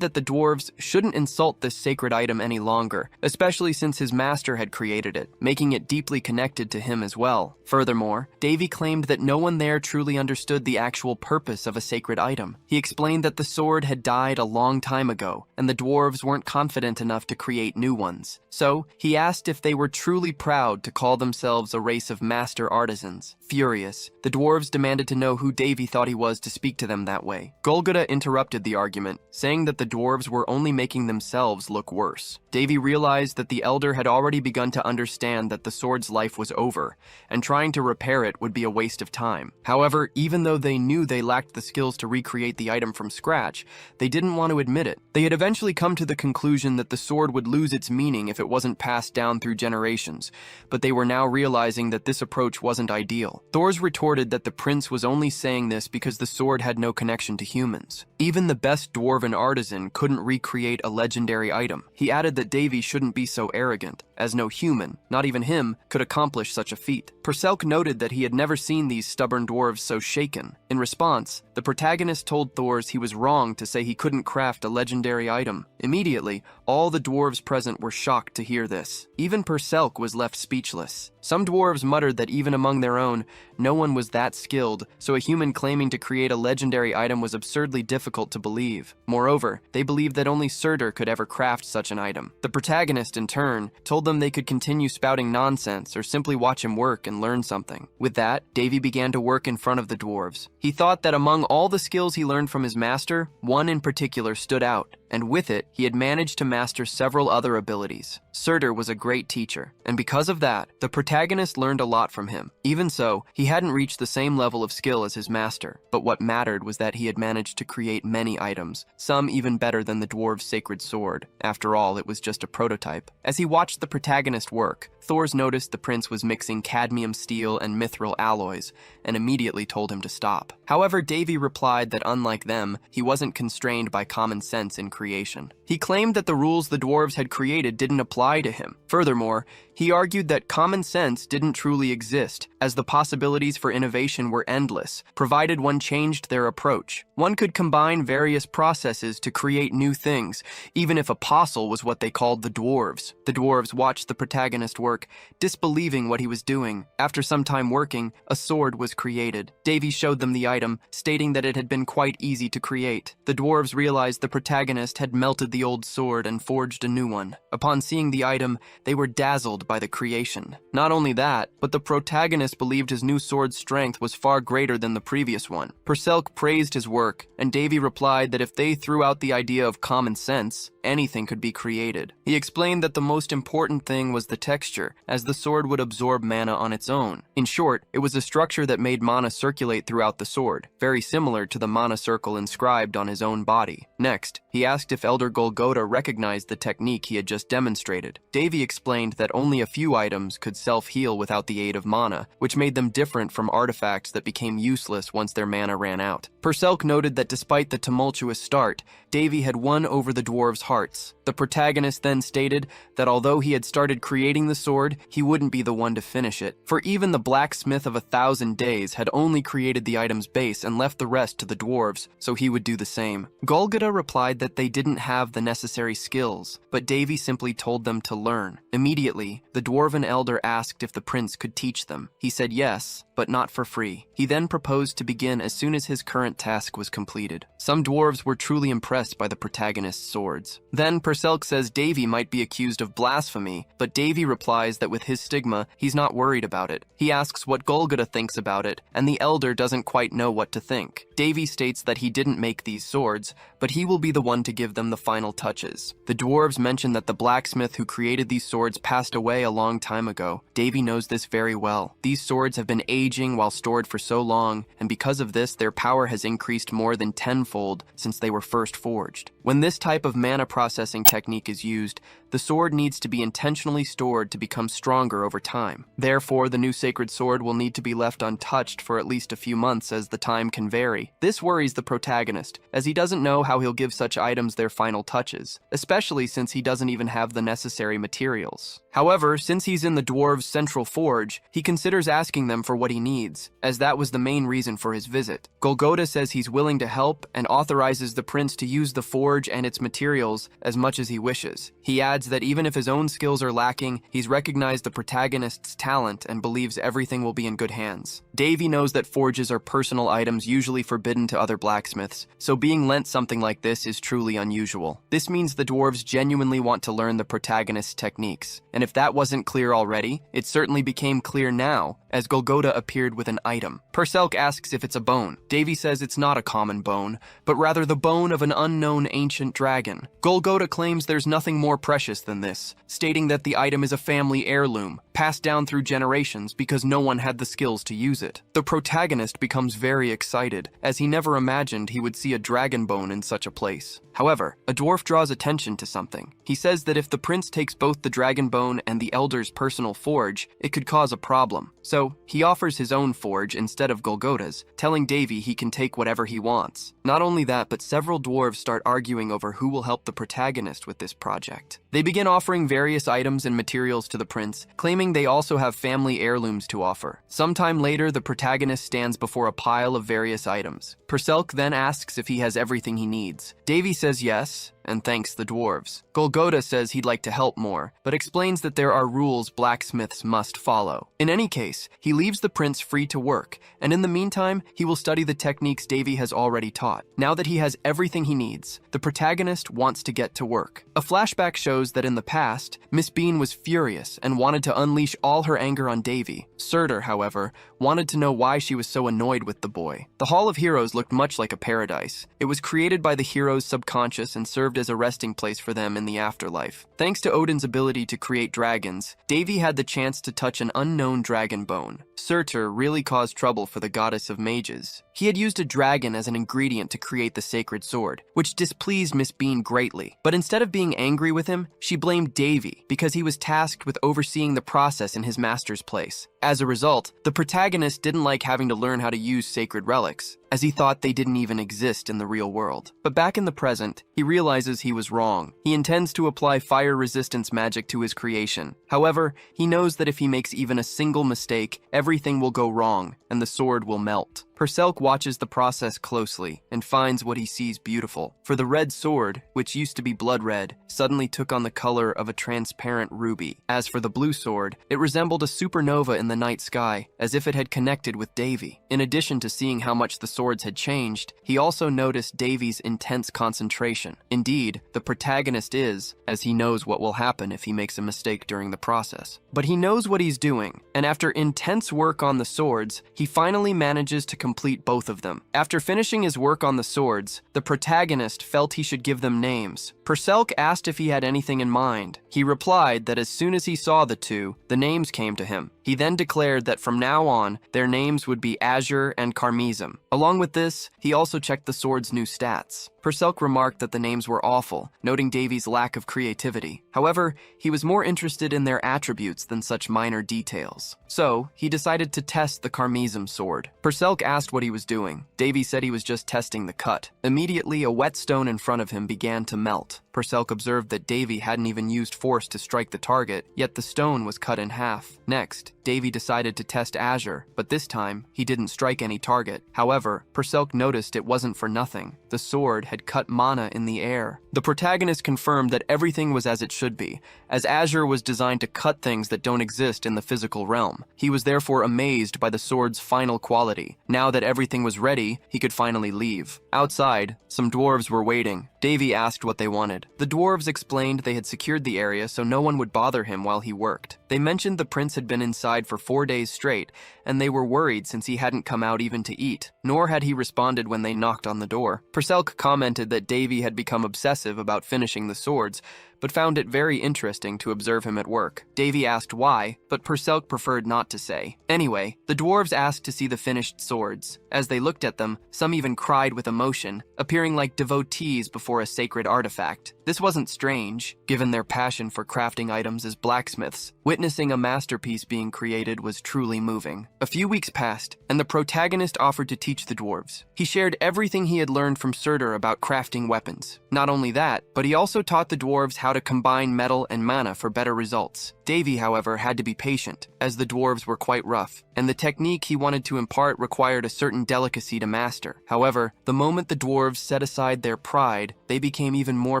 that the dwarves shouldn't insult this sacred item any longer, especially since his master had created it, making it deeply connected to him as well. Furthermore, Davy claimed that no one there truly understood the actual purpose of a sacred item. He explained that the sword had died a long time ago, and the dwarves weren't confident enough to create new ones. So, he asked if they were truly proud to call themselves a race of master artisans. Furious, the dwarves demanded to know who Davy thought he was to speak to them that way. Golgotha interrupted the argument, saying that the dwarves were only making themselves look worse. Davy realized that the elder had already begun to understand that the sword's life was over, and trying to repair it would be a waste of time. However, even though they knew they lacked the skills to recreate the item from scratch, they didn't want to admit it. They had eventually come to the conclusion that the sword would lose its meaning if it wasn't passed down through generations, but they were now realizing that this approach wasn't ideal. Thors retorted that the prince was only saying this because the sword had no connection to humans. Even the best dwarven artisan couldn't recreate a legendary item. He added that Davy shouldn't be so arrogant, as no human, not even him, could accomplish such a feat. Perselk noted that he had never seen these stubborn dwarves so shaken. In response, the protagonist told Thors he was wrong to say he couldn't craft a legendary item. Immediately, all the dwarves present were shocked to hear this. Even Perselk was left speechless. Some dwarves muttered that even among their own, no one was that skilled, so a human claiming to create a legendary item was absurdly difficult to believe. Moreover, they believed that only Surtur could ever craft such an item. The protagonist, in turn, told them they could continue spouting nonsense or simply watch him work and learn something. With that, Davy began to work in front of the dwarves. He thought that among all the skills he learned from his master, one in particular stood out, and with it, he had managed to master several other abilities. Surtur was a great teacher, and because of that, the protagonist learned a lot from him. Even so, he hadn't reached the same level of skill as his master, but what mattered was that he had managed to create many items, some even better than the dwarves' sacred sword. After all, it was just a prototype. As he watched the protagonist work, Thors noticed the prince was mixing cadmium steel and mithril alloys, and immediately told him to stop. However, Davy replied that unlike them, he wasn't constrained by common sense in creation. He claimed that the rules the dwarves had created didn't apply to him. Furthermore, he argued that common sense didn't truly exist, as the possibilities for innovation were endless, provided one changed their approach. One could combine various processes to create new things, even if apostle was what they called the dwarves. The dwarves watched the protagonist work, disbelieving what he was doing. After some time working, a sword was created. Davy showed them the item, stating that it had been quite easy to create. The dwarves realized the protagonist had melted the old sword and forged a new one. Upon seeing the item, they were dazzled by the creation. Not only that, but the protagonist believed his new sword's strength was far greater than the previous one. Perselk praised his work, and Davy replied that if they threw out the idea of common sense, anything could be created. He explained that the most important thing was the texture, as the sword would absorb mana on its own. In short, it was a structure that made mana circulate throughout the sword, very similar to the mana circle inscribed on his own body. Next, he asked if Elder Golgotha recognized the technique he had just demonstrated. Davy explained that only a few items could self-heal without the aid of mana, which made them different from artifacts that became useless once their mana ran out. Perselk noted that despite the tumultuous start, Davy had won over the dwarves' hearts. The protagonist then stated that although he had started creating the sword, he wouldn't be the one to finish it, for even the blacksmith of 1,000 days had only created the item's base and left the rest to the dwarves, so he would do the same. Golgotha replied that they didn't have the necessary skills, but Davy simply told them to learn. Immediately, the dwarven elder asked if the prince could teach them. He said yes, but not for free. He then proposed to begin as soon as his current task was completed. Some dwarves were truly impressed by the protagonist's swords. Then Perselk says Davy might be accused of blasphemy, but Davy replies that with his stigma, he's not worried about it. He asks what Golgotha thinks about it, and the elder doesn't quite know what to think. Davy states that he didn't make these swords, but he will be the one to give them the final touches. The dwarves mention that the blacksmith who created these swords passed away a long time ago. Davy knows this very well. These swords have been aging while stored for so long, and because of this, their power has increased more than tenfold since they were first forged. When this type of mana processing technique is used, the sword needs to be intentionally stored to become stronger over time. Therefore, the new sacred sword will need to be left untouched for at least a few months, as the time can vary. This worries the protagonist, as he doesn't know how he'll give such items their final touches, especially since he doesn't even have the necessary materials. However, since he's in the dwarves' central forge, he considers asking them for what he needs, as that was the main reason for his visit. Golgotha says he's willing to help and authorizes the prince to use the forge and its materials as much as he wishes. He adds that even if his own skills are lacking, he's recognized the protagonist's talent and believes everything will be in good hands. Davy knows that forges are personal items usually forbidden to other blacksmiths, so being lent something like this is truly unusual. This means the dwarves genuinely want to learn the protagonist's techniques, and if that wasn't clear already, it certainly became clear now, as Golgotha appeared with an item. Perselk asks if it's a bone. Davy says it's not a common bone, but rather the bone of an unknown ancient dragon. Golgotha claims there's nothing more precious than this, stating that the item is a family heirloom, passed down through generations because no one had the skills to use it. The protagonist becomes very excited, as he never imagined he would see a dragon bone in such a place. However, a dwarf draws attention to something. He says that if the prince takes both the dragon bone and the elder's personal forge, it could cause a problem. So, he offers his own forge instead of Golgotha's, telling Davy he can take whatever he wants. Not only that, but several dwarves start arguing over who will help the protagonist with this project. They begin offering various items and materials to the prince, claiming they also have family heirlooms to offer. Sometime later, the protagonist stands before a pile of various items. Perselk then asks if he has everything he needs. Davy says yes, and thanks the dwarves. Golgotha says he'd like to help more, but explains that there are rules blacksmiths must follow. In any case, he leaves the prince free to work, and in the meantime, he will study the techniques Davy has already taught. Now that he has everything he needs, the protagonist wants to get to work. A flashback shows that in the past, Miss Bean was furious and wanted to unleash all her anger on Davy. Surtur, however, wanted to know why she was so annoyed with the boy. The Hall of Heroes looked much like a paradise. It was created by the heroes' subconscious and served as a resting place for them in the afterlife. Thanks to Odin's ability to create dragons, Davy had the chance to touch an unknown dragon bone. Surtur really caused trouble for the goddess of mages. He had used a dragon as an ingredient to create the sacred sword, which displeased Miss Bean greatly. But instead of being angry with him, she blamed Davy because he was tasked with overseeing the process in his master's place. As a result, the protagonist didn't like having to learn how to use sacred relics. as he thought they didn't even exist in the real world. But back in the present, he realizes he was wrong. He intends to apply fire resistance magic to his creation. However, he knows that if he makes even a single mistake, everything will go wrong and the sword will melt. Perselk watches the process closely and finds what he sees beautiful. For the red sword, which used to be blood red, suddenly took on the color of a transparent ruby. As for the blue sword, it resembled a supernova in the night sky, as if it had connected with Davy. In addition to seeing how much the swords had changed, he also noticed Davy's intense concentration. Indeed, the protagonist is, as he knows what will happen if he makes a mistake during the process. But he knows what he's doing, and after intense work on the swords, he finally manages to complete both of them. After finishing his work on the swords, the protagonist felt he should give them names. Perselk asked if he had anything in mind. He replied that as soon as he saw the two, the names came to him. He then declared that from now on, their names would be Azure and Carmesum. Along with this, he also checked the sword's new stats. Perselk remarked that the names were awful, noting Davy's lack of creativity. However, he was more interested in their attributes than such minor details. So, he decided to test the Carmesum sword. Perselk asked what he was doing. Davy said he was just testing the cut. Immediately, a whetstone in front of him began to melt. Perselk observed that Davy hadn't even used force to strike the target, yet the stone was cut in half. Next, Davy decided to test Azure, but this time, he didn't strike any target. However, Perselk noticed it wasn't for nothing. The sword had cut mana in the air. The protagonist confirmed that everything was as it should be, as Azure was designed to cut things that don't exist in the physical realm. He was therefore amazed by the sword's final quality. Now that everything was ready, he could finally leave. Outside, some dwarves were waiting. Davy asked what they wanted. The dwarves explained they had secured the area so no one would bother him while he worked. They mentioned the prince had been inside for 4 days straight, and they were worried since he hadn't come out even to eat, nor had he responded when they knocked on the door. Perselk commented that Davy had become obsessive about finishing the swords, but found it very interesting to observe him at work. Davy asked why, but Perselk preferred not to say. Anyway, the dwarves asked to see the finished swords. As they looked at them, some even cried with emotion, appearing like devotees before a sacred artifact. This wasn't strange, given their passion for crafting items as blacksmiths. Witnessing a masterpiece being created was truly moving. A few weeks passed, and the protagonist offered to teach the dwarves. He shared everything he had learned from Surtur about crafting weapons. Not only that, but he also taught the dwarves how to combine metal and mana for better results. Davy, however, had to be patient, as the dwarves were quite rough, and the technique he wanted to impart required a certain delicacy to master. However, the moment the dwarves set aside their pride, they became even more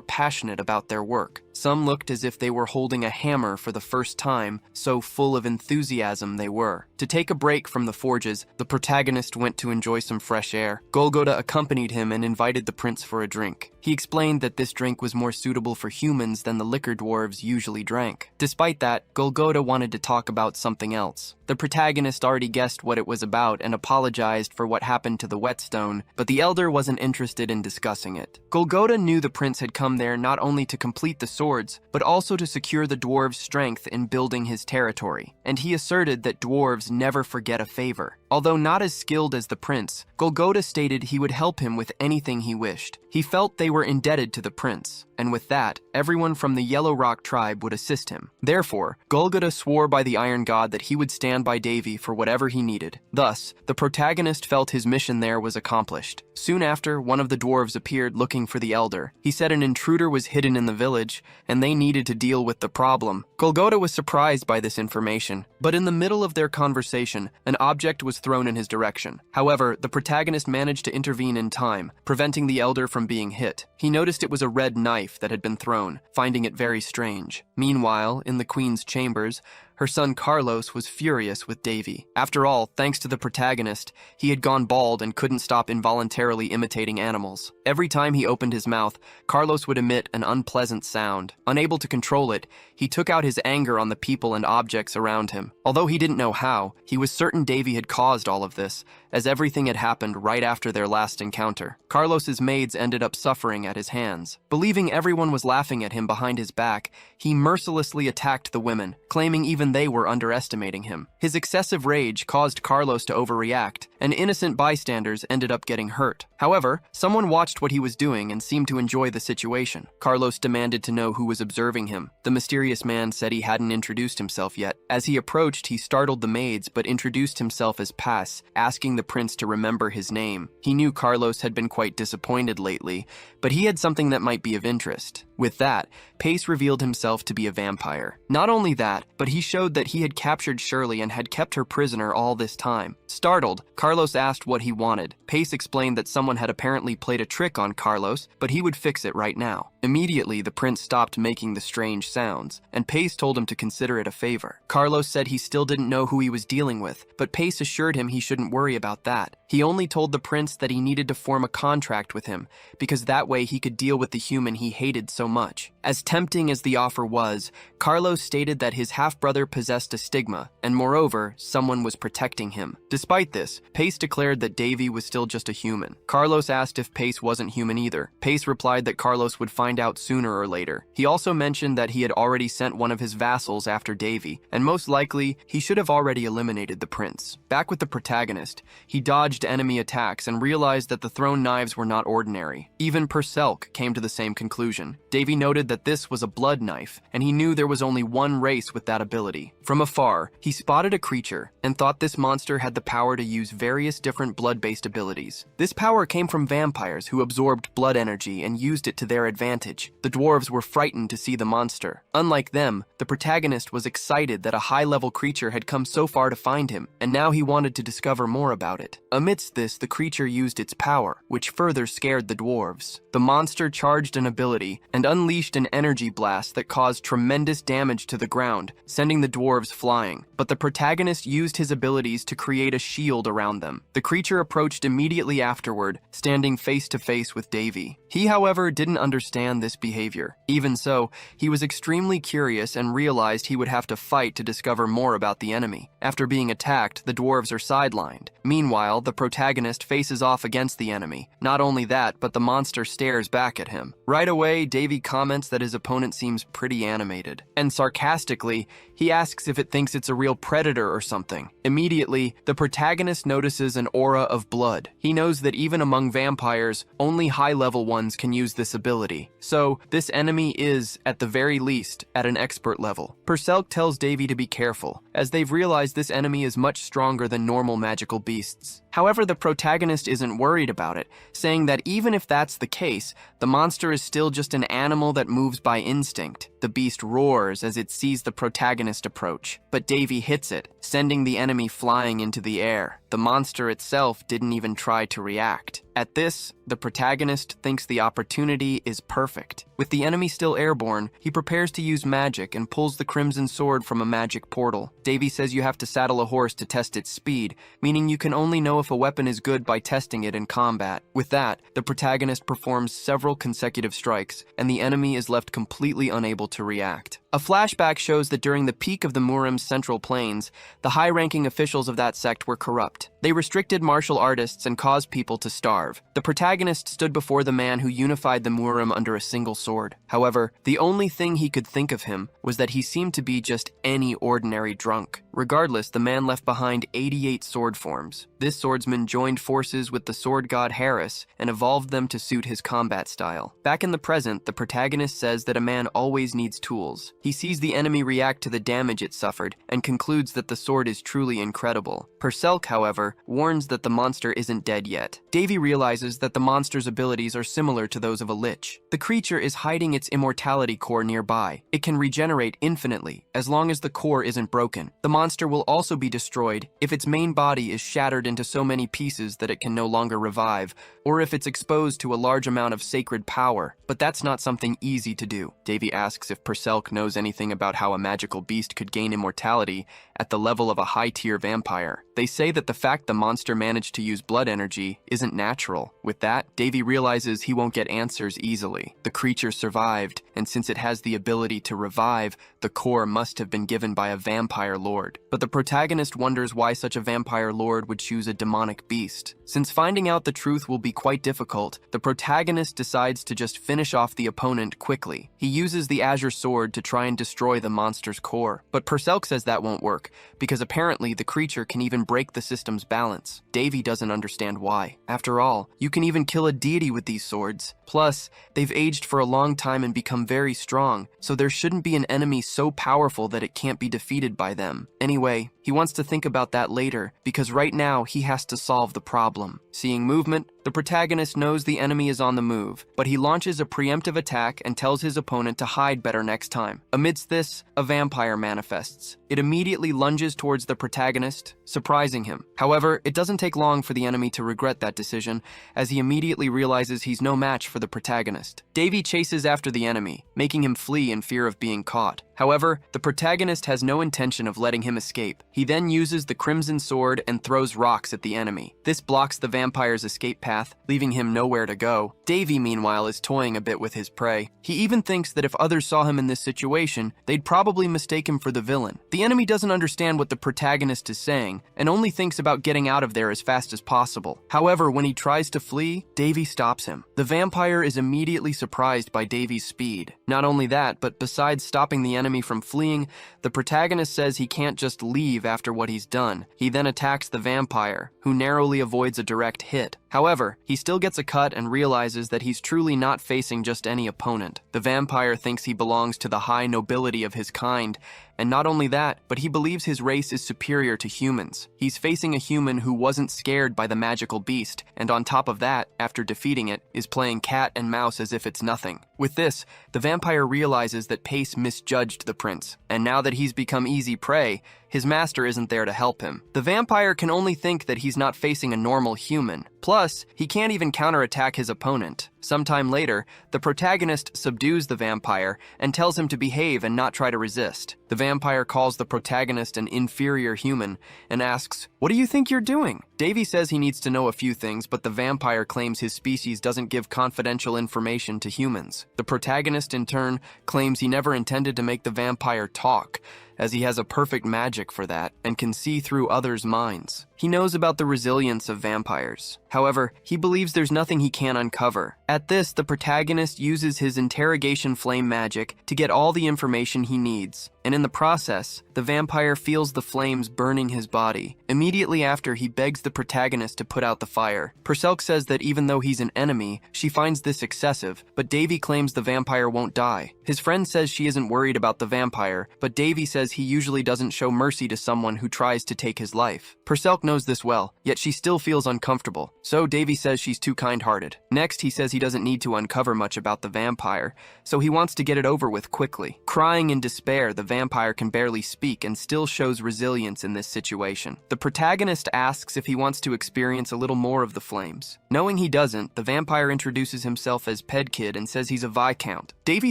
passionate about their work. Some looked as if they were holding a hammer for the first time, so full of enthusiasm they were. To take a break from the forges, the protagonist went to enjoy some fresh air. Golgoda accompanied him and invited the prince for a drink. He explained that this drink was more suitable for humans than the liquor dwarves usually drank. Despite that, Golgoda wanted to talk about something else. The protagonist already guessed what it was about and apologized for what happened to the whetstone, but the elder wasn't interested in discussing it. Golgoda knew the prince had come there not only to complete the swords, but also to secure the dwarves' strength in building his territory, and he asserted that dwarves never forget a favor. Although not as skilled as the prince, Golgoda stated he would help him with anything he wished. He felt they were indebted to the prince, and with that, everyone from the Yellow Rock tribe would assist him. Therefore, Golgoda swore by the Iron God that he would stand by Davy for whatever he needed. Thus, the protagonist felt his mission there was accomplished. Soon after, one of the dwarves appeared looking for the elder. He said an intruder was hidden in the village, and they needed to deal with the problem. Golgoda was surprised by this information, but in the middle of their conversation, an object was thrown in his direction. However, the protagonist managed to intervene in time, preventing the elder from being hit. He noticed it was a red knife that had been thrown, finding it very strange. Meanwhile, in the queen's chambers, her son Carlos was furious with Davy. After all, thanks to the protagonist, he had gone bald and couldn't stop involuntarily imitating animals. Every time he opened his mouth, Carlos would emit an unpleasant sound. Unable to control it, he took out his anger on the people and objects around him. Although he didn't know how, he was certain Davy had caused all of this, as everything had happened right after their last encounter. Carlos's maids ended up suffering at his hands. Believing everyone was laughing at him behind his back, he mercilessly attacked the women, claiming even they were underestimating him. His excessive rage caused Carlos to overreact, and innocent bystanders ended up getting hurt. However, someone watched what he was doing and seemed to enjoy the situation. Carlos demanded to know who was observing him. The mysterious man said he hadn't introduced himself yet. As he approached, he startled the maids but introduced himself as Pas, asking the prince to remember his name. He knew Carlos had been quite disappointed lately, but he had something that might be of interest. With that, Pace revealed himself to be a vampire. Not only that, but he showed that he had captured Shirley and had kept her prisoner all this time. Startled, Carlos asked what he wanted. Pace explained that someone had apparently played a trick on Carlos, but he would fix it right now. Immediately, the prince stopped making the strange sounds, and Pace told him to consider it a favor. Carlos said he still didn't know who he was dealing with, but Pace assured him he shouldn't worry about that. He only told the prince that he needed to form a contract with him, because that way he could deal with the human he hated so much. As tempting as the offer was, Carlos stated that his half-brother possessed a stigma, and moreover, someone was protecting him. Despite this, Pace declared that Davy was still just a human. Carlos asked if Pace wasn't human either. Pace replied that Carlos would find out sooner or later. He also mentioned that he had already sent one of his vassals after Davy, and most likely, he should have already eliminated the prince. Back with the protagonist, he dodged enemy attacks and realized that the thrown knives were not ordinary. Even Perselk came to the same conclusion. Davy noted that this was a blood knife, and he knew there was only one race with that ability. From afar, he spotted a creature and thought this monster had the power to use various different blood-based abilities. This power came from vampires who absorbed blood energy and used it to their advantage. The dwarves were frightened to see the monster. Unlike them, the protagonist was excited that a high-level creature had come so far to find him, and now he wanted to discover more about it. Amidst this, the creature used its power, which further scared the dwarves. The monster charged an ability and unleashed an energy blast that caused tremendous damage to the ground, sending the dwarves flying. But the protagonist used his abilities to create a shield around them. The creature approached immediately afterward, standing face to face with Davy. He, however, didn't understand this behavior. Even so, he was extremely curious and realized he would have to fight to discover more about the enemy. After being attacked, the dwarves are sidelined. Meanwhile, the protagonist faces off against the enemy. Not only that, but the monster stares back at him. Right away, Davy comments that his opponent seems pretty animated. And sarcastically, he asks if it thinks it's a real predator or something. Immediately, the protagonist notices an aura of blood. He knows that even among vampires, only high-level ones can use this ability. So, this enemy is, at the very least, at an expert level. Perselk tells Davy to be careful, as they've realized this enemy is much stronger than normal magical beasts. However, the protagonist isn't worried about it, saying that even if that's the case, the monster is still just an animal that moves by instinct. The beast roars as it sees the protagonist approach, but Davy hits it, sending the enemy flying into the air. The monster itself didn't even try to react. At this, the protagonist thinks the opportunity is perfect. With the enemy still airborne, he prepares to use magic and pulls the crimson sword from a magic portal. Davy says you have to saddle a horse to test its speed, meaning you can only know if a weapon is good by testing it in combat. With that, the protagonist performs several consecutive strikes, and the enemy is left completely unable to react. A flashback shows that during the peak of the Murim's Central Plains, the high-ranking officials of that sect were corrupt. They restricted martial artists and caused people to starve. The protagonist stood before the man who unified the Murim under a single sword. However, the only thing he could think of him was that he seemed to be just any ordinary drunk. Regardless, the man left behind 88 sword forms. This swordsman joined forces with the sword god Harris and evolved them to suit his combat style. Back in the present, the protagonist says that a man always needs tools. He sees the enemy react to the damage it suffered and concludes that the sword is truly incredible. Perselk, however, warns that the monster isn't dead yet. Davy realizes that the monster's abilities are similar to those of a lich. The creature is hiding its immortality core nearby. It can regenerate infinitely, as long as the core isn't broken. The monster will also be destroyed if its main body is shattered into so many pieces that it can no longer revive, or if it's exposed to a large amount of sacred power. But that's not something easy to do. Davy asks if Perselk knows anything about how a magical beast could gain immortality at the level of a high-tier vampire. They say that the fact the monster managed to use blood energy isn't natural. With that, Davy realizes he won't get answers easily. The creature survived, and since it has the ability to revive, the core must have been given by a vampire lord. But the protagonist wonders why such a vampire lord would choose a demonic beast. Since finding out the truth will be quite difficult, the protagonist decides to just finish off the opponent quickly. He uses the Azure Sword to try and destroy the monster's core, but Perselk says that won't work, because apparently the creature can even break the system's balance. Davy doesn't understand why. After all, you can even kill a deity with these swords. Plus, they've aged for a long time and become very strong, so there shouldn't be an enemy so powerful that it can't be defeated by them. Anyway, he wants to think about that later, because right now he has to solve the problem. Seeing movement, the protagonist knows the enemy is on the move, but he launches a preemptive attack and tells his opponent to hide better next time. Amidst this, a vampire manifests. It immediately lunges towards the protagonist, surprising him. However, it doesn't take long for the enemy to regret that decision, as he immediately realizes he's no match for the protagonist. Davy chases after the enemy, making him flee in fear of being caught. However, the protagonist has no intention of letting him escape. He then uses the Crimson Sword and throws rocks at the enemy. This blocks the vampire's escape path, leaving him nowhere to go. Davy, meanwhile, is toying a bit with his prey. He even thinks that if others saw him in this situation, they'd probably mistake him for the villain. The enemy doesn't understand what the protagonist is saying, and only thinks about getting out of there as fast as possible. However, when he tries to flee, Davy stops him. The vampire is immediately surprised by Davy's speed. Not only that, but besides stopping the enemy from fleeing, the protagonist says he can't just leave after what he's done. He then attacks the vampire, who narrowly avoids a direct hit. However, he still gets a cut and realizes that he's truly not facing just any opponent. The vampire thinks he belongs to the high nobility of his kind, and not only that, but he believes his race is superior to humans. He's facing a human who wasn't scared by the magical beast, and on top of that, after defeating it, is playing cat and mouse as if it's nothing. With this, the vampire realizes that Pace misjudged the prince, and now that he's become easy prey, his master isn't there to help him. The vampire can only think that he's not facing a normal human. Plus, he can't even counterattack his opponent. Sometime later, the protagonist subdues the vampire and tells him to behave and not try to resist. The vampire calls the protagonist an inferior human and asks, "What do you think you're doing?" Davy says he needs to know a few things, but the vampire claims his species doesn't give confidential information to humans. The protagonist, in turn, claims he never intended to make the vampire talk, as he has a perfect magic for that and can see through others' minds. He knows about the resilience of vampires. However, he believes there's nothing he can't uncover. At this, the protagonist uses his interrogation flame magic to get all the information he needs, and in the process, the vampire feels the flames burning his body. Immediately after, he begs the protagonist to put out the fire. Perselk says that even though he's an enemy, she finds this excessive, but Davy claims the vampire won't die. His friend says she isn't worried about the vampire, but Davy says he usually doesn't show mercy to someone who tries to take his life. Perselk knows this well, yet she still feels uncomfortable, so Davy says she's too kind-hearted. Next, he says he doesn't need to uncover much about the vampire, so he wants to get it over with quickly. Crying in despair, the vampire can barely speak and still shows resilience in this situation. The protagonist asks if he wants to experience a little more of the flames. Knowing he doesn't, the vampire introduces himself as Pedkid and says he's a viscount. Davy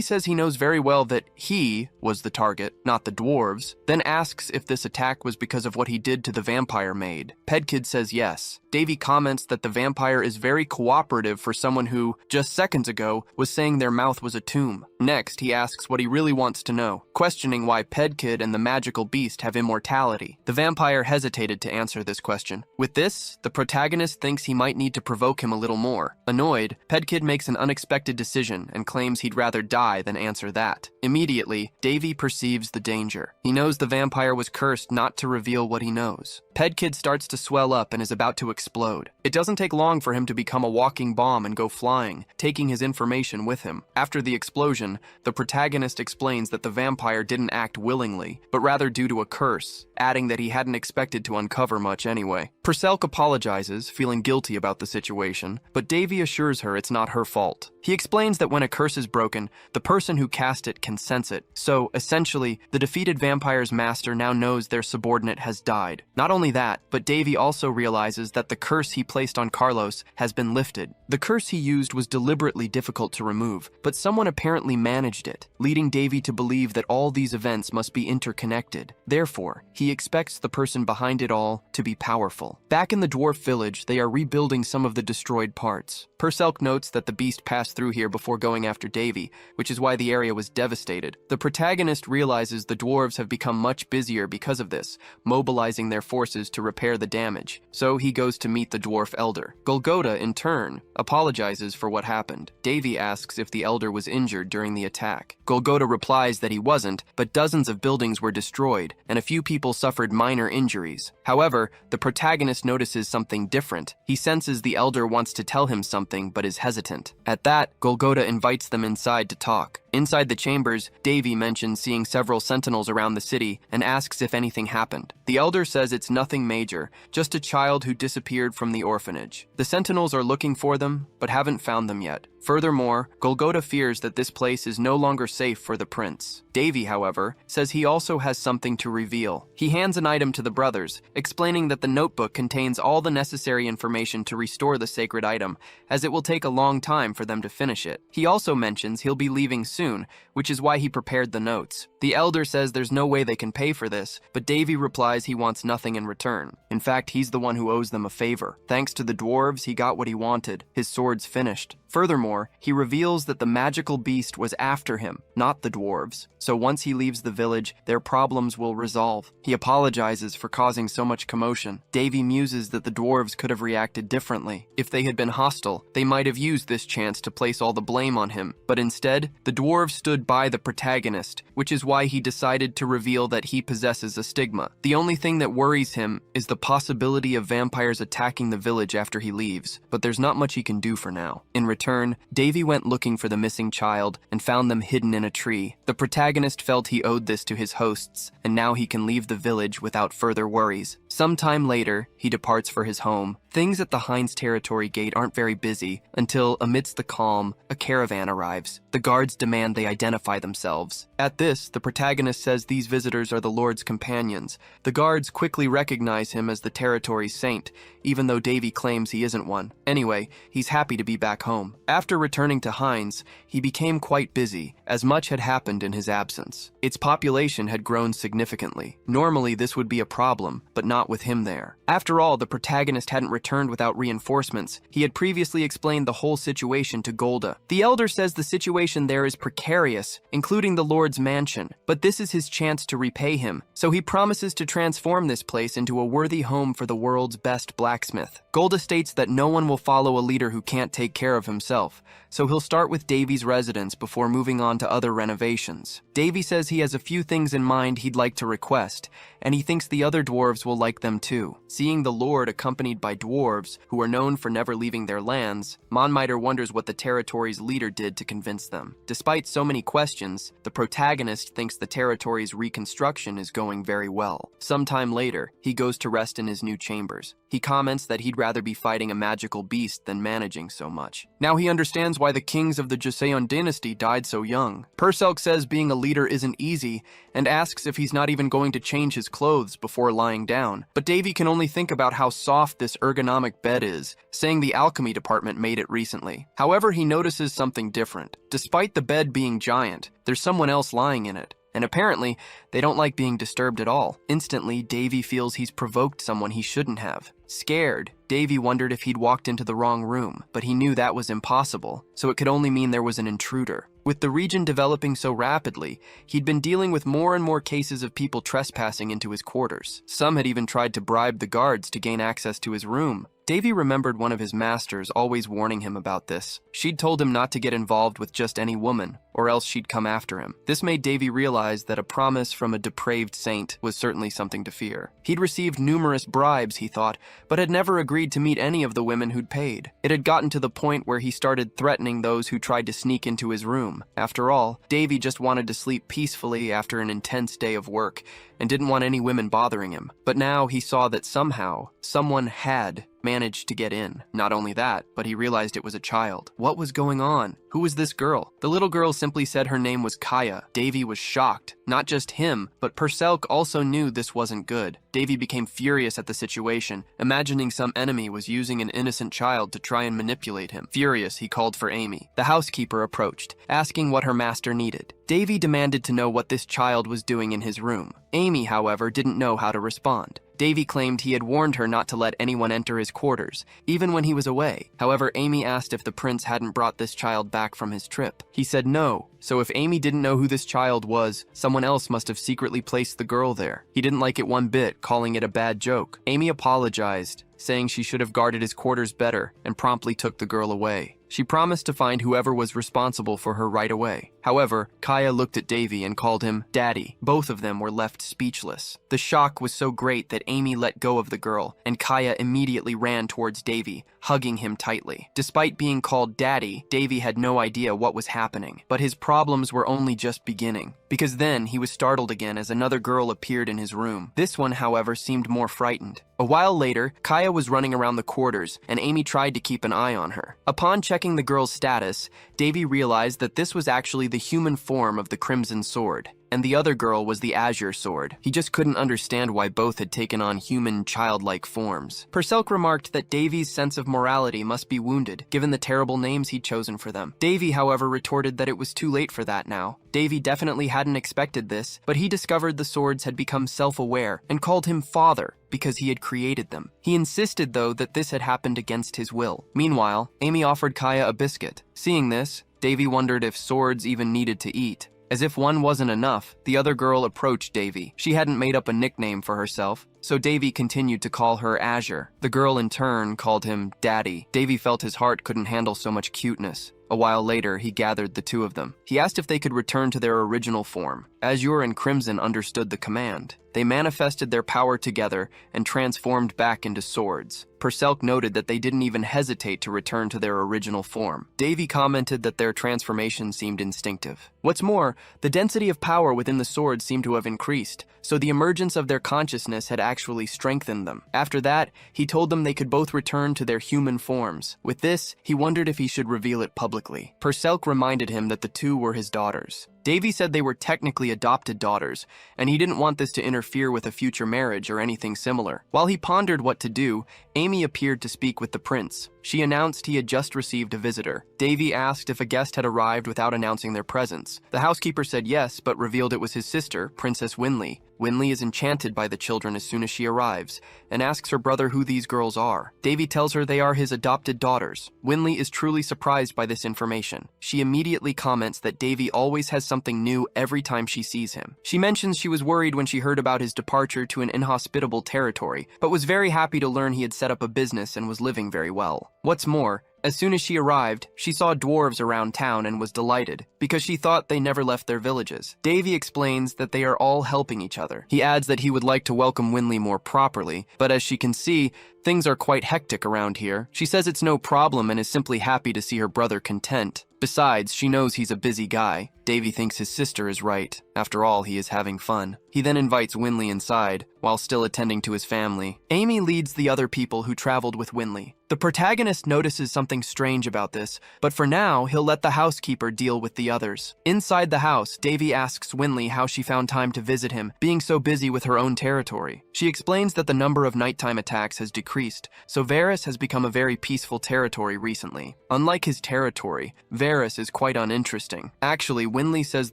says he knows very well that he was the target, not the dwarves, then asks if this attack was because of what he did to the vampire maid. Pedkid says yes. Davy comments that the vampire is very cooperative for someone who, just seconds ago, was saying their mouth was a tomb. Next, he asks what he really wants to know, questioning why Pedkid and the magical beast have immortality. The vampire hesitated to answer this question. With this, the protagonist thinks he might need to provoke him a little more. Annoyed, Pedkid makes an unexpected decision and claims he'd rather die than answer that. Immediately, Davy perceives the danger. He knows the vampire was cursed not to reveal what he knows. Pedkid starts to swell up and is about to explode. It doesn't take long for him to become a walking bomb and go flying, taking his information with him. After the explosion, the protagonist explains that the vampire didn't act willingly, but rather due to a curse, adding that he hadn't expected to uncover much anyway. Perselk apologizes, feeling guilty about the situation, but Davy assures her it's not her fault. He explains that when a curse is broken, the person who cast it can sense it. So, essentially, the defeated vampire's master now knows their subordinate has died. Not only that, but Davy also realizes that the curse he placed on Carlos has been lifted. The curse he used was deliberately difficult to remove, but someone apparently managed it, leading Davy to believe that all these events must be interconnected. Therefore, he expects the person behind it all to be powerful. Back in the dwarf village, they are rebuilding some of the destroyed parts. Purcell notes that the beast passed through here before going after Davy, which is why the area was devastated. The protagonist realizes the dwarves have become much busier because of this, mobilizing their forces to repair the damage, so he goes to meet the dwarf elder. Golgotha, in turn, apologizes for what happened. Davy asks if the elder was injured during the attack. Golgotha replies that he wasn't, but dozens of buildings were destroyed, and a few people suffered minor injuries. However, the protagonist notices something different. He senses the elder wants to tell him something, but is hesitant. At that, Golgotha invites them inside to talk. Inside the chambers, Davy mentions seeing several sentinels around the city and asks if anything happened. The elder says it's nothing major, just a child who disappeared from the orphanage. The sentinels are looking for them, but haven't found them yet. Furthermore, Golgotha fears that this place is no longer safe for the prince. Davy, however, says he also has something to reveal. He hands an item to the brothers, explaining that the notebook contains all the necessary information to restore the sacred item, as it will take a long time for them to finish it. He also mentions he'll be leaving soon, which is why he prepared the notes. The elder says there's no way they can pay for this, but Davy replies he wants nothing in return. In fact, he's the one who owes them a favor. Thanks to the dwarves, he got what he wanted. His sword's finished. Furthermore, he reveals that the magical beast was after him, not the dwarves. So once he leaves the village, their problems will resolve. He apologizes for causing so much commotion. Davy muses that the dwarves could have reacted differently. If they had been hostile, they might have used this chance to place all the blame on him. But instead, the dwarves stood by the protagonist, which is why he decided to reveal that he possesses a stigma. The only thing that worries him is the possibility of vampires attacking the village after he leaves, but there's not much he can do for now. In return, Davy went looking for the missing child and found them hidden in a tree. The protagonist felt he owed this to his hosts, and now he can leave the village without further worries. Sometime later, he departs for his home. Things at the Hines territory gate aren't very busy until, amidst the calm, a caravan arrives. The guards demand they identify themselves. At this, the protagonist says these visitors are the Lord's companions. The guards quickly recognize him as the territory's saint, even though Davy claims he isn't one. Anyway, he's happy to be back home. After returning to Hines, he became quite busy, as much had happened in his absence. Its population had grown significantly. Normally, this would be a problem, but not with him there. After all, the protagonist hadn't returned without reinforcements. He had previously explained the whole situation to Golda. The elder says the situation there is precarious, including the Lord's mansion, but this is his chance to repay him, so he promises to transform this place into a worthy home for the world's best blacksmith. Golda states that no one will follow a leader who can't take care of himself, so he'll start with Davy's residence before moving on to other renovations. Davy says he has a few things in mind he'd like to request, and he thinks the other dwarves will like them too. Seeing the Lord accompanied by dwarves, who are known for never leaving their lands, Monmiter wonders what the territory's leader did to convince them. Despite so many questions, the protagonist thinks the territory's reconstruction is going very well. Sometime later, he goes to rest in his new chambers. He comments that he'd rather be fighting a magical beast than managing so much. Now he understands why the kings of the Joseon dynasty died so young. Purcell says being a leader isn't easy, and asks if he's not even going to change his clothes before lying down. But Davy can only think about how soft this ergonomic bed is, saying the alchemy department made it recently. However, he notices something different. Despite the bed being giant, there's someone else lying in it. And apparently, they don't like being disturbed at all. Instantly, Davy feels he's provoked someone he shouldn't have. Scared, Davy wondered if he'd walked into the wrong room, but he knew that was impossible, so it could only mean there was an intruder. With the region developing so rapidly, he'd been dealing with more and more cases of people trespassing into his quarters. Some had even tried to bribe the guards to gain access to his room. Davy remembered one of his masters always warning him about this. She'd told him not to get involved with just any woman, or else she'd come after him. This made Davy realize that a promise from a depraved saint was certainly something to fear. He'd received numerous bribes, he thought, but had never agreed to meet any of the women who'd paid. It had gotten to the point where he started threatening those who tried to sneak into his room. After all, Davy just wanted to sleep peacefully after an intense day of work, and didn't want any women bothering him. But now he saw that somehow, someone had managed to get in. Not only that, but he realized it was a child. What was going on? Who was this girl? The little girl simply said her name was Kaya. Davy was shocked. Not just him, but Purcell also knew this wasn't good. Davy became furious at the situation, imagining some enemy was using an innocent child to try and manipulate him. Furious, he called for Amy. The housekeeper approached, asking what her master needed. Davy demanded to know what this child was doing in his room. Amy, however, didn't know how to respond. Davy claimed he had warned her not to let anyone enter his quarters, even when he was away. However, Amy asked if the prince hadn't brought this child back from his trip. He said no, so if Amy didn't know who this child was, someone else must have secretly placed the girl there. He didn't like it one bit, calling it a bad joke. Amy apologized, saying she should have guarded his quarters better, and promptly took the girl away. She promised to find whoever was responsible for her right away. However, Kaya looked at Davy and called him Daddy. Both of them were left speechless. The shock was so great that Amy let go of the girl, and Kaya immediately ran towards Davy, hugging him tightly. Despite being called Daddy, Davy had no idea what was happening, but his problems were only just beginning, because then he was startled again as another girl appeared in his room. This one, however, seemed more frightened. A while later, Kaya was running around the quarters, and Amy tried to keep an eye on her. Upon checking the girl's status, Davy realized that this was actually the human form of the Crimson Sword, and the other girl was the Azure Sword. He just couldn't understand why both had taken on human, childlike forms. Purcell remarked that Davy's sense of morality must be wounded, given the terrible names he'd chosen for them. Davy, however, retorted that it was too late for that now. Davy definitely hadn't expected this, but he discovered the swords had become self-aware and called him father because he had created them. He insisted, though, that this had happened against his will. Meanwhile, Amy offered Kaya a biscuit. Seeing this, Davy wondered if swords even needed to eat. As if one wasn't enough, the other girl approached Davy. She hadn't made up a nickname for herself, so Davy continued to call her Azure. The girl in turn called him Daddy. Davy felt his heart couldn't handle so much cuteness. A while later, he gathered the two of them. He asked if they could return to their original form. Azure and Crimson understood the command. They manifested their power together and transformed back into swords. Purcell noted that they didn't even hesitate to return to their original form. Davy commented that their transformation seemed instinctive. What's more, the density of power within the swords seemed to have increased, so the emergence of their consciousness had actually strengthened them. After that, he told them they could both return to their human forms. With this, he wondered if he should reveal it publicly. Purcell reminded him that the two were his daughters. Davy said they were technically adopted daughters, and he didn't want this to interfere with a future marriage or anything similar. While he pondered what to do, Amy appeared to speak with the prince. She announced he had just received a visitor. Davy asked if a guest had arrived without announcing their presence. The housekeeper said yes, but revealed it was his sister, Princess Winley. Winley is enchanted by the children as soon as she arrives, and asks her brother who these girls are. Davy tells her they are his adopted daughters. Winley is truly surprised by this information. She immediately comments that Davy always has something new every time she sees him. She mentions she was worried when she heard about his departure to an inhospitable territory, but was very happy to learn he had set up a business and was living very well. What's more, as soon as she arrived, she saw dwarves around town and was delighted, because she thought they never left their villages. Davy explains that they are all helping each other. He adds that he would like to welcome Winley more properly, but as she can see, things are quite hectic around here. She says it's no problem and is simply happy to see her brother content. Besides, she knows he's a busy guy. Davy thinks his sister is right. After all, he is having fun. He then invites Winley inside, while still attending to his family. Amy leads the other people who traveled with Winley. The protagonist notices something strange about this, but for now, he'll let the housekeeper deal with the others. Inside the house, Davy asks Winley how she found time to visit him, being so busy with her own territory. She explains that the number of nighttime attacks has decreased, so Varys has become a very peaceful territory recently. Unlike his territory, Varys is quite uninteresting. Actually, Winley says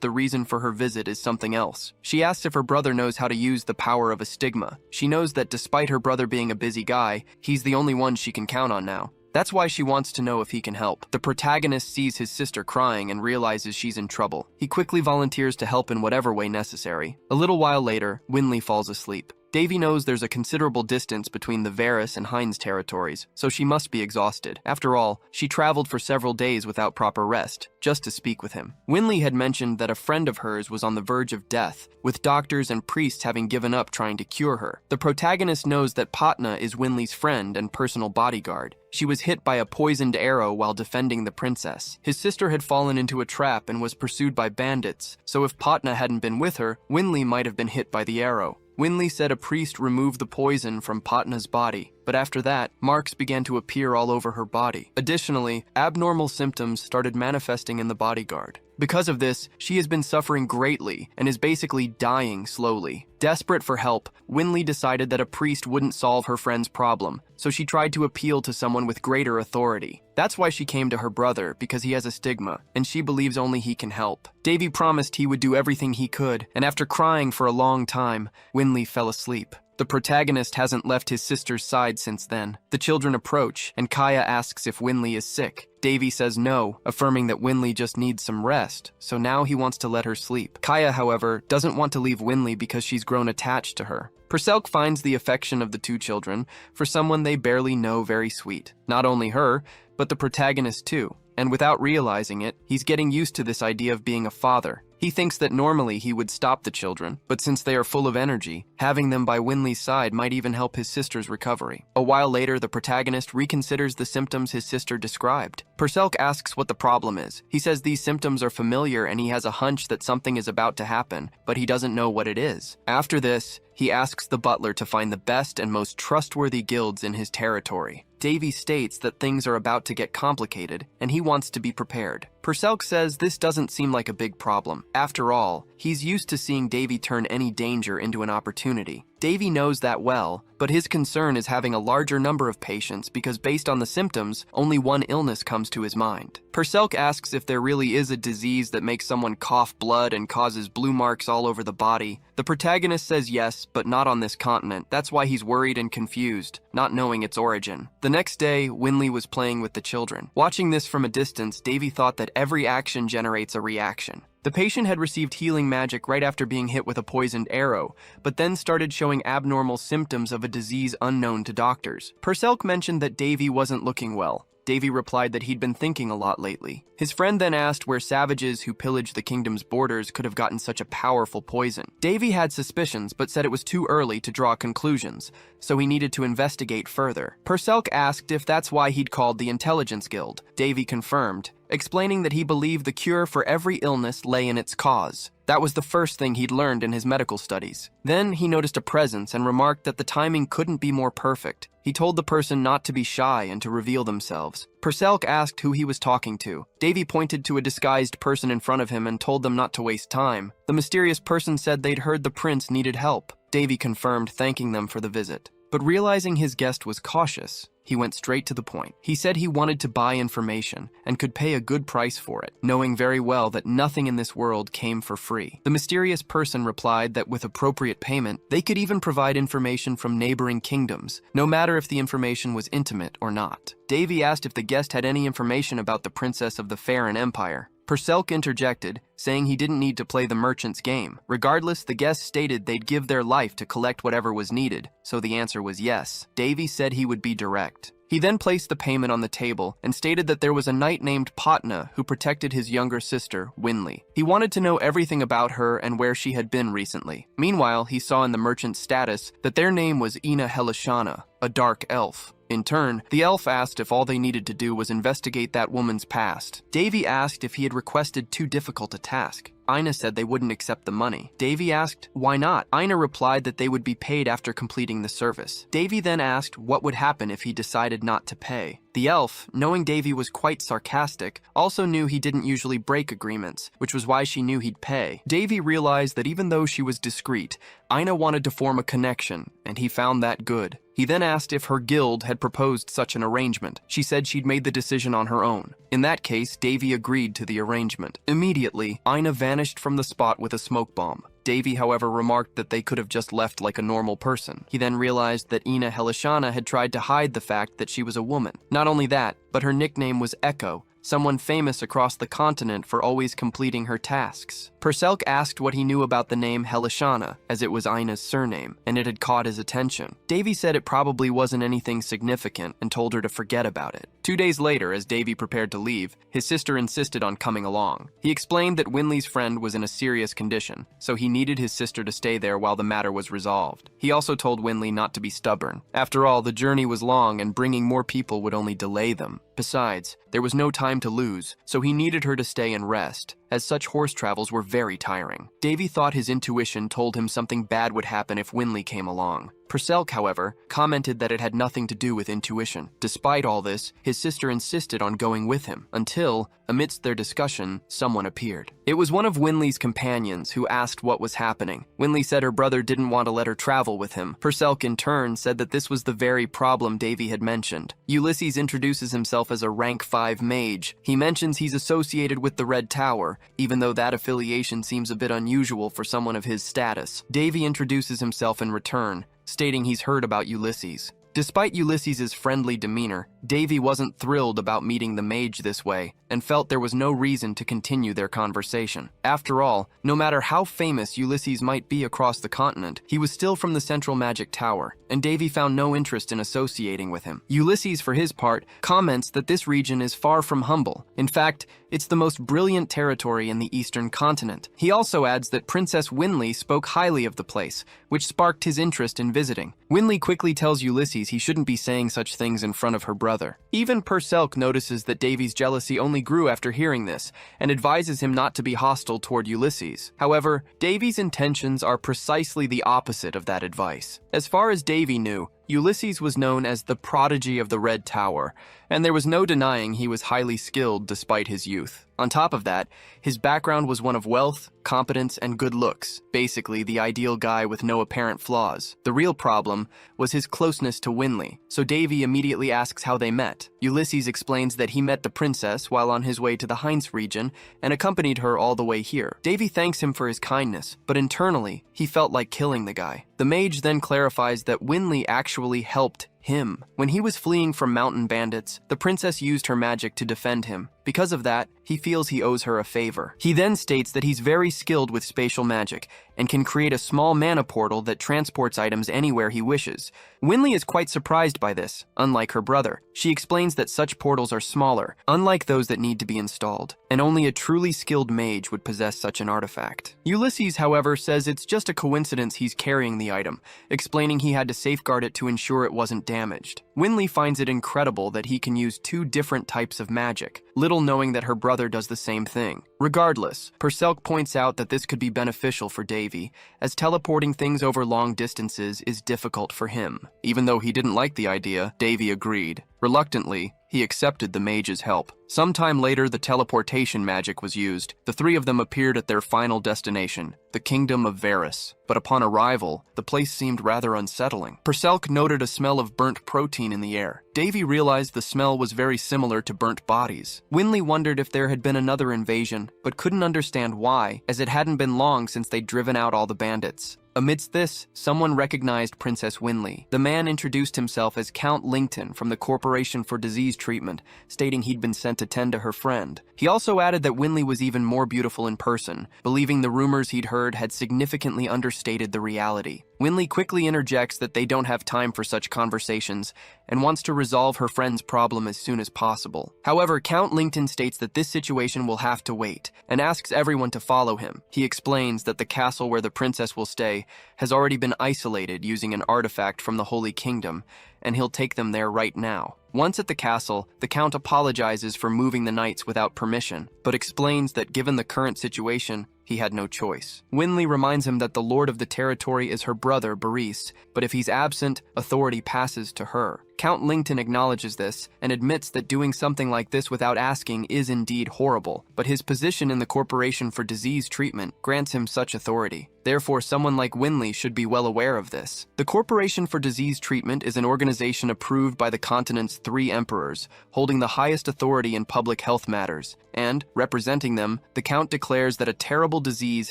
the reason for her visit is something else. She asks if her brother knows how to use the power of a stigma. She knows that despite her brother being a busy guy, he's the only one she can count on now. That's why she wants to know if he can help. The protagonist sees his sister crying and realizes she's in trouble. He quickly volunteers to help in whatever way necessary. A little while later, Winley falls asleep. Davy knows there's a considerable distance between the Varys and Hines territories, so she must be exhausted. After all, she traveled for several days without proper rest, just to speak with him. Winley had mentioned that a friend of hers was on the verge of death, with doctors and priests having given up trying to cure her. The protagonist knows that Patna is Winley's friend and personal bodyguard. She was hit by a poisoned arrow while defending the princess. His sister had fallen into a trap and was pursued by bandits, so if Patna hadn't been with her, Winley might have been hit by the arrow. Winley said a priest removed the poison from Patna's body, but after that, marks began to appear all over her body. Additionally, abnormal symptoms started manifesting in the bodyguard. Because of this, she has been suffering greatly and is basically dying slowly. Desperate for help, Winley decided that a priest wouldn't solve her friend's problem, so she tried to appeal to someone with greater authority. That's why she came to her brother, because he has a stigma, and she believes only he can help. Davy promised he would do everything he could, and after crying for a long time, Winley fell asleep. The protagonist hasn't left his sister's side since then. The children approach, and Kaya asks if Winley is sick. Davy says no, affirming that Winley just needs some rest, so now he wants to let her sleep. Kaya, however, doesn't want to leave Winley because she's grown attached to her. Purcell finds the affection of the two children for someone they barely know very sweet. Not only her, but the protagonist too. And without realizing it, he's getting used to this idea of being a father. He thinks that normally he would stop the children, but since they are full of energy, having them by Winley's side might even help his sister's recovery. A while later, the protagonist reconsiders the symptoms his sister described. Purcell asks what the problem is. He says these symptoms are familiar and he has a hunch that something is about to happen, but he doesn't know what it is. After this, he asks the butler to find the best and most trustworthy guilds in his territory. Davy states that things are about to get complicated, and he wants to be prepared. Purcell says this doesn't seem like a big problem. After all, he's used to seeing Davy turn any danger into an opportunity. Davy knows that well, but his concern is having a larger number of patients because based on the symptoms, only one illness comes to his mind. Purcell asks if there really is a disease that makes someone cough blood and causes blue marks all over the body. The protagonist says yes, but not on this continent. That's why he's worried and confused, not knowing its origin. The next day, Winley was playing with the children. Watching this from a distance, Davy thought that every action generates a reaction. The patient had received healing magic right after being hit with a poisoned arrow, but then started showing abnormal symptoms of a disease unknown to doctors. Purcell mentioned that Davy wasn't looking well. Davy replied that he'd been thinking a lot lately. His friend then asked where savages who pillaged the kingdom's borders could have gotten such a powerful poison. Davy had suspicions, but said it was too early to draw conclusions, so he needed to investigate further. Purcell asked if that's why he'd called the Intelligence Guild. Davy confirmed, explaining that he believed the cure for every illness lay in its cause. That was the first thing he'd learned in his medical studies. Then he noticed a presence and remarked that the timing couldn't be more perfect. He told the person not to be shy and to reveal themselves. Purcell asked who he was talking to. Davy pointed to a disguised person in front of him and told them not to waste time. The mysterious person said they'd heard the prince needed help. Davy confirmed, thanking them for the visit. But realizing his guest was cautious, he went straight to the point. He said he wanted to buy information and could pay a good price for it, knowing very well that nothing in this world came for free. The mysterious person replied that with appropriate payment, they could even provide information from neighboring kingdoms, no matter if the information was intimate or not. Davy asked if the guest had any information about the princess of the Farron Empire. Purcell interjected, saying he didn't need to play the merchant's game. Regardless, the guests stated they'd give their life to collect whatever was needed, so the answer was yes. Davy said he would be direct. He then placed the payment on the table and stated that there was a knight named Patna who protected his younger sister, Winley. He wanted to know everything about her and where she had been recently. Meanwhile, he saw in the merchant's status that their name was Ina Helishana, a dark elf. In turn, the elf asked if all they needed to do was investigate that woman's past. Davy asked if he had requested too difficult a task. Ina said they wouldn't accept the money. Davy asked, why not? Ina replied that they would be paid after completing the service. Davy then asked what would happen if he decided not to pay. The elf, knowing Davy was quite sarcastic, also knew he didn't usually break agreements, which was why she knew he'd pay. Davy realized that even though she was discreet, Ina wanted to form a connection, and he found that good. He then asked if her guild had proposed such an arrangement. She said she'd made the decision on her own. In that case, Davy agreed to the arrangement. Immediately, Ina vanished from the spot with a smoke bomb. Davy, however, remarked that they could have just left like a normal person. He then realized that Ina Helishana had tried to hide the fact that she was a woman. Not only that, but her nickname was Echo, someone famous across the continent for always completing her tasks. Purcell asked what he knew about the name Helishana, as it was Ina's surname, and it had caught his attention. Davy said it probably wasn't anything significant and told her to forget about it. 2 days later, as Davy prepared to leave, his sister insisted on coming along. He explained that Winley's friend was in a serious condition, so he needed his sister to stay there while the matter was resolved. He also told Winley not to be stubborn. After all, the journey was long and bringing more people would only delay them. Besides, there was no time to lose, so he needed her to stay and rest, as such horse travels were very tiring. Davy thought his intuition told him something bad would happen if Winley came along. Purcell, however, commented that it had nothing to do with intuition. Despite all this, his sister insisted on going with him, until, amidst their discussion, someone appeared. It was one of Winley's companions who asked what was happening. Winley said her brother didn't want to let her travel with him. Purcell, in turn, said that this was the very problem Davy had mentioned. Ulysses introduces himself as a rank 5 mage. He mentions he's associated with the Red Tower, even though that affiliation seems a bit unusual for someone of his status. Davy introduces himself in return, stating he's heard about Ulysses. Despite Ulysses' friendly demeanor, Davy wasn't thrilled about meeting the mage this way and felt there was no reason to continue their conversation. After all, no matter how famous Ulysses might be across the continent, he was still from the Central Magic Tower, and Davy found no interest in associating with him. Ulysses, for his part, comments that this region is far from humble. In fact, it's the most brilliant territory in the eastern continent. He also adds that Princess Winley spoke highly of the place, which sparked his interest in visiting. Winley quickly tells Ulysses he shouldn't be saying such things in front of her brother. Even Purselk notices that Davy's jealousy only grew after hearing this, and advises him not to be hostile toward Ulysses. However, Davy's intentions are precisely the opposite of that advice. As far as Davy knew, Ulysses was known as the prodigy of the Red Tower, and there was no denying he was highly skilled despite his youth. On top of that, his background was one of wealth, competence, and good looks, basically the ideal guy with no apparent flaws. The real problem was his closeness to Winley, so Davy immediately asks how they met. Ulysses explains that he met the princess while on his way to the Hines region and accompanied her all the way here. Davy thanks him for his kindness, but internally, he felt like killing the guy. The mage then clarifies that Winley actually helped him. When he was fleeing from mountain bandits, the princess used her magic to defend him. Because of that, he feels he owes her a favor. He then states that he's very skilled with spatial magic and can create a small mana portal that transports items anywhere he wishes. Winley is quite surprised by this, unlike her brother. She explains that such portals are smaller, unlike those that need to be installed, and only a truly skilled mage would possess such an artifact. Ulysses, however, says it's just a coincidence he's carrying the item, explaining he had to safeguard it to ensure it wasn't damaged. Winley finds it incredible that he can use two different types of magic, little knowing that her brother does the same thing. Regardless, Purselk points out that this could be beneficial for Davy, as teleporting things over long distances is difficult for him. Even though he didn't like the idea, Davy agreed. Reluctantly, he accepted the mage's help. Sometime later, the teleportation magic was used. The three of them appeared at their final destination, the kingdom of Varus. But upon arrival, the place seemed rather unsettling. Purselk noted a smell of burnt protein in the air. Davy realized the smell was very similar to burnt bodies. Winley wondered if there had been another invasion, but couldn't understand why, as it hadn't been long since they'd driven out all the bandits. Amidst this, someone recognized Princess Winley. The man introduced himself as Count Lington from the Corporation for Disease Treatment, stating he'd been sent to tend to her friend. He also added that Winley was even more beautiful in person, believing the rumors he'd heard had significantly understated the reality. Winley quickly interjects that they don't have time for such conversations and wants to resolve her friend's problem as soon as possible. However, Count Lington states that this situation will have to wait and asks everyone to follow him. He explains that the castle where the princess will stay has already been isolated using an artifact from the Holy Kingdom, and he'll take them there right now. Once at the castle, the Count apologizes for moving the knights without permission, but explains that given the current situation, he had no choice. Winley reminds him that the lord of the territory is her brother, Boris, but if he's absent, authority passes to her. Count Lington acknowledges this and admits that doing something like this without asking is indeed horrible, but his position in the Corporation for Disease Treatment grants him such authority. Therefore, someone like Winley should be well aware of this. The Corporation for Disease Treatment is an organization approved by the continent's 3 emperors, holding the highest authority in public health matters, and, representing them, the Count declares that a terrible disease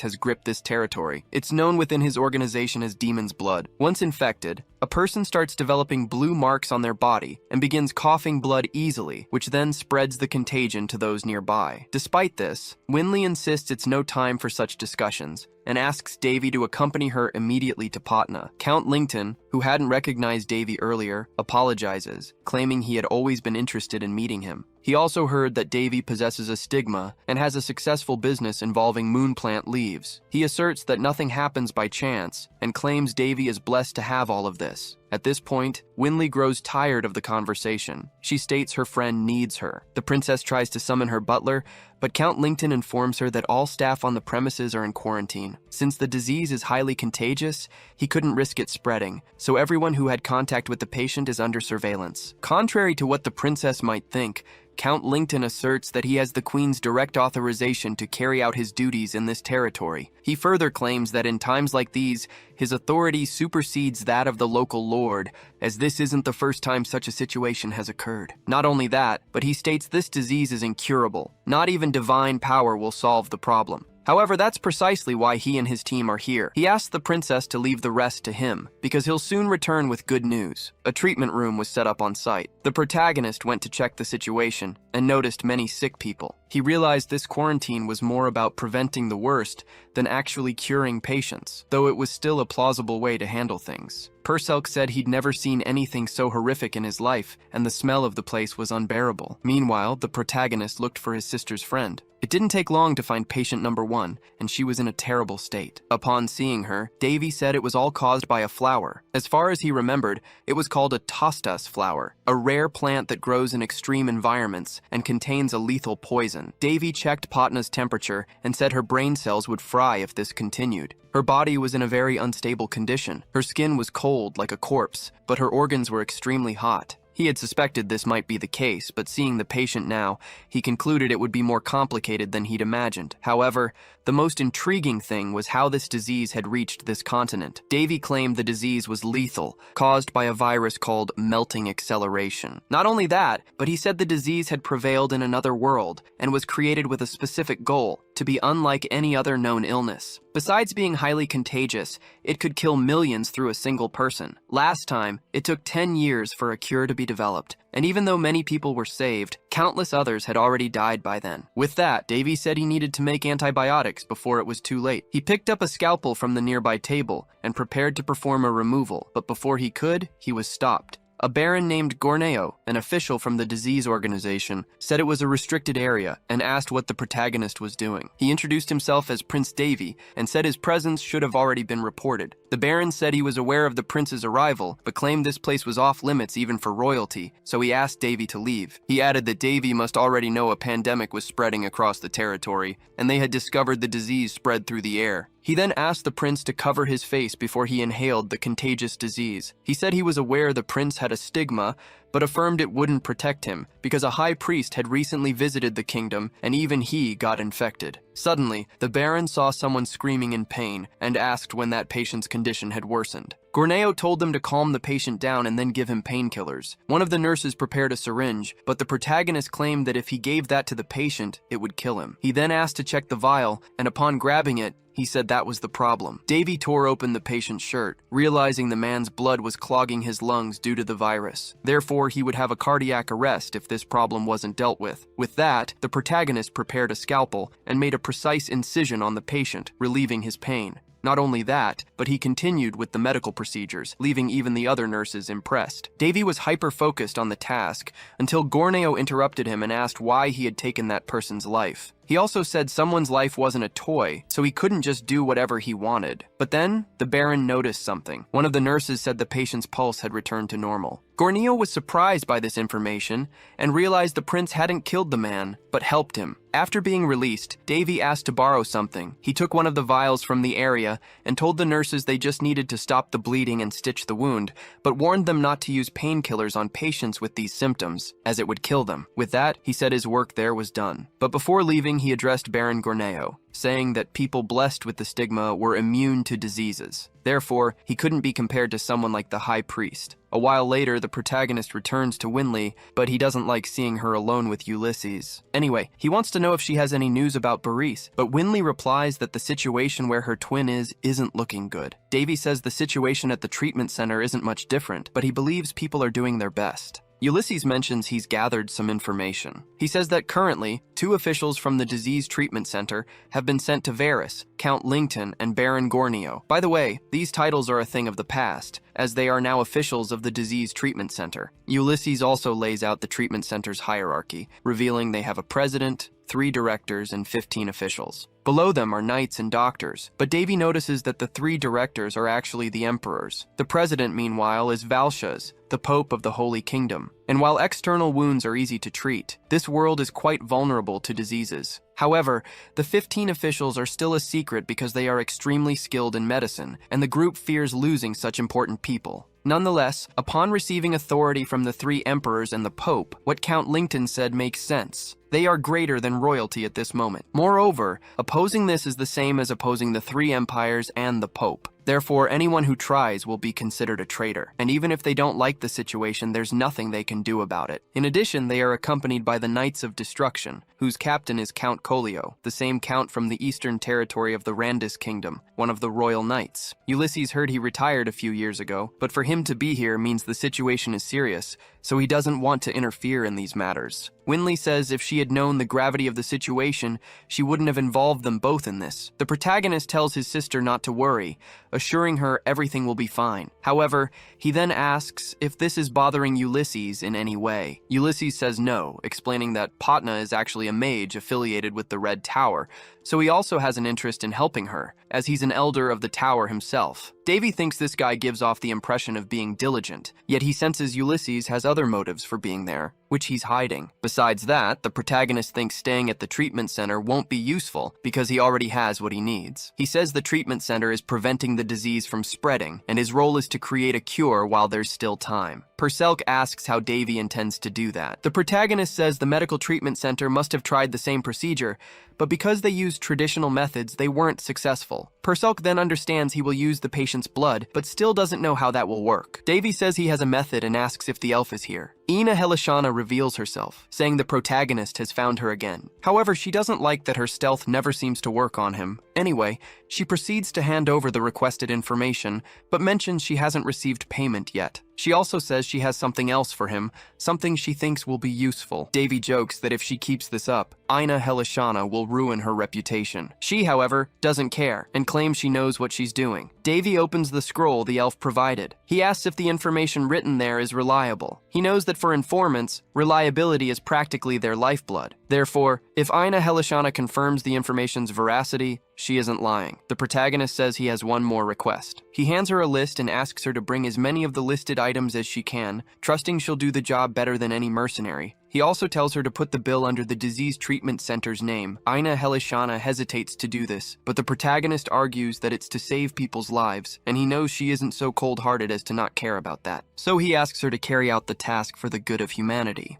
has gripped this territory. It's known within his organization as Demon's Blood. Once infected, a person starts developing blue marks on their body and begins coughing blood easily, which then spreads the contagion to those nearby. Despite this, Winley insists it's no time for such discussions and asks Davy to accompany her immediately to Patna. Count Lington, who hadn't recognized Davy earlier, apologizes, claiming he had always been interested in meeting him. He also heard that Davy possesses a stigma and has a successful business involving moon plant leaves. He asserts that nothing happens by chance and claims Davy is blessed to have all of this. At this point, Winley grows tired of the conversation. She states her friend needs her. The princess tries to summon her butler, but Count Lington informs her that all staff on the premises are in quarantine. Since the disease is highly contagious, he couldn't risk it spreading, so everyone who had contact with the patient is under surveillance. Contrary to what the princess might think, Count Lington asserts that he has the Queen's direct authorization to carry out his duties in this territory. He further claims that in times like these, his authority supersedes that of the local lord, as this isn't the first time such a situation has occurred. Not only that, but he states this disease is incurable. Not even divine power will solve the problem. However, that's precisely why he and his team are here. He asks the princess to leave the rest to him, because he'll soon return with good news. A treatment room was set up on site. The protagonist went to check the situation and noticed many sick people. He realized this quarantine was more about preventing the worst than actually curing patients, though it was still a plausible way to handle things. Perselk said he'd never seen anything so horrific in his life, and the smell of the place was unbearable. Meanwhile, the protagonist looked for his sister's friend. It didn't take long to find patient number 1, and she was in a terrible state. Upon seeing her, Davy said it was all caused by a flower. As far as he remembered, it was called a tostas flower, a rare plant that grows in extreme environments and contains a lethal poison. Davy checked Patna's temperature and said her brain cells would fry if this continued. Her body was in a very unstable condition. Her skin was cold like a corpse, but her organs were extremely hot. He had suspected this might be the case, but seeing the patient now, he concluded it would be more complicated than he'd imagined. However, the most intriguing thing was how this disease had reached this continent. Davy claimed the disease was lethal, caused by a virus called melting acceleration. Not only that, but he said the disease had prevailed in another world and was created with a specific goal, to be unlike any other known illness. Besides being highly contagious, it could kill millions through a single person. Last time, it took 10 years for a cure to be developed, and even though many people were saved, countless others had already died by then. With that, Davy said he needed to make antibiotics before it was too late. He picked up a scalpel from the nearby table and prepared to perform a removal, but before he could, he was stopped. A baron named Gorneo, an official from the disease organization, said it was a restricted area and asked what the protagonist was doing. He introduced himself as Prince Davy and said his presence should have already been reported. The baron said he was aware of the prince's arrival, but claimed this place was off limits even for royalty, so he asked Davy to leave. He added that Davy must already know a pandemic was spreading across the territory, and they had discovered the disease spread through the air. He then asked the prince to cover his face before he inhaled the contagious disease. He said he was aware the prince had a stigma, but affirmed it wouldn't protect him because a high priest had recently visited the kingdom and even he got infected. Suddenly, the baron saw someone screaming in pain and asked when that patient's condition had worsened. Gorneo told them to calm the patient down and then give him painkillers. One of the nurses prepared a syringe, but the protagonist claimed that if he gave that to the patient, it would kill him. He then asked to check the vial, and upon grabbing it, he said that was the problem. Davy tore open the patient's shirt, realizing the man's blood was clogging his lungs due to the virus. Therefore, he would have a cardiac arrest if this problem wasn't dealt with. With that, the protagonist prepared a scalpel and made a precise incision on the patient, relieving his pain. Not only that, but he continued with the medical procedures, leaving even the other nurses impressed. Davy was hyper-focused on the task until Gorneo interrupted him and asked why he had taken that person's life. He also said someone's life wasn't a toy, so he couldn't just do whatever he wanted. But then, the Baron noticed something. One of the nurses said the patient's pulse had returned to normal. Gorneo was surprised by this information and realized the prince hadn't killed the man, but helped him. After being released, Davy asked to borrow something. He took one of the vials from the area and told the nurses they just needed to stop the bleeding and stitch the wound, but warned them not to use painkillers on patients with these symptoms, as it would kill them. With that, he said his work there was done. But before leaving, he addressed Baron Gorneo, saying that people blessed with the stigma were immune to diseases. Therefore, he couldn't be compared to someone like the High Priest. A while later, the protagonist returns to Winley, but he doesn't like seeing her alone with Ulysses. Anyway, he wants to know if she has any news about Boris, but Winley replies that the situation where her twin isn't looking good. Davy says the situation at the treatment center isn't much different, but he believes people are doing their best. Ulysses mentions he's gathered some information. He says that currently, 2 officials from the disease treatment center have been sent to Varys, Count Lington, and Baron Gorneo. By the way, these titles are a thing of the past, as they are now officials of the disease treatment center. Ulysses also lays out the treatment center's hierarchy, revealing they have a president, 3 directors, and 15 officials. Below them are knights and doctors, but Davy notices that the 3 directors are actually the emperors. The president, meanwhile, is Valshaz, the Pope of the Holy Kingdom. And while external wounds are easy to treat, this world is quite vulnerable to diseases. However, the 15 officials are still a secret because they are extremely skilled in medicine, and the group fears losing such important people. Nonetheless, upon receiving authority from the 3 emperors and the Pope, what Count Lington said makes sense. They are greater than royalty at this moment. Moreover, opposing this is the same as opposing the 3 empires and the Pope. Therefore, anyone who tries will be considered a traitor. And even if they don't like the situation, there's nothing they can do about it. In addition, they are accompanied by the Knights of Destruction, whose captain is Count Collio, the same count from the eastern territory of the Randis Kingdom, one of the royal knights. Ulysses heard he retired a few years ago, but for him to be here means the situation is serious, so he doesn't want to interfere in these matters. Winley says if she had known the gravity of the situation, she wouldn't have involved them both in this. The protagonist tells his sister not to worry, assuring her everything will be fine. However, he then asks if this is bothering Ulysses in any way. Ulysses says no, explaining that Patna is actually a mage affiliated with the Red Tower, so he also has an interest in helping her, as he's an elder of the tower himself. Davy thinks this guy gives off the impression of being diligent, yet he senses Ulysses has other motives for being there, which he's hiding. Besides that, the protagonist thinks staying at the treatment center won't be useful because he already has what he needs. He says the treatment center is preventing the disease from spreading, and his role is to create a cure while there's still time. Purcell asks how Davy intends to do that. The protagonist says the medical treatment center must have tried the same procedure, but because they used traditional methods, they weren't successful. Purcell then understands he will use the patient's blood, but still doesn't know how that will work. Davy says he has a method and asks if the elf is here. Ina Helishana reveals herself, saying the protagonist has found her again. However, she doesn't like that her stealth never seems to work on him. Anyway, she proceeds to hand over the requested information, but mentions she hasn't received payment yet. She also says she has something else for him, something she thinks will be useful. Davy jokes that if she keeps this up, Ina Helishana will ruin her reputation. She, however, doesn't care and claims she knows what she's doing. Davy opens the scroll the elf provided. He asks if the information written there is reliable. He knows that for informants, reliability is practically their lifeblood. Therefore, if Ina Helishana confirms the information's veracity, she isn't lying. The protagonist says he has one more request. He hands her a list and asks her to bring as many of the listed items as she can, trusting she'll do the job better than any mercenary. He also tells her to put the bill under the disease treatment center's name. Ina Helishana hesitates to do this, but the protagonist argues that it's to save people's lives, and he knows she isn't so cold-hearted as to not care about that. So he asks her to carry out the task for the good of humanity.